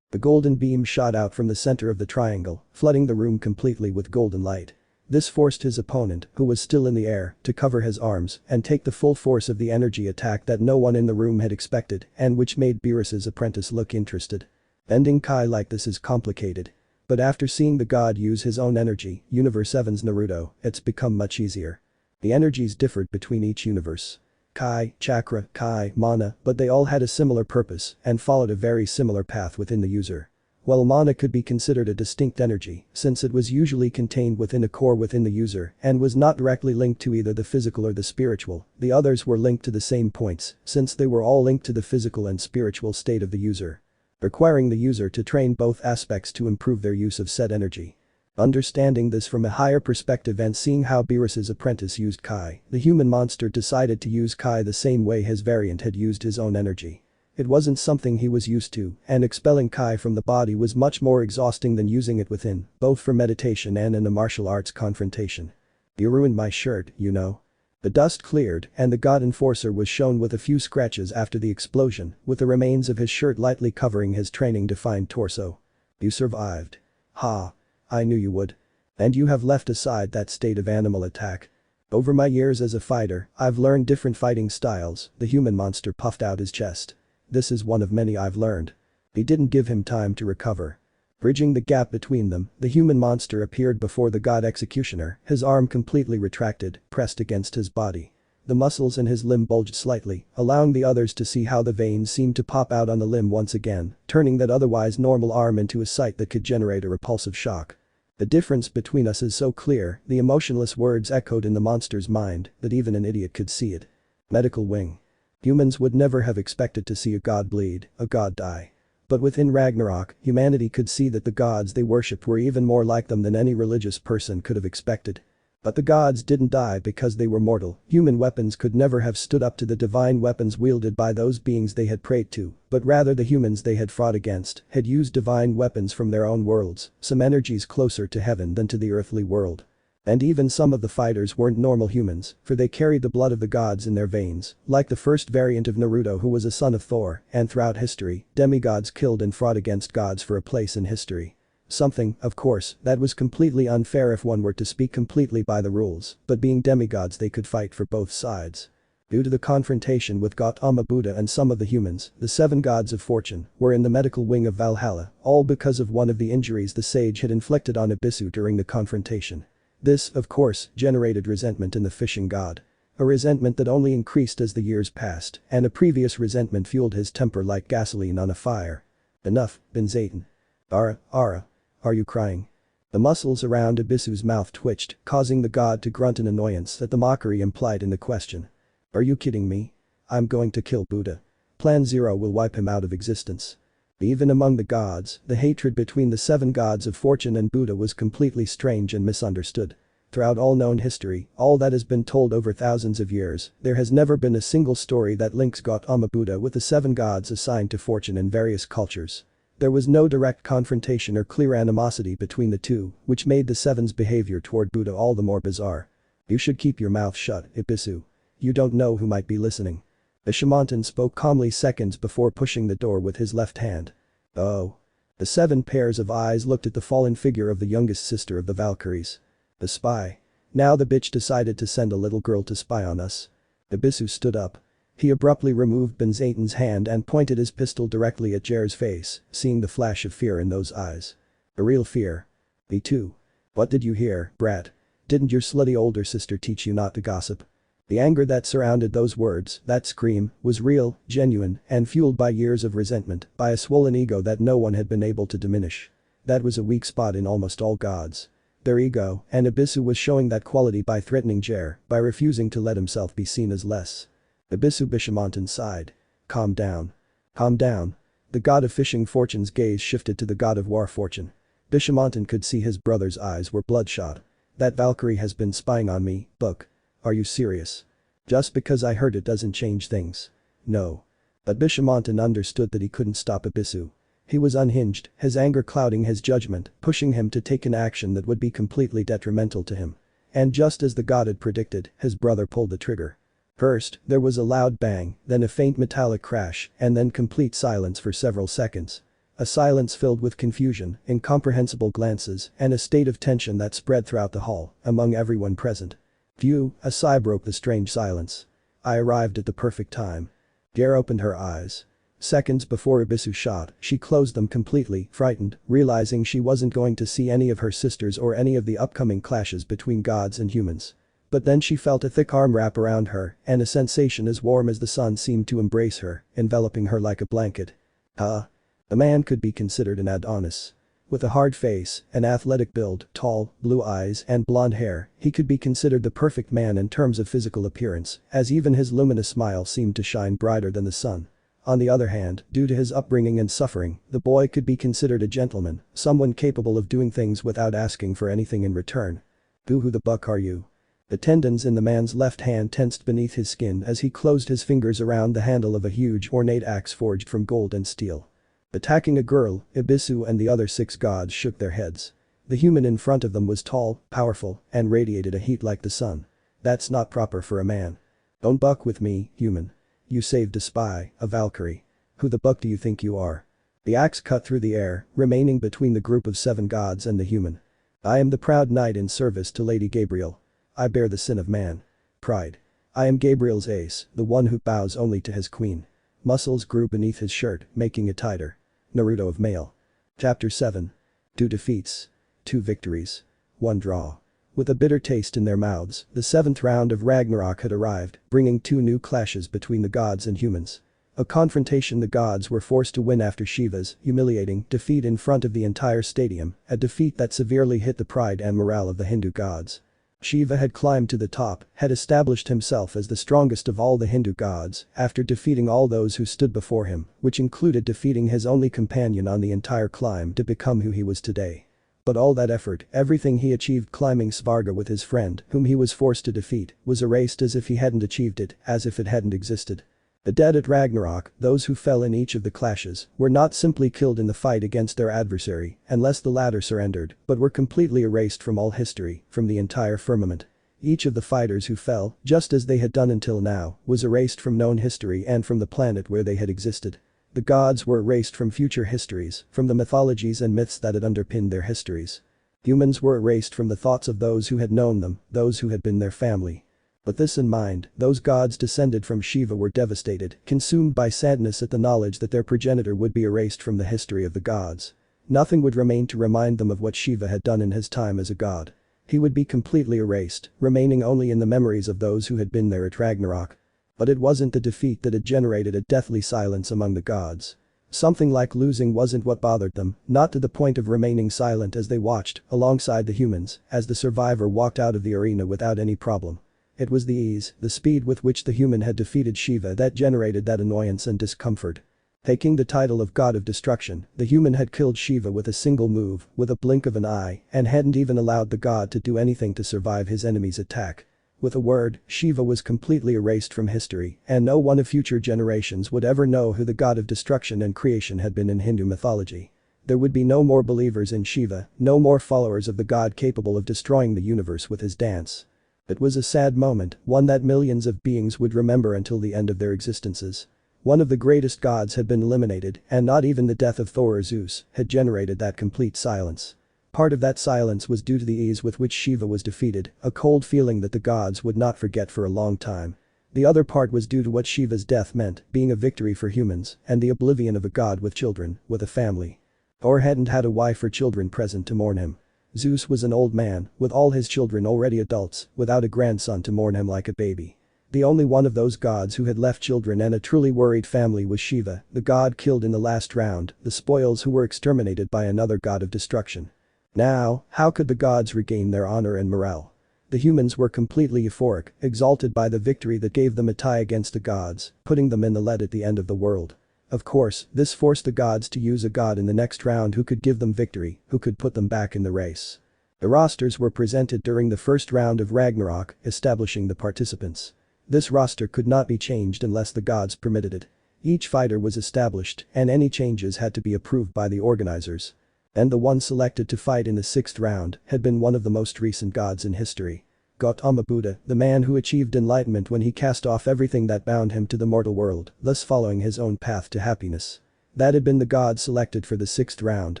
[SPEAKER 1] The golden beam shot out from the center of the triangle, flooding the room completely with golden light. This forced his opponent, who was still in the air, to cover his arms and take the full force of the energy attack that no one in the room had expected and which made Beerus's apprentice look interested. Bending Kai like this is complicated. But after seeing the god use his own energy, Universe 7's Naruto, it's become much easier. The energies differed between each universe. Kai, chakra, Kai, mana, but they all had a similar purpose and followed a very similar path within the user. While mana could be considered a distinct energy, since it was usually contained within a core within the user and was not directly linked to either the physical or the spiritual, the others were linked to the same points, since they were all linked to the physical and spiritual state of the user, requiring the user to train both aspects to improve their use of said energy. Understanding this from a higher perspective and seeing how Beerus's apprentice used Kai, the human monster decided to use Kai the same way his variant had used his own energy. It wasn't something he was used to, and expelling Kai from the body was much more exhausting than using it within, both for meditation and in a martial arts confrontation. "You ruined my shirt, you know." The dust cleared and the god enforcer was shown with a few scratches after the explosion, with the remains of his shirt lightly covering his training-defined torso. "You survived. Ha. I knew you would. And you have left aside that state of animal attack. Over my years as a fighter, I've learned different fighting styles," the human monster puffed out his chest. "This is one of many I've learned." He didn't give him time to recover. Bridging the gap between them, the human monster appeared before the god executioner, his arm completely retracted, pressed against his body. The muscles in his limb bulged slightly, allowing the others to see how the veins seemed to pop out on the limb once again, turning that otherwise normal arm into a sight that could generate a repulsive shock. "The difference between us is so clear," the emotionless words echoed in the monster's mind, that even an idiot could see it. Medical wing. Humans would never have expected to see a god bleed, a god die. But within Ragnarok, humanity could see that the gods they worshipped were even more like them than any religious person could have expected. But the gods didn't die because they were mortal. Human weapons could never have stood up to the divine weapons wielded by those beings they had prayed to, but rather the humans they had fought against had used divine weapons from their own worlds, some energies closer to heaven than to the earthly world. And even some of the fighters weren't normal humans, for they carried the blood of the gods in their veins, like the first variant of Naruto who was a son of Thor, and throughout history, demigods killed and fought against gods for a place in history. Something, of course, that was completely unfair if one were to speak completely by the rules, but being demigods they could fight for both sides. Due to the confrontation with Gautama Buddha and some of the humans, the 7 gods of fortune were in the medical wing of Valhalla, all because of one of the injuries the sage had inflicted on Ibisu during the confrontation. This, of course, generated resentment in the fishing god. A resentment that only increased as the years passed, and a previous resentment fueled his temper like gasoline on a fire. "Enough, Benzaten. Ara, are you crying?" The muscles around Ibisu's mouth twitched, causing the god to grunt in annoyance at the mockery implied in the question. "Are you kidding me? I'm going to kill Buddha. Plan Zero will wipe him out of existence." Even among the gods, the hatred between the 7 gods of fortune and Buddha was completely strange and misunderstood. Throughout all known history, all that has been told over thousands of years, there has never been a single story that links Gautama Buddha with the 7 gods assigned to fortune in various cultures. There was no direct confrontation or clear animosity between the two, which made the 7's behavior toward Buddha all the more bizarre. "You should keep your mouth shut, Ibisu. You don't know who might be listening." The shaman spoke calmly seconds before pushing the door with his left hand. "Oh." The 7 pairs of eyes looked at the fallen figure of the youngest sister of the Valkyries. "The spy. Now the bitch decided to send a little girl to spy on us." Ibisu stood up. He abruptly removed Benzaten's hand and pointed his pistol directly at Jair's face, seeing the flash of fear in those eyes. A real fear. "Me too. What did you hear, brat? Didn't your slutty older sister teach you not to gossip?" The anger that surrounded those words, that scream, was real, genuine, and fueled by years of resentment, by a swollen ego that no one had been able to diminish. That was a weak spot in almost all gods. Their ego, and Ibisu was showing that quality by threatening Jair, by refusing to let himself be seen as less. Ibisu Bishamontan sighed. "Calm down. Calm down." The god of fishing fortune's gaze shifted to the god of war fortune. Bishamontan could see his brother's eyes were bloodshot. "That Valkyrie has been spying on me, Book. Are you serious? Just because I heard it doesn't change things." "No." But Bishamontan understood that he couldn't stop Ibisu. He was unhinged, his anger clouding his judgment, pushing him to take an action that would be completely detrimental to him. And just as the god had predicted, his brother pulled the trigger. First, there was a loud bang, then a faint metallic crash, and then complete silence for several seconds. A silence filled with confusion, incomprehensible glances, and a state of tension that spread throughout the hall, among everyone present. Phew, a sigh broke the strange silence. I arrived at the perfect time. Gare opened her eyes. Seconds before Ibisu shot, she closed them completely, frightened, realizing she wasn't going to see any of her sisters or any of the upcoming clashes between gods and humans. But then she felt a thick arm wrap around her, and a sensation as warm as the sun seemed to embrace her, enveloping her like a blanket. The man could be considered an Adonis. With a hard face, an athletic build, tall, blue eyes and blonde hair, he could be considered the perfect man in terms of physical appearance, as even his luminous smile seemed to shine brighter than the sun. On the other hand, due to his upbringing and suffering, the boy could be considered a gentleman, someone capable of doing things without asking for anything in return. Who the buck are you? The tendons in the man's left hand tensed beneath his skin as he closed his fingers around the handle of a huge ornate axe forged from gold and steel. Attacking a girl, Ibisu and the other 6 gods shook their heads. The human in front of them was tall, powerful, and radiated a heat like the sun. That's not proper for a man. Don't buck with me, human. You saved a spy, a Valkyrie. Who the buck do you think you are? The axe cut through the air, remaining between the group of 7 gods and the human. I am the proud knight in service to Lady Gabriel. I bear the sin of man. Pride. I am Gabriel's ace, the one who bows only to his queen. Muscles grew beneath his shirt, making it tighter. Naruto of male. Chapter 7. 2 defeats. 2 victories. 1 draw. With a bitter taste in their mouths, the 7th round of Ragnarok had arrived, bringing 2 new clashes between the gods and humans. A confrontation the gods were forced to win after Shiva's humiliating defeat in front of the entire stadium, a defeat that severely hit the pride and morale of the Hindu gods. Shiva had climbed to the top, had established himself as the strongest of all the Hindu gods after defeating all those who stood before him, which included defeating his only companion on the entire climb to become who he was today. But all that effort, everything he achieved climbing Svarga with his friend, whom he was forced to defeat, was erased as if he hadn't achieved it, as if it hadn't existed. The dead at Ragnarok, those who fell in each of the clashes, were not simply killed in the fight against their adversary, unless the latter surrendered, but were completely erased from all history, from the entire firmament. Each of the fighters who fell, just as they had done until now, was erased from known history and from the planet where they had existed. The gods were erased from future histories, from the mythologies and myths that had underpinned their histories. Humans were erased from the thoughts of those who had known them, those who had been their family. With this in mind, those gods descended from Shiva were devastated, consumed by sadness at the knowledge that their progenitor would be erased from the history of the gods. Nothing would remain to remind them of what Shiva had done in his time as a god. He would be completely erased, remaining only in the memories of those who had been there at Ragnarok. But it wasn't the defeat that had generated a deathly silence among the gods. Something like losing wasn't what bothered them, not to the point of remaining silent as they watched, alongside the humans, as the survivor walked out of the arena without any problem. It was the ease, the speed with which the human had defeated Shiva that generated that annoyance and discomfort. Taking the title of God of Destruction, the human had killed Shiva with a single move, with a blink of an eye, and hadn't even allowed the god to do anything to survive his enemy's attack. With a word, Shiva was completely erased from history, and no one of future generations would ever know who the god of destruction and creation had been in Hindu mythology. There would be no more believers in Shiva, no more followers of the god capable of destroying the universe with his dance. It was a sad moment, one that millions of beings would remember until the end of their existences. One of the greatest gods had been eliminated, and not even the death of Thor or Zeus had generated that complete silence. Part of that silence was due to the ease with which Shiva was defeated, a cold feeling that the gods would not forget for a long time. The other part was due to what Shiva's death meant, being a victory for humans, and the oblivion of a god with children, with a family. Thor hadn't had a wife or children present to mourn him. Zeus was an old man, with all his children already adults, without a grandson to mourn him like a baby. The only one of those gods who had left children and a truly worried family was Shiva, the god killed in the last round, the spoils who were exterminated by another god of destruction. Now, how could the gods regain their honor and morale? The humans were completely euphoric, exalted by the victory that gave them a tie against the gods, putting them in the lead at the end of the world. Of course, this forced the gods to use a god in the next round who could give them victory, who could put them back in the race. The rosters were presented during the first round of Ragnarok, establishing the participants. This roster could not be changed unless the gods permitted it. Each fighter was established, and any changes had to be approved by the organizers. And the one selected to fight in the 6th round had been one of the most recent gods in history. Gautama Buddha, the man who achieved enlightenment when he cast off everything that bound him to the mortal world, thus following his own path to happiness. That had been the god selected for the 6th round,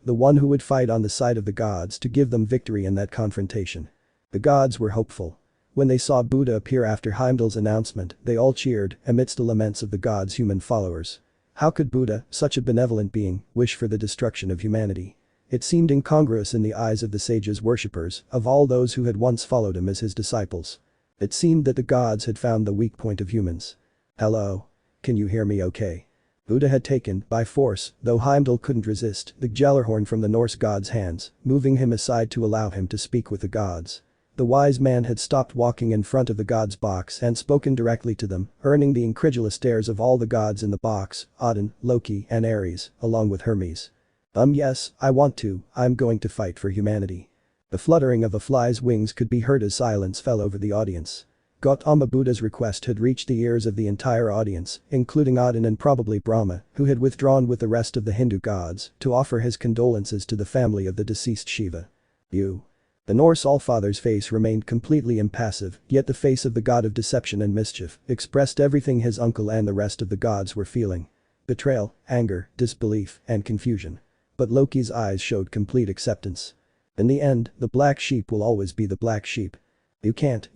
[SPEAKER 1] the one who would fight on the side of the gods to give them victory in that confrontation. The gods were hopeful. When they saw Buddha appear after Heimdall's announcement, they all cheered, amidst the laments of the gods' human followers. How could Buddha, such a benevolent being, wish for the destruction of humanity? It seemed incongruous in the eyes of the sage's worshippers, of all those who had once followed him as his disciples. It seemed that the gods had found the weak point of humans. Hello? Can you hear me okay? Buddha had taken, by force, though Heimdall couldn't resist, the Gjallarhorn from the Norse god's hands, moving him aside to allow him to speak with the gods. The wise man had stopped walking in front of the god's box and spoken directly to them, earning the incredulous stares of all the gods in the box, Odin, Loki and Ares, along with Hermes. Yes, I want to, I'm going to fight for humanity. The fluttering of a fly's wings could be heard as silence fell over the audience. Gautama Buddha's request had reached the ears of the entire audience, including Odin and probably Brahma, who had withdrawn with the rest of the Hindu gods, to offer his condolences to the family of the deceased Shiva. You. The Norse Allfather's face remained completely impassive, yet the face of the god of deception and mischief expressed everything his uncle and the rest of the gods were feeling. Betrayal, anger, disbelief, and confusion. But Loki's eyes showed complete acceptance. In the end, the black sheep will always be the black sheep. You can't.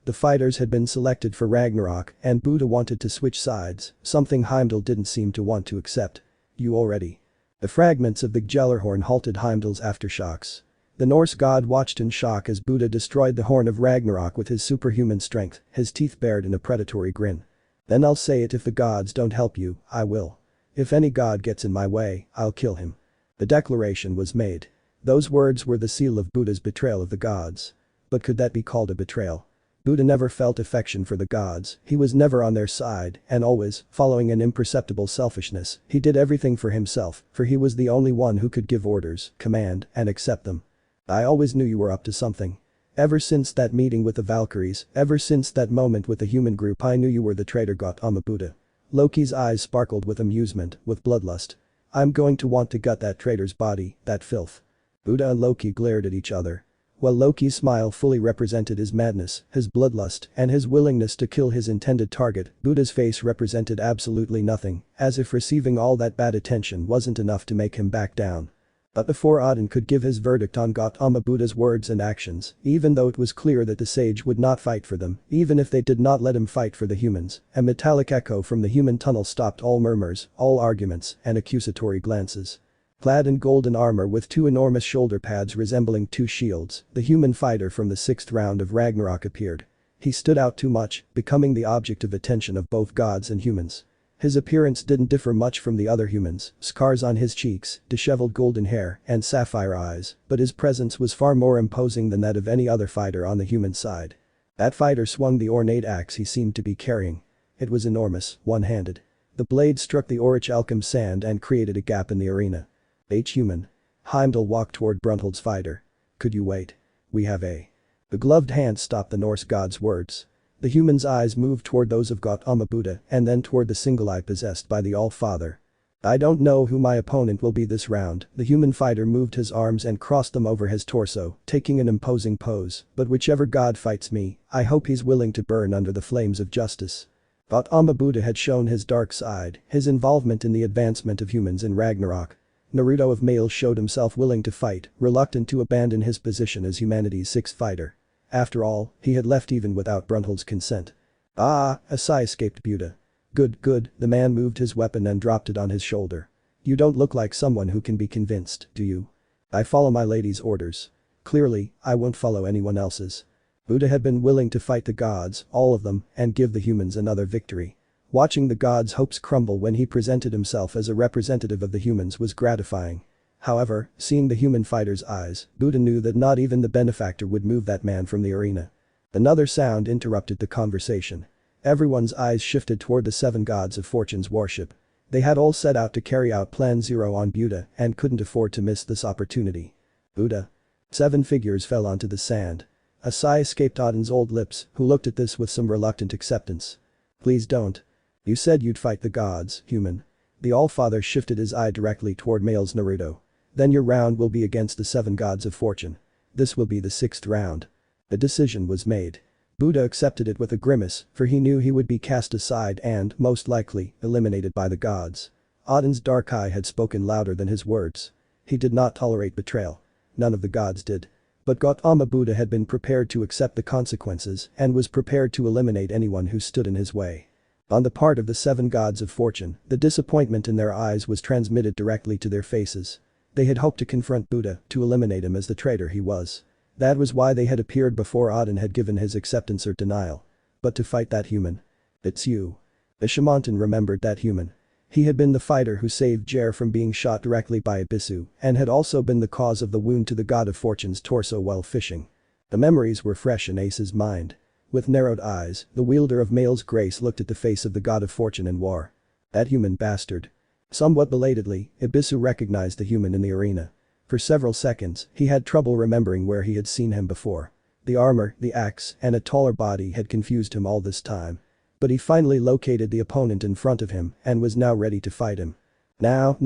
[SPEAKER 1] The fighters had been selected for Ragnarok and Buddha wanted to switch sides, something Heimdall didn't seem to want to accept. You already. The fragments of the Gjallarhorn halted Heimdall's aftershocks. The Norse god watched in shock as Buddha destroyed the Horn of Ragnarok with his superhuman strength, his teeth bared in a predatory grin. Then I'll say it, if the gods don't help you, I will. If any god gets in my way, I'll kill him. The declaration was made. Those words were the seal of Buddha's betrayal of the gods. But could that be called a betrayal? Buddha never felt affection for the gods, he was never on their side, and always, following an imperceptible selfishness, he did everything for himself, for he was the only one who could give orders, command, and accept them. I always knew you were up to something. Ever since that meeting with the Valkyries, ever since that moment with the human group, I knew you were the traitor Gautama Buddha. Loki's eyes sparkled with amusement, with bloodlust. I'm going to want to gut that traitor's body, that filth. Buddha and Loki glared at each other. While Loki's smile fully represented his madness, his bloodlust, and his willingness to kill his intended target, Buddha's face represented absolutely nothing, as if receiving all that bad attention wasn't enough to make him back down. But before Odin could give his verdict on Gautama Buddha's words and actions, even though it was clear that the sage would not fight for them, even if they did not let him fight for the humans, a metallic echo from the human tunnel stopped all murmurs, all arguments, and accusatory glances. Clad in golden armor with two enormous shoulder pads resembling two shields, the human fighter from the 6th round of Ragnarok appeared. He stood out too much, becoming the object of attention of both gods and humans. His appearance didn't differ much from the other humans, scars on his cheeks, disheveled golden hair, and sapphire eyes, but his presence was far more imposing than that of any other fighter on the human side. That fighter swung the ornate axe he seemed to be carrying. It was enormous, one-handed. The blade struck the orichalcum sand and created a gap in the arena. Human. Heimdall walked toward Brunhilde's fighter. Could you wait? We have a. The gloved hand stopped the Norse god's words. The human's eyes moved toward those of Gautama Buddha and then toward the single eye possessed by the All-Father. I don't know who my opponent will be this round, the human fighter moved his arms and crossed them over his torso, taking an imposing pose, but whichever god fights me, I hope he's willing to burn under the flames of justice. Gautama Buddha had shown his dark side, his involvement in the advancement of humans in Ragnarok. Naruto of Male showed himself willing to fight, reluctant to abandon his position as humanity's 6th fighter. After all, he had left even without Brunhilde's consent. A sigh escaped Buddha. Good, the man moved his weapon and dropped it on his shoulder. You don't look like someone who can be convinced, do you? I follow my lady's orders. Clearly, I won't follow anyone else's. Buddha had been willing to fight the gods, all of them, and give the humans another victory. Watching the gods' hopes crumble when he presented himself as a representative of the humans was gratifying. However, seeing the human fighter's eyes, Buddha knew that not even the benefactor would move that man from the arena. Another sound interrupted the conversation. Everyone's eyes shifted toward the 7 gods of Fortune's worship. They had all set out to carry out Plan Zero on Buddha and couldn't afford to miss this opportunity. Buddha. 7 figures fell onto the sand. A sigh escaped Odin's old lips, who looked at this with some reluctant acceptance. Please don't. You said you'd fight the gods, human. The Allfather shifted his eye directly toward Male's Naruto. Then your round will be against the 7 gods of fortune. This will be the 6th round. The decision was made. Buddha accepted it with a grimace, for he knew he would be cast aside and, most likely, eliminated by the gods. Odin's dark eye had spoken louder than his words. He did not tolerate betrayal. None of the gods did. But Gautama Buddha had been prepared to accept the consequences and was prepared to eliminate anyone who stood in his way. On the part of the 7 gods of fortune, the disappointment in their eyes was transmitted directly to their faces. They had hoped to confront Buddha, to eliminate him as the traitor he was. That was why they had appeared before Odin had given his acceptance or denial. But to fight that human. It's you. Bishamontan remembered that human. He had been the fighter who saved Jer from being shot directly by Ibisu and had also been the cause of the wound to the god of fortune's torso while fishing. The memories were fresh in Ace's mind. With narrowed eyes, the wielder of Male's grace looked at the face of the god of fortune and war. That human bastard. Somewhat belatedly, Ibisu recognized the human in the arena. For several seconds, he had trouble remembering where he had seen him before. The armor, the axe, and a taller body had confused him all this time. But he finally located the opponent in front of him and was now ready to fight him. Now,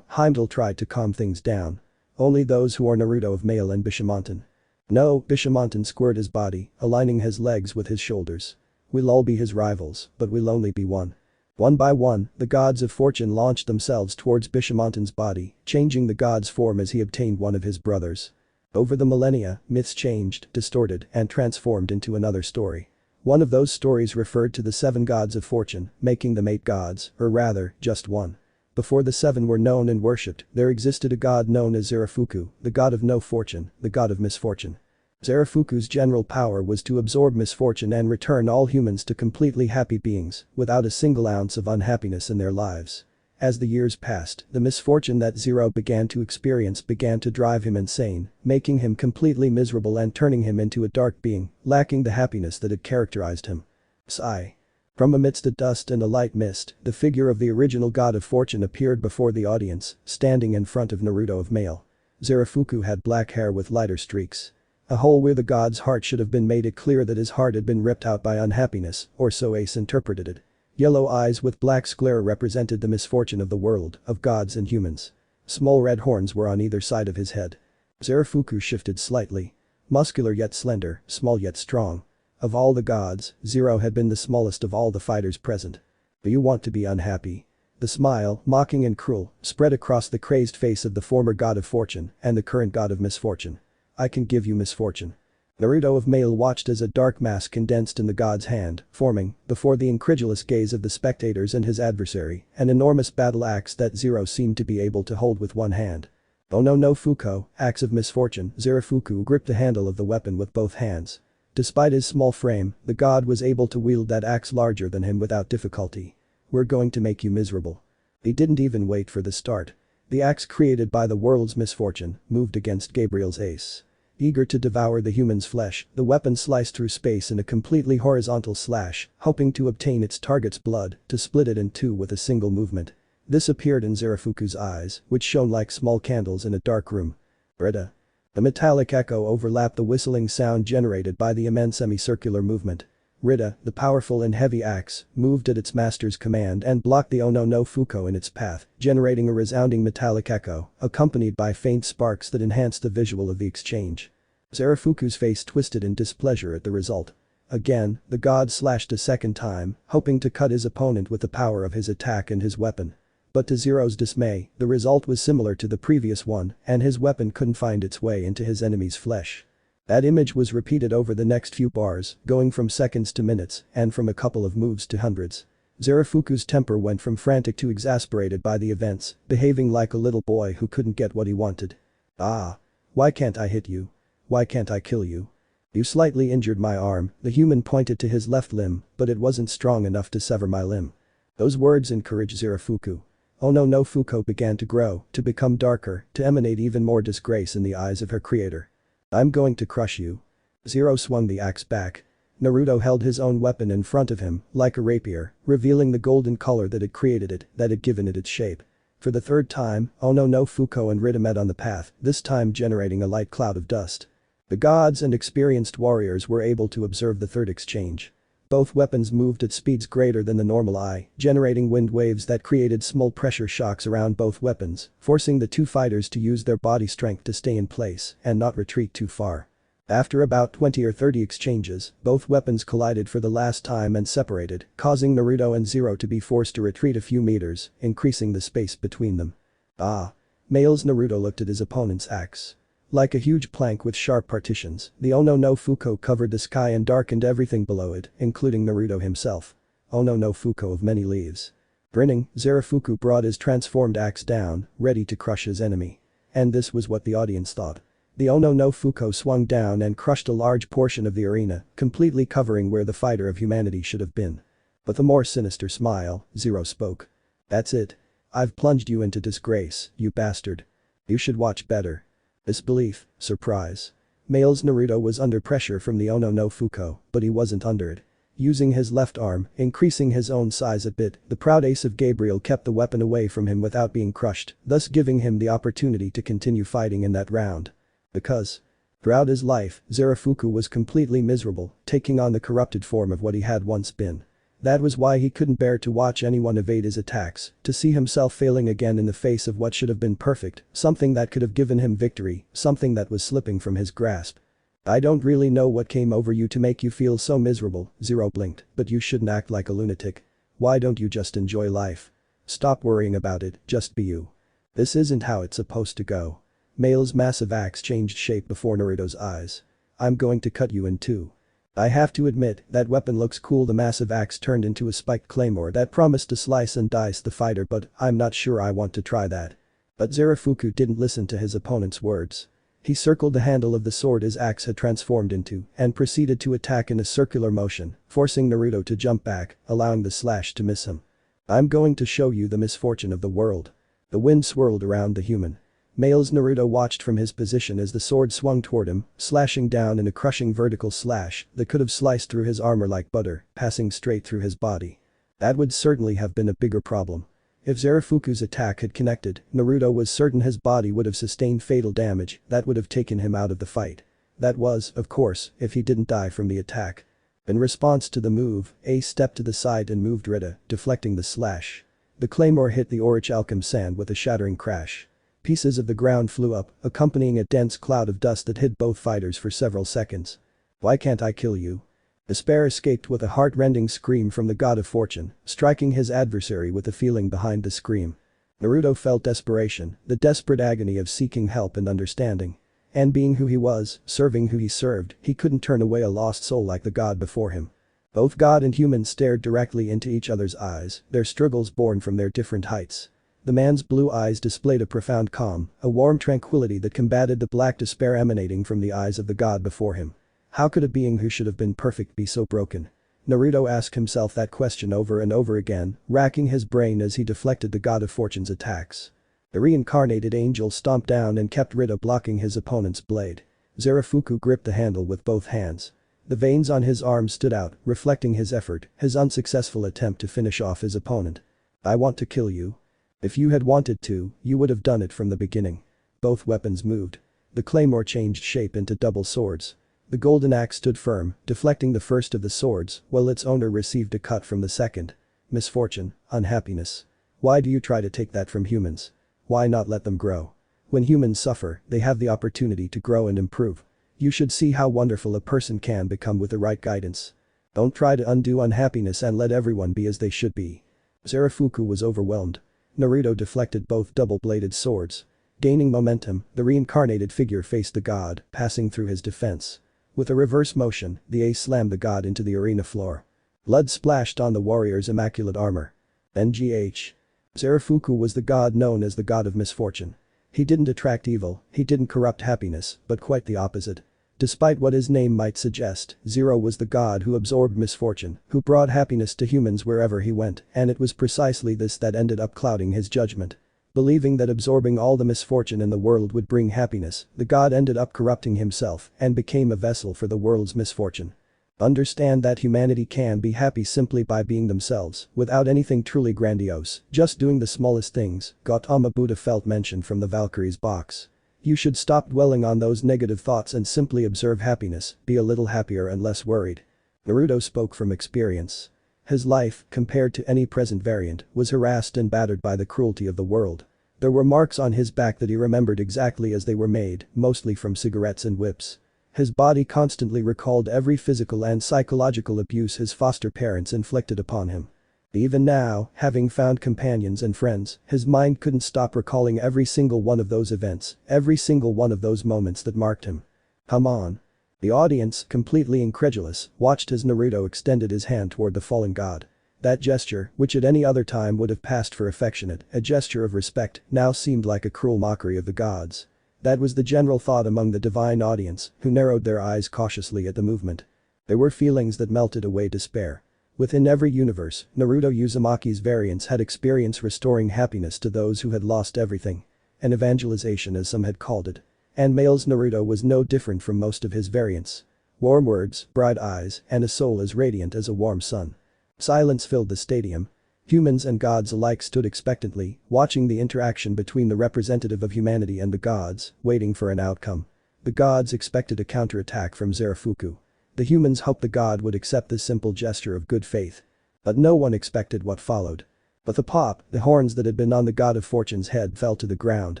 [SPEAKER 1] Heimdall tried to calm things down. Only those who are Naruto of Male and Bishamontan. No, Bishamontan squared his body, aligning his legs with his shoulders. We'll all be his rivals, but we'll only be one. One by one, the gods of fortune launched themselves towards Bishamontan's body, changing the god's form as he obtained one of his brothers. Over the millennia, myths changed, distorted, and transformed into another story. One of those stories referred to the 7 gods of fortune, making them 8 gods, or rather, just one. Before the 7 were known and worshipped, there existed a god known as Zarafuku, the god of no fortune, the god of misfortune. Zarafuku's general power was to absorb misfortune and return all humans to completely happy beings, without a single ounce of unhappiness in their lives. As the years passed, the misfortune that Zero began to experience began to drive him insane, making him completely miserable and turning him into a dark being, lacking the happiness that had characterized him. Sigh. From amidst a dust and a light mist, the figure of the original god of fortune appeared before the audience, standing in front of Naruto of Male. Zarafuku had black hair with lighter streaks. A hole where the god's heart should have been made it clear that his heart had been ripped out by unhappiness, or so Ace interpreted it. Yellow eyes with black sclera represented the misfortune of the world, of gods and humans. Small red horns were on either side of his head. Zarafuku shifted slightly. Muscular yet slender, small yet strong. Of all the gods, Zero had been the smallest of all the fighters present. Do you want to be unhappy? The smile, mocking and cruel, spread across the crazed face of the former god of fortune and the current god of misfortune. I can give you misfortune. Naruto of Male watched as a dark mass condensed in the god's hand, forming, before the incredulous gaze of the spectators and his adversary, an enormous battle axe that Zero seemed to be able to hold with one hand. Oh no Fuko, axe of misfortune, Zarafuku gripped the handle of the weapon with both hands. Despite his small frame, the god was able to wield that axe larger than him without difficulty. We're going to make you miserable. He didn't even wait for the start. The axe created by the world's misfortune moved against Gabriel's ace. Eager to devour the human's flesh, the weapon sliced through space in a completely horizontal slash, hoping to obtain its target's blood, to split it in two with a single movement. This appeared in Zarafuku's eyes, which shone like small candles in a dark room. Rita. The metallic echo overlapped the whistling sound generated by the immense semicircular movement. Rita, the powerful and heavy axe, moved at its master's command and blocked the Ono no Fuko in its path, generating a resounding metallic echo, accompanied by faint sparks that enhanced the visual of the exchange. Zarafuku's face twisted in displeasure at the result. Again, the god slashed a second time, hoping to cut his opponent with the power of his attack and his weapon. But to Zero's dismay, the result was similar to the previous one, and his weapon couldn't find its way into his enemy's flesh. That image was repeated over the next few bars, going from seconds to minutes, and from a couple of moves to hundreds. Zarafuku's temper went from frantic to exasperated by the events, behaving like a little boy who couldn't get what he wanted. Ah. Why can't I hit you? Why can't I kill you? You slightly injured my arm, the human pointed to his left limb, but it wasn't strong enough to sever my limb. Those words encouraged Zarafuku. Ono no Fuko began to grow, to become darker, to emanate even more disgrace in the eyes of her creator. I'm going to crush you. Zero swung the axe back. Naruto held his own weapon in front of him, like a rapier, revealing the golden color that had created it, that had given it its shape. For the third time, Ono no Fuko and Rita met on the path, this time generating a light cloud of dust. The gods and experienced warriors were able to observe the third exchange. Both weapons moved at speeds greater than the normal eye, generating wind waves that created small pressure shocks around both weapons, forcing the two fighters to use their body strength to stay in place and not retreat too far. After about 20 or 30 exchanges, both weapons collided for the last time and separated, causing Naruto and Zero to be forced to retreat a few meters, increasing the space between them. Ah. Males Naruto looked at his opponent's axe. Like a huge plank with sharp partitions, the Ono no Fuko covered the sky and darkened everything below it, including Naruto himself. Ono no Fuko of many leaves. Grinning, Zarafuku brought his transformed axe down, ready to crush his enemy. And this was what the audience thought. The Ono no Fuko swung down and crushed a large portion of the arena, completely covering where the fighter of humanity should have been. With a more sinister smile, Zero spoke. That's it. I've plunged you into disgrace, you bastard. You should watch better. Disbelief, surprise. Males Naruto was under pressure from the Ono no Fuko, but he wasn't under it. Using his left arm, increasing his own size a bit, the proud ace of Gabriel kept the weapon away from him without being crushed, thus giving him the opportunity to continue fighting in that round. Because throughout his life, Zarafuku was completely miserable, taking on the corrupted form of what he had once been. That was why he couldn't bear to watch anyone evade his attacks, to see himself failing again in the face of what should have been perfect, something that could have given him victory, something that was slipping from his grasp. I don't really know what came over you to make you feel so miserable, Zero blinked, but you shouldn't act like a lunatic. Why don't you just enjoy life? Stop worrying about it, just be you. This isn't how it's supposed to go. Male's massive axe changed shape before Naruto's eyes. I'm going to cut you in two. I have to admit, that weapon looks cool. The massive axe turned into a spiked claymore that promised to slice and dice the fighter, but I'm not sure I want to try that. But Zarafuku didn't listen to his opponent's words. He circled the handle of the sword his axe had transformed into and proceeded to attack in a circular motion, forcing Naruto to jump back, allowing the slash to miss him. I'm going to show you the misfortune of the world. The wind swirled around the human. Males Naruto watched from his position as the sword swung toward him, slashing down in a crushing vertical slash that could have sliced through his armor like butter, passing straight through his body. That would certainly have been a bigger problem. If Zarafuku's attack had connected, Naruto was certain his body would have sustained fatal damage that would have taken him out of the fight. That was, of course, if he didn't die from the attack. In response to the move, Ace stepped to the side and moved Rita, deflecting the slash. The claymore hit the Orichalcum sand with a shattering crash. Pieces of the ground flew up, accompanying a dense cloud of dust that hid both fighters for several seconds. Why can't I kill you? Despair escaped with a heart-rending scream from the God of Fortune, striking his adversary with the feeling behind the scream. Naruto felt desperation, the desperate agony of seeking help and understanding. And being who he was, serving who he served, he couldn't turn away a lost soul like the god before him. Both god and human stared directly into each other's eyes, their struggles born from their different heights. The man's blue eyes displayed a profound calm, a warm tranquility that combated the black despair emanating from the eyes of the god before him. How could a being who should have been perfect be so broken? Naruto asked himself that question over and over again, racking his brain as he deflected the God of Fortune's attacks. The reincarnated angel stomped down and kept Rita blocking his opponent's blade. Zarafuku gripped the handle with both hands. The veins on his arm stood out, reflecting his effort, his unsuccessful attempt to finish off his opponent. I want to kill you. If you had wanted to, you would have done it from the beginning. Both weapons moved. The claymore changed shape into double swords. The golden axe stood firm, deflecting the first of the swords, while its owner received a cut from the second. Misfortune, unhappiness. Why do you try to take that from humans? Why not let them grow? When humans suffer, they have the opportunity to grow and improve. You should see how wonderful a person can become with the right guidance. Don't try to undo unhappiness and let everyone be as they should be. Zarafuku was overwhelmed. Naruto deflected both double-bladed swords. Gaining momentum, the reincarnated figure faced the god, passing through his defense. With a reverse motion, the ace slammed the god into the arena floor. Blood splashed on the warrior's immaculate armor. NGH. Zarafuku was the god known as the god of misfortune. He didn't attract evil, he didn't corrupt happiness, but quite the opposite. Despite what his name might suggest, Zero was the god who absorbed misfortune, who brought happiness to humans wherever he went, and it was precisely this that ended up clouding his judgment. Believing that absorbing all the misfortune in the world would bring happiness, the god ended up corrupting himself and became a vessel for the world's misfortune. Understand that humanity can be happy simply by being themselves, without anything truly grandiose, just doing the smallest things, Gautama Buddha felt mentioned from the Valkyrie's box. You should stop dwelling on those negative thoughts and simply observe happiness, be a little happier and less worried. Naruto spoke from experience. His life, compared to any present variant, was harassed and battered by the cruelty of the world. There were marks on his back that he remembered exactly as they were made, mostly from cigarettes and whips. His body constantly recalled every physical and psychological abuse his foster parents inflicted upon him. Even now, having found companions and friends, his mind couldn't stop recalling every single one of those events, every single one of those moments that marked him. Come on. The audience, completely incredulous, watched as Naruto extended his hand toward the fallen god. That gesture, which at any other time would have passed for affectionate, a gesture of respect, now seemed like a cruel mockery of the gods. That was the general thought among the divine audience, who narrowed their eyes cautiously at the movement. There were feelings that melted away despair. Within every universe, Naruto Uzumaki's variants had experienced restoring happiness to those who had lost everything. An evangelization, as some had called it. And male's Naruto was no different from most of his variants. Warm words, bright eyes, and a soul as radiant as a warm sun. Silence filled the stadium. Humans and gods alike stood expectantly, watching the interaction between the representative of humanity and the gods, waiting for an outcome. The gods expected a counterattack from Zarafuku. The humans hoped the god would accept this simple gesture of good faith. But no one expected what followed. With a pop, the horns that had been on the god of fortune's head fell to the ground.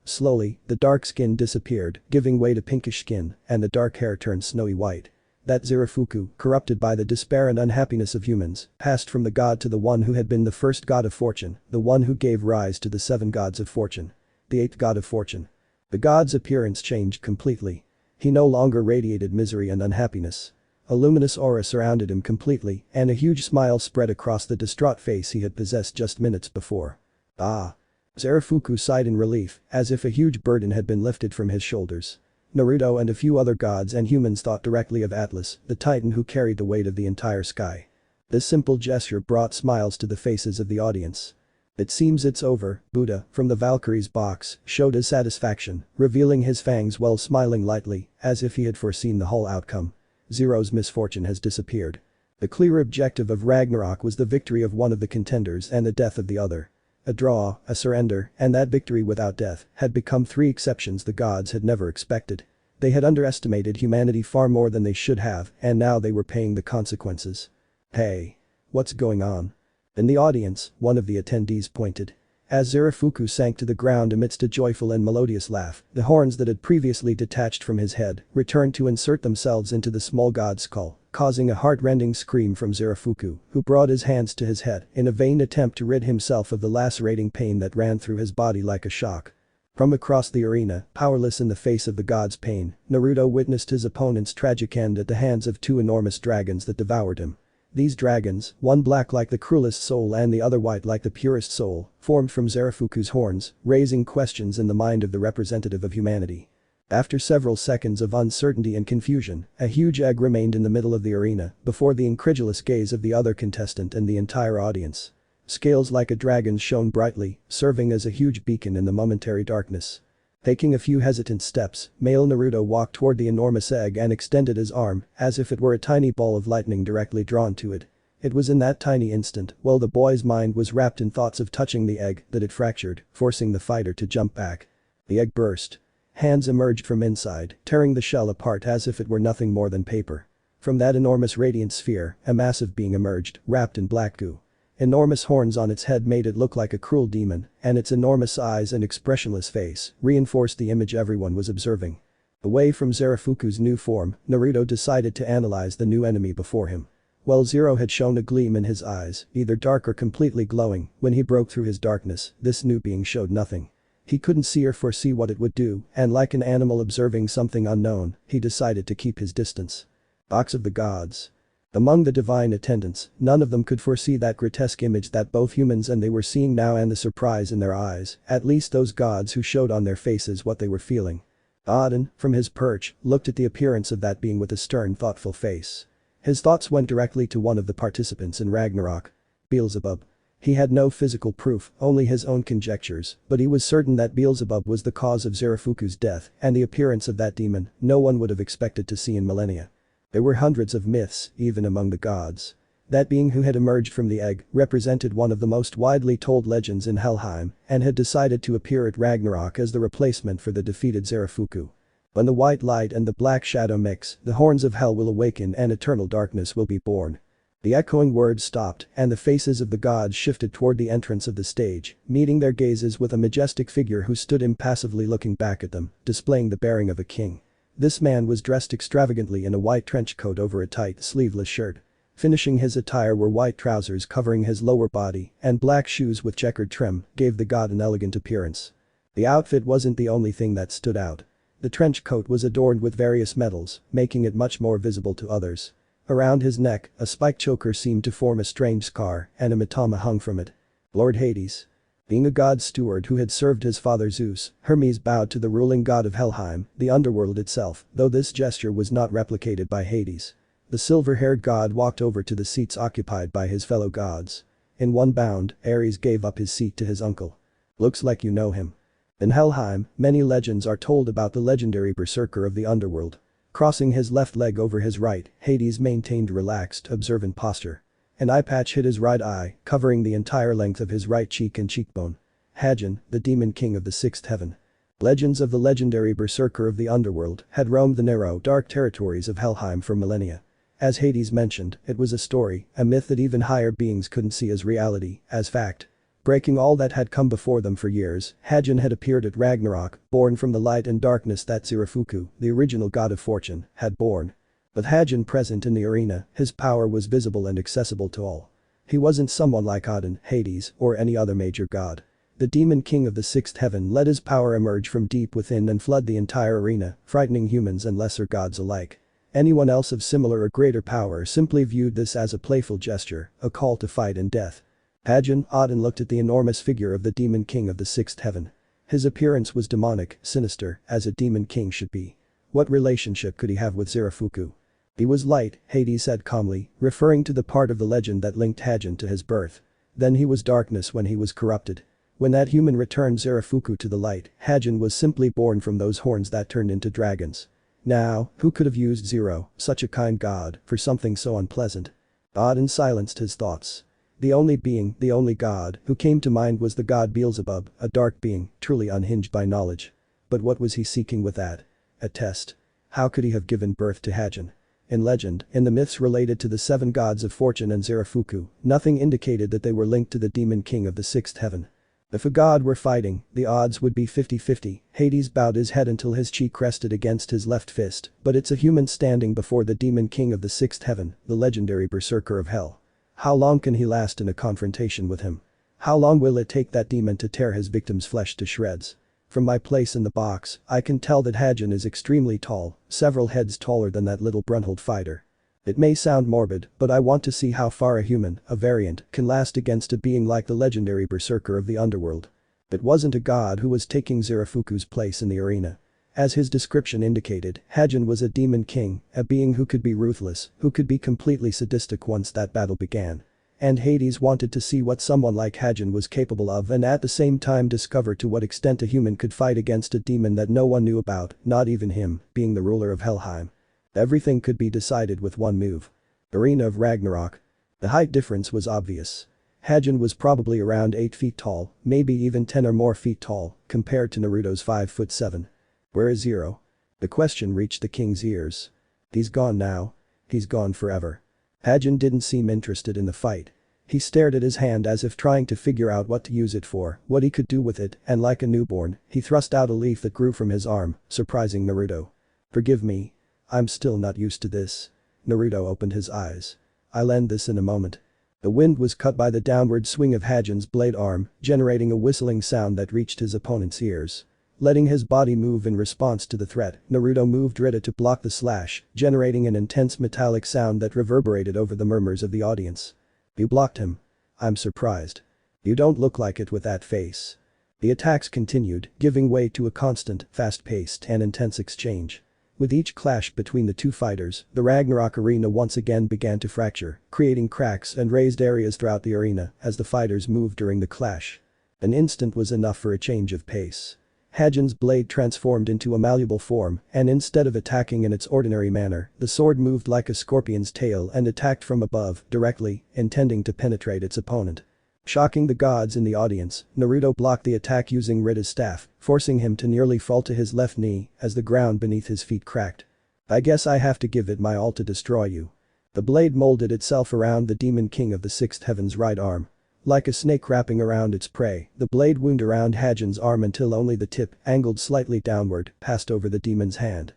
[SPEAKER 1] Slowly, the dark skin disappeared, giving way to pinkish skin, and the dark hair turned snowy white. That Zarafuku, corrupted by the despair and unhappiness of humans, passed from the god to the one who had been the first god of fortune, the one who gave rise to the 7 gods of fortune. The 8th god of fortune. The god's appearance changed completely. He no longer radiated misery and unhappiness. A luminous aura surrounded him completely, and a huge smile spread across the distraught face he had possessed just minutes before. Ah. Zarafuku sighed in relief, as if a huge burden had been lifted from his shoulders. Naruto and a few other gods and humans thought directly of Atlas, the titan who carried the weight of the entire sky. This simple gesture brought smiles to the faces of the audience. It seems it's over, Buddha, from the Valkyrie's box, showed his satisfaction, revealing his fangs while smiling lightly, as if he had foreseen the whole outcome. Zero's misfortune has disappeared. The clear objective of Ragnarok was the victory of one of the contenders and the death of the other. A draw, a surrender, and that victory without death had become 3 exceptions the gods had never expected. They had underestimated humanity far more than they should have, and now they were paying the consequences. Hey. What's going on? In the audience, one of the attendees pointed. As Zarafuku sank to the ground amidst a joyful and melodious laugh, the horns that had previously detached from his head returned to insert themselves into the small god's skull, causing a heart-rending scream from Zarafuku, who brought his hands to his head in a vain attempt to rid himself of the lacerating pain that ran through his body like a shock. From across the arena, powerless in the face of the god's pain, Naruto witnessed his opponent's tragic end at the hands of 2 enormous dragons that devoured him. These dragons, one black like the cruelest soul and the other white like the purest soul, formed from Zarafuku's horns, raising questions in the mind of the representative of humanity. After several seconds of uncertainty and confusion, a huge egg remained in the middle of the arena, before the incredulous gaze of the other contestant and the entire audience. Scales like a dragon's shone brightly, serving as a huge beacon in the momentary darkness. Taking a few hesitant steps, male Naruto walked toward the enormous egg and extended his arm, as if it were a tiny ball of lightning directly drawn to it. It was in that tiny instant, while the boy's mind was wrapped in thoughts of touching the egg, that it fractured, forcing the fighter to jump back. The egg burst. Hands emerged from inside, tearing the shell apart as if it were nothing more than paper. From that enormous radiant sphere, a massive being emerged, wrapped in black goo. Enormous horns on its head made it look like a cruel demon, and its enormous eyes and expressionless face reinforced the image everyone was observing. Away from Zarafuku's new form, Naruto decided to analyze the new enemy before him. While Zero had shown a gleam in his eyes, either dark or completely glowing, when he broke through his darkness, this new being showed nothing. He couldn't see or foresee what it would do, and like an animal observing something unknown, he decided to keep his distance. Box of the Gods. Among the divine attendants, none of them could foresee that grotesque image that both humans and they were seeing now and the surprise in their eyes, at least those gods who showed on their faces what they were feeling. Odin, from his perch, looked at the appearance of that being with a stern, thoughtful face. His thoughts went directly to one of the participants in Ragnarok. Beelzebub. He had no physical proof, only his own conjectures, but he was certain that Beelzebub was the cause of Zarafuku's death, and the appearance of that demon, no one would have expected to see in millennia. There were hundreds of myths, even among the gods. That being who had emerged from the egg represented one of the most widely told legends in Helheim and had decided to appear at Ragnarok as the replacement for the defeated Zarafuku. When the white light and the black shadow mix, the horns of hell will awaken and eternal darkness will be born. The echoing words stopped and the faces of the gods shifted toward the entrance of the stage, meeting their gazes with a majestic figure who stood impassively looking back at them, displaying the bearing of a king. This man was dressed extravagantly in a white trench coat over a tight, sleeveless shirt. Finishing his attire were white trousers covering his lower body, and black shoes with checkered trim gave the god an elegant appearance. The outfit wasn't the only thing that stood out. The trench coat was adorned with various medals, making it much more visible to others. Around his neck, a spike choker seemed to form a strange scar, and a mitama hung from it. Lord Hades. Being a god steward who had served his father Zeus, Hermes bowed to the ruling god of Helheim, the underworld itself, though this gesture was not replicated by Hades. The silver-haired god walked over to the seats occupied by his fellow gods. In one bound, Ares gave up his seat to his uncle. Looks like you know him. In Helheim, many legends are told about the legendary berserker of the underworld. Crossing his left leg over his right, Hades maintained relaxed, observant posture. An eye patch hid his right eye, covering the entire length of his right cheek and cheekbone. Hagen, the demon king of the sixth heaven. Legends of the legendary berserker of the underworld had roamed the narrow, dark territories of Helheim for millennia. As Hades mentioned, it was a story, a myth that even higher beings couldn't see as reality, as fact. Breaking all that had come before them for years, Hagen had appeared at Ragnarok, born from the light and darkness that Zirafuku, the original god of fortune, had borne. With Hagen present in the arena, his power was visible and accessible to all. He wasn't someone like Odin, Hades, or any other major god. The demon king of the sixth heaven let his power emerge from deep within and flood the entire arena, frightening humans and lesser gods alike. Anyone else of similar or greater power simply viewed this as a playful gesture, a call to fight and death. Hagen, Odin looked at the enormous figure of the demon king of the sixth heaven. His appearance was demonic, sinister, as a demon king should be. What relationship could he have with Zirafuku? He was light, Hades said calmly, referring to the part of the legend that linked Hagen to his birth. Then he was darkness when he was corrupted. When that human returned Zirafuku to the light, Hagen was simply born from those horns that turned into dragons. Now, who could have used Zero, such a kind god, for something so unpleasant? Odin silenced his thoughts. The only being, the only god, who came to mind was the god Beelzebub, a dark being, truly unhinged by knowledge. But what was he seeking with that? A test. How could he have given birth to Hagen? In legend, in the myths related to the seven gods of fortune and Zirafuku, nothing indicated that they were linked to the demon king of the sixth heaven. If a god were fighting, the odds would be 50-50. Hades bowed his head until his cheek rested against his left fist, but it's a human standing before the demon king of the sixth heaven, the legendary berserker of hell. How long can he last in a confrontation with him? How long will it take that demon to tear his victim's flesh to shreds? From my place in the box, I can tell that Hagen is extremely tall, several heads taller than that little Brunhilde fighter. It may sound morbid, but I want to see how far a human, a variant, can last against a being like the legendary berserker of the underworld. It wasn't a god who was taking Zirafuku's place in the arena. As his description indicated, Hagen was a demon king, a being who could be ruthless, who could be completely sadistic once that battle began. And Hades wanted to see what someone like Hagen was capable of and at the same time discover to what extent a human could fight against a demon that no one knew about, not even him, being the ruler of Helheim. Everything could be decided with one move. Arena of Ragnarok. The height difference was obvious. Hagen was probably around 8 feet tall, maybe even 10 or more feet tall, compared to Naruto's 5'7". Where is Zero? The question reached the king's ears. He's gone now. He's gone forever. Hagen didn't seem interested in the fight. He stared at his hand as if trying to figure out what to use it for, what he could do with it, and like a newborn, he thrust out a leaf that grew from his arm, surprising Naruto. Forgive me. I'm still not used to this. Naruto opened his eyes. I'll end this in a moment. The wind was cut by the downward swing of Hagen's blade arm, generating a whistling sound that reached his opponent's ears. Letting his body move in response to the threat, Naruto moved Rita to block the slash, generating an intense metallic sound that reverberated over the murmurs of the audience. You blocked him. I'm surprised. You don't look like it with that face. The attacks continued, giving way to a constant, fast-paced and intense exchange. With each clash between the two fighters, the Ragnarok arena once again began to fracture, creating cracks and raised areas throughout the arena as the fighters moved during the clash. An instant was enough for a change of pace. Hagen's blade transformed into a malleable form, and instead of attacking in its ordinary manner, the sword moved like a scorpion's tail and attacked from above, directly, intending to penetrate its opponent. Shocking the gods in the audience, Naruto blocked the attack using Rita's staff, forcing him to nearly fall to his left knee as the ground beneath his feet cracked. I guess I have to give it my all to destroy you. The blade molded itself around the demon king of the sixth heaven's right arm. Like a snake wrapping around its prey, the blade wound around Hagen's arm until only the tip, angled slightly downward, passed over the demon's hand.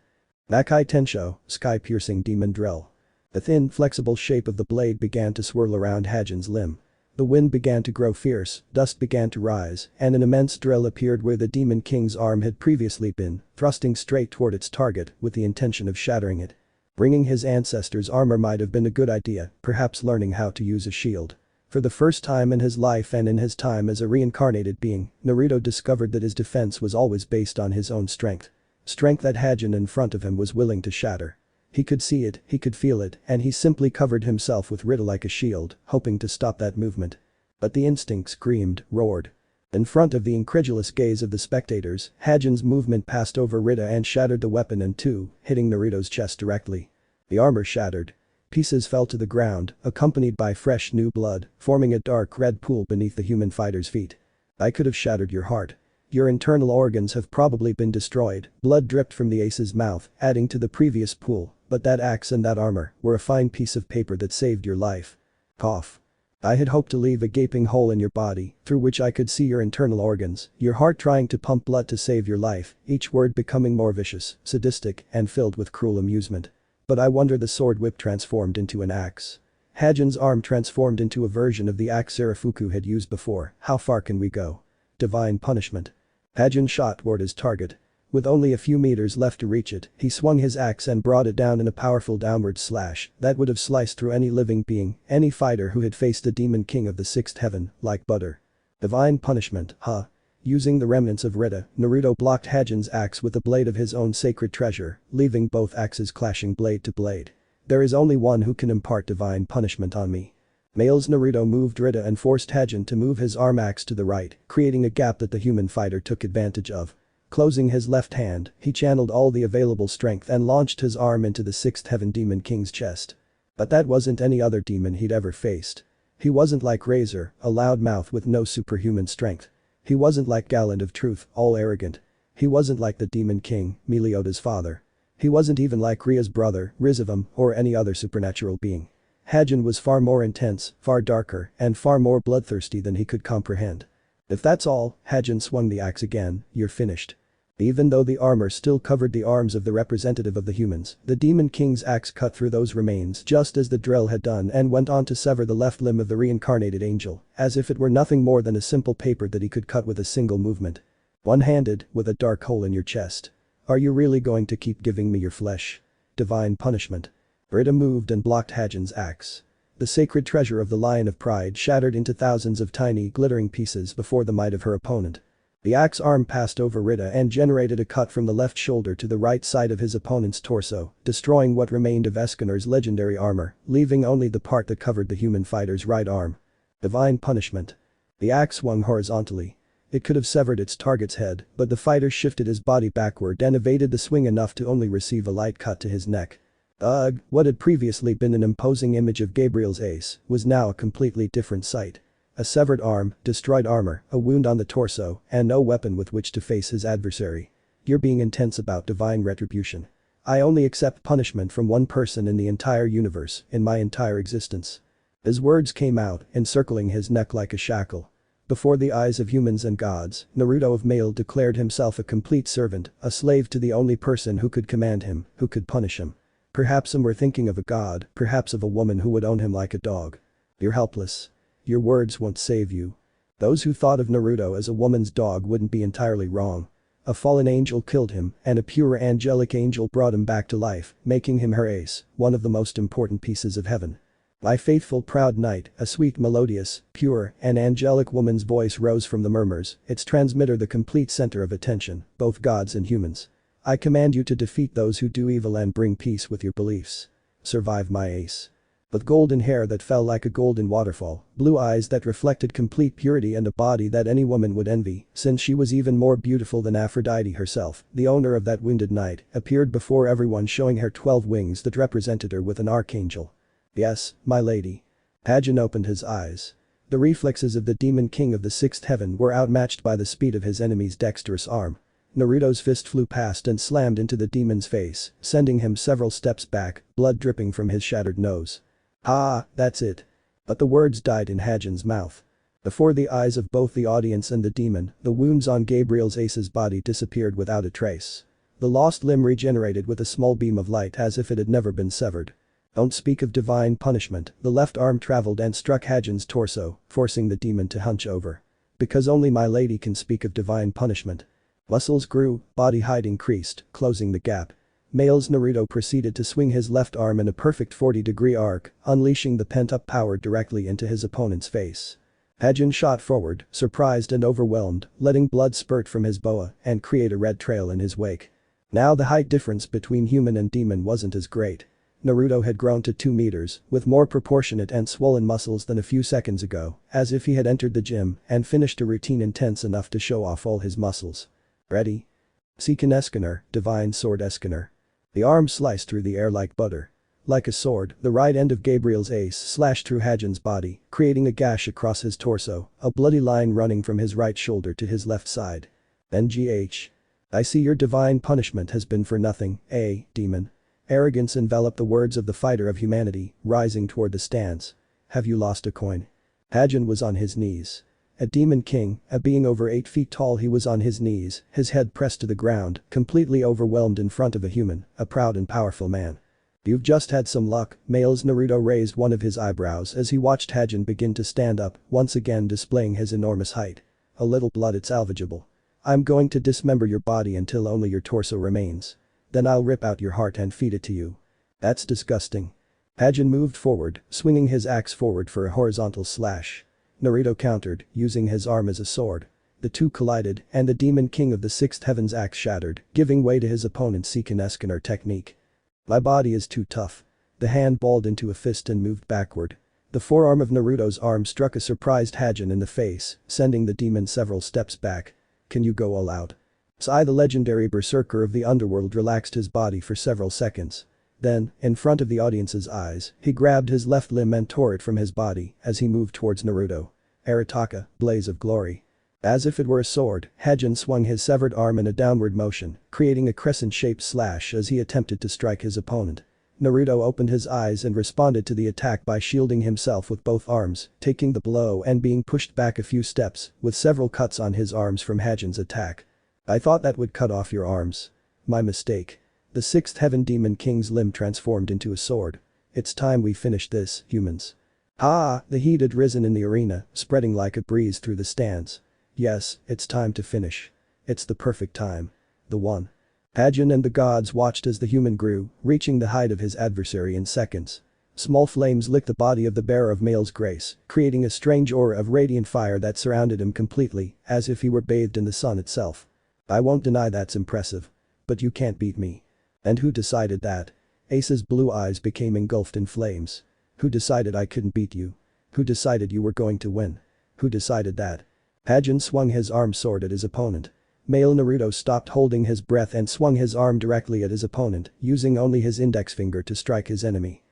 [SPEAKER 1] Nakai Tensho, sky-piercing demon drill. The thin, flexible shape of the blade began to swirl around Hajin's limb. The wind began to grow fierce, dust began to rise, and an immense drill appeared where the Demon King's arm had previously been, thrusting straight toward its target with the intention of shattering it. Bringing his ancestors' armor might have been a good idea, perhaps learning how to use a shield. For the first time in his life and in his time as a reincarnated being, Naruto discovered that his defense was always based on his own strength. Strength that Hajin in front of him was willing to shatter. He could see it, he could feel it, and he simply covered himself with Rita like a shield, hoping to stop that movement. But the instinct screamed, roared. In front of the incredulous gaze of the spectators, Hajin's movement passed over Rita and shattered the weapon in two, hitting Naruto's chest directly. The armor shattered. Pieces fell to the ground, accompanied by fresh new blood, forming a dark red pool beneath the human fighter's feet. I could have shattered your heart. Your internal organs have probably been destroyed, blood dripped from the ace's mouth, adding to the previous pool, but that axe and that armor were a fine piece of paper that saved your life. Cough. I had hoped to leave a gaping hole in your body, through which I could see your internal organs, your heart trying to pump blood to save your life, each word becoming more vicious, sadistic, and filled with cruel amusement. But I wonder the sword whip transformed into an axe. Hajin's arm transformed into a version of the axe Sarafuku had used before. How far can we go? Divine punishment. Hajin shot toward his target. With only a few meters left to reach it, he swung his axe and brought it down in a powerful downward slash that would have sliced through any living being, any fighter who had faced the Demon King of the Sixth Heaven, like butter. Divine punishment, huh? Using the remnants of Rita, Naruto blocked Hajin's axe with the blade of his own sacred treasure, leaving both axes clashing blade to blade. There is only one who can impart divine punishment on me. Male's Naruto moved Rita and forced Hajin to move his arm axe to the right, creating a gap that the human fighter took advantage of. Closing his left hand, he channeled all the available strength and launched his arm into the Sixth Heaven Demon King's chest. But that wasn't any other demon he'd ever faced. He wasn't like Razor, a loudmouth with no superhuman strength. He wasn't like Gallant of Truth, all arrogant. He wasn't like the Demon King, Meliodas' father. He wasn't even like Ria's brother, Rizavum, or any other supernatural being. Hajin was far more intense, far darker, and far more bloodthirsty than he could comprehend. If that's all, Hajin swung the axe again, you're finished. Even though the armor still covered the arms of the representative of the humans, the Demon King's axe cut through those remains just as the drill had done and went on to sever the left limb of the reincarnated angel, as if it were nothing more than a simple paper that he could cut with a single movement. One-handed, with a dark hole in your chest. Are you really going to keep giving me your flesh? Divine punishment. Rita moved and blocked Hajin's axe. The sacred treasure of the Lion of Pride shattered into thousands of tiny, glittering pieces before the might of her opponent. The axe arm passed over Rita and generated a cut from the left shoulder to the right side of his opponent's torso, destroying what remained of Escanar's legendary armor, leaving only the part that covered the human fighter's right arm. Divine punishment. The axe swung horizontally. It could have severed its target's head, but the fighter shifted his body backward and evaded the swing enough to only receive a light cut to his neck. Ugh, what had previously been an imposing image of Gabriel's ace was now a completely different sight. A severed arm, destroyed armor, a wound on the torso, and no weapon with which to face his adversary. You're being intense about divine retribution. I only accept punishment from one person in the entire universe, in my entire existence. His words came out, encircling his neck like a shackle. Before the eyes of humans and gods, Naruto of Male declared himself a complete servant, a slave to the only person who could command him, who could punish him. Perhaps some were thinking of a god, perhaps of a woman who would own him like a dog. You're helpless. Your words won't save you. Those who thought of Naruto as a woman's dog wouldn't be entirely wrong. A fallen angel killed him, and a pure angelic angel brought him back to life, making him her ace, one of the most important pieces of heaven. My faithful proud knight, a sweet melodious, pure, and angelic woman's voice rose from the murmurs, its transmitter the complete center of attention, both gods and humans. I command you to defeat those who do evil and bring peace with your beliefs. Survive my ace. With golden hair that fell like a golden waterfall, blue eyes that reflected complete purity and a body that any woman would envy, since she was even more beautiful than Aphrodite herself, the owner of that wounded knight, appeared before everyone showing her 12 wings that represented her with an archangel. Yes, my lady. Hajin opened his eyes. The reflexes of the Demon King of the Sixth Heaven were outmatched by the speed of his enemy's dexterous arm. Naruto's fist flew past and slammed into the demon's face, sending him several steps back, blood dripping from his shattered nose. Ah, that's it. But the words died in Hajin's mouth. Before the eyes of both the audience and the demon, the wounds on Gabriel's ace's body disappeared without a trace. The lost limb regenerated with a small beam of light as if it had never been severed. Don't speak of divine punishment, the left arm traveled and struck Hajin's torso, forcing the demon to hunch over. Because only my lady can speak of divine punishment. Muscles grew, body height increased, closing the gap. Male's Naruto proceeded to swing his left arm in a perfect 40-degree arc, unleashing the pent-up power directly into his opponent's face. Hajin shot forward, surprised and overwhelmed, letting blood spurt from his boa and create a red trail in his wake. Now the height difference between human and demon wasn't as great. Naruto had grown to 2 meters, with more proportionate and swollen muscles than a few seconds ago, as if he had entered the gym and finished a routine intense enough to show off all his muscles. Ready? Seiken Eskener, Divine Sword Eskener. The arm sliced through the air like butter. Like a sword, the right end of Gabriel's ace slashed through Hajin's body, creating a gash across his torso, a bloody line running from his right shoulder to his left side. NGH. I see your divine punishment has been for nothing, demon. Arrogance enveloped the words of the fighter of humanity, rising toward the stands. Have you lost a coin? Hajin was on his knees. A demon king, a being over 8 feet tall, he was on his knees, his head pressed to the ground, completely overwhelmed in front of a human, a proud and powerful man. You've just had some luck, male's Naruto raised one of his eyebrows as he watched Hajin begin to stand up, once again displaying his enormous height. A little blood, it's salvageable. I'm going to dismember your body until only your torso remains. Then I'll rip out your heart and feed it to you. That's disgusting. Hajin moved forward, swinging his axe forward for a horizontal slash. Naruto countered, using his arm as a sword. The two collided, and the demon king of the sixth heaven's axe shattered, giving way to his opponent's Seiken Eskener technique. My body is too tough. The hand balled into a fist and moved backward. The forearm of Naruto's arm struck a surprised Hajin in the face, sending the demon several steps back. Can you go all out? Sai, the legendary berserker of the underworld, relaxed his body for several seconds. Then, in front of the audience's eyes, he grabbed his left limb and tore it from his body as he moved towards Naruto. Arataka, blaze of glory. As if it were a sword, Hajin swung his severed arm in a downward motion, creating a crescent-shaped slash as he attempted to strike his opponent. Naruto opened his eyes and responded to the attack by shielding himself with both arms, taking the blow and being pushed back a few steps, with several cuts on his arms from Hajin's attack. I thought that would cut off your arms. My mistake. The sixth heaven demon king's limb transformed into a sword. It's time we finish this, humans. Ah, the heat had risen in the arena, spreading like a breeze through the stands. Yes, it's time to finish. It's the perfect time. The one. Hajin and the gods watched as the human grew, reaching the height of his adversary in seconds. Small flames licked the body of the bearer of Male's grace, creating a strange aura of radiant fire that surrounded him completely, as if he were bathed in the sun itself. I won't deny that's impressive. But you can't beat me. And who decided that? Ace's blue eyes became engulfed in flames. Who decided I couldn't beat you? Who decided you were going to win? Who decided that? Hajin swung his arm sword at his opponent. Male Naruto stopped holding his breath and swung his arm directly at his opponent, using only his index finger to strike his enemy.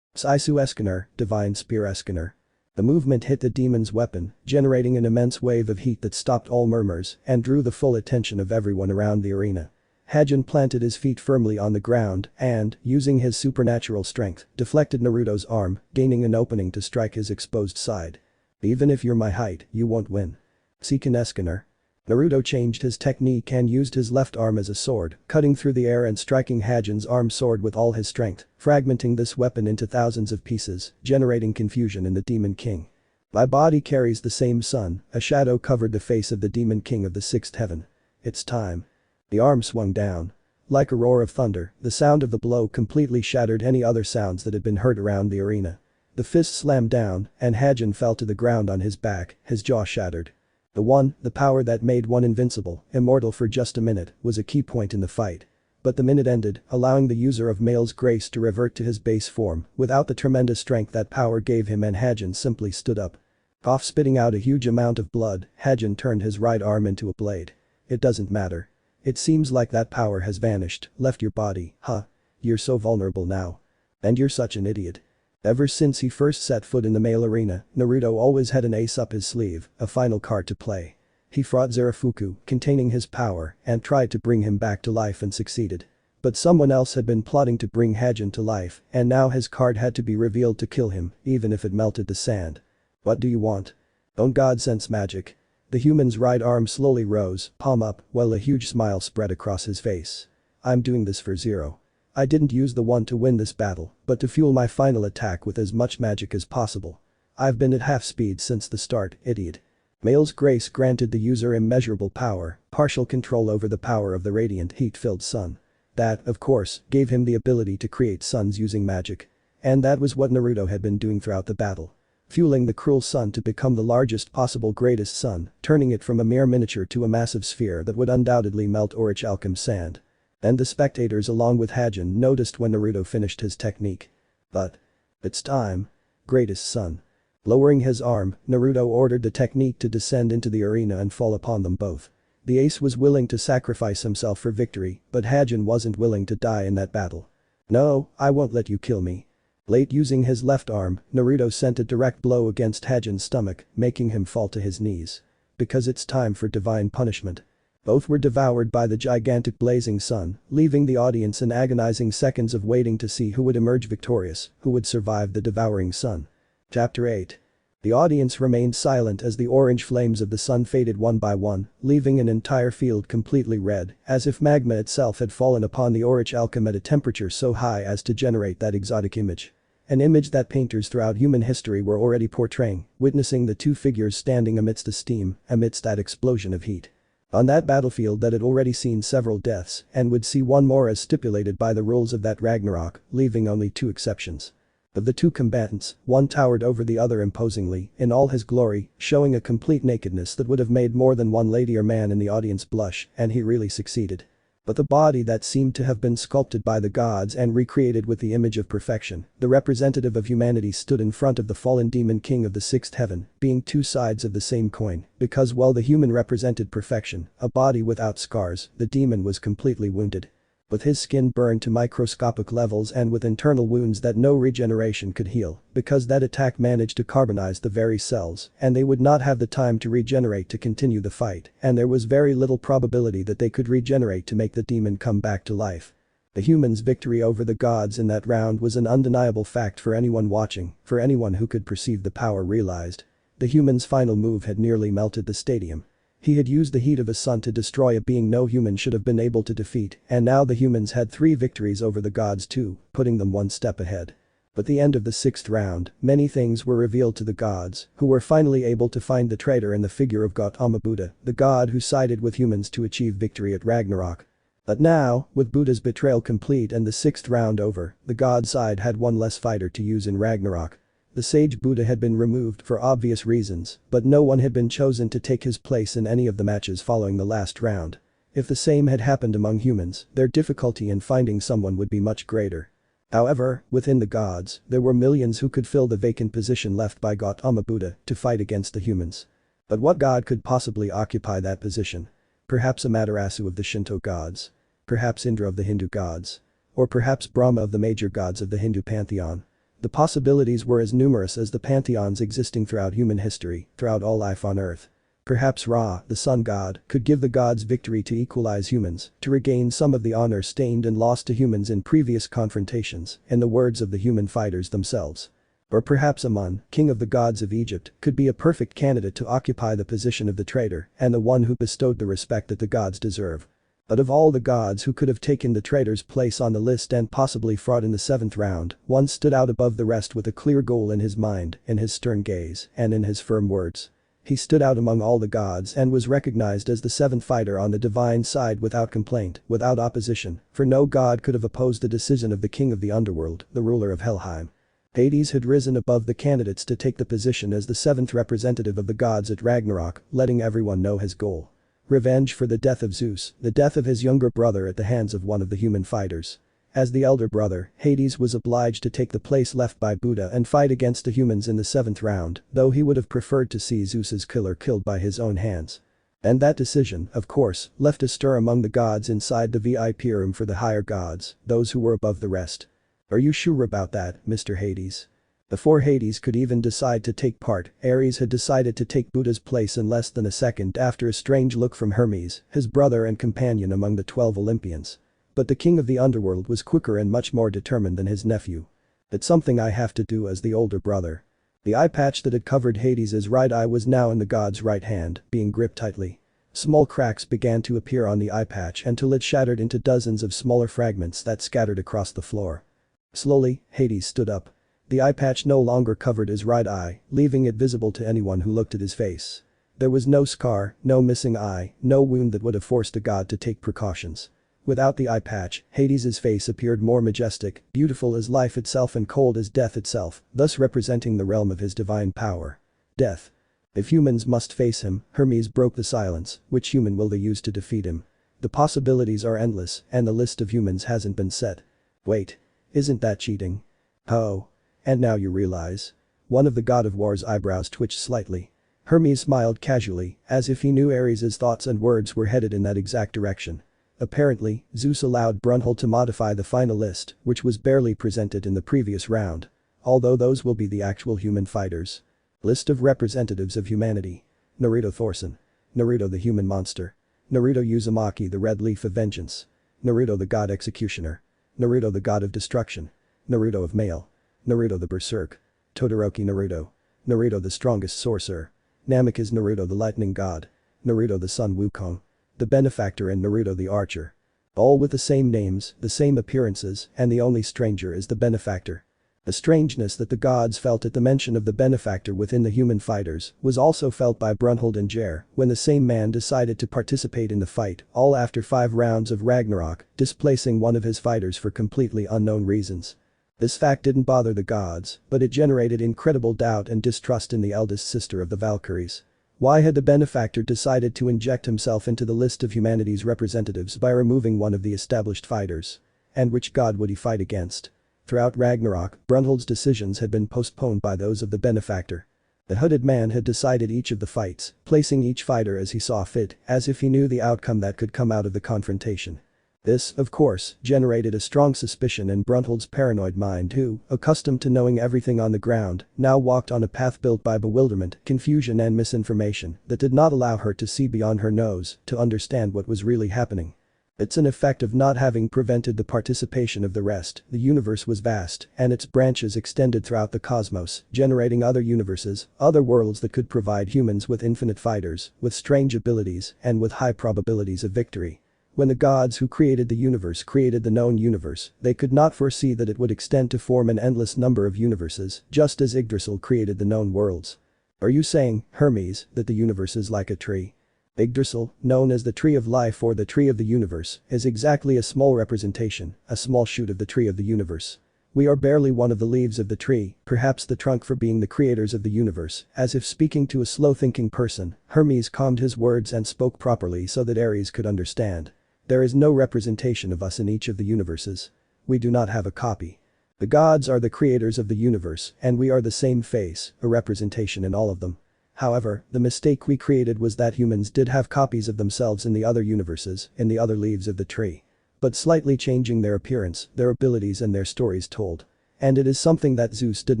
[SPEAKER 1] Saisu Eskener, Divine Spear Eskener. The movement hit the demon's weapon, generating an immense wave of heat that stopped all murmurs and drew the full attention of everyone around the arena. Hajin planted his feet firmly on the ground and, using his supernatural strength, deflected Naruto's arm, gaining an opening to strike his exposed side. Even if you're my height, you won't win. Seiken Eskener. Naruto changed his technique and used his left arm as a sword, cutting through the air and striking Hajin's arm sword with all his strength, fragmenting this weapon into thousands of pieces, generating confusion in the Demon King. My body carries the same sun, a shadow covered the face of the Demon King of the sixth heaven. It's time. The arm swung down. Like a roar of thunder, the sound of the blow completely shattered any other sounds that had been heard around the arena. The fist slammed down, and Hajin fell to the ground on his back, his jaw shattered. The power that made one invincible, immortal for just a minute, was a key point in the fight. But the minute ended, allowing the user of Male's grace to revert to his base form without the tremendous strength that power gave him, and Hajin simply stood up. Off spitting out a huge amount of blood, Hajin turned his right arm into a blade. It doesn't matter. It seems like that power has vanished, left your body, huh? You're so vulnerable now. And you're such an idiot. Ever since he first set foot in the Male arena, Naruto always had an ace up his sleeve, a final card to play. He fought Zarafuku, containing his power, and tried to bring him back to life and succeeded. But someone else had been plotting to bring Hajin to life, and now his card had to be revealed to kill him, even if it melted the sand. What do you want? Don't God sense magic? The human's right arm slowly rose, palm up, while a huge smile spread across his face. I'm doing this for zero. I didn't use the one to win this battle, but to fuel my final attack with as much magic as possible. I've been at half speed since the start, idiot. Male's grace granted the user immeasurable power, partial control over the power of the radiant heat-filled sun. That, of course, gave him the ability to create suns using magic. And that was what Naruto had been doing throughout the battle. Fueling the cruel sun to become the largest possible greatest sun, turning it from a mere miniature to a massive sphere that would undoubtedly melt orichalcum sand. And the spectators along with Hajin noticed when Naruto finished his technique. But. It's time. Greatest sun. Lowering his arm, Naruto ordered the technique to descend into the arena and fall upon them both. The ace was willing to sacrifice himself for victory, but Hajin wasn't willing to die in that battle. No, I won't let you kill me. Late using his left arm, Naruto sent a direct blow against Hajin's stomach, making him fall to his knees. Because it's time for divine punishment. Both were devoured by the gigantic blazing sun, leaving the audience in agonizing seconds of waiting to see who would emerge victorious, who would survive the devouring sun. Chapter 8. The audience remained silent as the orange flames of the sun faded one by one, leaving an entire field completely red, as if magma itself had fallen upon the orichalcum at a temperature so high as to generate that exotic image. An image that painters throughout human history were already portraying, witnessing the two figures standing amidst the steam, amidst that explosion of heat. On that battlefield that had already seen several deaths and would see one more as stipulated by the rules of that Ragnarok, leaving only two exceptions. Of the two combatants, one towered over the other imposingly, in all his glory, showing a complete nakedness that would have made more than one lady or man in the audience blush, and he really succeeded. But the body that seemed to have been sculpted by the gods and recreated with the image of perfection, the representative of humanity stood in front of the fallen demon king of the sixth heaven, being two sides of the same coin, because while the human represented perfection, a body without scars, the demon was completely wounded. With his skin burned to microscopic levels and with internal wounds that no regeneration could heal, because that attack managed to carbonize the very cells, and they would not have the time to regenerate to continue the fight, and there was very little probability that they could regenerate to make the demon come back to life. The humans' victory over the gods in that round was an undeniable fact for anyone watching, for anyone who could perceive the power realized. The humans' final move had nearly melted the stadium. He had used the heat of a sun to destroy a being no human should have been able to defeat, and now the humans had 3 victories over the gods too, putting them one step ahead. But the end of the 6th round, many things were revealed to the gods, who were finally able to find the traitor in the figure of Gautama Buddha, the god who sided with humans to achieve victory at Ragnarok. But now, with Buddha's betrayal complete and the 6th round over, the god side had one less fighter to use in Ragnarok. The sage Buddha had been removed for obvious reasons, but no one had been chosen to take his place in any of the matches following the last round. If the same had happened among humans, their difficulty in finding someone would be much greater. However, within the gods, there were millions who could fill the vacant position left by Gautama Buddha to fight against the humans. But what god could possibly occupy that position? Perhaps Amaterasu of the Shinto gods. Perhaps Indra of the Hindu gods. Or perhaps Brahma of the major gods of the Hindu pantheon. The possibilities were as numerous as the pantheons existing throughout human history, throughout all life on Earth. Perhaps Ra, the sun god, could give the gods victory to equalize humans, to regain some of the honor stained and lost to humans in previous confrontations, in the words of the human fighters themselves. Or perhaps Amun, king of the gods of Egypt, could be a perfect candidate to occupy the position of the traitor and the one who bestowed the respect that the gods deserve. But of all the gods who could have taken the traitor's place on the list and possibly fought in the 7th round, one stood out above the rest with a clear goal in his mind, in his stern gaze, and in his firm words. He stood out among all the gods and was recognized as the 7th fighter on the divine side without complaint, without opposition, for no god could have opposed the decision of the king of the underworld, the ruler of Helheim. Hades had risen above the candidates to take the position as the 7th representative of the gods at Ragnarok, letting everyone know his goal. Revenge for the death of Zeus, the death of his younger brother at the hands of one of the human fighters. As the elder brother, Hades was obliged to take the place left by Buddha and fight against the humans in the 7th round, though he would have preferred to see Zeus's killer killed by his own hands. And that decision, of course, left a stir among the gods inside the VIP room for the higher gods, those who were above the rest. Are you sure about that, Mr. Hades? Before Hades could even decide to take part, Ares had decided to take Buddha's place in less than a second after a strange look from Hermes, his brother and companion among the 12 Olympians. But the king of the underworld was quicker and much more determined than his nephew. It's something I have to do as the older brother. The eye patch that had covered Hades' right eye was now in the god's right hand, being gripped tightly. Small cracks began to appear on the eye patch until it shattered into dozens of smaller fragments that scattered across the floor. Slowly, Hades stood up. The eye patch no longer covered his right eye, leaving it visible to anyone who looked at his face. There was no scar, no missing eye, no wound that would have forced a god to take precautions. Without the eye patch, Hades's face appeared more majestic, beautiful as life itself and cold as death itself, thus representing the realm of his divine power. Death. If humans must face him, Hermes broke the silence. Which human will they use to defeat him? The possibilities are endless, and the list of humans hasn't been set. Wait. Isn't that cheating? Oh. And now you realize? One of the god of war's eyebrows twitched slightly. Hermes smiled casually, as if he knew Ares' thoughts and words were headed in that exact direction. Apparently, Zeus allowed Brunhilde to modify the final list, which was barely presented in the previous round. Although those will be the actual human fighters. List of representatives of humanity. Naruto Thorson. Naruto the human monster. Naruto Uzumaki the red leaf of vengeance. Naruto the god executioner. Naruto the god of destruction. Naruto of male. Naruto the berserk. Todoroki Naruto. Naruto the strongest sorcerer. Namikaze Naruto the lightning god. Naruto the sun Wukong. The benefactor and Naruto the archer. All with the same names, the same appearances, and the only stranger is the benefactor. The strangeness that the gods felt at the mention of the benefactor within the human fighters was also felt by Brunhilde and Jer when the same man decided to participate in the fight, all after 5 rounds of Ragnarok, displacing one of his fighters for completely unknown reasons. This fact didn't bother the gods, but it generated incredible doubt and distrust in the eldest sister of the Valkyries. Why had the benefactor decided to inject himself into the list of humanity's representatives by removing one of the established fighters? And which god would he fight against? Throughout Ragnarok, Brunhilde's decisions had been postponed by those of the benefactor. The hooded man had decided each of the fights, placing each fighter as he saw fit, as if he knew the outcome that could come out of the confrontation. This, of course, generated a strong suspicion in Brunhilde's paranoid mind who, accustomed to knowing everything on the ground, now walked on a path built by bewilderment, confusion and misinformation that did not allow her to see beyond her nose to understand what was really happening. It's an effect of not having prevented the participation of the rest. The universe was vast, and its branches extended throughout the cosmos, generating other universes, other worlds that could provide humans with infinite fighters, with strange abilities, and with high probabilities of victory. When the gods who created the universe created the known universe, they could not foresee that it would extend to form an endless number of universes, just as Yggdrasil created the known worlds. Are you saying, Hermes, that the universe is like a tree? Yggdrasil, known as the Tree of Life or the Tree of the Universe, is exactly a small representation, a small shoot of the Tree of the Universe. We are barely one of the leaves of the tree, perhaps the trunk for being the creators of the universe. As if speaking to a slow-thinking person, Hermes calmed his words and spoke properly so that Ares could understand. There is no representation of us in each of the universes. We do not have a copy. The gods are the creators of the universe, and we are the same face, a representation in all of them. However, the mistake we created was that humans did have copies of themselves in the other universes, in the other leaves of the tree. But slightly changing their appearance, their abilities and their stories told. And it is something that Zeus did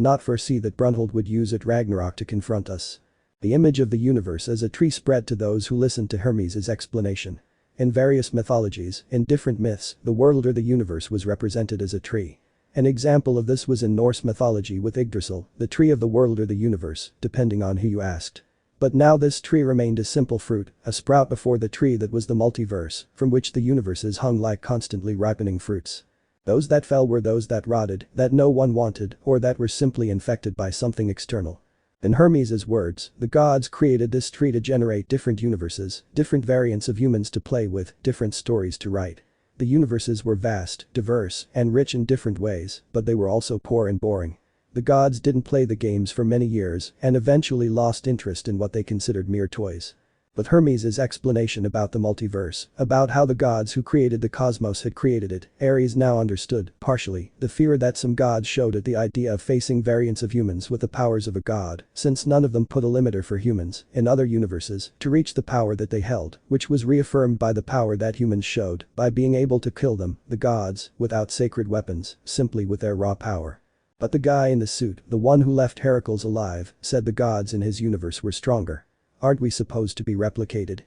[SPEAKER 1] not foresee that Brunhilde would use at Ragnarok to confront us. The image of the universe as a tree spread to those who listened to Hermes' explanation. In various mythologies, in different myths, the world or the universe was represented as a tree. An example of this was in Norse mythology with Yggdrasil, the tree of the world or the universe, depending on who you asked. But now this tree remained a simple fruit, a sprout before the tree that was the multiverse, from which the universes hung like constantly ripening fruits. Those that fell were those that rotted, that no one wanted, or that were simply infected by something external. In Hermes' words, the gods created this tree to generate different universes, different variants of humans to play with, different stories to write. The universes were vast, diverse, and rich in different ways, but they were also poor and boring. The gods didn't play the games for many years and eventually lost interest in what they considered mere toys. But Hermes' explanation about the multiverse, about how the gods who created the cosmos had created it, Ares now understood, partially, the fear that some gods showed at the idea of facing variants of humans with the powers of a god, since none of them put a limiter for humans, in other universes, to reach the power that they held, which was reaffirmed by the power that humans showed, by being able to kill them, the gods, without sacred weapons, simply with their raw power. But the guy in the suit, the one who left Heracles alive, said the gods in his universe were stronger. Aren't we supposed to be replicated?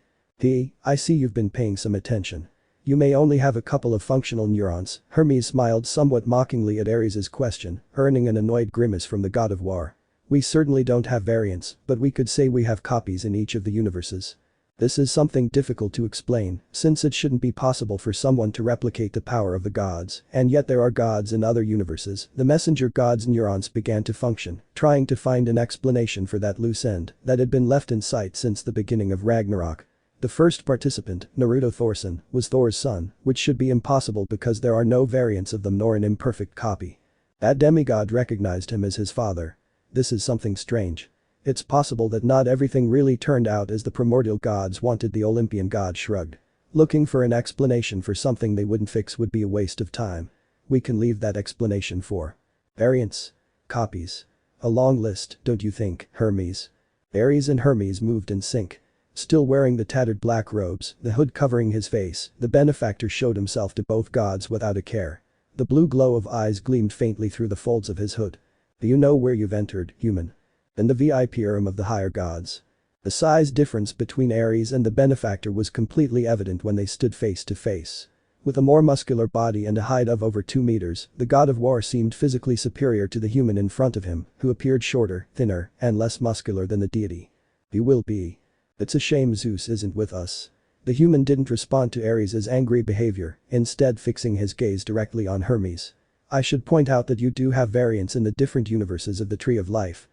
[SPEAKER 1] I see you've been paying some attention. You may only have a couple of functional neurons. Hermes smiled somewhat mockingly at Ares' question, earning an annoyed grimace from the god of war. We certainly don't have variants, but we could say we have copies in each of the universes. This is something difficult to explain, since it shouldn't be possible for someone to replicate the power of the gods, and yet there are gods in other universes. The messenger god's neurons began to function, trying to find an explanation for that loose end that had been left in sight since the beginning of Ragnarok. The first participant, Naruto-Thorson, was Thor's son, which should be impossible because there are no variants of them nor an imperfect copy. That demigod recognized him as his father. This is something strange. It's possible that not everything really turned out as the primordial gods wanted. The Olympian god shrugged. Looking for an explanation for something they wouldn't fix would be a waste of time. We can leave that explanation for variants. Copies. A long list, don't you think, Hermes? Ares and Hermes moved in sync. Still wearing the tattered black robes, the hood covering his face, the benefactor showed himself to both gods without a care. The blue glow of eyes gleamed faintly through the folds of his hood. Do you know where you've entered, human? In the VIP Harem of the higher gods. The size difference between Ares and the benefactor was completely evident when they stood face to face. With a more muscular body and a height of over 2 meters, the god of war seemed physically superior to the human in front of him, who appeared shorter, thinner, and less muscular than the deity. You will be. It's a shame Zeus isn't with us. The human didn't respond to Ares' angry behavior, instead fixing his gaze directly on Hermes. I should point out that you do have variants in the different universes of the Tree of Life.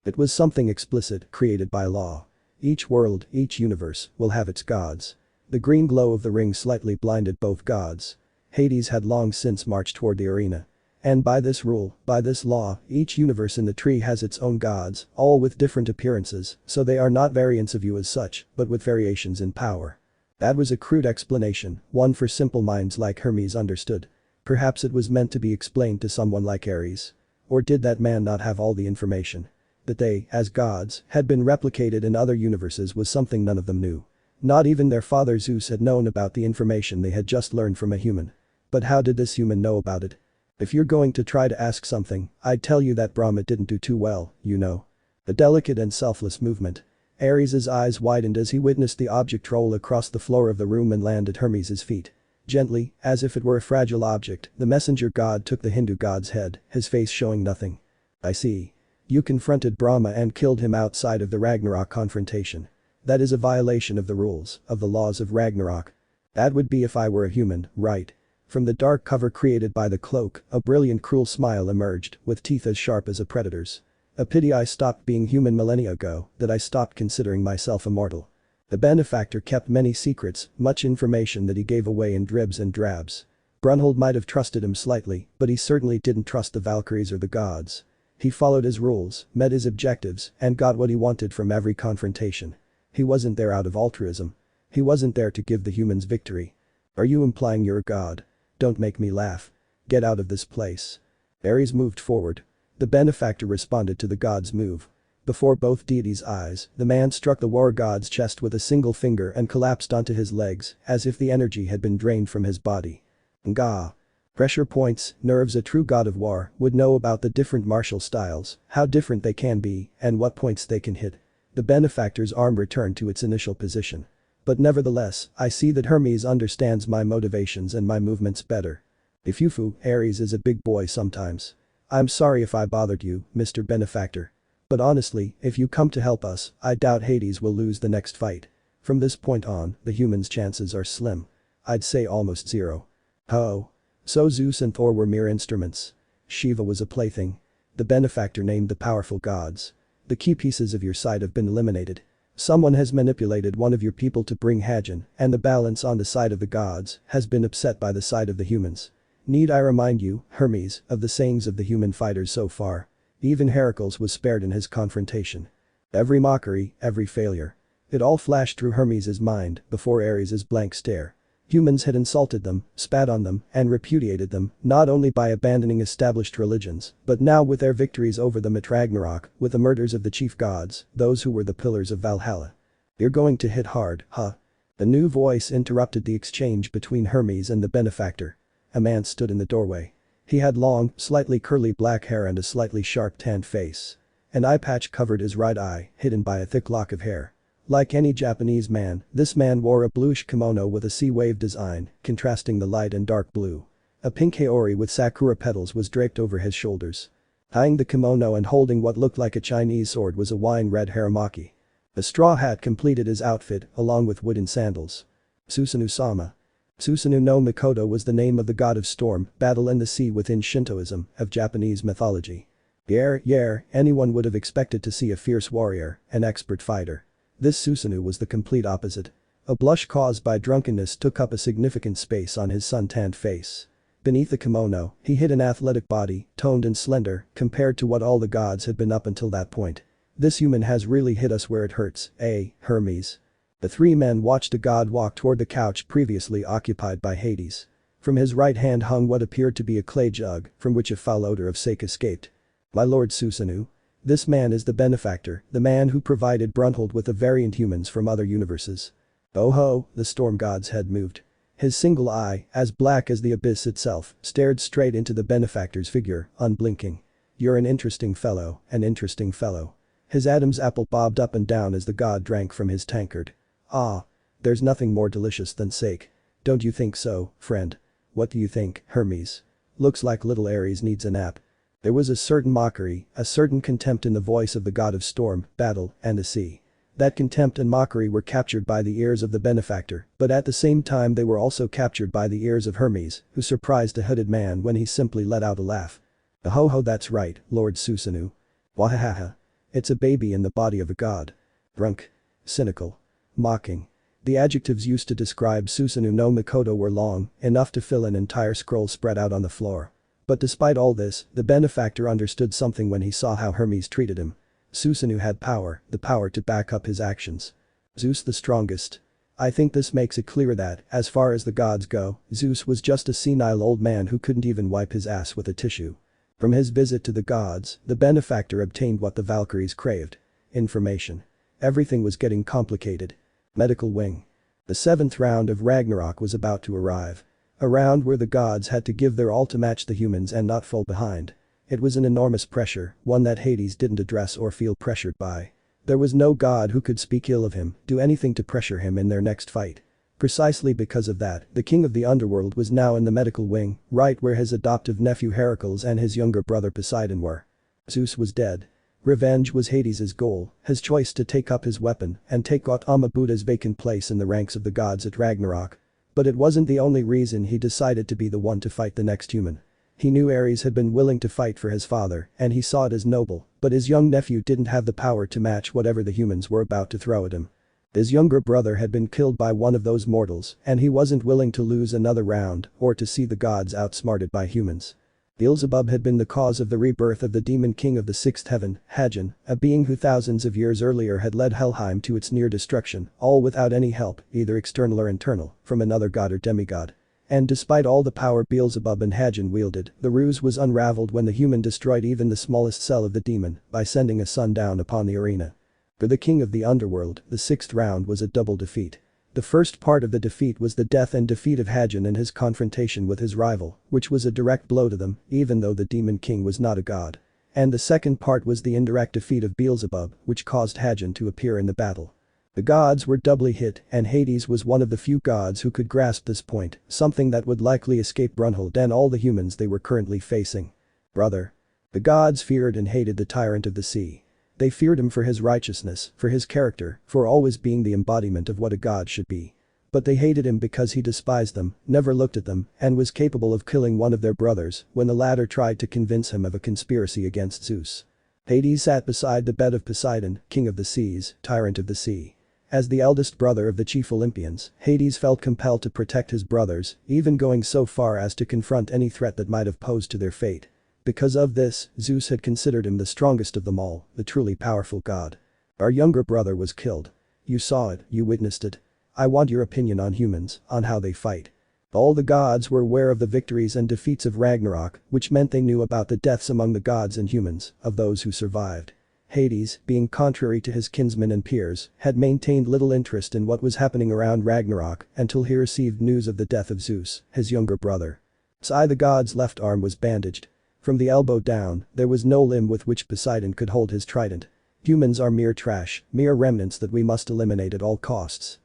[SPEAKER 1] It was something explicit, created by law. Each world, each universe, will have its gods. The green glow of the ring slightly blinded both gods. Hades had long since marched toward the arena. And by this rule, by this law, each universe in the tree has its own gods, all with different appearances, so they are not variants of you as such, but with variations in power. That was a crude explanation, one for simple minds like Hermes understood. Perhaps it was meant to be explained to someone like Ares. Or did that man not have all the information? That they, as gods, had been replicated in other universes was something none of them knew. Not even their father Zeus had known about the information they had just learned from a human. But how did this human know about it? If you're going to try to ask something, I'd tell you that Brahma didn't do too well, you know. The delicate and selfless movement. Ares' eyes widened as he witnessed the object roll across the floor of the room and land at Hermes' feet. Gently, as if it were a fragile object, the messenger god took the Hindu god's head, his face showing nothing. I see. You confronted Brahma and killed him outside of the Ragnarok confrontation. That is a violation of the rules, of the laws of Ragnarok. That would be if I were a human, right? From the dark cover created by the cloak, a brilliant cruel smile emerged, with teeth as sharp as a predator's. A pity I stopped being human millennia ago, that I stopped considering myself immortal. The benefactor kept many secrets, much information that he gave away in dribs and drabs. Brunhilde might have trusted him slightly, but he certainly didn't trust the Valkyries or the gods. He followed his rules, met his objectives, and got what he wanted from every confrontation. He wasn't there out of altruism. He wasn't there to give the humans victory. Are you implying you're a god? Don't make me laugh. Get out of this place. Ares moved forward. The benefactor responded to the god's move. Before both deities' eyes, the man struck the war god's chest with a single finger and collapsed onto his legs, as if the energy had been drained from his body. Nga. Pressure points, nerves. A true god of war would know about the different martial styles, how different they can be, and what points they can hit. The benefactor's arm returned to its initial position. But nevertheless, I see that Hermes understands my motivations and my movements better. Ifufu, Ares is a big boy sometimes. I'm sorry if I bothered you, Mr. Benefactor. But honestly, if you come to help us, I doubt Hades will lose the next fight. From this point on, the humans' chances are slim. I'd say almost zero. Oh. So Zeus and Thor were mere instruments. Shiva was a plaything. The benefactor named the powerful gods. The key pieces of your side have been eliminated. Someone has manipulated one of your people to bring Hagen, and the balance on the side of the gods has been upset by the side of the humans. Need I remind you, Hermes, of the sayings of the human fighters so far? Even Heracles was spared in his confrontation. Every mockery, every failure. It all flashed through Hermes' mind before Ares' blank stare. Humans had insulted them, spat on them, and repudiated them, not only by abandoning established religions, but now with their victories over them at Ragnarok, with the murders of the chief gods, those who were the pillars of Valhalla. You're going to hit hard, huh? A new voice interrupted the exchange between Hermes and the benefactor. A man stood in the doorway. He had long, slightly curly black hair and a slightly sharp tanned face. An eye patch covered his right eye, hidden by a thick lock of hair. Like any Japanese man, this man wore a bluish kimono with a sea wave design, contrasting the light and dark blue. A pink haori with sakura petals was draped over his shoulders. Tying the kimono and holding what looked like a Chinese sword was a wine-red haramaki. A straw hat completed his outfit along with wooden sandals. Susanoo-sama. Susanoo no Mikoto was the name of the god of storm, battle and the sea within Shintoism of Japanese mythology. Anyone would have expected to see a fierce warrior, an expert fighter. This Susanoo was the complete opposite. A blush caused by drunkenness took up a significant space on his sun-tanned face. Beneath the kimono, he hid an athletic body, toned and slender, compared to what all the gods had been up until that point. This human has really hit us where it hurts, eh, Hermes? The three men watched the god walk toward the couch previously occupied by Hades. From his right hand hung what appeared to be a clay jug, from which a foul odor of sake escaped. My lord Susanoo. This man is the benefactor, the man who provided Brunhilde with the variant humans from other universes. Oh ho, the storm god's head moved. His single eye, as black as the abyss itself, stared straight into the benefactor's figure, unblinking. You're an interesting fellow, an interesting fellow. His Adam's apple bobbed up and down as the god drank from his tankard. Ah. There's nothing more delicious than sake. Don't you think so, friend? What do you think, Hermes? Looks like little Ares needs a nap. There was a certain mockery, a certain contempt in the voice of the god of storm, battle, and the sea. That contempt and mockery were captured by the ears of the benefactor, but at the same time they were also captured by the ears of Hermes, who surprised a hooded man when he simply let out a laugh. Ho that's right, Lord Susanoo. Wahahaha. It's a baby in the body of a god. Drunk. Cynical. Mocking. The adjectives used to describe Susanoo no Mikoto were long, enough to fill an entire scroll spread out on the floor. But despite all this, the benefactor understood something when he saw how Hermes treated him. Susanoo had power, the power to back up his actions. Zeus the strongest. I think this makes it clear that, as far as the gods go, Zeus was just a senile old man who couldn't even wipe his ass with a tissue. From his visit to the gods, the benefactor obtained what the Valkyries craved. Information. Everything was getting complicated. Medical wing. The 7th round of Ragnarok was about to arrive. A round where the gods had to give their all to match the humans and not fall behind. It was an enormous pressure, one that Hades didn't address or feel pressured by. There was no god who could speak ill of him, do anything to pressure him in their next fight. Precisely because of that, the king of the underworld was now in the medical wing, right where his adoptive nephew Heracles and his younger brother Poseidon were. Zeus was dead. Revenge was Hades' goal, his choice to take up his weapon and take Gautama Buddha's vacant place in the ranks of the gods at Ragnarok. But it wasn't the only reason he decided to be the one to fight the next human. He knew Ares had been willing to fight for his father and he saw it as noble, but his young nephew didn't have the power to match whatever the humans were about to throw at him. His younger brother had been killed by one of those mortals and he wasn't willing to lose another round or to see the gods outsmarted by humans. Beelzebub had been the cause of the rebirth of the demon king of the 6th heaven, Hagen, a being who thousands of years earlier had led Helheim to its near destruction, all without any help, either external or internal, from another god or demigod. And despite all the power Beelzebub and Hagen wielded, the ruse was unraveled when the human destroyed even the smallest cell of the demon by sending a sun down upon the arena. For the king of the underworld, the 6th round was a double defeat. The first part of the defeat was the death and defeat of Hagen and his confrontation with his rival, which was a direct blow to them, even though the demon king was not a god. And the second part was the indirect defeat of Beelzebub, which caused Hagen to appear in the battle. The gods were doubly hit and Hades was one of the few gods who could grasp this point, something that would likely escape Brunhilde and all the humans they were currently facing. Brother. The gods feared and hated the tyrant of the sea. They feared him for his righteousness, for his character, for always being the embodiment of what a god should be. But they hated him because he despised them, never looked at them, and was capable of killing one of their brothers when the latter tried to convince him of a conspiracy against Zeus. Hades sat beside the bed of Poseidon, king of the seas, tyrant of the sea. As the eldest brother of the chief Olympians, Hades felt compelled to protect his brothers, even going so far as to confront any threat that might have posed to their fate. Because of this, Zeus had considered him the strongest of them all, the truly powerful god. Our younger brother was killed. You saw it, you witnessed it. I want your opinion on humans, on how they fight. All the gods were aware of the victories and defeats of Ragnarok, which meant they knew about the deaths among the gods and humans, of those who survived. Hades, being contrary to his kinsmen and peers, had maintained little interest in what was happening around Ragnarok until he received news of the death of Zeus, his younger brother. The god's left arm was bandaged. From the elbow down, there was no limb with which Poseidon could hold his trident. Humans are mere trash, mere remnants that we must eliminate at all costs.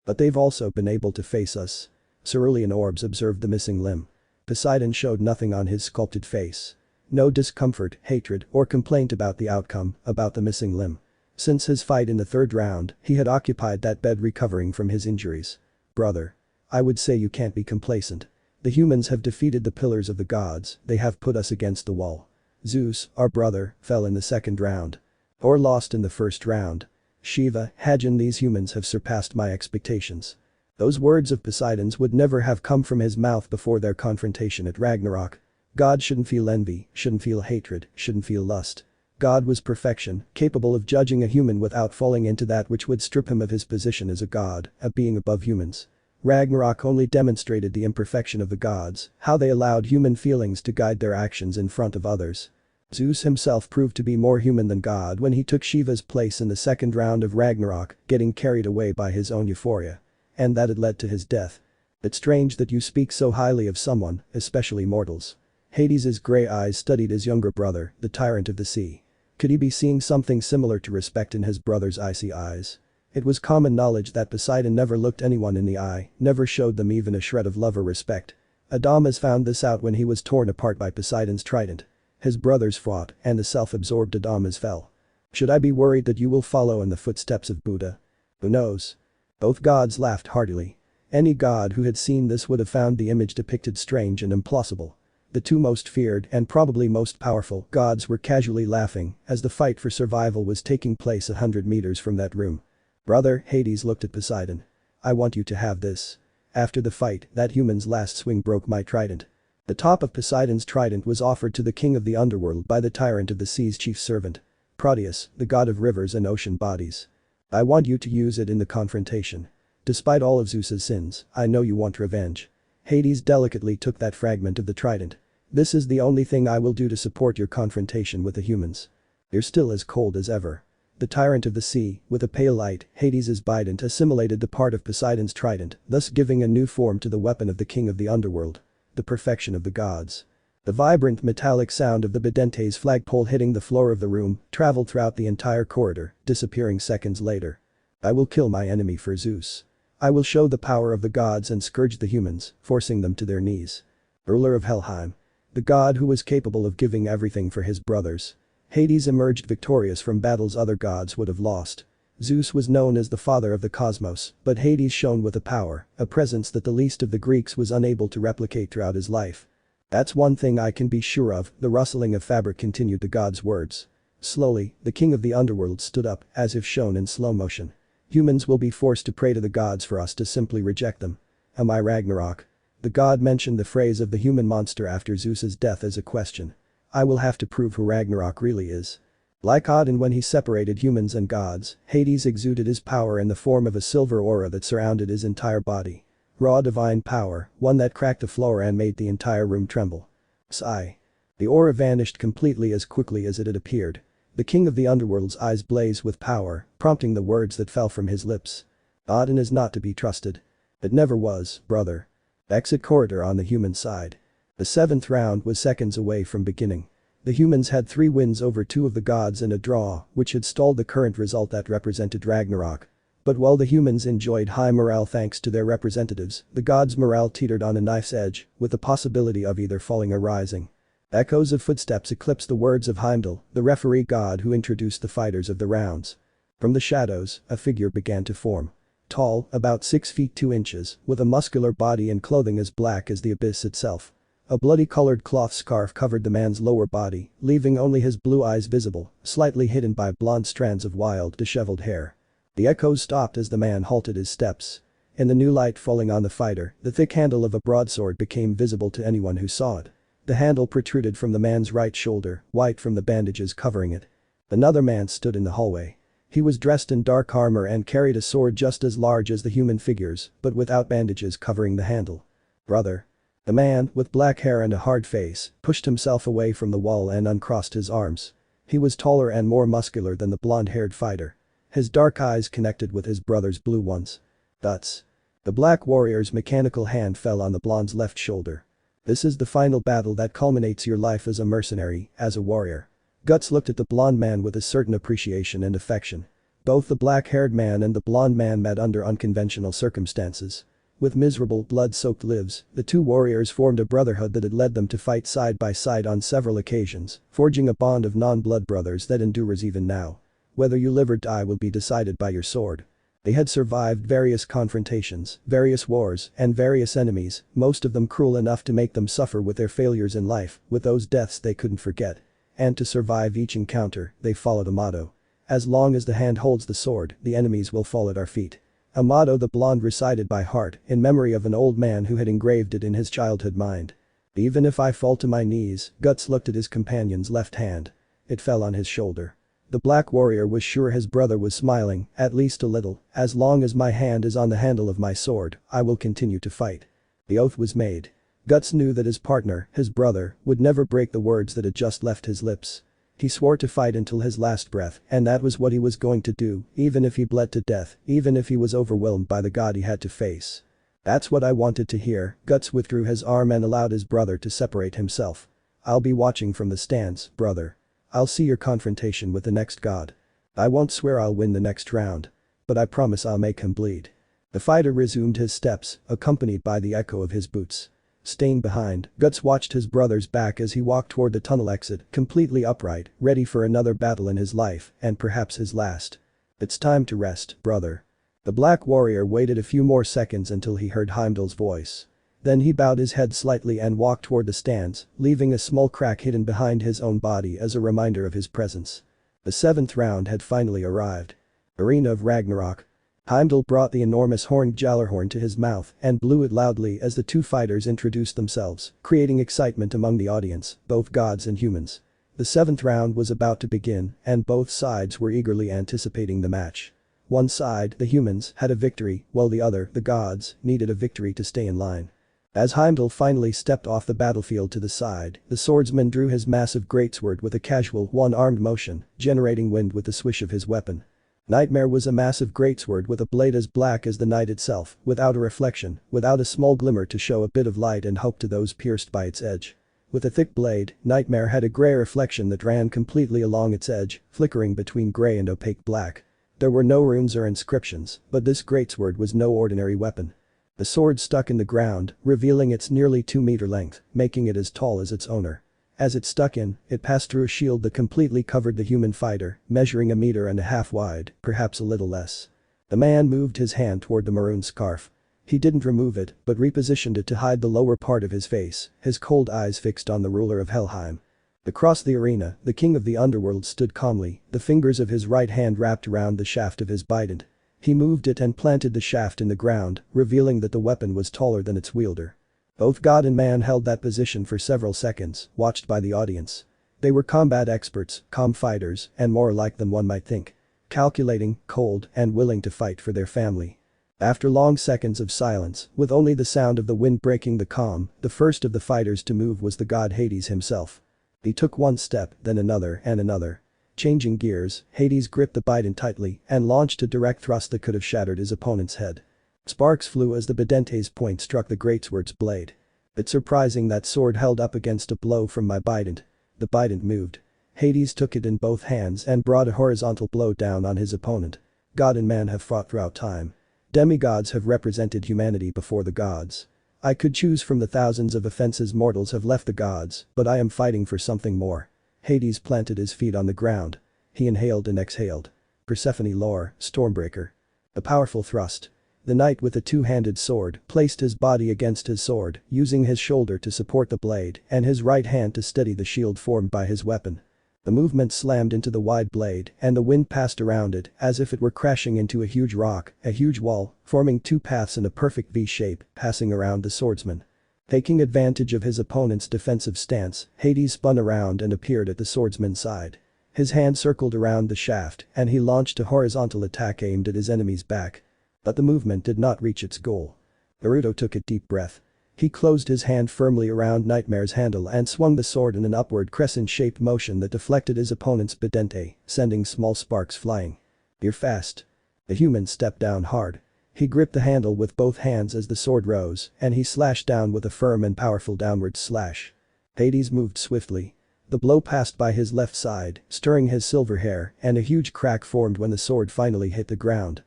[SPEAKER 1] But they've also been able to face us. Cerulean orbs observed the missing limb. Poseidon showed nothing on his sculpted face. No discomfort, hatred, or complaint about the outcome, about the missing limb. Since his fight in the third round, he had occupied that bed recovering from his injuries. Brother. I would say you can't be complacent. The humans have defeated the pillars of the gods, they have put us against the wall. Zeus, our brother, fell in the second round. Or lost in the first round. Shiva, Hajin, these humans have surpassed my expectations. Those words of Poseidon's would never have come from his mouth before their confrontation at Ragnarok. God shouldn't feel envy, shouldn't feel hatred, shouldn't feel lust. God was perfection, capable of judging a human without falling into that which would strip him of his position as a god, a being above humans. Ragnarok only demonstrated the imperfection of the gods, how they allowed human feelings to guide their actions in front of others. Zeus himself proved to be more human than God when he took Shiva's place in the second round of Ragnarok, getting carried away by his own euphoria. And that had led to his death. It's strange that you speak so highly of someone, especially mortals. Hades's grey eyes studied his younger brother, the tyrant of the sea. Could he be seeing something similar to respect in his brother's icy eyes? It was common knowledge that Poseidon never looked anyone in the eye, never showed them even a shred of love or respect. Adamas found this out when he was torn apart by Poseidon's trident. His brothers fought, and the self-absorbed Adamas fell. Should I be worried that you will follow in the footsteps of Buddha? Who knows? Both gods laughed heartily. Any god who had seen this would have found the image depicted strange and implausible. The two most feared and probably most powerful gods were casually laughing as the fight for survival was taking place 100 meters from that room. Brother, Hades looked at Poseidon. I want you to have this. After the fight, that human's last swing broke my trident. The top of Poseidon's trident was offered to the king of the underworld by the tyrant of the sea's chief servant. Proteus, the god of rivers and ocean bodies. I want you to use it in the confrontation. Despite all of Zeus's sins, I know you want revenge. Hades delicately took that fragment of the trident. This is the only thing I will do to support your confrontation with the humans. You're still as cold as ever. The tyrant of the sea, with a pale light, Hades's bident assimilated the part of Poseidon's trident, thus giving a new form to the weapon of the king of the underworld. The perfection of the gods. The vibrant metallic sound of the bidente's flagpole hitting the floor of the room traveled throughout the entire corridor, disappearing seconds later. I will kill my enemy for Zeus. I will show the power of the gods and scourge the humans, forcing them to their knees. Ruler of Helheim. The god who was capable of giving everything for his brothers. Hades emerged victorious from battles other gods would have lost. Zeus was known as the father of the cosmos, but Hades shone with a power, a presence that the least of the Greeks was unable to replicate throughout his life. That's one thing I can be sure of, the rustling of fabric continued the god's words. Slowly, the king of the underworld stood up, as if shown in slow motion. Humans will be forced to pray to the gods for us to simply reject them. Am I Ragnarok? The god mentioned the phrase of the human monster after Zeus's death as a question. I will have to prove who Ragnarok really is. Like Odin when he separated humans and gods, Hades exuded his power in the form of a silver aura that surrounded his entire body. Raw divine power, one that cracked the floor and made the entire room tremble. Sigh. The aura vanished completely as quickly as it had appeared. The king of the underworld's eyes blazed with power, prompting the words that fell from his lips. Odin is not to be trusted. It never was, brother. Exit corridor on the human side. The seventh round was seconds away from beginning. The humans had 3 wins over 2 of the gods and a draw, which had stalled the current result that represented Ragnarok. But while the humans enjoyed high morale thanks to their representatives, the gods' morale teetered on a knife's edge, with the possibility of either falling or rising. Echoes of footsteps eclipsed the words of Heimdall, the referee god who introduced the fighters of the rounds. From the shadows, a figure began to form. Tall, about 6 feet 2 inches, with a muscular body and clothing as black as the abyss itself. A bloody-colored cloth scarf covered the man's lower body, leaving only his blue eyes visible, slightly hidden by blonde strands of wild, disheveled hair. The echoes stopped as the man halted his steps. In the new light falling on the fighter, the thick handle of a broadsword became visible to anyone who saw it. The handle protruded from the man's right shoulder, white from the bandages covering it. Another man stood in the hallway. He was dressed in dark armor and carried a sword just as large as the human figures, but without bandages covering the handle. Brother. The man, with black hair and a hard face, pushed himself away from the wall and uncrossed his arms. He was taller and more muscular than the blonde-haired fighter. His dark eyes connected with his brother's blue ones. Guts. The black warrior's mechanical hand fell on the blonde's left shoulder. This is the final battle that culminates your life as a mercenary, as a warrior. Guts looked at the blonde man with a certain appreciation and affection. Both the black-haired man and the blonde man met under unconventional circumstances. With miserable, blood-soaked lives, the two warriors formed a brotherhood that had led them to fight side by side on several occasions, forging a bond of non-blood brothers that endures even now. Whether you live or die will be decided by your sword. They had survived various confrontations, various wars, and various enemies, most of them cruel enough to make them suffer with their failures in life, with those deaths they couldn't forget. And to survive each encounter, they followed a motto. As long as the hand holds the sword, the enemies will fall at our feet. A motto the blonde recited by heart, in memory of an old man who had engraved it in his childhood mind. Even if I fall to my knees, Guts looked at his companion's left hand. It fell on his shoulder. The black warrior was sure his brother was smiling, at least a little. As long as my hand is on the handle of my sword, I will continue to fight. The oath was made. Guts knew that his partner, his brother, would never break the words that had just left his lips. He swore to fight until his last breath, and that was what he was going to do, even if he bled to death, even if he was overwhelmed by the god he had to face. That's what I wanted to hear. Guts withdrew his arm and allowed his brother to separate himself. I'll be watching from the stands, brother. I'll see your confrontation with the next god. I won't swear I'll win the next round. But I promise I'll make him bleed. The fighter resumed his steps, accompanied by the echo of his boots. Staying behind, Guts watched his brother's back as he walked toward the tunnel exit, completely upright, ready for another battle in his life, and perhaps his last. It's time to rest, brother. The black warrior waited a few more seconds until he heard Heimdall's voice. Then he bowed his head slightly and walked toward the stands, leaving a small crack hidden behind his own body as a reminder of his presence. The 7th round had finally arrived. Arena of Ragnarok. Heimdall brought the enormous horned Jallarhorn to his mouth and blew it loudly as the two fighters introduced themselves, creating excitement among the audience, both gods and humans. The 7th round was about to begin, and both sides were eagerly anticipating the match. One side, the humans, had a victory, while the other, the gods, needed a victory to stay in line. As Heimdall finally stepped off the battlefield to the side, the swordsman drew his massive greatsword with a casual one-armed motion, generating wind with the swish of his weapon. Nightmare was a massive greatsword with a blade as black as the night itself, without a reflection, without a small glimmer to show a bit of light and hope to those pierced by its edge. With a thick blade, Nightmare had a grey reflection that ran completely along its edge, flickering between grey and opaque black. There were no runes or inscriptions, but this greatsword was no ordinary weapon. The sword stuck in the ground, revealing its nearly 2-meter length, making it as tall as its owner. As it stuck in, it passed through a shield that completely covered the human fighter, measuring 1.5 meters wide, perhaps a little less. The man moved his hand toward the maroon scarf. He didn't remove it, but repositioned it to hide the lower part of his face, his cold eyes fixed on the ruler of Helheim. Across the arena, the king of the underworld stood calmly, the fingers of his right hand wrapped around the shaft of his bident. He moved it and planted the shaft in the ground, revealing that the weapon was taller than its wielder. Both god and man held that position for several seconds, watched by the audience. They were combat experts, calm fighters, and more alike than one might think. Calculating, cold, and willing to fight for their family. After long seconds of silence, with only the sound of the wind breaking the calm, the first of the fighters to move was the god Hades himself. He took one step, then another and another. Changing gears, Hades gripped the bident tightly and launched a direct thrust that could have shattered his opponent's head. Sparks flew as the bidente's point struck the greatsword's blade. It's surprising that sword held up against a blow from my bident. The bident moved. Hades took it in both hands and brought a horizontal blow down on his opponent. God and man have fought throughout time. Demigods have represented humanity before the gods. I could choose from the thousands of offenses mortals have left the gods, but I am fighting for something more. Hades planted his feet on the ground. He inhaled and exhaled. Persephone lore, Stormbreaker. A powerful thrust. The knight with the two-handed sword placed his body against his sword, using his shoulder to support the blade and his right hand to steady the shield formed by his weapon. The movement slammed into the wide blade and the wind passed around it as if it were crashing into a huge rock, a huge wall, forming two paths in a perfect V-shape, passing around the swordsman. Taking advantage of his opponent's defensive stance, Hades spun around and appeared at the swordsman's side. His hand circled around the shaft and he launched a horizontal attack aimed at his enemy's back. But the movement did not reach its goal. Naruto took a deep breath. He closed his hand firmly around Nightmare's handle and swung the sword in an upward crescent-shaped motion that deflected his opponent's bidente, sending small sparks flying. You're fast. The human stepped down hard. He gripped the handle with both hands as the sword rose, and he slashed down with a firm and powerful downward slash. Hades moved swiftly. The blow passed by his left side, stirring his silver hair, and a huge crack formed when the sword finally hit the ground.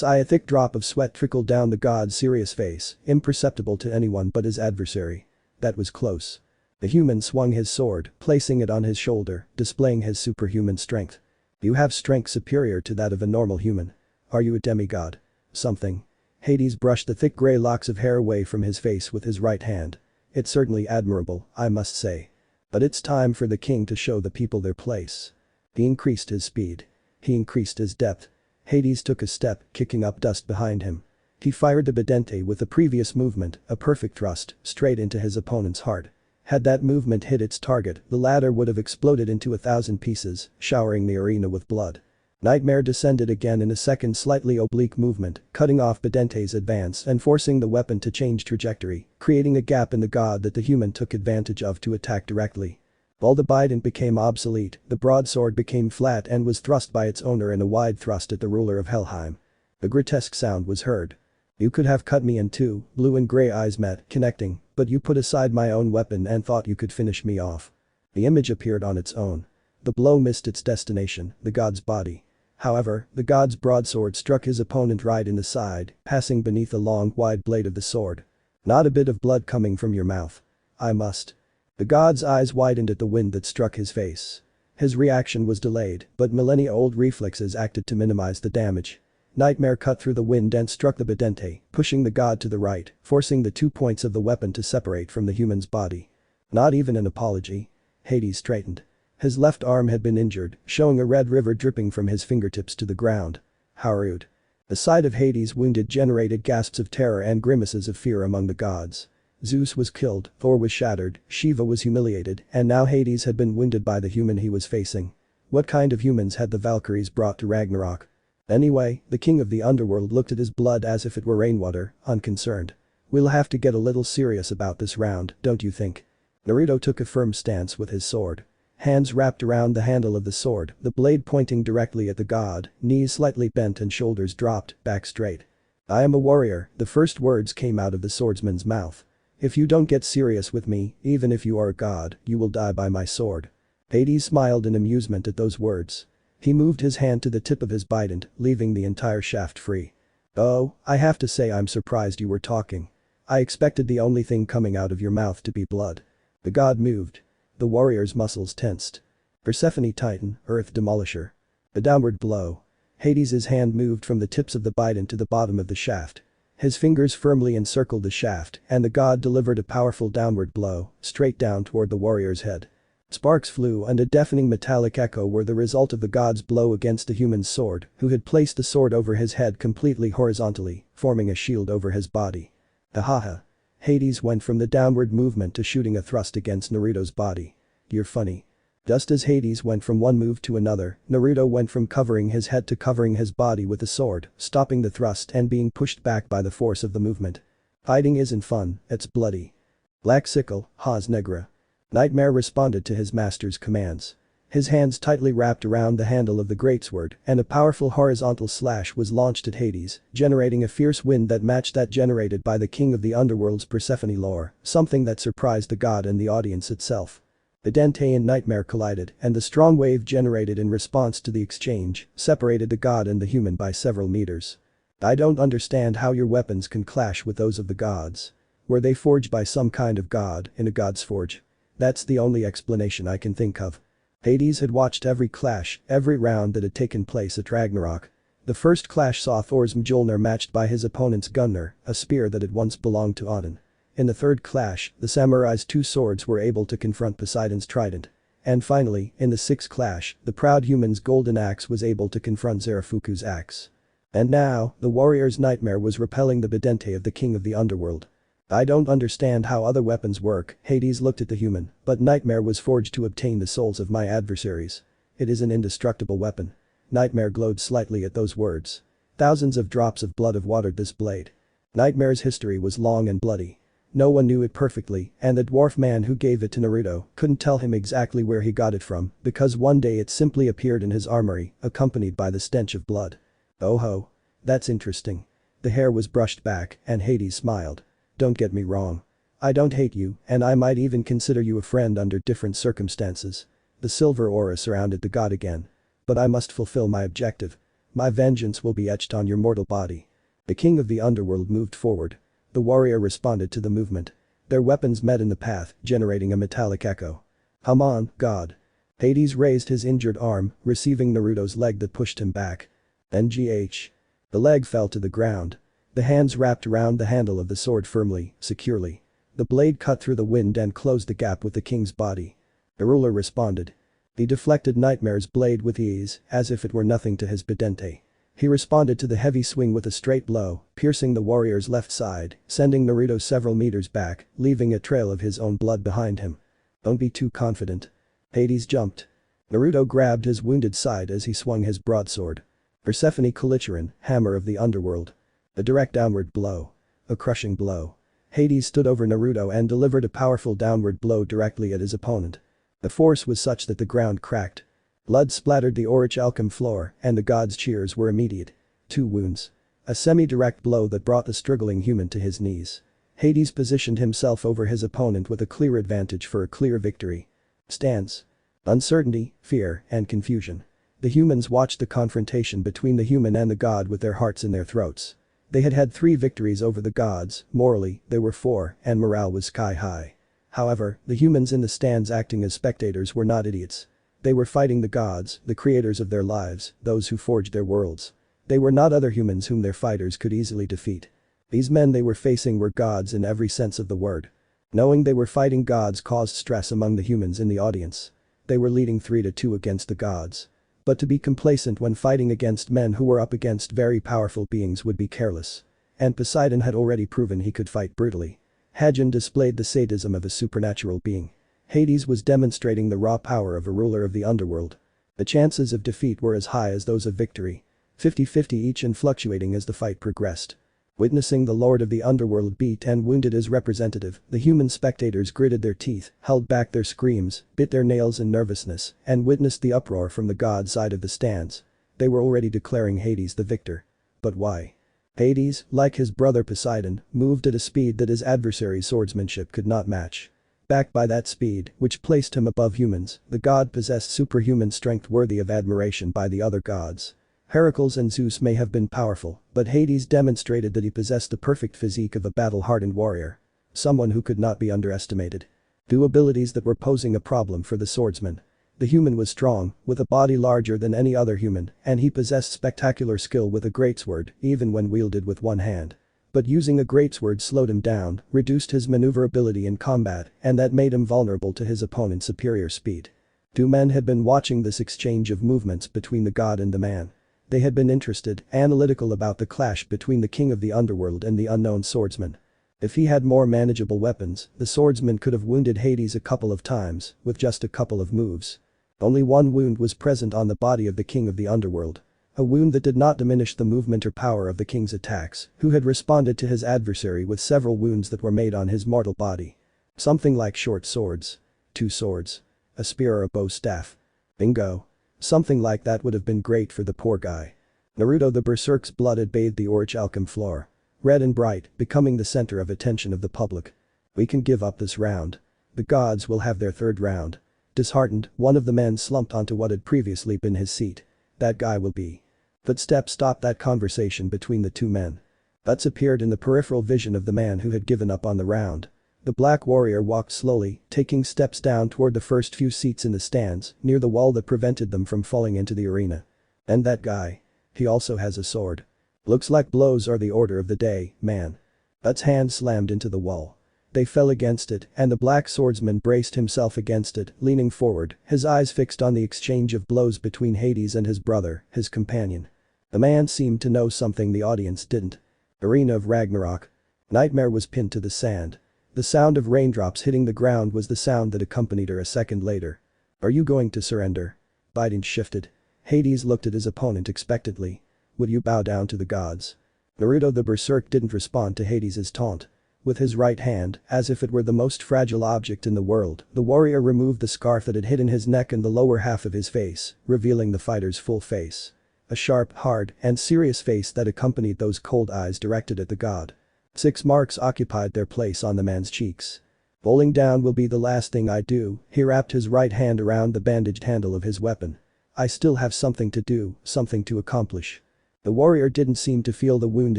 [SPEAKER 1] A thick drop of sweat trickled down the god's serious face, imperceptible to anyone but his adversary. That was close. The human swung his sword, placing it on his shoulder, displaying his superhuman strength. You have strength superior to that of a normal human. Are you a demigod? Something. Hades brushed the thick grey locks of hair away from his face with his right hand. It's certainly admirable, I must say. But it's time for the king to show the people their place. He increased his speed. He increased his depth. Hades took a step, kicking up dust behind him. He fired the bidente with the previous movement, a perfect thrust, straight into his opponent's heart. Had that movement hit its target, the latter would have exploded into 1,000 pieces, showering the arena with blood. Nightmare descended again in a second slightly oblique movement, cutting off Bidente's advance and forcing the weapon to change trajectory, creating a gap in the god that the human took advantage of to attack directly. While the bident became obsolete, the broadsword became flat and was thrust by its owner in a wide thrust at the ruler of Helheim. A grotesque sound was heard. You could have cut me in two, blue and grey eyes met, connecting, but you put aside my own weapon and thought you could finish me off. The image appeared on its own. The blow missed its destination, the god's body. However, the god's broadsword struck his opponent right in the side, passing beneath the long, wide blade of the sword. Not a bit of blood coming from your mouth. I must. The god's eyes widened at the wind that struck his face. His reaction was delayed, but millennia-old reflexes acted to minimize the damage. Nightmare cut through the wind and struck the bidente, pushing the god to the right, forcing the 2 points of the weapon to separate from the human's body. Not even an apology. Hades straightened. His left arm had been injured, showing a red river dripping from his fingertips to the ground. How rude. The sight of Hades wounded generated gasps of terror and grimaces of fear among the gods. Zeus was killed, Thor was shattered, Shiva was humiliated, and now Hades had been wounded by the human he was facing. What kind of humans had the Valkyries brought to Ragnarok? Anyway, the king of the underworld looked at his blood as if it were rainwater, unconcerned. We'll have to get a little serious about this round, don't you think? Naruto took a firm stance with his sword. Hands wrapped around the handle of the sword, the blade pointing directly at the god, knees slightly bent and shoulders dropped, back straight. I am a warrior, the first words came out of the swordsman's mouth. If you don't get serious with me, even if you are a god, you will die by my sword. Hades smiled in amusement at those words. He moved his hand to the tip of his bident, leaving the entire shaft free. Oh, I have to say I'm surprised you were talking. I expected the only thing coming out of your mouth to be blood. The god moved. The warrior's muscles tensed. Persephone Titan, Earth Demolisher. A downward blow. Hades' hand moved from the tips of the bident to the bottom of the shaft. His fingers firmly encircled the shaft, and the god delivered a powerful downward blow, straight down toward the warrior's head. Sparks flew and a deafening metallic echo were the result of the god's blow against the human's sword, who had placed the sword over his head completely horizontally, forming a shield over his body. Ahaha. Hades went from the downward movement to shooting a thrust against Naruto's body. You're funny. Just as Hades went from one move to another, Naruto went from covering his head to covering his body with the sword, stopping the thrust and being pushed back by the force of the movement. Fighting isn't fun, it's bloody. Black Sickle, Haz Negra. Nightmare responded to his master's commands. His hands tightly wrapped around the handle of the greatsword, and a powerful horizontal slash was launched at Hades, generating a fierce wind that matched that generated by the king of the underworld's Persephone lore, something that surprised the god and the audience itself. The Dante and Nightmare collided, and the strong wave generated in response to the exchange separated the god and the human by several meters. I don't understand how your weapons can clash with those of the gods. Were they forged by some kind of god in a god's forge? That's the only explanation I can think of. Hades had watched every clash, every round that had taken place at Ragnarok. The first clash saw Thor's Mjolnir matched by his opponent's Gungnir, a spear that had once belonged to Odin. In the third clash, the samurai's two swords were able to confront Poseidon's trident. And finally, in the sixth clash, the proud human's golden axe was able to confront Zarafuku's axe. And now, the warrior's Nightmare was repelling the Bidente of the king of the underworld. I don't understand how other weapons work, Hades looked at the human, but Nightmare was forged to obtain the souls of my adversaries. It is an indestructible weapon. Nightmare glowed slightly at those words. Thousands of drops of blood have watered this blade. Nightmare's history was long and bloody. No one knew it perfectly, and the dwarf man who gave it to Naruto couldn't tell him exactly where he got it from, because one day it simply appeared in his armory, accompanied by the stench of blood. Oh ho. That's interesting. The hair was brushed back, and Hades smiled. Don't get me wrong. I don't hate you, and I might even consider you a friend under different circumstances. The silver aura surrounded the god again. But I must fulfill my objective. My vengeance will be etched on your mortal body. The king of the underworld moved forward. The warrior responded to the movement. Their weapons met in the path, generating a metallic echo. Come on, god. Hades raised his injured arm, receiving Naruto's leg that pushed him back. NGH. The leg fell to the ground. The hands wrapped around the handle of the sword firmly, securely. The blade cut through the wind and closed the gap with the king's body. The ruler responded. He deflected Nightmare's blade with ease, as if it were nothing to his Bidente. He responded to the heavy swing with a straight blow, piercing the warrior's left side, sending Naruto several meters back, leaving a trail of his own blood behind him. Don't be too confident. Hades jumped. Naruto grabbed his wounded side as he swung his broadsword. Persephone Kalicharan, hammer of the underworld. A direct downward blow. A crushing blow. Hades stood over Naruto and delivered a powerful downward blow directly at his opponent. The force was such that the ground cracked. Blood splattered the orichalcum floor, and the god's cheers were immediate. 2 wounds. A semi-direct blow that brought the struggling human to his knees. Hades positioned himself over his opponent with a clear advantage for a clear victory. Stance. Uncertainty, fear, and confusion. The humans watched the confrontation between the human and the god with their hearts in their throats. They had had 3 victories over the gods, morally, they were 4, and morale was sky high. However, the humans in the stands acting as spectators were not idiots. They were fighting the gods, the creators of their lives, those who forged their worlds. They were not other humans whom their fighters could easily defeat. These men they were facing were gods in every sense of the word. Knowing they were fighting gods caused stress among the humans in the audience. They were leading 3-2 against the gods. But to be complacent when fighting against men who were up against very powerful beings would be careless. And Poseidon had already proven he could fight brutally. Hajin displayed the sadism of a supernatural being. Hades was demonstrating the raw power of a ruler of the underworld. The chances of defeat were as high as those of victory. 50-50 each and fluctuating as the fight progressed. Witnessing the lord of the underworld beat and wounded his representative, the human spectators gritted their teeth, held back their screams, bit their nails in nervousness, and witnessed the uproar from the god side of the stands. They were already declaring Hades the victor. But why? Hades, like his brother Poseidon, moved at a speed that his adversary's swordsmanship could not match. Backed by that speed, which placed him above humans, the god possessed superhuman strength worthy of admiration by the other gods. Heracles and Zeus may have been powerful, but Hades demonstrated that he possessed the perfect physique of a battle-hardened warrior. Someone who could not be underestimated. 2 abilities that were posing a problem for the swordsman. The human was strong, with a body larger than any other human, and he possessed spectacular skill with a greatsword, even when wielded with one hand. But using a greatsword slowed him down, reduced his maneuverability in combat, and that made him vulnerable to his opponent's superior speed. 2 men had been watching this exchange of movements between the god and the man. They had been interested, analytical about the clash between the king of the underworld and the unknown swordsman. If he had more manageable weapons, the swordsman could have wounded Hades a couple of times, with just a couple of moves. Only 1 wound was present on the body of the king of the underworld. A wound that did not diminish the movement or power of the king's attacks, who had responded to his adversary with several wounds that were made on his mortal body. Something like short swords. 2 swords. A spear or a bow staff. Bingo. Something like that would have been great for the poor guy. Naruto the Berserk's blood had bathed the orichalcum floor. Red and bright, becoming the center of attention of the public. We can give up this round. The gods will have their 3rd round. Disheartened, one of the men slumped onto what had previously been his seat. That guy will be. Footsteps stopped that conversation between the 2 men. Butts appeared in the peripheral vision of the man who had given up on the round. The black warrior walked slowly, taking steps down toward the first few seats in the stands, near the wall that prevented them from falling into the arena. And that guy. He also has a sword. Looks like blows are the order of the day, man. Butts' hand slammed into the wall. They fell against it, and the black swordsman braced himself against it, leaning forward, his eyes fixed on the exchange of blows between Hades and his brother, his companion. The man seemed to know something the audience didn't. Arena of Ragnarok. Nightmare was pinned to the sand. The sound of raindrops hitting the ground was the sound that accompanied her a second later. Are you going to surrender? Biden shifted. Hades looked at his opponent expectantly. Would you bow down to the gods? Naruto the Berserk didn't respond to Hades' taunt. With his right hand, as if it were the most fragile object in the world, the warrior removed the scarf that had hidden his neck and the lower half of his face, revealing the fighter's full face. A sharp, hard, and serious face that accompanied those cold eyes directed at the god. 6 marks occupied their place on the man's cheeks. Bowling down will be the last thing I do, he wrapped his right hand around the bandaged handle of his weapon. I still have something to do, something to accomplish. The warrior didn't seem to feel the wound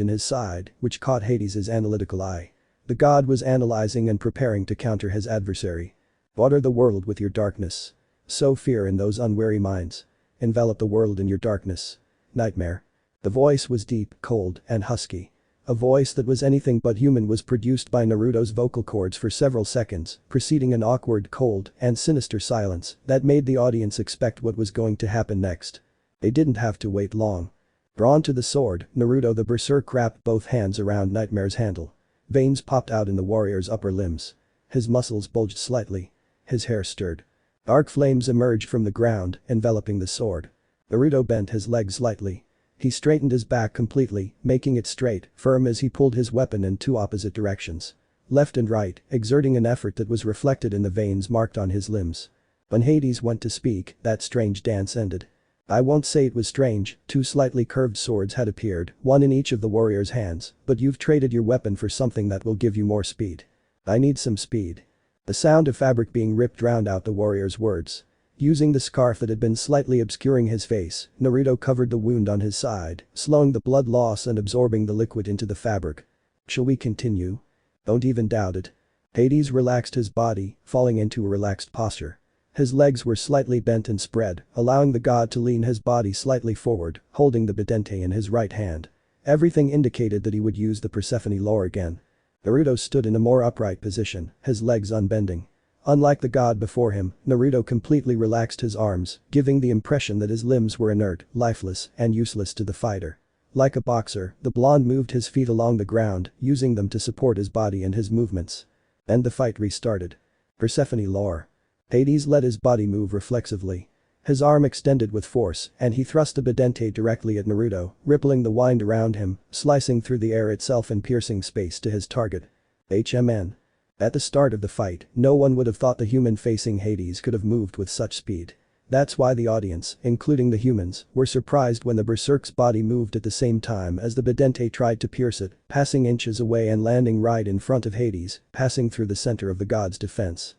[SPEAKER 1] in his side, which caught Hades' analytical eye. The god was analyzing and preparing to counter his adversary. Water the world with your darkness. sow fear in those unwary minds. Envelop the world in your darkness. Nightmare. The voice was deep, cold, and husky. A voice that was anything but human was produced by Naruto's vocal cords for several seconds, preceding an awkward, cold, and sinister silence that made the audience expect what was going to happen next. They didn't have to wait long. Drawn to the sword, Naruto the Berserk wrapped both hands around Nightmare's handle. Veins popped out in the warrior's upper limbs. His muscles bulged slightly. His hair stirred. Dark flames emerged from the ground, enveloping the sword. Naruto bent his leg slightly. He straightened his back completely, making it straight, firm as he pulled his weapon in two opposite directions. Left and right, exerting an effort that was reflected in the veins marked on his limbs. When Hades went to speak, that strange dance ended. I won't say it was strange, two slightly curved swords had appeared, one in each of the warrior's hands, but you've traded your weapon for something that will give you more speed. I need some speed. The sound of fabric being ripped drowned out the warrior's words. Using the scarf that had been slightly obscuring his face, Naruto covered the wound on his side, slowing the blood loss and absorbing the liquid into the fabric. Shall we continue? Don't even doubt it. Hades relaxed his body, falling into a relaxed posture. His legs were slightly bent and spread, allowing the god to lean his body slightly forward, holding the bidente in his right hand. Everything indicated that he would use the Persephone lore again. Naruto stood in a more upright position, his legs unbending. Unlike the god before him, Naruto completely relaxed his arms, giving the impression that his limbs were inert, lifeless, and useless to the fighter. Like a boxer, the blonde moved his feet along the ground, using them to support his body and his movements. Then the fight restarted. Persephone lore. Hades let his body move reflexively. His arm extended with force, and he thrust the bidente directly at Naruto, rippling the wind around him, slicing through the air itself and piercing space to his target. HMN. At the start of the fight, no one would have thought the human facing Hades could have moved with such speed. That's why the audience, including the humans, were surprised when the Berserk's body moved at the same time as the bidente tried to pierce it, passing inches away and landing right in front of Hades, passing through the center of the god's defense.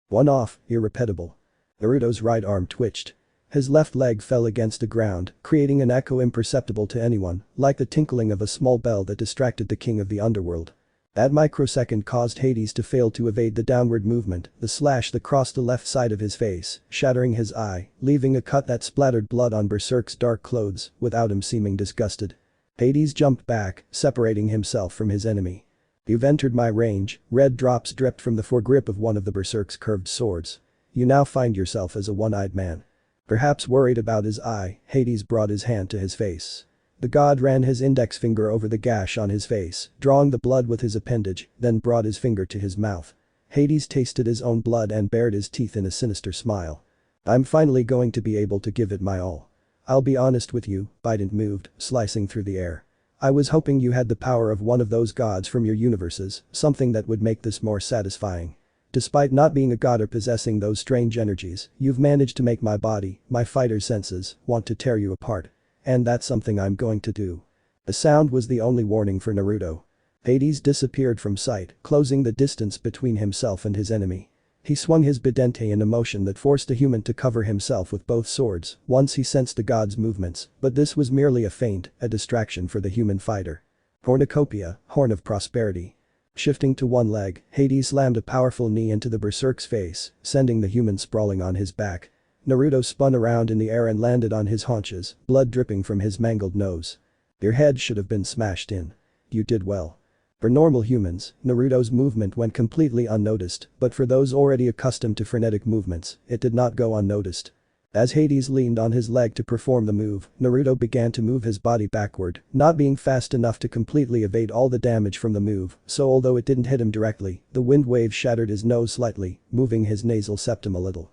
[SPEAKER 1] One off, irrepeatable. Naruto's right arm twitched. His left leg fell against the ground, creating an echo imperceptible to anyone, like the tinkling of a small bell that distracted the king of the underworld. That microsecond caused Hades to fail to evade the downward movement, the slash that crossed the left side of his face, shattering his eye, leaving a cut that splattered blood on Berserk's dark clothes, without him seeming disgusted. Hades jumped back, separating himself from his enemy. You've entered my range, red drops dripped from the foregrip of one of the Berserk's curved swords. You now find yourself as a one-eyed man. Perhaps worried about his eye, Hades brought his hand to his face. The god ran his index finger over the gash on his face, drawing the blood with his appendage, then brought his finger to his mouth. Hades tasted his own blood and bared his teeth in a sinister smile. I'm finally going to be able to give it my all. I'll be honest with you, Bident moved, slicing through the air. I was hoping you had the power of one of those gods from your universes, something that would make this more satisfying. Despite not being a god or possessing those strange energies, you've managed to make my body, my fighter's senses, want to tear you apart. And that's something I'm going to do. The sound was the only warning for Naruto. Hades disappeared from sight, closing the distance between himself and his enemy. He swung his bidente in a motion that forced the human to cover himself with both swords once he sensed the god's movements, but this was merely a feint, a distraction for the human fighter. Cornucopia, Horn of Prosperity. Shifting to one leg, Hades slammed a powerful knee into the Berserk's face, sending the human sprawling on his back. Naruto spun around in the air and landed on his haunches, blood dripping from his mangled nose. Your head should have been smashed in. You did well. For normal humans, Naruto's movement went completely unnoticed, but for those already accustomed to frenetic movements, it did not go unnoticed. As Hades leaned on his leg to perform the move, Naruto began to move his body backward, not being fast enough to completely evade all the damage from the move, so although it didn't hit him directly, the wind wave shattered his nose slightly, moving his nasal septum a little.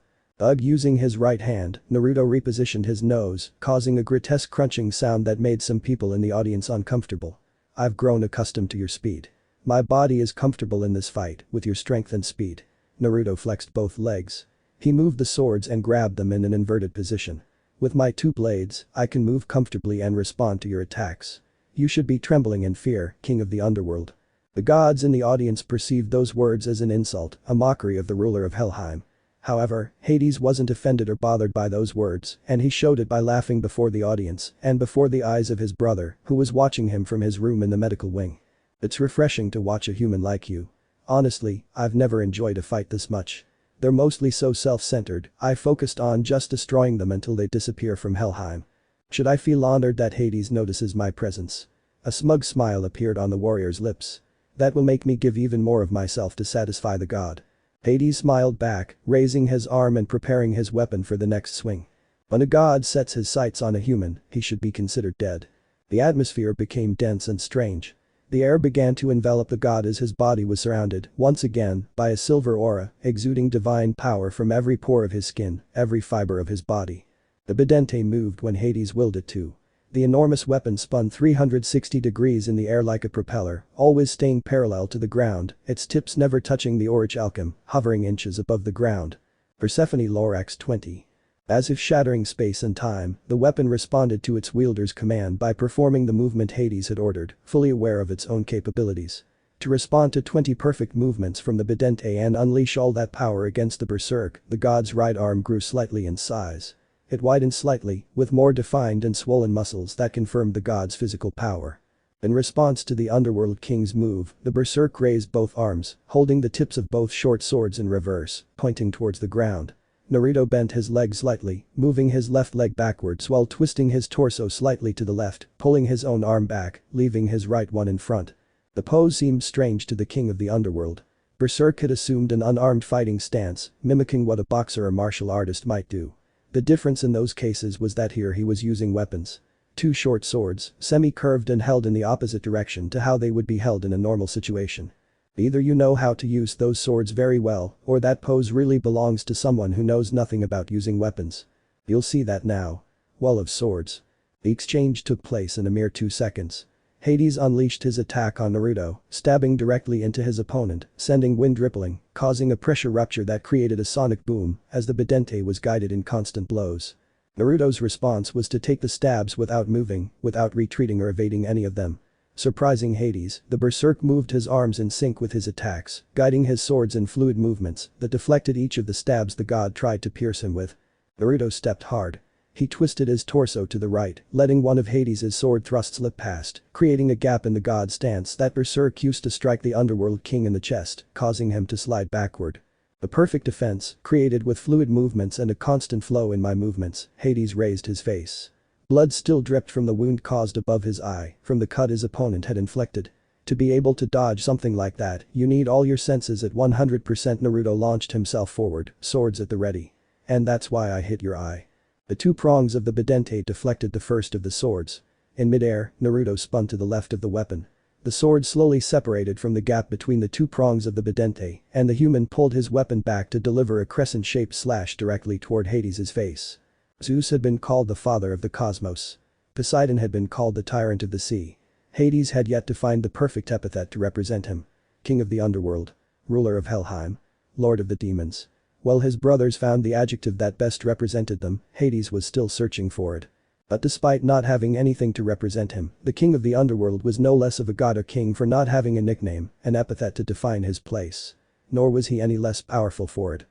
[SPEAKER 1] Using his right hand, Naruto repositioned his nose, causing a grotesque crunching sound that made some people in the audience uncomfortable. I've grown accustomed to your speed. My body is comfortable in this fight, with your strength and speed. Naruto flexed both legs. He moved the swords and grabbed them in an inverted position. With my two blades, I can move comfortably and respond to your attacks. You should be trembling in fear, king of the underworld. The gods in the audience perceived those words as an insult, a mockery of the ruler of Helheim. However, Hades wasn't offended or bothered by those words, and he showed it by laughing before the audience and before the eyes of his brother, who was watching him from his room in the medical wing. It's refreshing to watch a human like you. Honestly, I've never enjoyed a fight this much. They're mostly so self-centered, I focused on just destroying them until they disappear from Helheim. Should I feel honored that Hades notices my presence? A smug smile appeared on the warrior's lips. That will make me give even more of myself to satisfy the god. Hades smiled back, raising his arm and preparing his weapon for the next swing. When a god sets his sights on a human, he should be considered dead. The atmosphere became dense and strange. The air began to envelop the god as his body was surrounded, once again, by a silver aura, exuding divine power from every pore of his skin, every fiber of his body. The bidente moved when Hades willed it to. The enormous weapon spun 360 degrees in the air like a propeller, always staying parallel to the ground, its tips never touching the orichalcum, hovering inches above the ground. Persephone Lorax 20. As if shattering space and time, the weapon responded to its wielder's command by performing the movement Hades had ordered, fully aware of its own capabilities. To respond to 20 perfect movements from the bidente and unleash all that power against the berserk, the god's right arm grew slightly in size. It widened slightly, with more defined and swollen muscles that confirmed the god's physical power. In response to the Underworld King's move, the berserk raised both arms, holding the tips of both short swords in reverse, pointing towards the ground. Naruto bent his leg slightly, moving his left leg backwards while twisting his torso slightly to the left, pulling his own arm back, leaving his right one in front. The pose seemed strange to the king of the underworld. Berserk had assumed an unarmed fighting stance, mimicking what a boxer or martial artist might do. The difference in those cases was that here he was using weapons. Two short swords, semi-curved and held in the opposite direction to how they would be held in a normal situation. Either you know how to use those swords very well, or that pose really belongs to someone who knows nothing about using weapons. You'll see that now. Wall of swords. The exchange took place in a mere 2 seconds. Hades unleashed his attack on Naruto, stabbing directly into his opponent, sending wind rippling, causing a pressure rupture that created a sonic boom as the bidente was guided in constant blows. Naruto's response was to take the stabs without moving, without retreating or evading any of them. Surprising Hades, the berserk moved his arms in sync with his attacks, guiding his swords in fluid movements that deflected each of the stabs the god tried to pierce him with. Naruto stepped hard. He twisted his torso to the right, letting one of Hades' sword thrusts slip past, creating a gap in the god's stance that berserk used to strike the Underworld King in the chest, causing him to slide backward. The perfect defense, created with fluid movements and a constant flow in my movements, Hades raised his face. Blood still dripped from the wound caused above his eye, from the cut his opponent had inflicted. To be able to dodge something like that, you need all your senses at 100%. Naruto launched himself forward, swords at the ready. And that's why I hit your eye. The two prongs of the bidente deflected the first of the swords. In midair, Naruto spun to the left of the weapon. The sword slowly separated from the gap between the two prongs of the bidente, and the human pulled his weapon back to deliver a crescent-shaped slash directly toward Hades' face. Zeus had been called the father of the cosmos. Poseidon had been called the tyrant of the sea. Hades had yet to find the perfect epithet to represent him. King of the underworld. Ruler of Helheim. Lord of the demons. While his brothers found the adjective that best represented them, Hades was still searching for it. But despite not having anything to represent him, the king of the underworld was no less of a god or king for not having a nickname, an epithet to define his place. Nor was he any less powerful for it.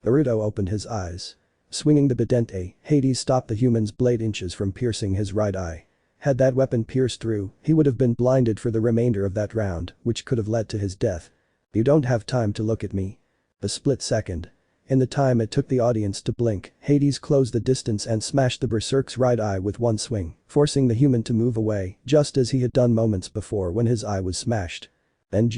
[SPEAKER 1] Naruto opened his eyes. Swinging the bidente, Hades stopped the human's blade inches from piercing his right eye. Had that weapon pierced through, he would have been blinded for the remainder of that round, which could have led to his death. You don't have time to look at me. A split second. In the time it took the audience to blink, Hades closed the distance and smashed the berserk's right eye with one swing, forcing the human to move away, just as he had done moments before when his eye was smashed. Then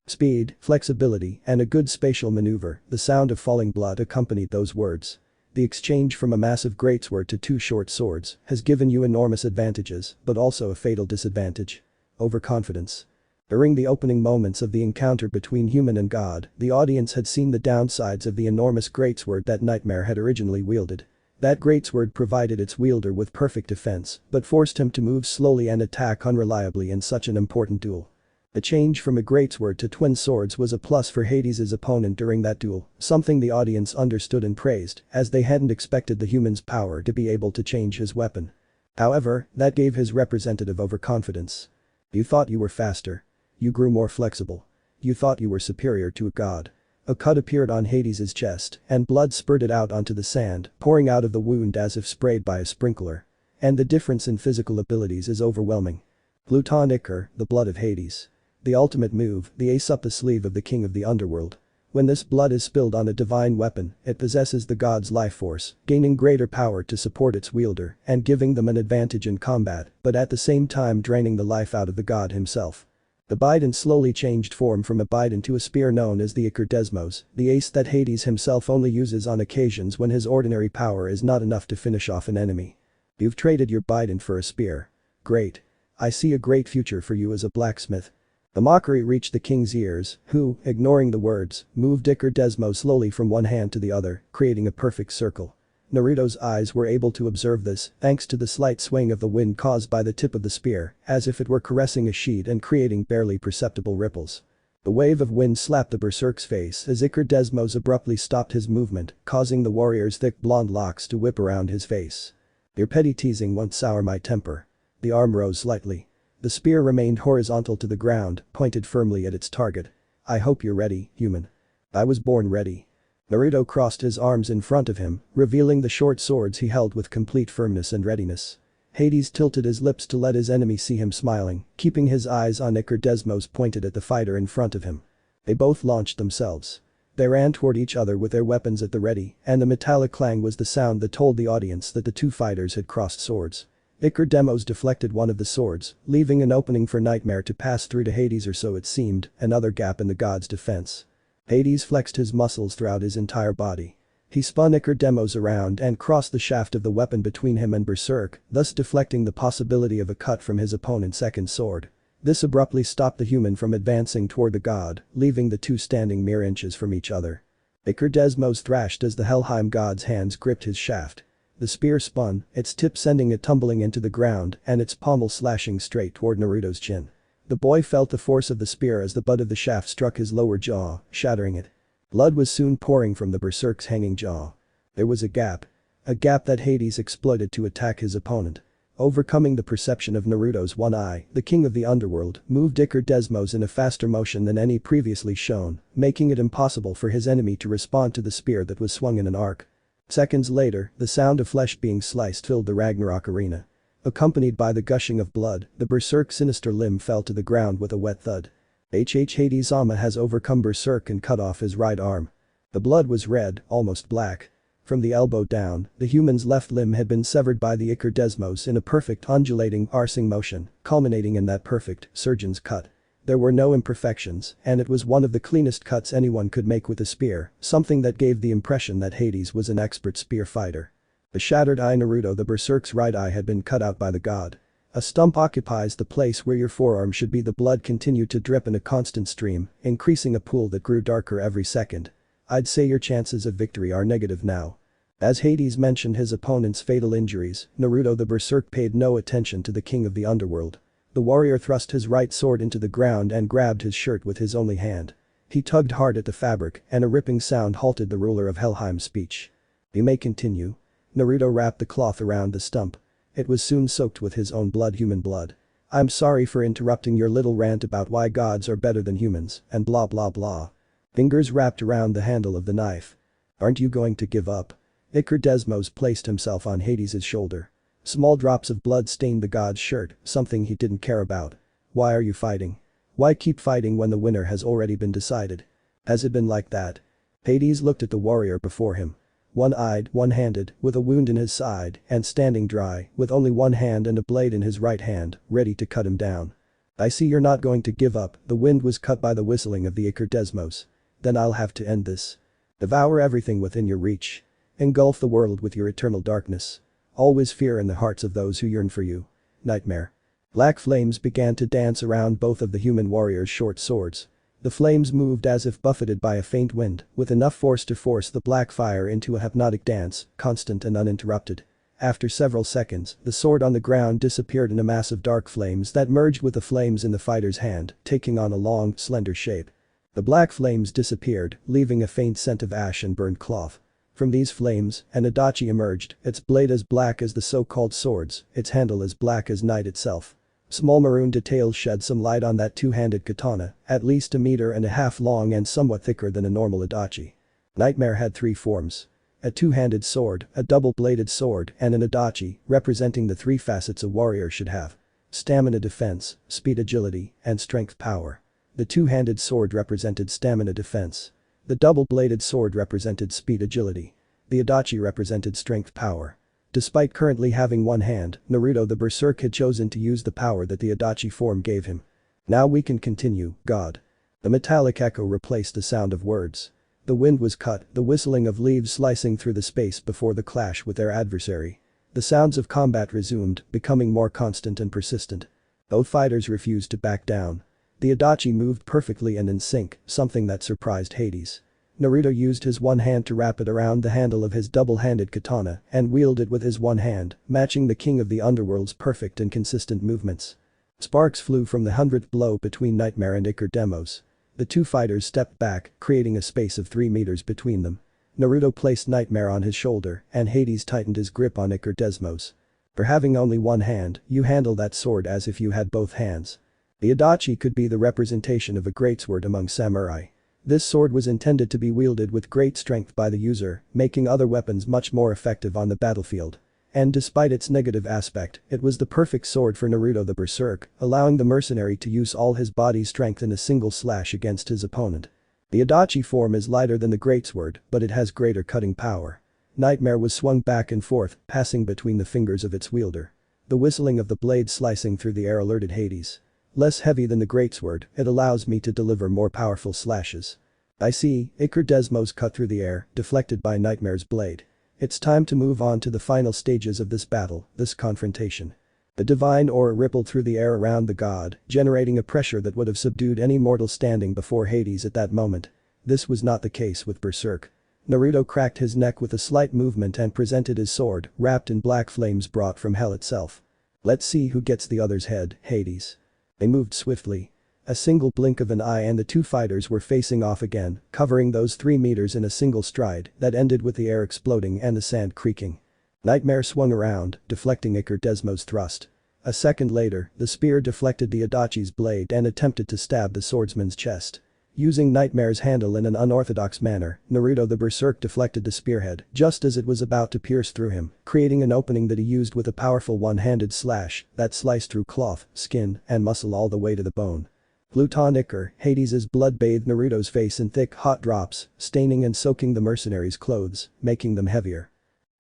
[SPEAKER 1] speed, flexibility, and a good spatial maneuver, the sound of falling blood accompanied those words. The exchange from a massive greatsword to two short swords has given you enormous advantages, but also a fatal disadvantage. Overconfidence. During the opening moments of the encounter between human and god, the audience had seen the downsides of the enormous greatsword that Nightmare had originally wielded. That greatsword provided its wielder with perfect defense, but forced him to move slowly and attack unreliably in such an important duel. The change from a greatsword to twin swords was a plus for Hades' opponent during that duel, something the audience understood and praised, as they hadn't expected the human's power to be able to change his weapon. However, that gave his representative overconfidence. You thought you were faster. You grew more flexible. You thought you were superior to a god. A cut appeared on Hades' chest, and blood spurted out onto the sand, pouring out of the wound as if sprayed by a sprinkler. And the difference in physical abilities is overwhelming. Pluton Ichor, the blood of Hades. The ultimate move, the ace up the sleeve of the king of the underworld. When this blood is spilled on a divine weapon, it possesses the god's life force, gaining greater power to support its wielder and giving them an advantage in combat, but at the same time draining the life out of the god himself. The Biden slowly changed form from a Biden to a spear known as the Desmos, the ace that Hades himself only uses on occasions when his ordinary power is not enough to finish off an enemy. You've traded your Biden for a spear. Great. I see a great future for you as a blacksmith. The mockery reached the king's ears, who, ignoring the words, moved Desmos slowly from one hand to the other, creating a perfect circle. Naruto's eyes were able to observe this, thanks to the slight swing of the wind caused by the tip of the spear, as if it were caressing a sheet and creating barely perceptible ripples. The wave of wind slapped the berserk's face as Desmos abruptly stopped his movement, causing the warrior's thick blonde locks to whip around his face. Your petty teasing won't sour my temper. The arm rose slightly. The spear remained horizontal to the ground, pointed firmly at its target. I hope you're ready, human. I was born ready. Naruto crossed his arms in front of him, revealing the short swords he held with complete firmness and readiness. Hades tilted his lips to let his enemy see him smiling, keeping his eyes on Desmos pointed at the fighter in front of him. They both launched themselves. They ran toward each other with their weapons at the ready, and the metallic clang was the sound that told the audience that the two fighters had crossed swords. Desmos deflected one of the swords, leaving an opening for Nightmare to pass through to Hades, or so it seemed, another gap in the god's defense. Hades flexed his muscles throughout his entire body. He spun Desmos around and crossed the shaft of the weapon between him and Berserk, thus deflecting the possibility of a cut from his opponent's second sword. This abruptly stopped the human from advancing toward the god, leaving the two standing mere inches from each other. Desmos thrashed as the Helheim god's hands gripped his shaft. The spear spun, its tip sending it tumbling into the ground and its pommel slashing straight toward Naruto's chin. The boy felt the force of the spear as the butt of the shaft struck his lower jaw, shattering it. Blood was soon pouring from the berserk's hanging jaw. There was a gap. A gap that Hades exploited to attack his opponent. Overcoming the perception of Naruto's one eye, the king of the underworld moved Desmos in a faster motion than any previously shown, making it impossible for his enemy to respond to the spear that was swung in an arc. Seconds later, the sound of flesh being sliced filled the Ragnarok arena. Accompanied by the gushing of blood, the berserk's sinister limb fell to the ground with a wet thud. Hades-sama has overcome Berserk and cut off his right arm. The blood was red, almost black. From the elbow down, the human's left limb had been severed by the Desmos in a perfect undulating, arsing motion, culminating in that perfect surgeon's cut. There were no imperfections, and it was one of the cleanest cuts anyone could make with a spear, something that gave the impression that Hades was an expert spear fighter. The shattered eye Naruto, the berserk's right eye had been cut out by the god. A stump occupies the place where your forearm should be. The blood continued to drip in a constant stream, increasing a pool that grew darker every second. I'd say your chances of victory are negative now. As Hades mentioned his opponent's fatal injuries, Naruto the berserk paid no attention to the king of the underworld. The warrior thrust his right sword into the ground and grabbed his shirt with his only hand. He tugged hard at the fabric, and a ripping sound halted the ruler of Helheim's speech. You may continue. Naruto wrapped the cloth around the stump. It was soon soaked with his own blood, human blood. I'm sorry for interrupting your little rant about why gods are better than humans, and blah blah blah. Fingers wrapped around the handle of the knife. Aren't you going to give up? Desmos placed himself on Hades' shoulder. Small drops of blood stained the god's shirt, something he didn't care about. Why are you fighting? Why keep fighting when the winner has already been decided? Has it been like that? Hades looked at the warrior before him. One-eyed, one-handed, with a wound in his side, and standing dry, with only one hand and a blade in his right hand, ready to cut him down. I see you're not going to give up. The wind was cut by the whistling of the Desmos. Then I'll have to end this. Devour everything within your reach. Engulf the world with your eternal darkness. Always fear in the hearts of those who yearn for you. Nightmare. Black flames began to dance around both of the human warrior's short swords. The flames moved as if buffeted by a faint wind, with enough force to force the black fire into a hypnotic dance, constant and uninterrupted. After several seconds, the sword on the ground disappeared in a mass of dark flames that merged with the flames in the fighter's hand, taking on a long, slender shape. The black flames disappeared, leaving a faint scent of ash and burned cloth. From these flames, an adachi emerged, its blade as black as the so-called swords, its handle as black as night itself. Small maroon details shed some light on that two-handed katana, at least 1.5 meters long and somewhat thicker than a normal adachi. Nightmare had 3 forms. A two-handed sword, a double-bladed sword, and an adachi, representing the 3 facets a warrior should have. Stamina defense, speed agility, and strength power. The two-handed sword represented stamina defense. The double-bladed sword represented speed agility. The adachi represented strength power. Despite currently having one hand, Naruto the Berserk had chosen to use the power that the adachi form gave him. Now we can continue, God. The metallic echo replaced the sound of words. The wind was cut, the whistling of leaves slicing through the space before the clash with their adversary. The sounds of combat resumed, becoming more constant and persistent. Both fighters refused to back down. The adachi moved perfectly and in sync, something that surprised Hades. Naruto used his one hand to wrap it around the handle of his double-handed katana and wielded it with his one hand, matching the king of the underworld's perfect and consistent movements. Sparks flew from the 100th blow between Nightmare and Icar Demos. The two fighters stepped back, creating a space of 3 meters between them. Naruto placed Nightmare on his shoulder and Hades tightened his grip on Icar Desmos. For having only one hand, you handle that sword as if you had both hands. The adachi could be the representation of a greatsword among samurai. This sword was intended to be wielded with great strength by the user, making other weapons much more effective on the battlefield. And despite its negative aspect, it was the perfect sword for Naruto the Berserk, allowing the mercenary to use all his body's strength in a single slash against his opponent. The adachi form is lighter than the greatsword, but it has greater cutting power. Nightmare was swung back and forth, passing between the fingers of its wielder. The whistling of the blade slicing through the air alerted Hades. Less heavy than the greatsword, it allows me to deliver more powerful slashes. I see, Icar Desmos cut through the air, deflected by Nightmare's blade. It's time to move on to the final stages of this battle, this confrontation. The divine aura rippled through the air around the god, generating a pressure that would have subdued any mortal standing before Hades at that moment. This was not the case with Berserk. Naruto cracked his neck with a slight movement and presented his sword, wrapped in black flames brought from hell itself. Let's see who gets the other's head, Hades. They moved swiftly. A single blink of an eye and the two fighters were facing off again, covering those 3 meters in a single stride that ended with the air exploding and the sand creaking. Nightmare swung around, deflecting Icar Desmos' thrust. A second later, the spear deflected the adachi's blade and attempted to stab the swordsman's chest. Using Nightmare's handle in an unorthodox manner, Naruto the Berserk deflected the spearhead just as it was about to pierce through him, creating an opening that he used with a powerful one-handed slash that sliced through cloth, skin, and muscle all the way to the bone. Pluton Icar, Hades' blood bathed Naruto's face in thick, hot drops, staining and soaking the mercenaries' clothes, making them heavier.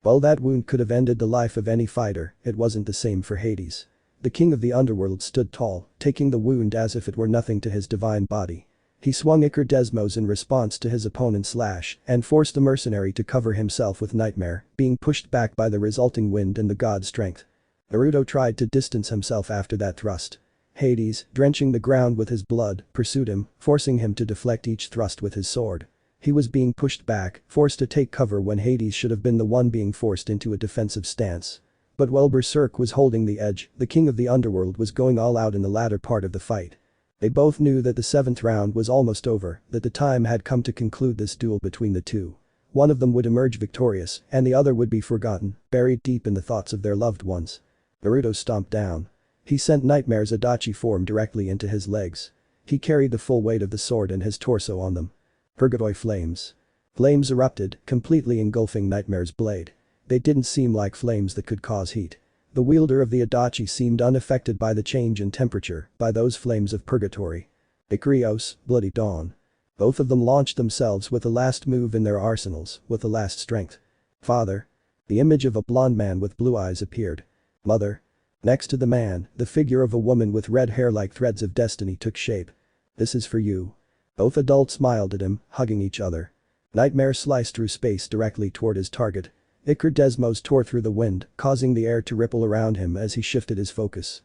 [SPEAKER 1] While that wound could have ended the life of any fighter, it wasn't the same for Hades. The king of the underworld stood tall, taking the wound as if it were nothing to his divine body. He swung Icar Desmos in response to his opponent's slash and forced the mercenary to cover himself with Nightmare, being pushed back by the resulting wind and the god's strength. Naruto tried to distance himself after that thrust. Hades, drenching the ground with his blood, pursued him, forcing him to deflect each thrust with his sword. He was being pushed back, forced to take cover when Hades should have been the one being forced into a defensive stance. But while Berserk was holding the edge, the king of the underworld was going all out in the latter part of the fight. They both knew that the 7th round was almost over, that the time had come to conclude this duel between the two. One of them would emerge victorious, and the other would be forgotten, buried deep in the thoughts of their loved ones. Naruto stomped down. He sent Nightmare's adachi form directly into his legs. He carried the full weight of the sword and his torso on them. Purgatory flames. Flames erupted, completely engulfing Nightmare's blade. They didn't seem like flames that could cause heat. The wielder of the adachi seemed unaffected by the change in temperature, by those flames of purgatory. Ikarios, Bloody Dawn. Both of them launched themselves with the last move in their arsenals, with the last strength. Father. The image of a blonde man with blue eyes appeared. Mother. Next to the man, the figure of a woman with red hair like threads of destiny took shape. This is for you. Both adults smiled at him, hugging each other. Nightmare sliced through space directly toward his target. Icar Desmos tore through the wind, causing the air to ripple around him as he shifted his focus.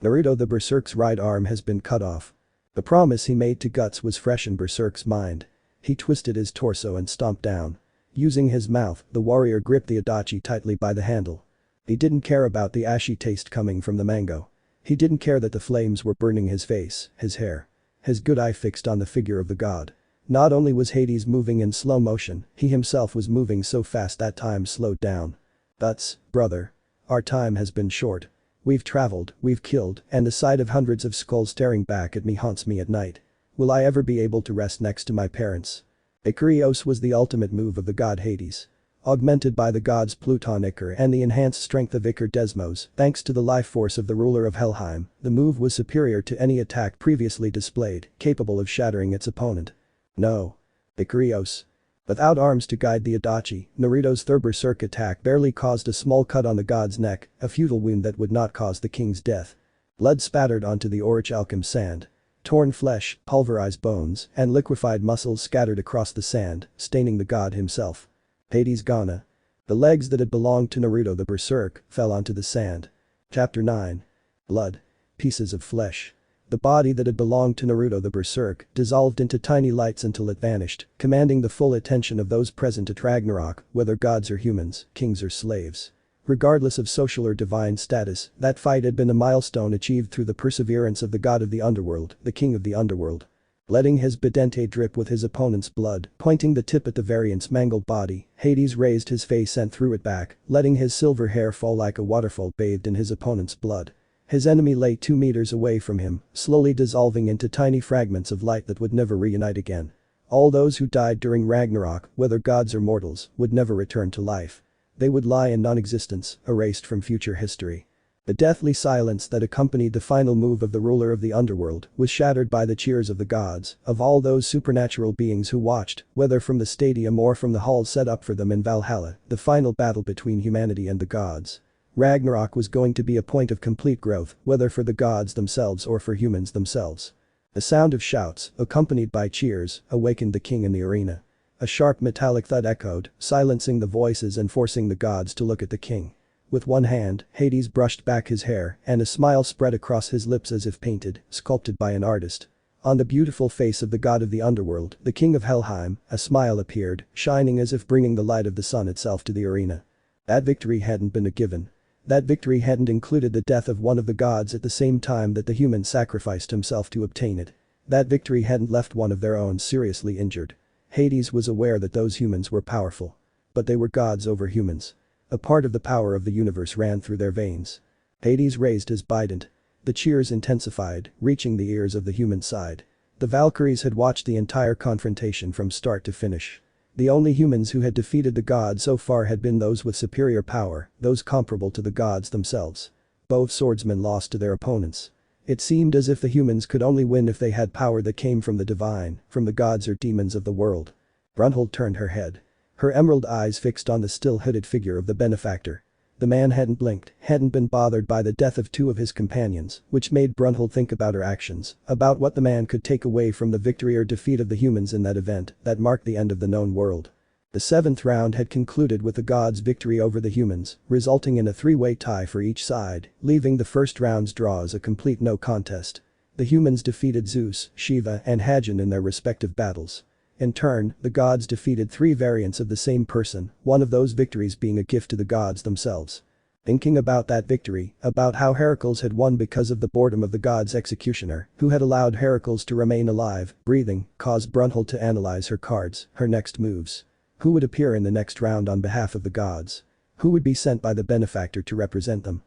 [SPEAKER 1] Naruto the Berserk's right arm has been cut off. The promise he made to Guts was fresh in Berserk's mind. He twisted his torso and stomped down. Using his mouth, the warrior gripped the adachi tightly by the handle. He didn't care about the ashy taste coming from the mango. He didn't care that the flames were burning his face, his hair. His good eye fixed on the figure of the god. Not only was Hades moving in slow motion, he himself was moving so fast that time slowed down. Guts, brother. Our time has been short. We've traveled, we've killed, and the sight of hundreds of skulls staring back at me haunts me at night. Will I ever be able to rest next to my parents? Ikarios was the ultimate move of the god Hades. Augmented by the gods Pluton Icar and the enhanced strength of Icar Desmos, thanks to the life force of the ruler of Helheim, the move was superior to any attack previously displayed, capable of shattering its opponent. No. Ikarios. Without arms to guide the Adachi, Naruto's third berserk attack barely caused a small cut on the god's neck, a futile wound that would not cause the king's death. Blood spattered onto the orichalcum sand. Torn flesh, pulverized bones, and liquefied muscles scattered across the sand, staining the god himself. Hades Gana. The legs that had belonged to Naruto the berserk fell onto the sand. Chapter 9. Blood. Pieces of flesh. The body that had belonged to Naruto the berserk dissolved into tiny lights until it vanished, commanding the full attention of those present at Ragnarok, whether gods or humans, kings or slaves. Regardless of social or divine status, that fight had been a milestone achieved through the perseverance of the god of the underworld, the king of the underworld. Letting his bidente drip with his opponent's blood, pointing the tip at the variant's mangled body, Hades raised his face and threw it back, letting his silver hair fall like a waterfall bathed in his opponent's blood. His enemy lay 2 meters away from him, slowly dissolving into tiny fragments of light that would never reunite again. All those who died during Ragnarok, whether gods or mortals, would never return to life. They would lie in non-existence, erased from future history. The deathly silence that accompanied the final move of the ruler of the underworld was shattered by the cheers of the gods, of all those supernatural beings who watched, whether from the stadium or from the hall set up for them in Valhalla, the final battle between humanity and the gods. Ragnarok was going to be a point of complete growth, whether for the gods themselves or for humans themselves. The sound of shouts, accompanied by cheers, awakened the king in the arena. A sharp metallic thud echoed, silencing the voices and forcing the gods to look at the king. With one hand, Hades brushed back his hair, and a smile spread across his lips as if painted, sculpted by an artist. On the beautiful face of the god of the underworld, the king of Helheim, a smile appeared, shining as if bringing the light of the sun itself to the arena. That victory hadn't been a given. That victory hadn't included the death of one of the gods at the same time that the human sacrificed himself to obtain it. That victory hadn't left one of their own seriously injured. Hades was aware that those humans were powerful. But they were gods over humans. A part of the power of the universe ran through their veins. Hades raised his bident. The cheers intensified, reaching the ears of the human side. The Valkyries had watched the entire confrontation from start to finish. The only humans who had defeated the gods so far had been those with superior power, those comparable to the gods themselves. Both swordsmen lost to their opponents. It seemed as if the humans could only win if they had power that came from the divine, from the gods or demons of the world. Brunhilde turned her head. Her emerald eyes fixed on the still hooded figure of the benefactor. The man hadn't blinked, hadn't been bothered by the death of 2 of his companions, which made Brunhilde think about her actions, about what the man could take away from the victory or defeat of the humans in that event that marked the end of the known world. The 7th round had concluded with the gods' victory over the humans, resulting in a 3-way tie for each side, leaving the first round's draw as a complete no contest. The humans defeated Zeus, Shiva, and Hagen in their respective battles. In turn, the gods defeated 3 variants of the same person, one of those victories being a gift to the gods themselves. Thinking about that victory, about how Heracles had won because of the boredom of the god's executioner, who had allowed Heracles to remain alive, breathing, caused Brunhilde to analyze her cards, her next moves. Who would appear in the next round on behalf of the gods? Who would be sent by the benefactor to represent them?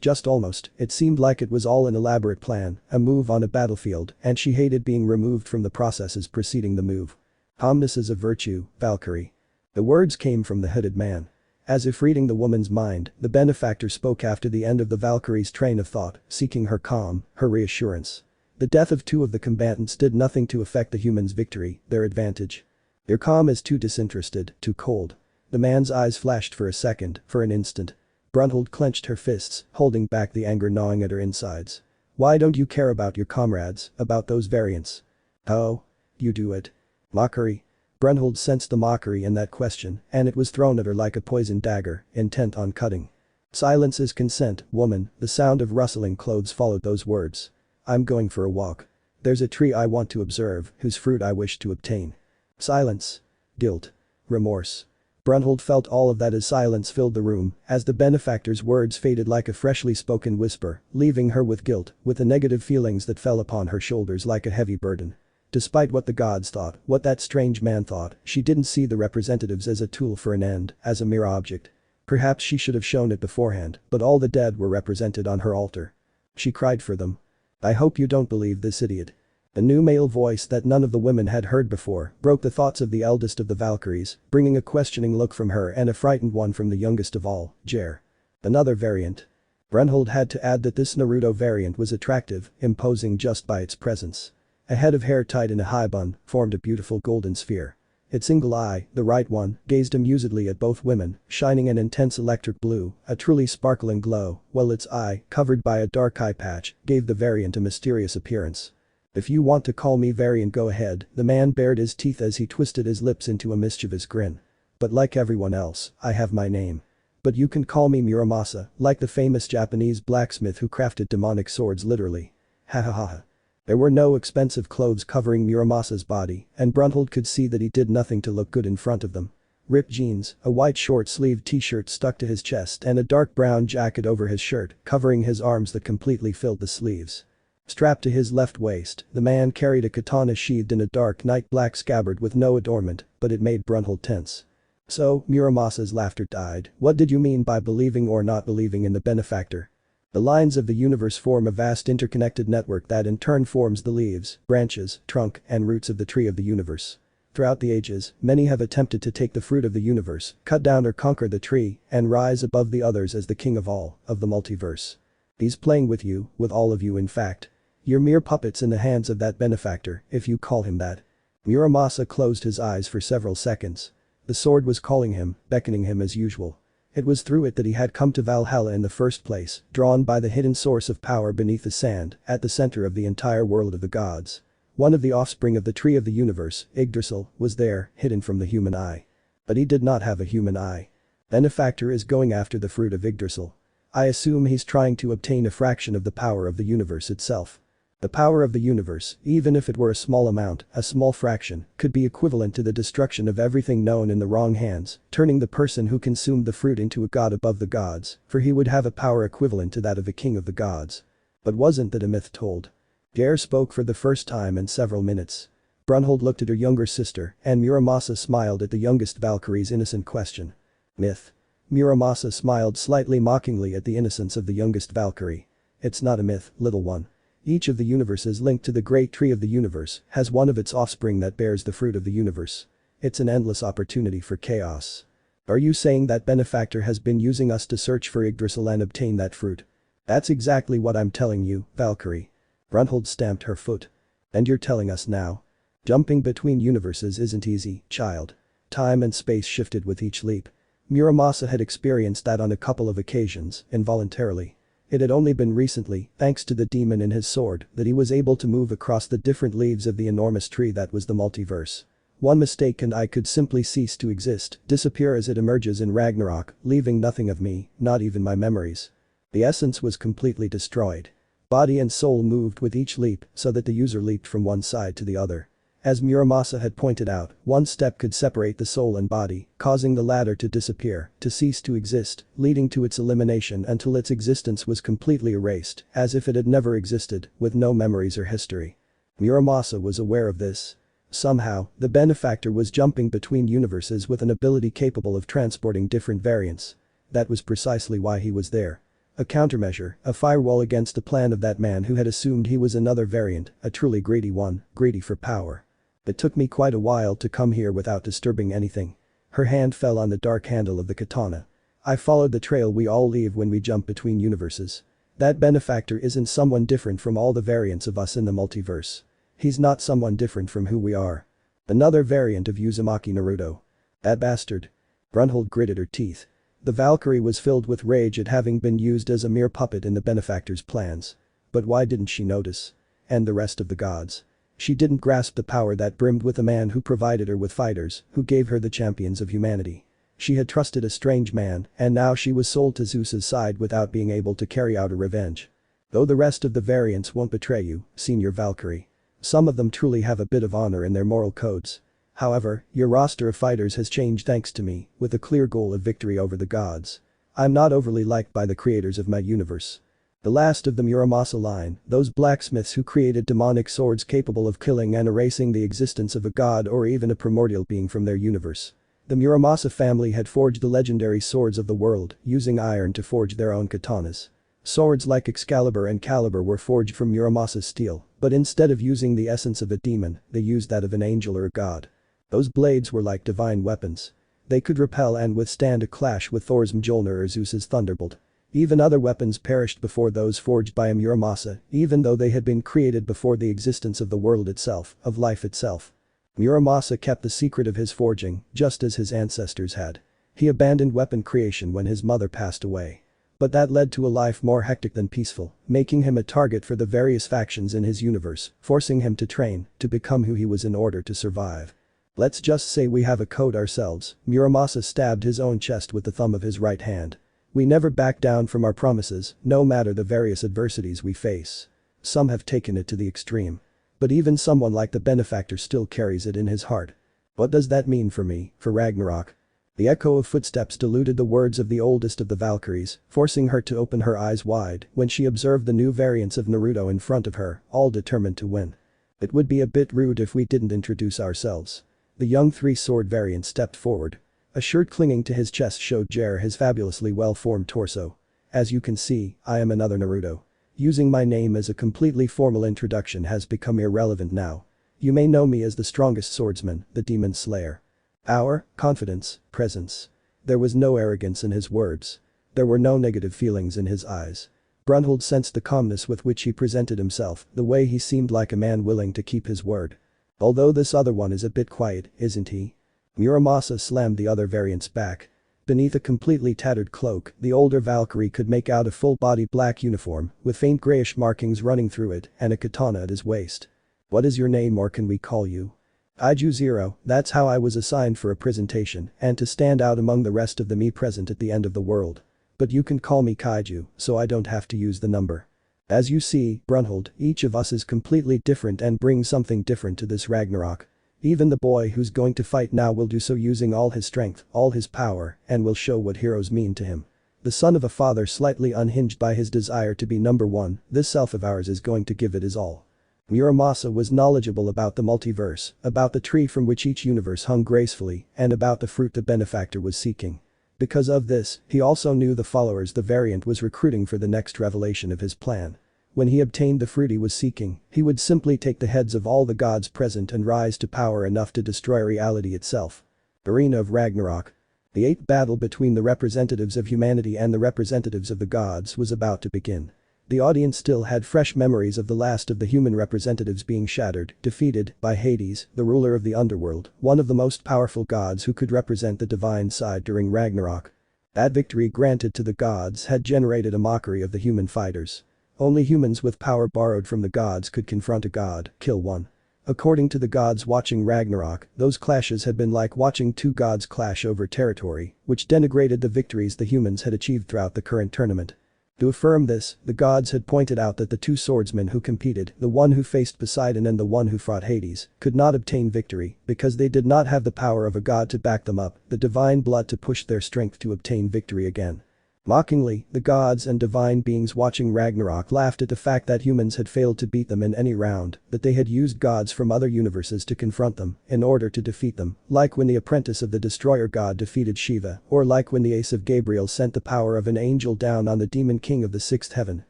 [SPEAKER 1] Just almost, it seemed like it was all an elaborate plan, a move on a battlefield, and she hated being removed from the processes preceding the move. Calmness is a virtue, Valkyrie. The words came from the hooded man. As if reading the woman's mind, the benefactor spoke after the end of the Valkyrie's train of thought, seeking her calm, her reassurance. The death of 2 of the combatants did nothing to affect the humans' victory, their advantage. Their calm is too disinterested, too cold. The man's eyes flashed for a second, for an instant. Brunhilde clenched her fists, holding back the anger gnawing at her insides. Why don't you care about your comrades, about those variants? Oh? You do it. Mockery. Brunhilde sensed the mockery in that question, and it was thrown at her like a poisoned dagger, intent on cutting. Silence is consent, woman, the sound of rustling clothes followed those words. I'm going for a walk. There's a tree I want to observe, whose fruit I wish to obtain. Silence. Guilt. Remorse. Brunhilde felt all of that as silence filled the room, as the benefactor's words faded like a freshly spoken whisper, leaving her with guilt, with the negative feelings that fell upon her shoulders like a heavy burden. Despite what the gods thought, what that strange man thought, she didn't see the representatives as a tool for an end, as a mere object. Perhaps she should have shown it beforehand, but all the dead were represented on her altar. She cried for them. I hope you don't believe this idiot. A new male voice that none of the women had heard before broke the thoughts of the eldest of the Valkyries, bringing a questioning look from her and a frightened one from the youngest of all, Jer. Another variant. Brunhilde had to add that this Naruto variant was attractive, imposing just by its presence. A head of hair tied in a high bun formed a beautiful golden sphere. Its single eye, the right one, gazed amusedly at both women, shining an intense electric blue, a truly sparkling glow, while its eye, covered by a dark eye patch, gave the variant a mysterious appearance. "If you want to call me variant, go ahead," the man bared his teeth as he twisted his lips into a mischievous grin. "But like everyone else, I have my name. But you can call me Muramasa, like the famous Japanese blacksmith who crafted demonic swords literally. Ha ha ha." There were no expensive clothes covering Muramasa's body, and Brunhilde could see that he did nothing to look good in front of them. Ripped jeans, a white short-sleeved t-shirt stuck to his chest and a dark brown jacket over his shirt, covering his arms that completely filled the sleeves. Strapped to his left waist, the man carried a katana sheathed in a dark night black scabbard with no adornment, but it made Brunhilde tense. "So," Muramasa's laughter died, "what did you mean by believing or not believing in the benefactor?" "The lines of the universe form a vast interconnected network that in turn forms the leaves, branches, trunk, and roots of the tree of the universe. Throughout the ages, many have attempted to take the fruit of the universe, cut down or conquer the tree, and rise above the others as the king of all, of the multiverse. He's playing with you, with all of you in fact. You're mere puppets in the hands of that benefactor, if you call him that." Muramasa closed his eyes for several seconds. The sword was calling him, beckoning him as usual. It was through it that he had come to Valhalla in the first place, drawn by the hidden source of power beneath the sand, at the center of the entire world of the gods. One of the offspring of the tree of the universe, Yggdrasil, was there, hidden from the human eye. But he did not have a human eye. Benefactor is going after the fruit of Yggdrasil. I assume he's trying to obtain a fraction of the power of the universe itself. The power of the universe, even if it were a small amount, a small fraction, could be equivalent to the destruction of everything known in the wrong hands, turning the person who consumed the fruit into a god above the gods, for he would have a power equivalent to that of a king of the gods. But wasn't that a myth told? Pierre spoke for the first time in several minutes. Brunhilde looked at her younger sister, and Muramasa smiled at the youngest Valkyrie's innocent question. "Myth?" Muramasa smiled slightly mockingly at the innocence of the youngest Valkyrie. "It's not a myth, little one. Each of the universes linked to the great tree of the universe has one of its offspring that bears the fruit of the universe. It's an endless opportunity for chaos. Are you saying that benefactor has been using us to search for Yggdrasil and obtain that fruit?" "That's exactly what I'm telling you, Valkyrie." Brunhilde stamped her foot. "And you're telling us now? Jumping between universes isn't easy, child. Time and space shifted with each leap." Muramasa had experienced that on a couple of occasions, involuntarily. It had only been recently, thanks to the demon in his sword, that he was able to move across the different leaves of the enormous tree that was the multiverse. One mistake and I could simply cease to exist, disappear as it emerges in Ragnarok, leaving nothing of me, not even my memories. The essence was completely destroyed. Body and soul moved with each leap so that the user leaped from one side to the other. As Muramasa had pointed out, one step could separate the soul and body, causing the latter to disappear, to cease to exist, leading to its elimination until its existence was completely erased, as if it had never existed, with no memories or history. Muramasa was aware of this. Somehow, the benefactor was jumping between universes with an ability capable of transporting different variants. That was precisely why he was there. A countermeasure, a firewall against the plan of that man who had assumed he was another variant, a truly greedy one, greedy for power. "It took me quite a while to come here without disturbing anything." Her hand fell on the dark handle of the katana. "I followed the trail we all leave when we jump between universes. That benefactor isn't someone different from all the variants of us in the multiverse. He's not someone different from who we are. Another variant of Uzumaki Naruto. That bastard." Brunhilde gritted her teeth. The Valkyrie was filled with rage at having been used as a mere puppet in the benefactor's plans. But why didn't she notice? And the rest of the gods? She didn't grasp the power that brimmed with a man who provided her with fighters, who gave her the champions of humanity. She had trusted a strange man, and now she was sold to Zeus's side without being able to carry out her revenge. Though the rest of the variants won't betray you, Senior Valkyrie. Some of them truly have a bit of honor in their moral codes. However, your roster of fighters has changed thanks to me, with a clear goal of victory over the gods. I'm not overly liked by the creators of my universe. The last of the Muramasa line, those blacksmiths who created demonic swords capable of killing and erasing the existence of a god or even a primordial being from their universe. The Muramasa family had forged the legendary swords of the world, using iron to forge their own katanas. Swords like Excalibur and Caliber were forged from Muramasa's steel, but instead of using the essence of a demon, they used that of an angel or a god. Those blades were like divine weapons. They could repel and withstand a clash with Thor's Mjolnir or Zeus's Thunderbolt. Even other weapons perished before those forged by Muramasa, even though they had been created before the existence of the world itself, of life itself. Muramasa kept the secret of his forging, just as his ancestors had. He abandoned weapon creation when his mother passed away. But that led to a life more hectic than peaceful, making him a target for the various factions in his universe, forcing him to train, to become who he was in order to survive. Let's just say we have a code ourselves. Muramasa stabbed his own chest with the thumb of his right hand. We never back down from our promises, no matter the various adversities we face. Some have taken it to the extreme. But even someone like the Benefactor still carries it in his heart. What does that mean for me, for Ragnarok? The echo of footsteps diluted the words of the oldest of the Valkyries, forcing her to open her eyes wide when she observed the new variants of Naruto in front of her, all determined to win. It would be a bit rude if we didn't introduce ourselves. The young three-sword variant stepped forward. A shirt clinging to his chest showed his fabulously well-formed torso. As you can see, I am another Naruto. Using my name as a completely formal introduction has become irrelevant now. You may know me as the strongest swordsman, the Demon Slayer. Power, confidence, presence. There was no arrogance in his words. There were no negative feelings in his eyes. Brunhilde sensed the calmness with which he presented himself, the way he seemed like a man willing to keep his word. Although this other one is a bit quiet, isn't he? Muramasa slammed the other variant's back. Beneath a completely tattered cloak, the older Valkyrie could make out a full-body black uniform, with faint grayish markings running through it, and a katana at his waist. What is your name, or can we call you? Kaiju Zero, that's how I was assigned for a presentation and to stand out among the rest of the me present at the end of the world. But you can call me Kaiju, so I don't have to use the number. As you see, Brunhilde, each of us is completely different and brings something different to this Ragnarok. Even the boy who's going to fight now will do so using all his strength, all his power, and will show what heroes mean to him. The son of a father slightly unhinged by his desire to be number one, this self of ours is going to give it his all. Muramasa was knowledgeable about the multiverse, about the tree from which each universe hung gracefully, and about the fruit the Benefactor was seeking. Because of this, he also knew the followers the variant was recruiting for the next revelation of his plan. When he obtained the fruit he was seeking, he would simply take the heads of all the gods present and rise to power enough to destroy reality itself. Arena of Ragnarok. The eighth battle between the representatives of humanity and the representatives of the gods was about to begin. The audience still had fresh memories of the last of the human representatives being shattered, defeated, by Hades, the ruler of the underworld, one of the most powerful gods who could represent the divine side during Ragnarok. That victory granted to the gods had generated a mockery of the human fighters. Only humans with power borrowed from the gods could confront a god, kill one. According to the gods watching Ragnarok, those clashes had been like watching two gods clash over territory, which denigrated the victories the humans had achieved throughout the current tournament. To affirm this, the gods had pointed out that the two swordsmen who competed, the one who faced Poseidon and the one who fought Hades, could not obtain victory because they did not have the power of a god to back them up, the divine blood to push their strength to obtain victory again. Mockingly, the gods and divine beings watching Ragnarok laughed at the fact that humans had failed to beat them in any round, that they had used gods from other universes to confront them in order to defeat them, like when the apprentice of the destroyer god defeated Shiva, or like when the ace of Gabriel sent the power of an angel down on the demon king of the sixth heaven,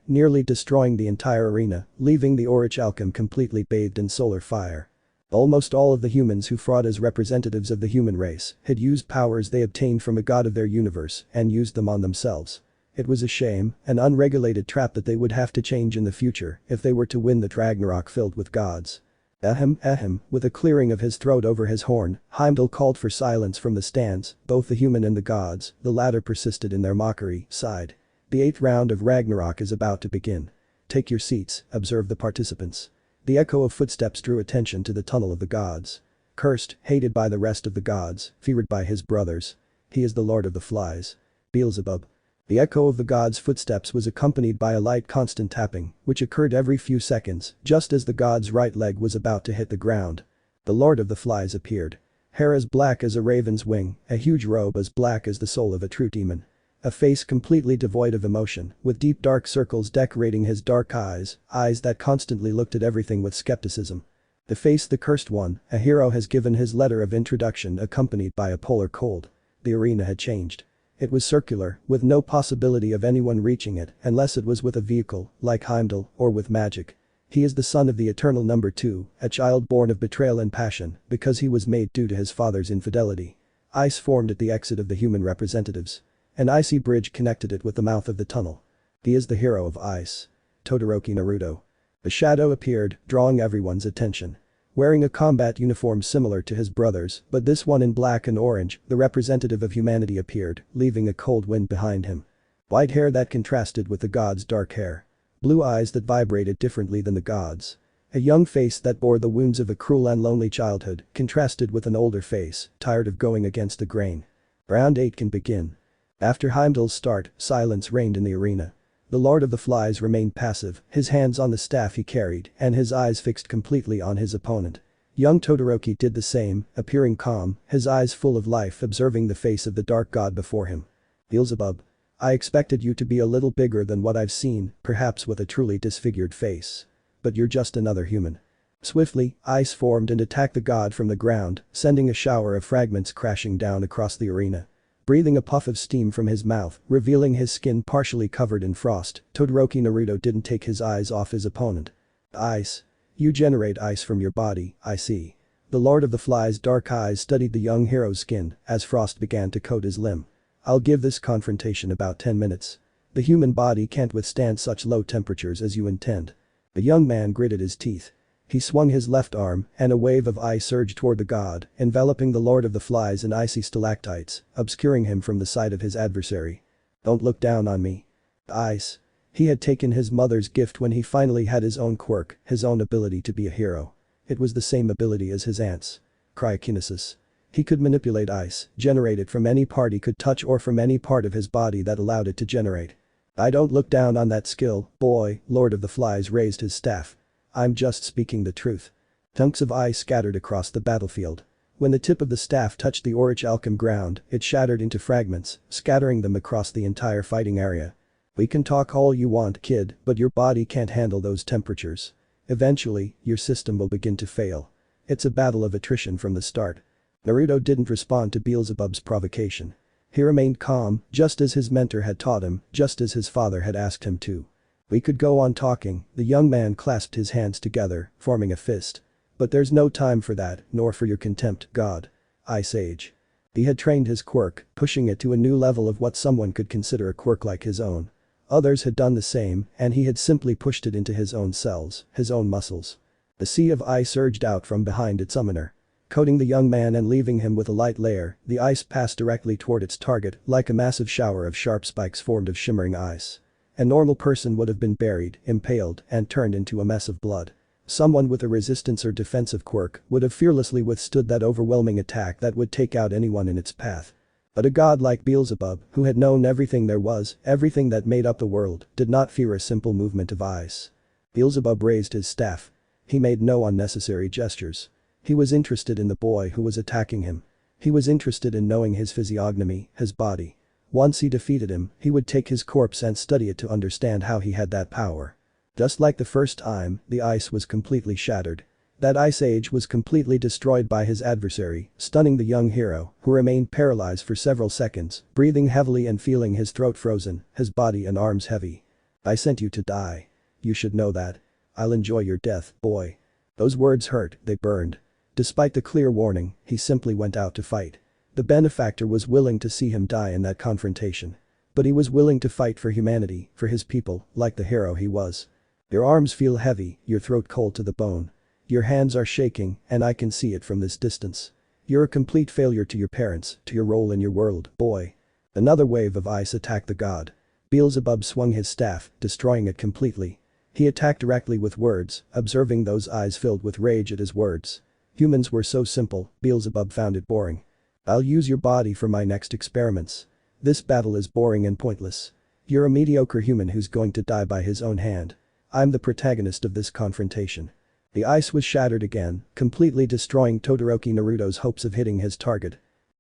[SPEAKER 1] nearly destroying the entire arena, leaving the orichalcum completely bathed in solar fire. Almost all of the humans who fought as representatives of the human race had used powers they obtained from a god of their universe and used them on themselves. It was a shame, an unregulated trap that they would have to change in the future if they were to win the Ragnarok filled with gods. Ahem, ahem, with a clearing of his throat over his horn, Heimdall called for silence from the stands, both the human and the gods, the latter persisted in their mockery, sighed. The eighth round of Ragnarok is about to begin. Take your seats, observed the participants. The echo of footsteps drew attention to the tunnel of the gods. Cursed, hated by the rest of the gods, feared by his brothers. He is the lord of the flies. Beelzebub. The echo of the gods' footsteps was accompanied by a light constant tapping, which occurred every few seconds, just as the god's right leg was about to hit the ground. The lord of the flies appeared. Hair as black as a raven's wing, a huge robe as black as the soul of a true demon. A face completely devoid of emotion, with deep dark circles decorating his dark eyes that constantly looked at everything with skepticism. To face the cursed one, a hero has given his letter of introduction accompanied by a polar cold. The arena had changed. It was circular, with no possibility of anyone reaching it unless it was with a vehicle, like Heimdall, or with magic. He is the son of the eternal number 2, a child born of betrayal and passion, because he was made due to his father's infidelity. Ice formed at the exit of the human representatives. An icy bridge connected it with the mouth of the tunnel. He is the hero of ice. Todoroki Naruto. A shadow appeared, drawing everyone's attention. Wearing a combat uniform similar to his brother's, but this one in black and orange, the representative of humanity appeared, leaving a cold wind behind him. White hair that contrasted with the god's dark hair. Blue eyes that vibrated differently than the god's. A young face that bore the wounds of a cruel and lonely childhood, contrasted with an older face, tired of going against the grain. Round 8 can begin. After Heimdall's start, silence reigned in the arena. The Lord of the Flies remained passive, his hands on the staff he carried, and his eyes fixed completely on his opponent. Young Todoroki did the same, appearing calm, his eyes full of life observing the face of the dark god before him. Beelzebub. I expected you to be a little bigger than what I've seen, perhaps with a truly disfigured face. But you're just another human. Swiftly, ice formed and attacked the god from the ground, sending a shower of fragments crashing down across the arena. Breathing a puff of steam from his mouth, revealing his skin partially covered in frost, Todoroki Naruto didn't take his eyes off his opponent. Ice. You generate ice from your body, I see. The Lord of the Flies' dark eyes studied the young hero's skin as frost began to coat his limb. I'll give this confrontation about 10 minutes. The human body can't withstand such low temperatures as you intend. The young man gritted his teeth. He swung his left arm, and a wave of ice surged toward the god, enveloping the Lord of the Flies in icy stalactites, obscuring him from the sight of his adversary. Don't look down on me. Ice. He had taken his mother's gift when he finally had his own quirk, his own ability to be a hero. It was the same ability as his aunt's. Cryokinesis. He could manipulate ice, generate it from any part he could touch or from any part of his body that allowed it to generate. I don't look down on that skill, boy, Lord of the Flies raised his staff. I'm just speaking the truth. Chunks of ice scattered across the battlefield. When the tip of the staff touched the orichalcum ground, it shattered into fragments, scattering them across the entire fighting area. We can talk all you want, kid, but your body can't handle those temperatures. Eventually, your system will begin to fail. It's a battle of attrition from the start. Naruto didn't respond to Beelzebub's provocation. He remained calm, just as his mentor had taught him, just as his father had asked him to. We could go on talking, the young man clasped his hands together, forming a fist. But there's no time for that, nor for your contempt, God. Ice Age. He had trained his quirk, pushing it to a new level of what someone could consider a quirk like his own. Others had done the same, and he had simply pushed it into his own cells, his own muscles. The sea of ice surged out from behind its summoner. Coating the young man and leaving him with a light layer, the ice passed directly toward its target, like a massive shower of sharp spikes formed of shimmering ice. A normal person would have been buried, impaled, and turned into a mess of blood. Someone with a resistance or defensive quirk would have fearlessly withstood that overwhelming attack that would take out anyone in its path. But a god like Beelzebub, who had known everything there was, everything that made up the world, did not fear a simple movement of ice. Beelzebub raised his staff. He made no unnecessary gestures. He was interested in the boy who was attacking him. He was interested in knowing his physiognomy, his body. Once he defeated him, he would take his corpse and study it to understand how he had that power. Just like the first time, the ice was completely shattered. That ice age was completely destroyed by his adversary, stunning the young hero, who remained paralyzed for several seconds, breathing heavily and feeling his throat frozen, his body and arms heavy. I sent you to die. You should know that. I'll enjoy your death, boy. Those words hurt, they burned. Despite the clear warning, he simply went out to fight. The benefactor was willing to see him die in that confrontation. But he was willing to fight for humanity, for his people, like the hero he was. Your arms feel heavy, your throat cold to the bone. Your hands are shaking, and I can see it from this distance. You're a complete failure to your parents, to your role in your world, boy. Another wave of ice attacked the god. Beelzebub swung his staff, destroying it completely. He attacked directly with words, observing those eyes filled with rage at his words. Humans were so simple, Beelzebub found it boring. I'll use your body for my next experiments. This battle is boring and pointless. You're a mediocre human who's going to die by his own hand. I'm the protagonist of this confrontation. The ice was shattered again, completely destroying Todoroki Naruto's hopes of hitting his target.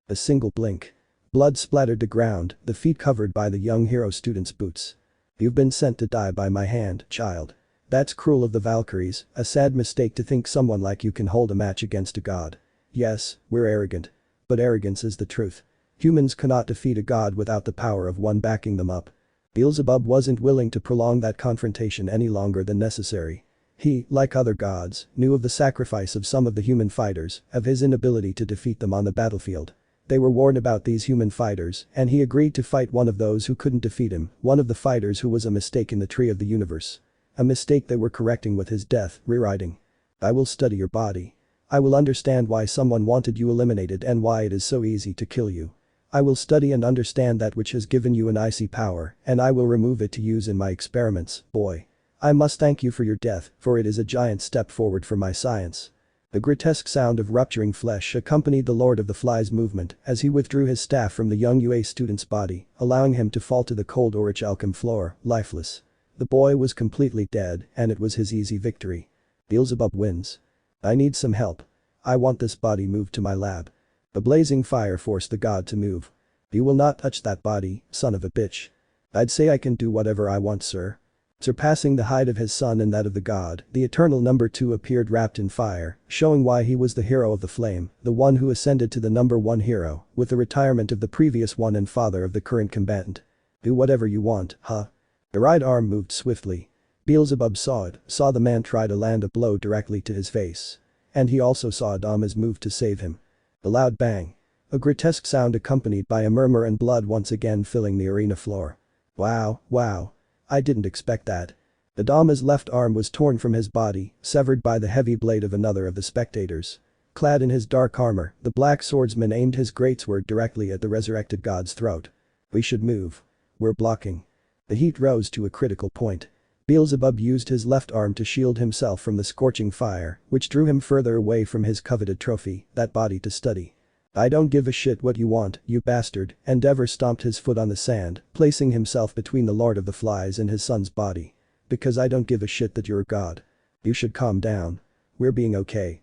[SPEAKER 1] A single blink. Blood splattered the ground, the feet covered by the young hero student's boots. You've been sent to die by my hand, child. That's cruel of the Valkyries, a sad mistake to think someone like you can hold a match against a god. Yes, we're arrogant. But arrogance is the truth. Humans cannot defeat a god without the power of one backing them up. Beelzebub wasn't willing to prolong that confrontation any longer than necessary. He, like other gods, knew of the sacrifice of some of the human fighters, of his inability to defeat them on the battlefield. They were warned about these human fighters, and he agreed to fight one of those who couldn't defeat him, one of the fighters who was a mistake in the tree of the universe. A mistake they were correcting with his death, rewriting. I will study your body. I will understand why someone wanted you eliminated and why it is so easy to kill you. I will study and understand that which has given you an icy power, and I will remove it to use in my experiments, boy. I must thank you for your death, for it is a giant step forward for my science. The grotesque sound of rupturing flesh accompanied the Lord of the Flies movement as he withdrew his staff from the young UA student's body, allowing him to fall to the cold orichalcum floor, lifeless. The boy was completely dead, and it was his easy victory. Beelzebub wins. I need some help. I want this body moved to my lab. The blazing fire forced the god to move. You will not touch that body, son of a bitch. I'd say I can do whatever I want, sir. Surpassing the height of his son and that of the god, the eternal number 2 appeared wrapped in fire, showing why he was the hero of the flame, the one who ascended to the number 1 hero, with the retirement of the previous one and father of the current combatant. Do whatever you want, huh? The right arm moved swiftly. Beelzebub saw it, saw the man try to land a blow directly to his face. And he also saw Adama's move to save him. A loud bang. A grotesque sound accompanied by a murmur and blood once again filling the arena floor. Wow, wow. I didn't expect that. Adama's left arm was torn from his body, severed by the heavy blade of another of the spectators. Clad in his dark armor, the black swordsman aimed his greatsword directly at the resurrected god's throat. We should move. We're blocking. The heat rose to a critical point. Beelzebub used his left arm to shield himself from the scorching fire, which drew him further away from his coveted trophy, that body to study. I don't give a shit what you want, you bastard, Endeavor stomped his foot on the sand, placing himself between the Lord of the Flies and his son's body. Because I don't give a shit that you're a god. You should calm down. We're being okay.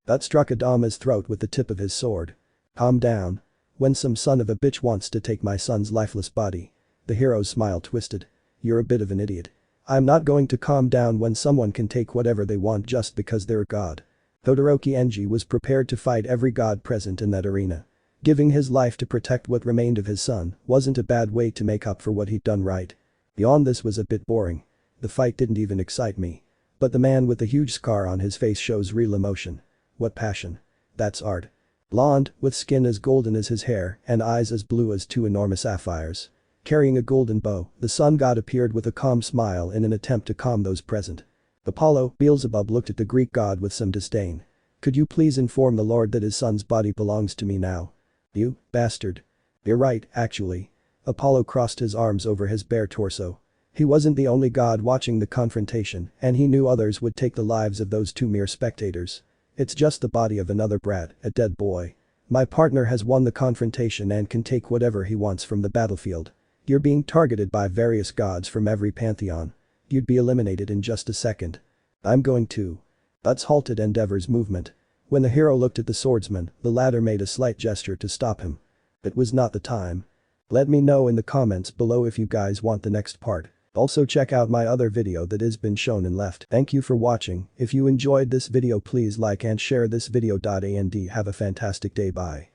[SPEAKER 1] That struck Adama's throat with the tip of his sword. Calm down. When some son of a bitch wants to take my son's lifeless body. The hero's smile twisted. You're a bit of an idiot. I'm not going to calm down when someone can take whatever they want just because they're a god. Todoroki Enji was prepared to fight every god present in that arena. Giving his life to protect what remained of his son wasn't a bad way to make up for what he'd done right. Beyond this was a bit boring. The fight didn't even excite me. But the man with the huge scar on his face shows real emotion. What passion. That's art. Blonde, with skin as golden as his hair and eyes as blue as 2 enormous sapphires. Carrying a golden bow, the sun god appeared with a calm smile in an attempt to calm those present. Apollo, Beelzebub looked at the Greek god with some disdain. Could you please inform the Lord that his son's body belongs to me now? You, bastard. You're right, actually. Apollo crossed his arms over his bare torso. He wasn't the only god watching the confrontation, and he knew others would take the lives of those 2 mere spectators. It's just the body of another brat, a dead boy. My partner has won the confrontation and can take whatever he wants from the battlefield. You're being targeted by various gods from every pantheon. You'd be eliminated in just a second. I'm going to. That's halted Endeavor's movement. When the hero looked at the swordsman, the latter made a slight gesture to stop him. It was not the time. Let me know in the comments below if you guys want the next part. Also check out my other video that has been shown and left. Thank you for watching. If you enjoyed this video please like and share this video. And have a fantastic day. Bye.